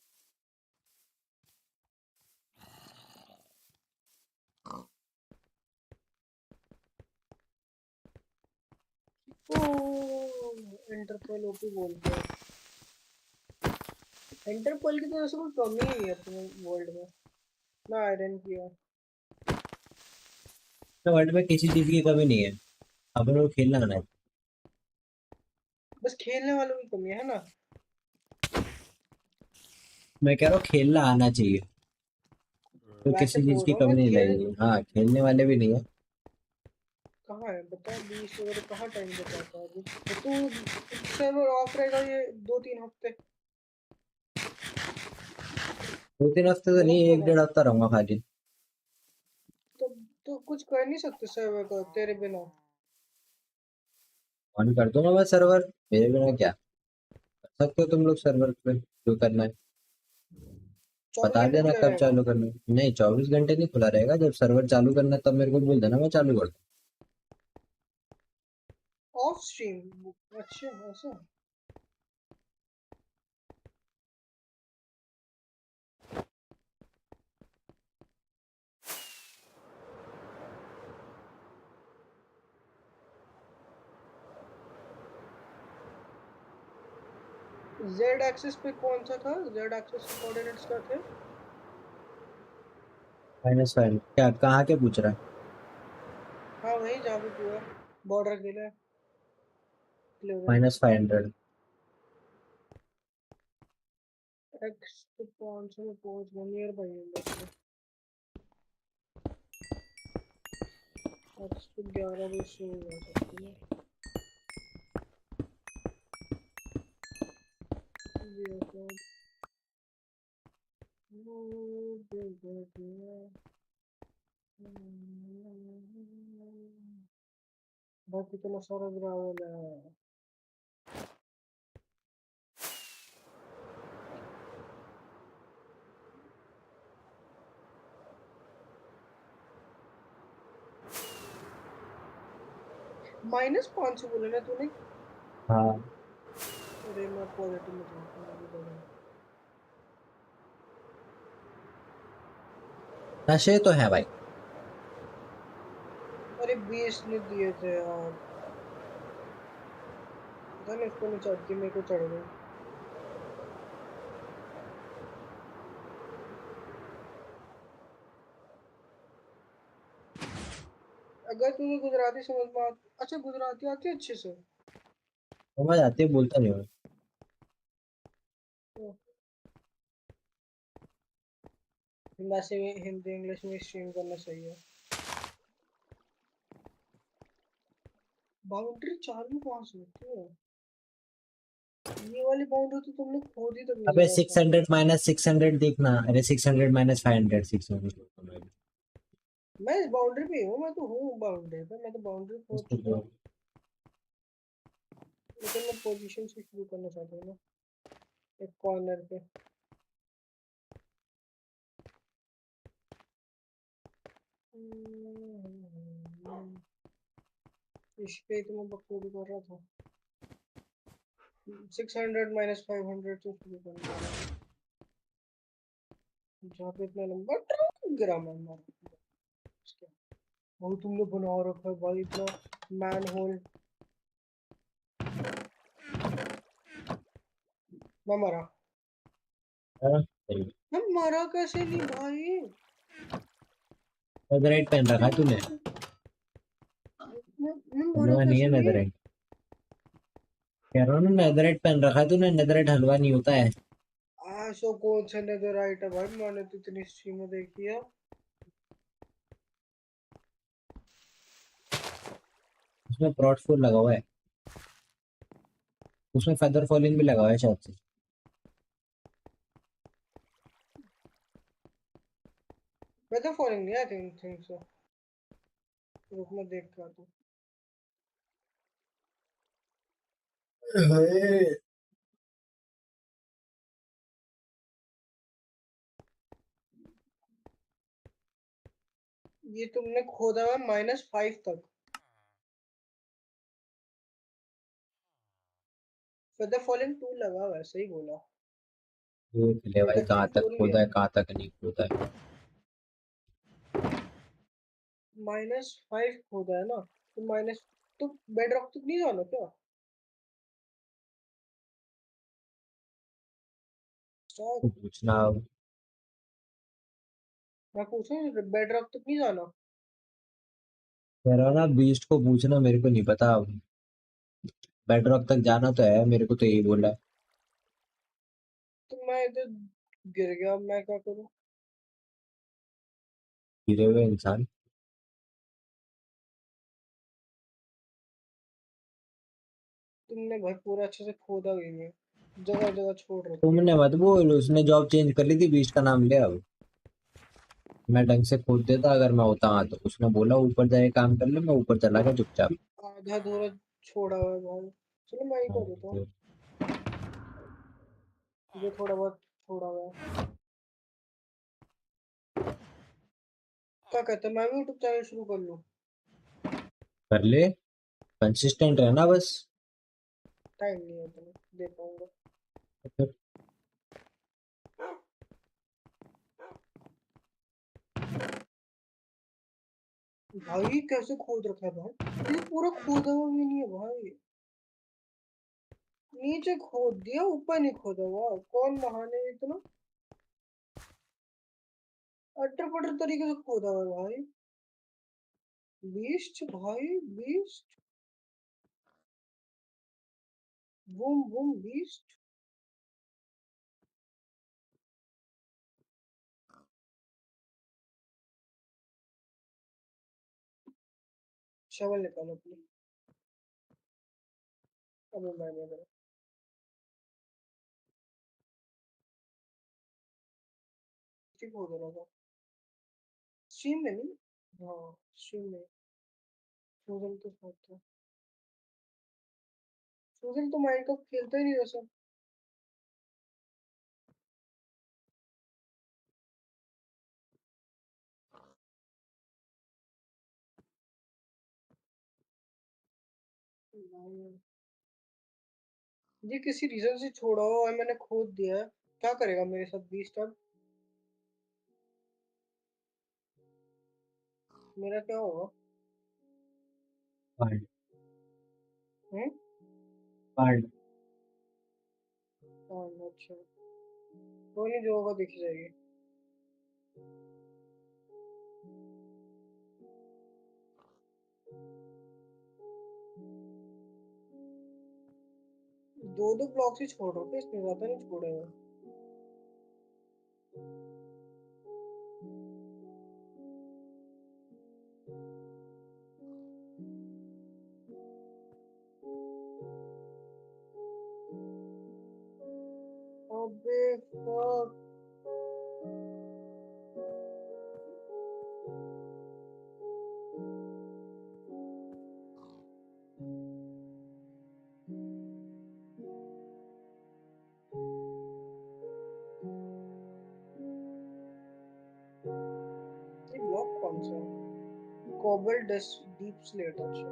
इंटरपोल ओपी बोलते हैं। इंटरपोल की तो वैसे कोई कमी ही नहीं है अपने वर्ल्ड में, ना आयरन की है। तो वर्ल्ड में किसी चीज की कमी नहीं है, अपन को खेलना आना है। बस खेलने वालों की कमी है ना। मैं कह रहा हूँ खेलना आना चाहिए, तो वैसे किसी चीज बोल की रहा हूँ कमी मैं, नहीं खेल लगेगी। हाँ, खेलने वाले भी नहीं है। कहाँ है बता, 20 वगैरह कहाँ टाइम दे पाता है अभी तो तू। सर्वर ऑफ रहेगा ये 2-3 हफ्ते, 2-3 हफ्ते तो गलत नहीं, बोल एक रहा हूँ? 1.5 हफ्ता रहूंगा खाली। तो कुछ कर नहीं सकते सर्वर का तेरे बिना। ऑन कर दूंगा मैं सर्वर, मेरे बिना क्या कर सकते हो तुम लोग सर्वर पे, जो करना है 24 बता घंटे देना खुला कब रहेगा चालू करना है। नहीं, 24 घंटे नहीं खुला रहेगा, जब सर्वर चालू करना है तब मेरे को बोल देना, मैं चालू कर दूँ। Of stream? अच्छा ऐसा। जेड एक्सिस पे कौन सा था? जेड एक्सिस के कोऑर्डिनेट्स क्या थे? -5 क्या, कहाँ के पूछ रहा है? हाँ वही जहाँ पे तू है, बॉर्डर के लिए -500। एक्स तो 500 में पहुंच गया, नियर बाई है बस में। आज तो 11 बजे से हो जा सकती है। ये क्या? भाई कितना सारा ग्रावल है। -500 बोला ना तूने? हाँ अरे मैं पॉजिटिव में चलता हूँ अभी दबा। नशे तो है भाई। अरे 20 ने दिए थे यार। पता नहीं उसको नहीं चढ़ती, मेरे को चढ़ गई। अगर तुझे गुजराती समझ में अच्छा गुजराती आती है अच्छे से? समझ आती है, बोलता नहीं हूँ। तो वैसे भी हिंदी इंग्लिश में स्ट्रीम करना सही है। बाउंड्री 4 में कहाँ से होती है? ये वाली बाउंड्री तो तुमने खोद ही तक नहीं अबे करा था। 600 माइनस 600 देखना। अरे 600 माइनस 500 600। मैं इस बाउंड्री पे ही हूँ, मैं तो हूँ बाउंड्री पे, मैं तो बाउंड्री खोद चुका हूँ। लेकिन मैं पोजीशन से शुरू करना चाहता हूँ ना, एक कॉर्नर पे। इस पे तो मैं बकवास कर रहा था। 600 माइनस 500 से शुरू करने वाला हूँ, जहाँ पे इतना लंबा ग्राम है हमारा। भाई तुमने बना रखा है भाई इतना मैन होल। मैं मरा। हाँ, सही। मैं मरा कैसे नहीं भाई? नेदरराइट पहन रखा है तूने? मैं मरा हलवा नहीं है कैसे नहीं? नेदरराइट। कह रहा हूँ ना, नेदरराइट पहन रखा है तूने। नेदरराइट हलवा नहीं होता है। सो कौन सा नेदरराइट है भाई? मैंने तो इतनी स्ट्रीम देखी है। उसमें प्रॉट फोर लगा हुआ है। उसमें फेदर फॉलिंग भी लगा हुआ है शायद से। मैं तो फॉलोइंग नहीं आई थिंक सो। रुक मैं देख कर आता हूँ। ये तुमने खोदा हुआ -5 तक। फेदर फॉलिंग 2 लगा हुआ है, सही बोला। देख ले भाई, फेदर कहाँ फॉलिंग तक 2 नहीं खोदा है। है कहाँ तक नहीं खोदा है। -5 खोदा है ना, तो माइनस तो बेड रॉक तक नहीं जाना क्या? शायद। तो पूछना अब। मैं पूछूं बेड रॉक तक नहीं जाना? कह रहा ना, बीस्ट को पूछना, मेरे को नहीं पता। बेडरॉक तक जाना तो है, मेरे को तो यही बोला है। तो मैं इधर गिर गया, अब मैं क्या करूं? गिरे हुए इंसान। तुमने भाई पूरा अच्छे से खोदा भी नहीं, जगह जगह छोड़ रखी है। तुमने मत बोल, उसने जॉब चेंज कर ली थी, बीस्ट का नाम ले अब। मैं ढंग से खोद देता अगर मैं होता। हाँ, तो उसने बोला ऊपर जाके काम कर ले, मैं ऊपर चला गया चुपचाप। आधा अधूरा छोड़ा हुआ है भाई। चलो मैं ही हाँ, कर देता हूँ फिर जो थोड़ा बहुत छोड़ा हुआ है। क्या कहते हैं, मैं भी यूट्यूब चैनल शुरू कर लूँ? कर ले। कंसिस्टेंट रहना बस। टाइम नहीं है तो मैं दे पाऊंगा। फिर भाई कैसे खोद रखा है भाई? ये पूरा खोदा हुआ भी नहीं है भाई। नीचे खोद दिया, ऊपर नहीं खोदा हुआ। कौन महान है इतना? अटर पटर तरीके से खोदा हुआ है भाई। बीस्ट भाई, beast. Boom boom beast. Shovel निकालो अपनी। अभी मैंने करा। ठीक हो गया था। स्ट्रीम में नहीं। हाँ स्ट्रीम में। फ्रोजन के साथ था। फ्रोजन तो माइनक्राफ्ट खेलता ही नहीं वैसे। ये किसी रीजन से छोड़ा हो और मैंने खोद दिया है। क्या करेगा मेरे साथ बीस्ट अब? मेरा क्या होगा? कार्ड हम्म? कार्ड हाँ अच्छा। कोई नहीं, जो होगा दिख जाएगी। दो दो ब्लॉक्स ही छोड़ रहे थे, इसमें ज्यादा नहीं छोड़े हैं। अबे fuck। ये ब्लॉक कौन सा है? Cobble deepslate. अच्छा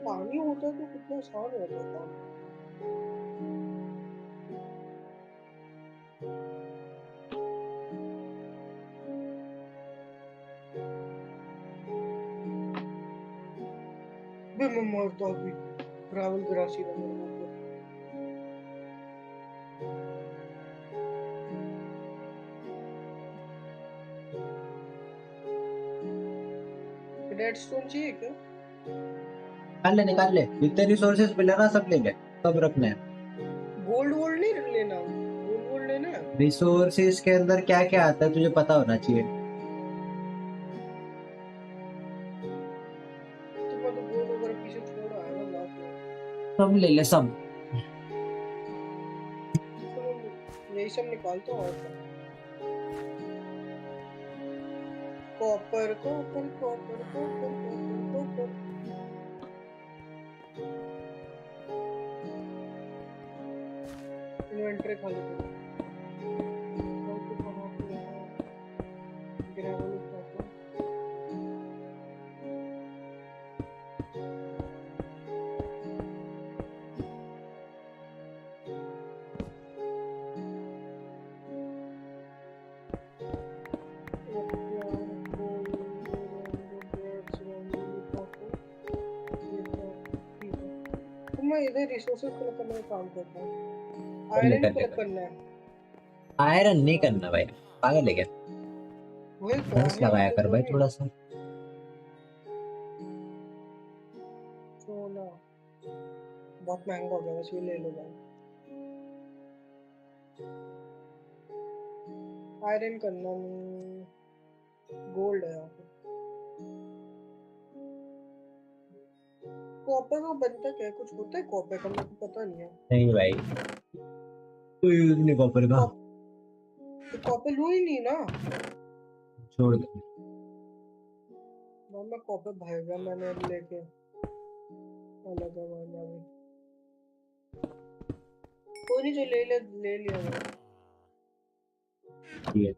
पानी होता तो कितना आसान होता काम। बे मैं मरता अभी। ट्रैवल ग्रासी था मेरे मुंह पे। रेडस्टोन चाहिए क्या? निकाल ले जितने रिसोर्सेज मिले ना सब ले ले, सब रखने हैं। गोल्ड वोल्ड नहीं लेना, गोल्ड वोल्ड लेना है। रिसोर्सेज के अंदर क्या क्या आता है तुझे पता होना चाहिए। तो मैं तो गोल्ड वगैरह पीछे छोड़ आया ना लास्ट में। सब ले ले सब। तो मैं यही सब निकालता हूँ और क्या। Copper copper copper copper copper copper. Inventory खाली करो। कहाँ पे है? ग्रेवल उठाता हूँ। तो मैं इधर रिसोर्सेज कलेक्ट करने का काम करता हूँ। आयरन ही कलेक्ट करना है। आयरन नहीं करना भाई, पागल है क्या? वही दस काहे लगाया इधर कर तो भाई नहीं। थोड़ा सा। सोना बहुत महंगा हो गया, बस ये ले लो भाई। आयरन करना नहीं, गोल्ड है यहाँ पे। कॉपर का बनता क्या है? कुछ होता है कॉपर का? मेरे को पता नहीं है। नहीं भाई कोई यूज नहीं कॉपर का। तो कॉपर लूँ ही नहीं ना। छोड़ दे। मैं कॉपर भागेगा मैंने अब लेके अलग है मैंने अभी। कोई नहीं, जो ले लिया मैंने। ठीक है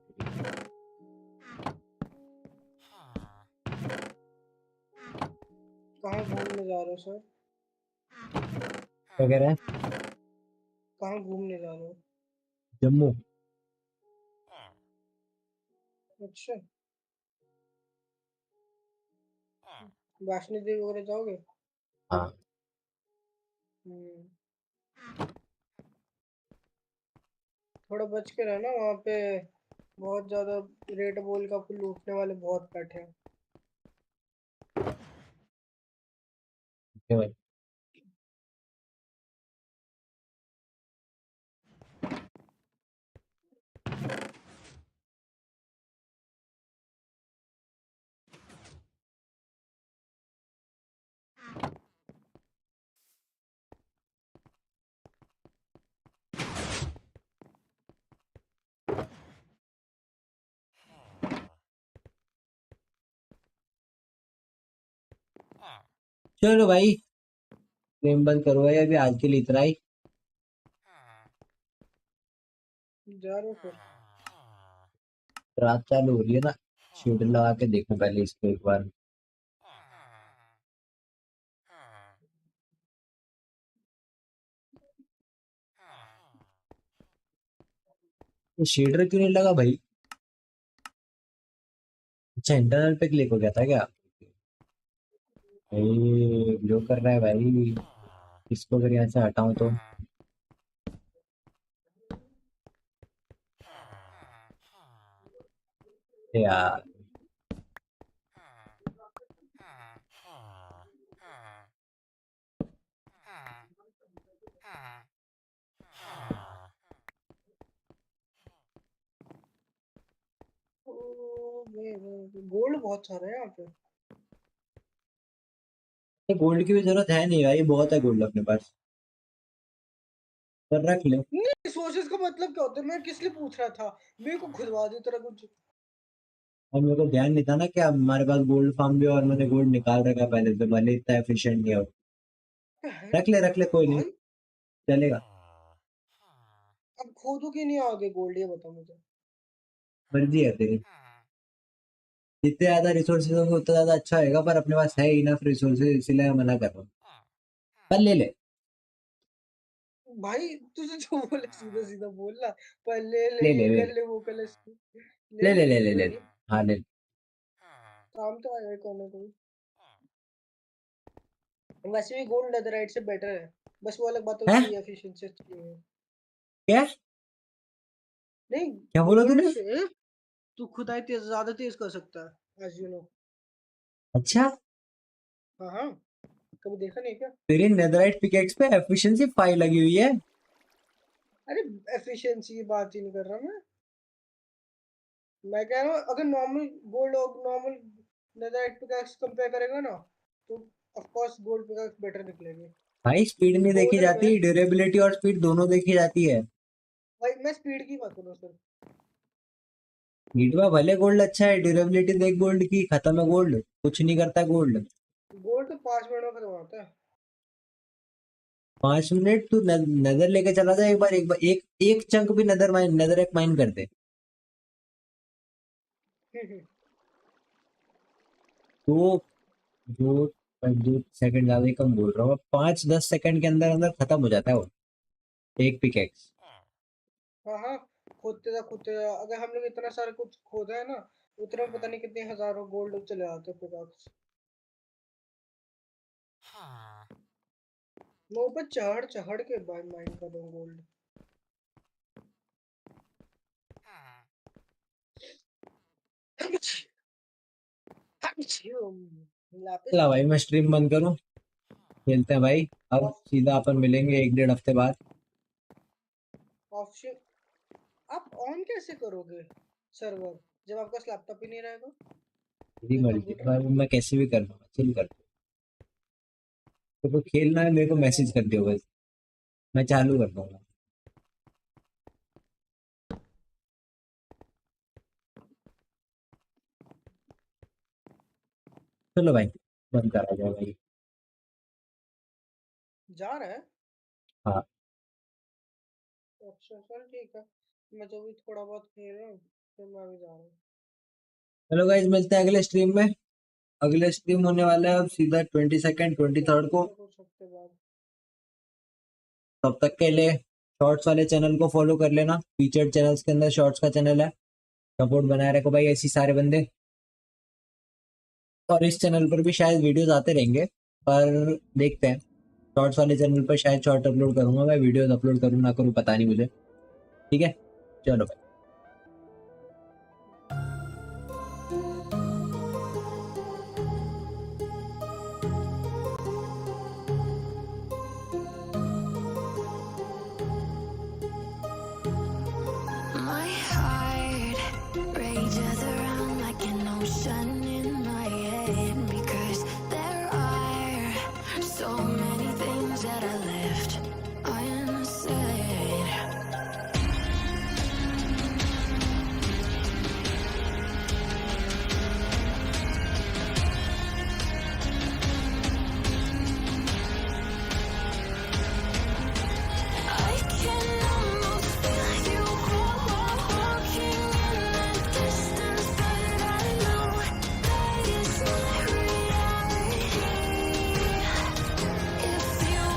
कहाँ घूमने जा रहे हो सर? क्या कह रहा है? कहाँ घूमने जा रहे हो? जम्मू। अच्छा वैष्णो देवी वगैरह जाओगे? हाँ थोड़ा बच के रहना वहाँ पे। बहुत ज्यादा रेड बॉल का लूटने वाले बहुत बैठे हैं। ओके भाई। चलो भाई गेम बंद करो भाई, अभी आज के लिए इतना ही। जा रहे हो फिर? रात चालू हो रही है ना, शेड्यूल लगा के देखो पहले इसको एक बार। ये शेडर क्यों नहीं लगा भाई? अच्छा इंटरनल पे क्लिक हो गया था क्या? भाई जो कर रहा है भाई, इसको अगर यहाँ से हटाऊं तो यार। गोल्ड बहुत सारे हैं यहाँ पे। गोल्ड की भी जरूरत है नहीं भाई, बहुत है गोल्ड अपने पास, पर रख ले। नहीं रिसोर्सेज का मतलब क्या होता है? मैं किस लिए पूछ रहा था? मेरे को खुदवा दे तेरा कुछ। और मेरे को ध्यान नहीं था ना कि हमारे पास गोल्ड फार्म भी है और मैंने गोल्ड निकाल रखा है पहले से, भले इतना एफिशिएंट नहीं हो। रख ले कोई नहीं, भाई चलेगा। अब खोदो कि नहीं आगे गोल्ड, ये बता मुझे। मर्जी है तेरी, जितने ज्यादा रिसोर्सेज होंगे उतना ज्यादा अच्छा होगा, पर अपने पास है इनफ रिसोर्सेज, इसीलिए मैं मना कर रहा हूँ। पर ले ले भाई तुझे जो बोले सीधा सीधा बोलना। पर ले ले, ले ले ये ले कर ले ले, वो कर ले। ले ले ले ले ले ले कोई ले नहीं। हाँ ले ले। काम तो आएगा कौन ना कोई। वैसे भी गोल्ड नेदरराइट से बेटर है। बस वो अलग बात है, हैं? उसकी एफिशिएंसी अच्छी है। क्या नहीं क्या बोला गोल्ड तूने? से तू खुदाई तेज ज्यादा तेज कर सकता है, एज यू नो। अच्छा, हाँ हाँ, कभी देखा नहीं क्या? तेरी नेदराइट पिकेक्स पे एफिशिएंसी 5 लगी हुई है। अरे एफिशिएंसी की बात ही नहीं कर रहा मैं कह रहा हूँ अगर नॉर्मल गोल्ड और नॉर्मल नेदरराइट पिकैक्स कंपेयर करेगा ना, तो of course gold pickaxe better निकलेंगे। भाई स्पीड नहीं देखी बोल रहे मैं जाती, ड्यूरेबिलिटी और स्पीड दोनों देखी जाती है। भाई, मैं स्पीड की बात करूँ सर। स्पीड में भले गोल्ड अच्छा है, ड्यूरेबिलिटी देख गोल्ड की, खत्म है गोल्ड, कुछ नहीं करता गोल्ड। गोल्ड तो 5 मिनट में खत्म होता है। 5 मिनट तू नजर लेके चला जा एक बार एक एक चंक भी नजर एक माइन कर दे। तो जो 2 सेकंड ज्यादा ही कम बोल रहा हूँ, 5-10 सेकंड के अंदर अंदर खत्म हो जाता है वो एक पिकेक्स। हाँ हाँ, खोदते जा अगर हम लोग इतना सारा कुछ खोदा है ना, उतना पता नहीं कितने हजारों गोल्ड चले आते हैं पिकैक्स। मैं ऊपर चढ़ चढ़ के भाई माइन कर रहा हूँ गोल्ड। लापिस ला भाई चाहिए। मैं स्ट्रीम बंद करूँ, खेलते हैं भाई। अब ऑफ सीधा अपन मिलेंगे 1-1.5 हफ्ते बाद। ऑप्शन आप ऑन कैसे करोगे सर्वर जब आपका लैपटॉप ही नहीं रहेगा मेरी या मर्जी कंप्यूटर? भाई, मैं कैसे भी कर लूँगा, चिल कर। तो खेलना है मेरे को मैसेज कर दियो बस, मैं चालू कर दूंगा। चलो भाई बंद करा जाए भाई। जा रहा है? हाँ अच्छा चल ठीक है, मैं जो भी थोड़ा बहुत खेल रहा हूँ फिर मैं भी जा रहा हूँ। चलो गाइस, मिलते हैं अगले स्ट्रीम में। अगले स्ट्रीम होने वाला है अब सीधा 22nd 23rd को। कुछ हफ्ते बाद। तब तक के लिए शॉर्ट्स वाले चैनल को फॉलो कर लेना, फीचर्ड चैनल्स के अंदर शॉर्ट्स का चैनल है, सपोर्ट बनाए रखो भाई ऐसी सारे बंदे। और इस चैनल पर भी शायद वीडियोस आते रहेंगे, पर देखते हैं। शॉर्ट्स वाले चैनल पर शायद शॉर्ट अपलोड करूंगा मैं, वीडियोस अपलोड करूँ ना करूँ पता नहीं मुझे। ठीक है चलो भाई।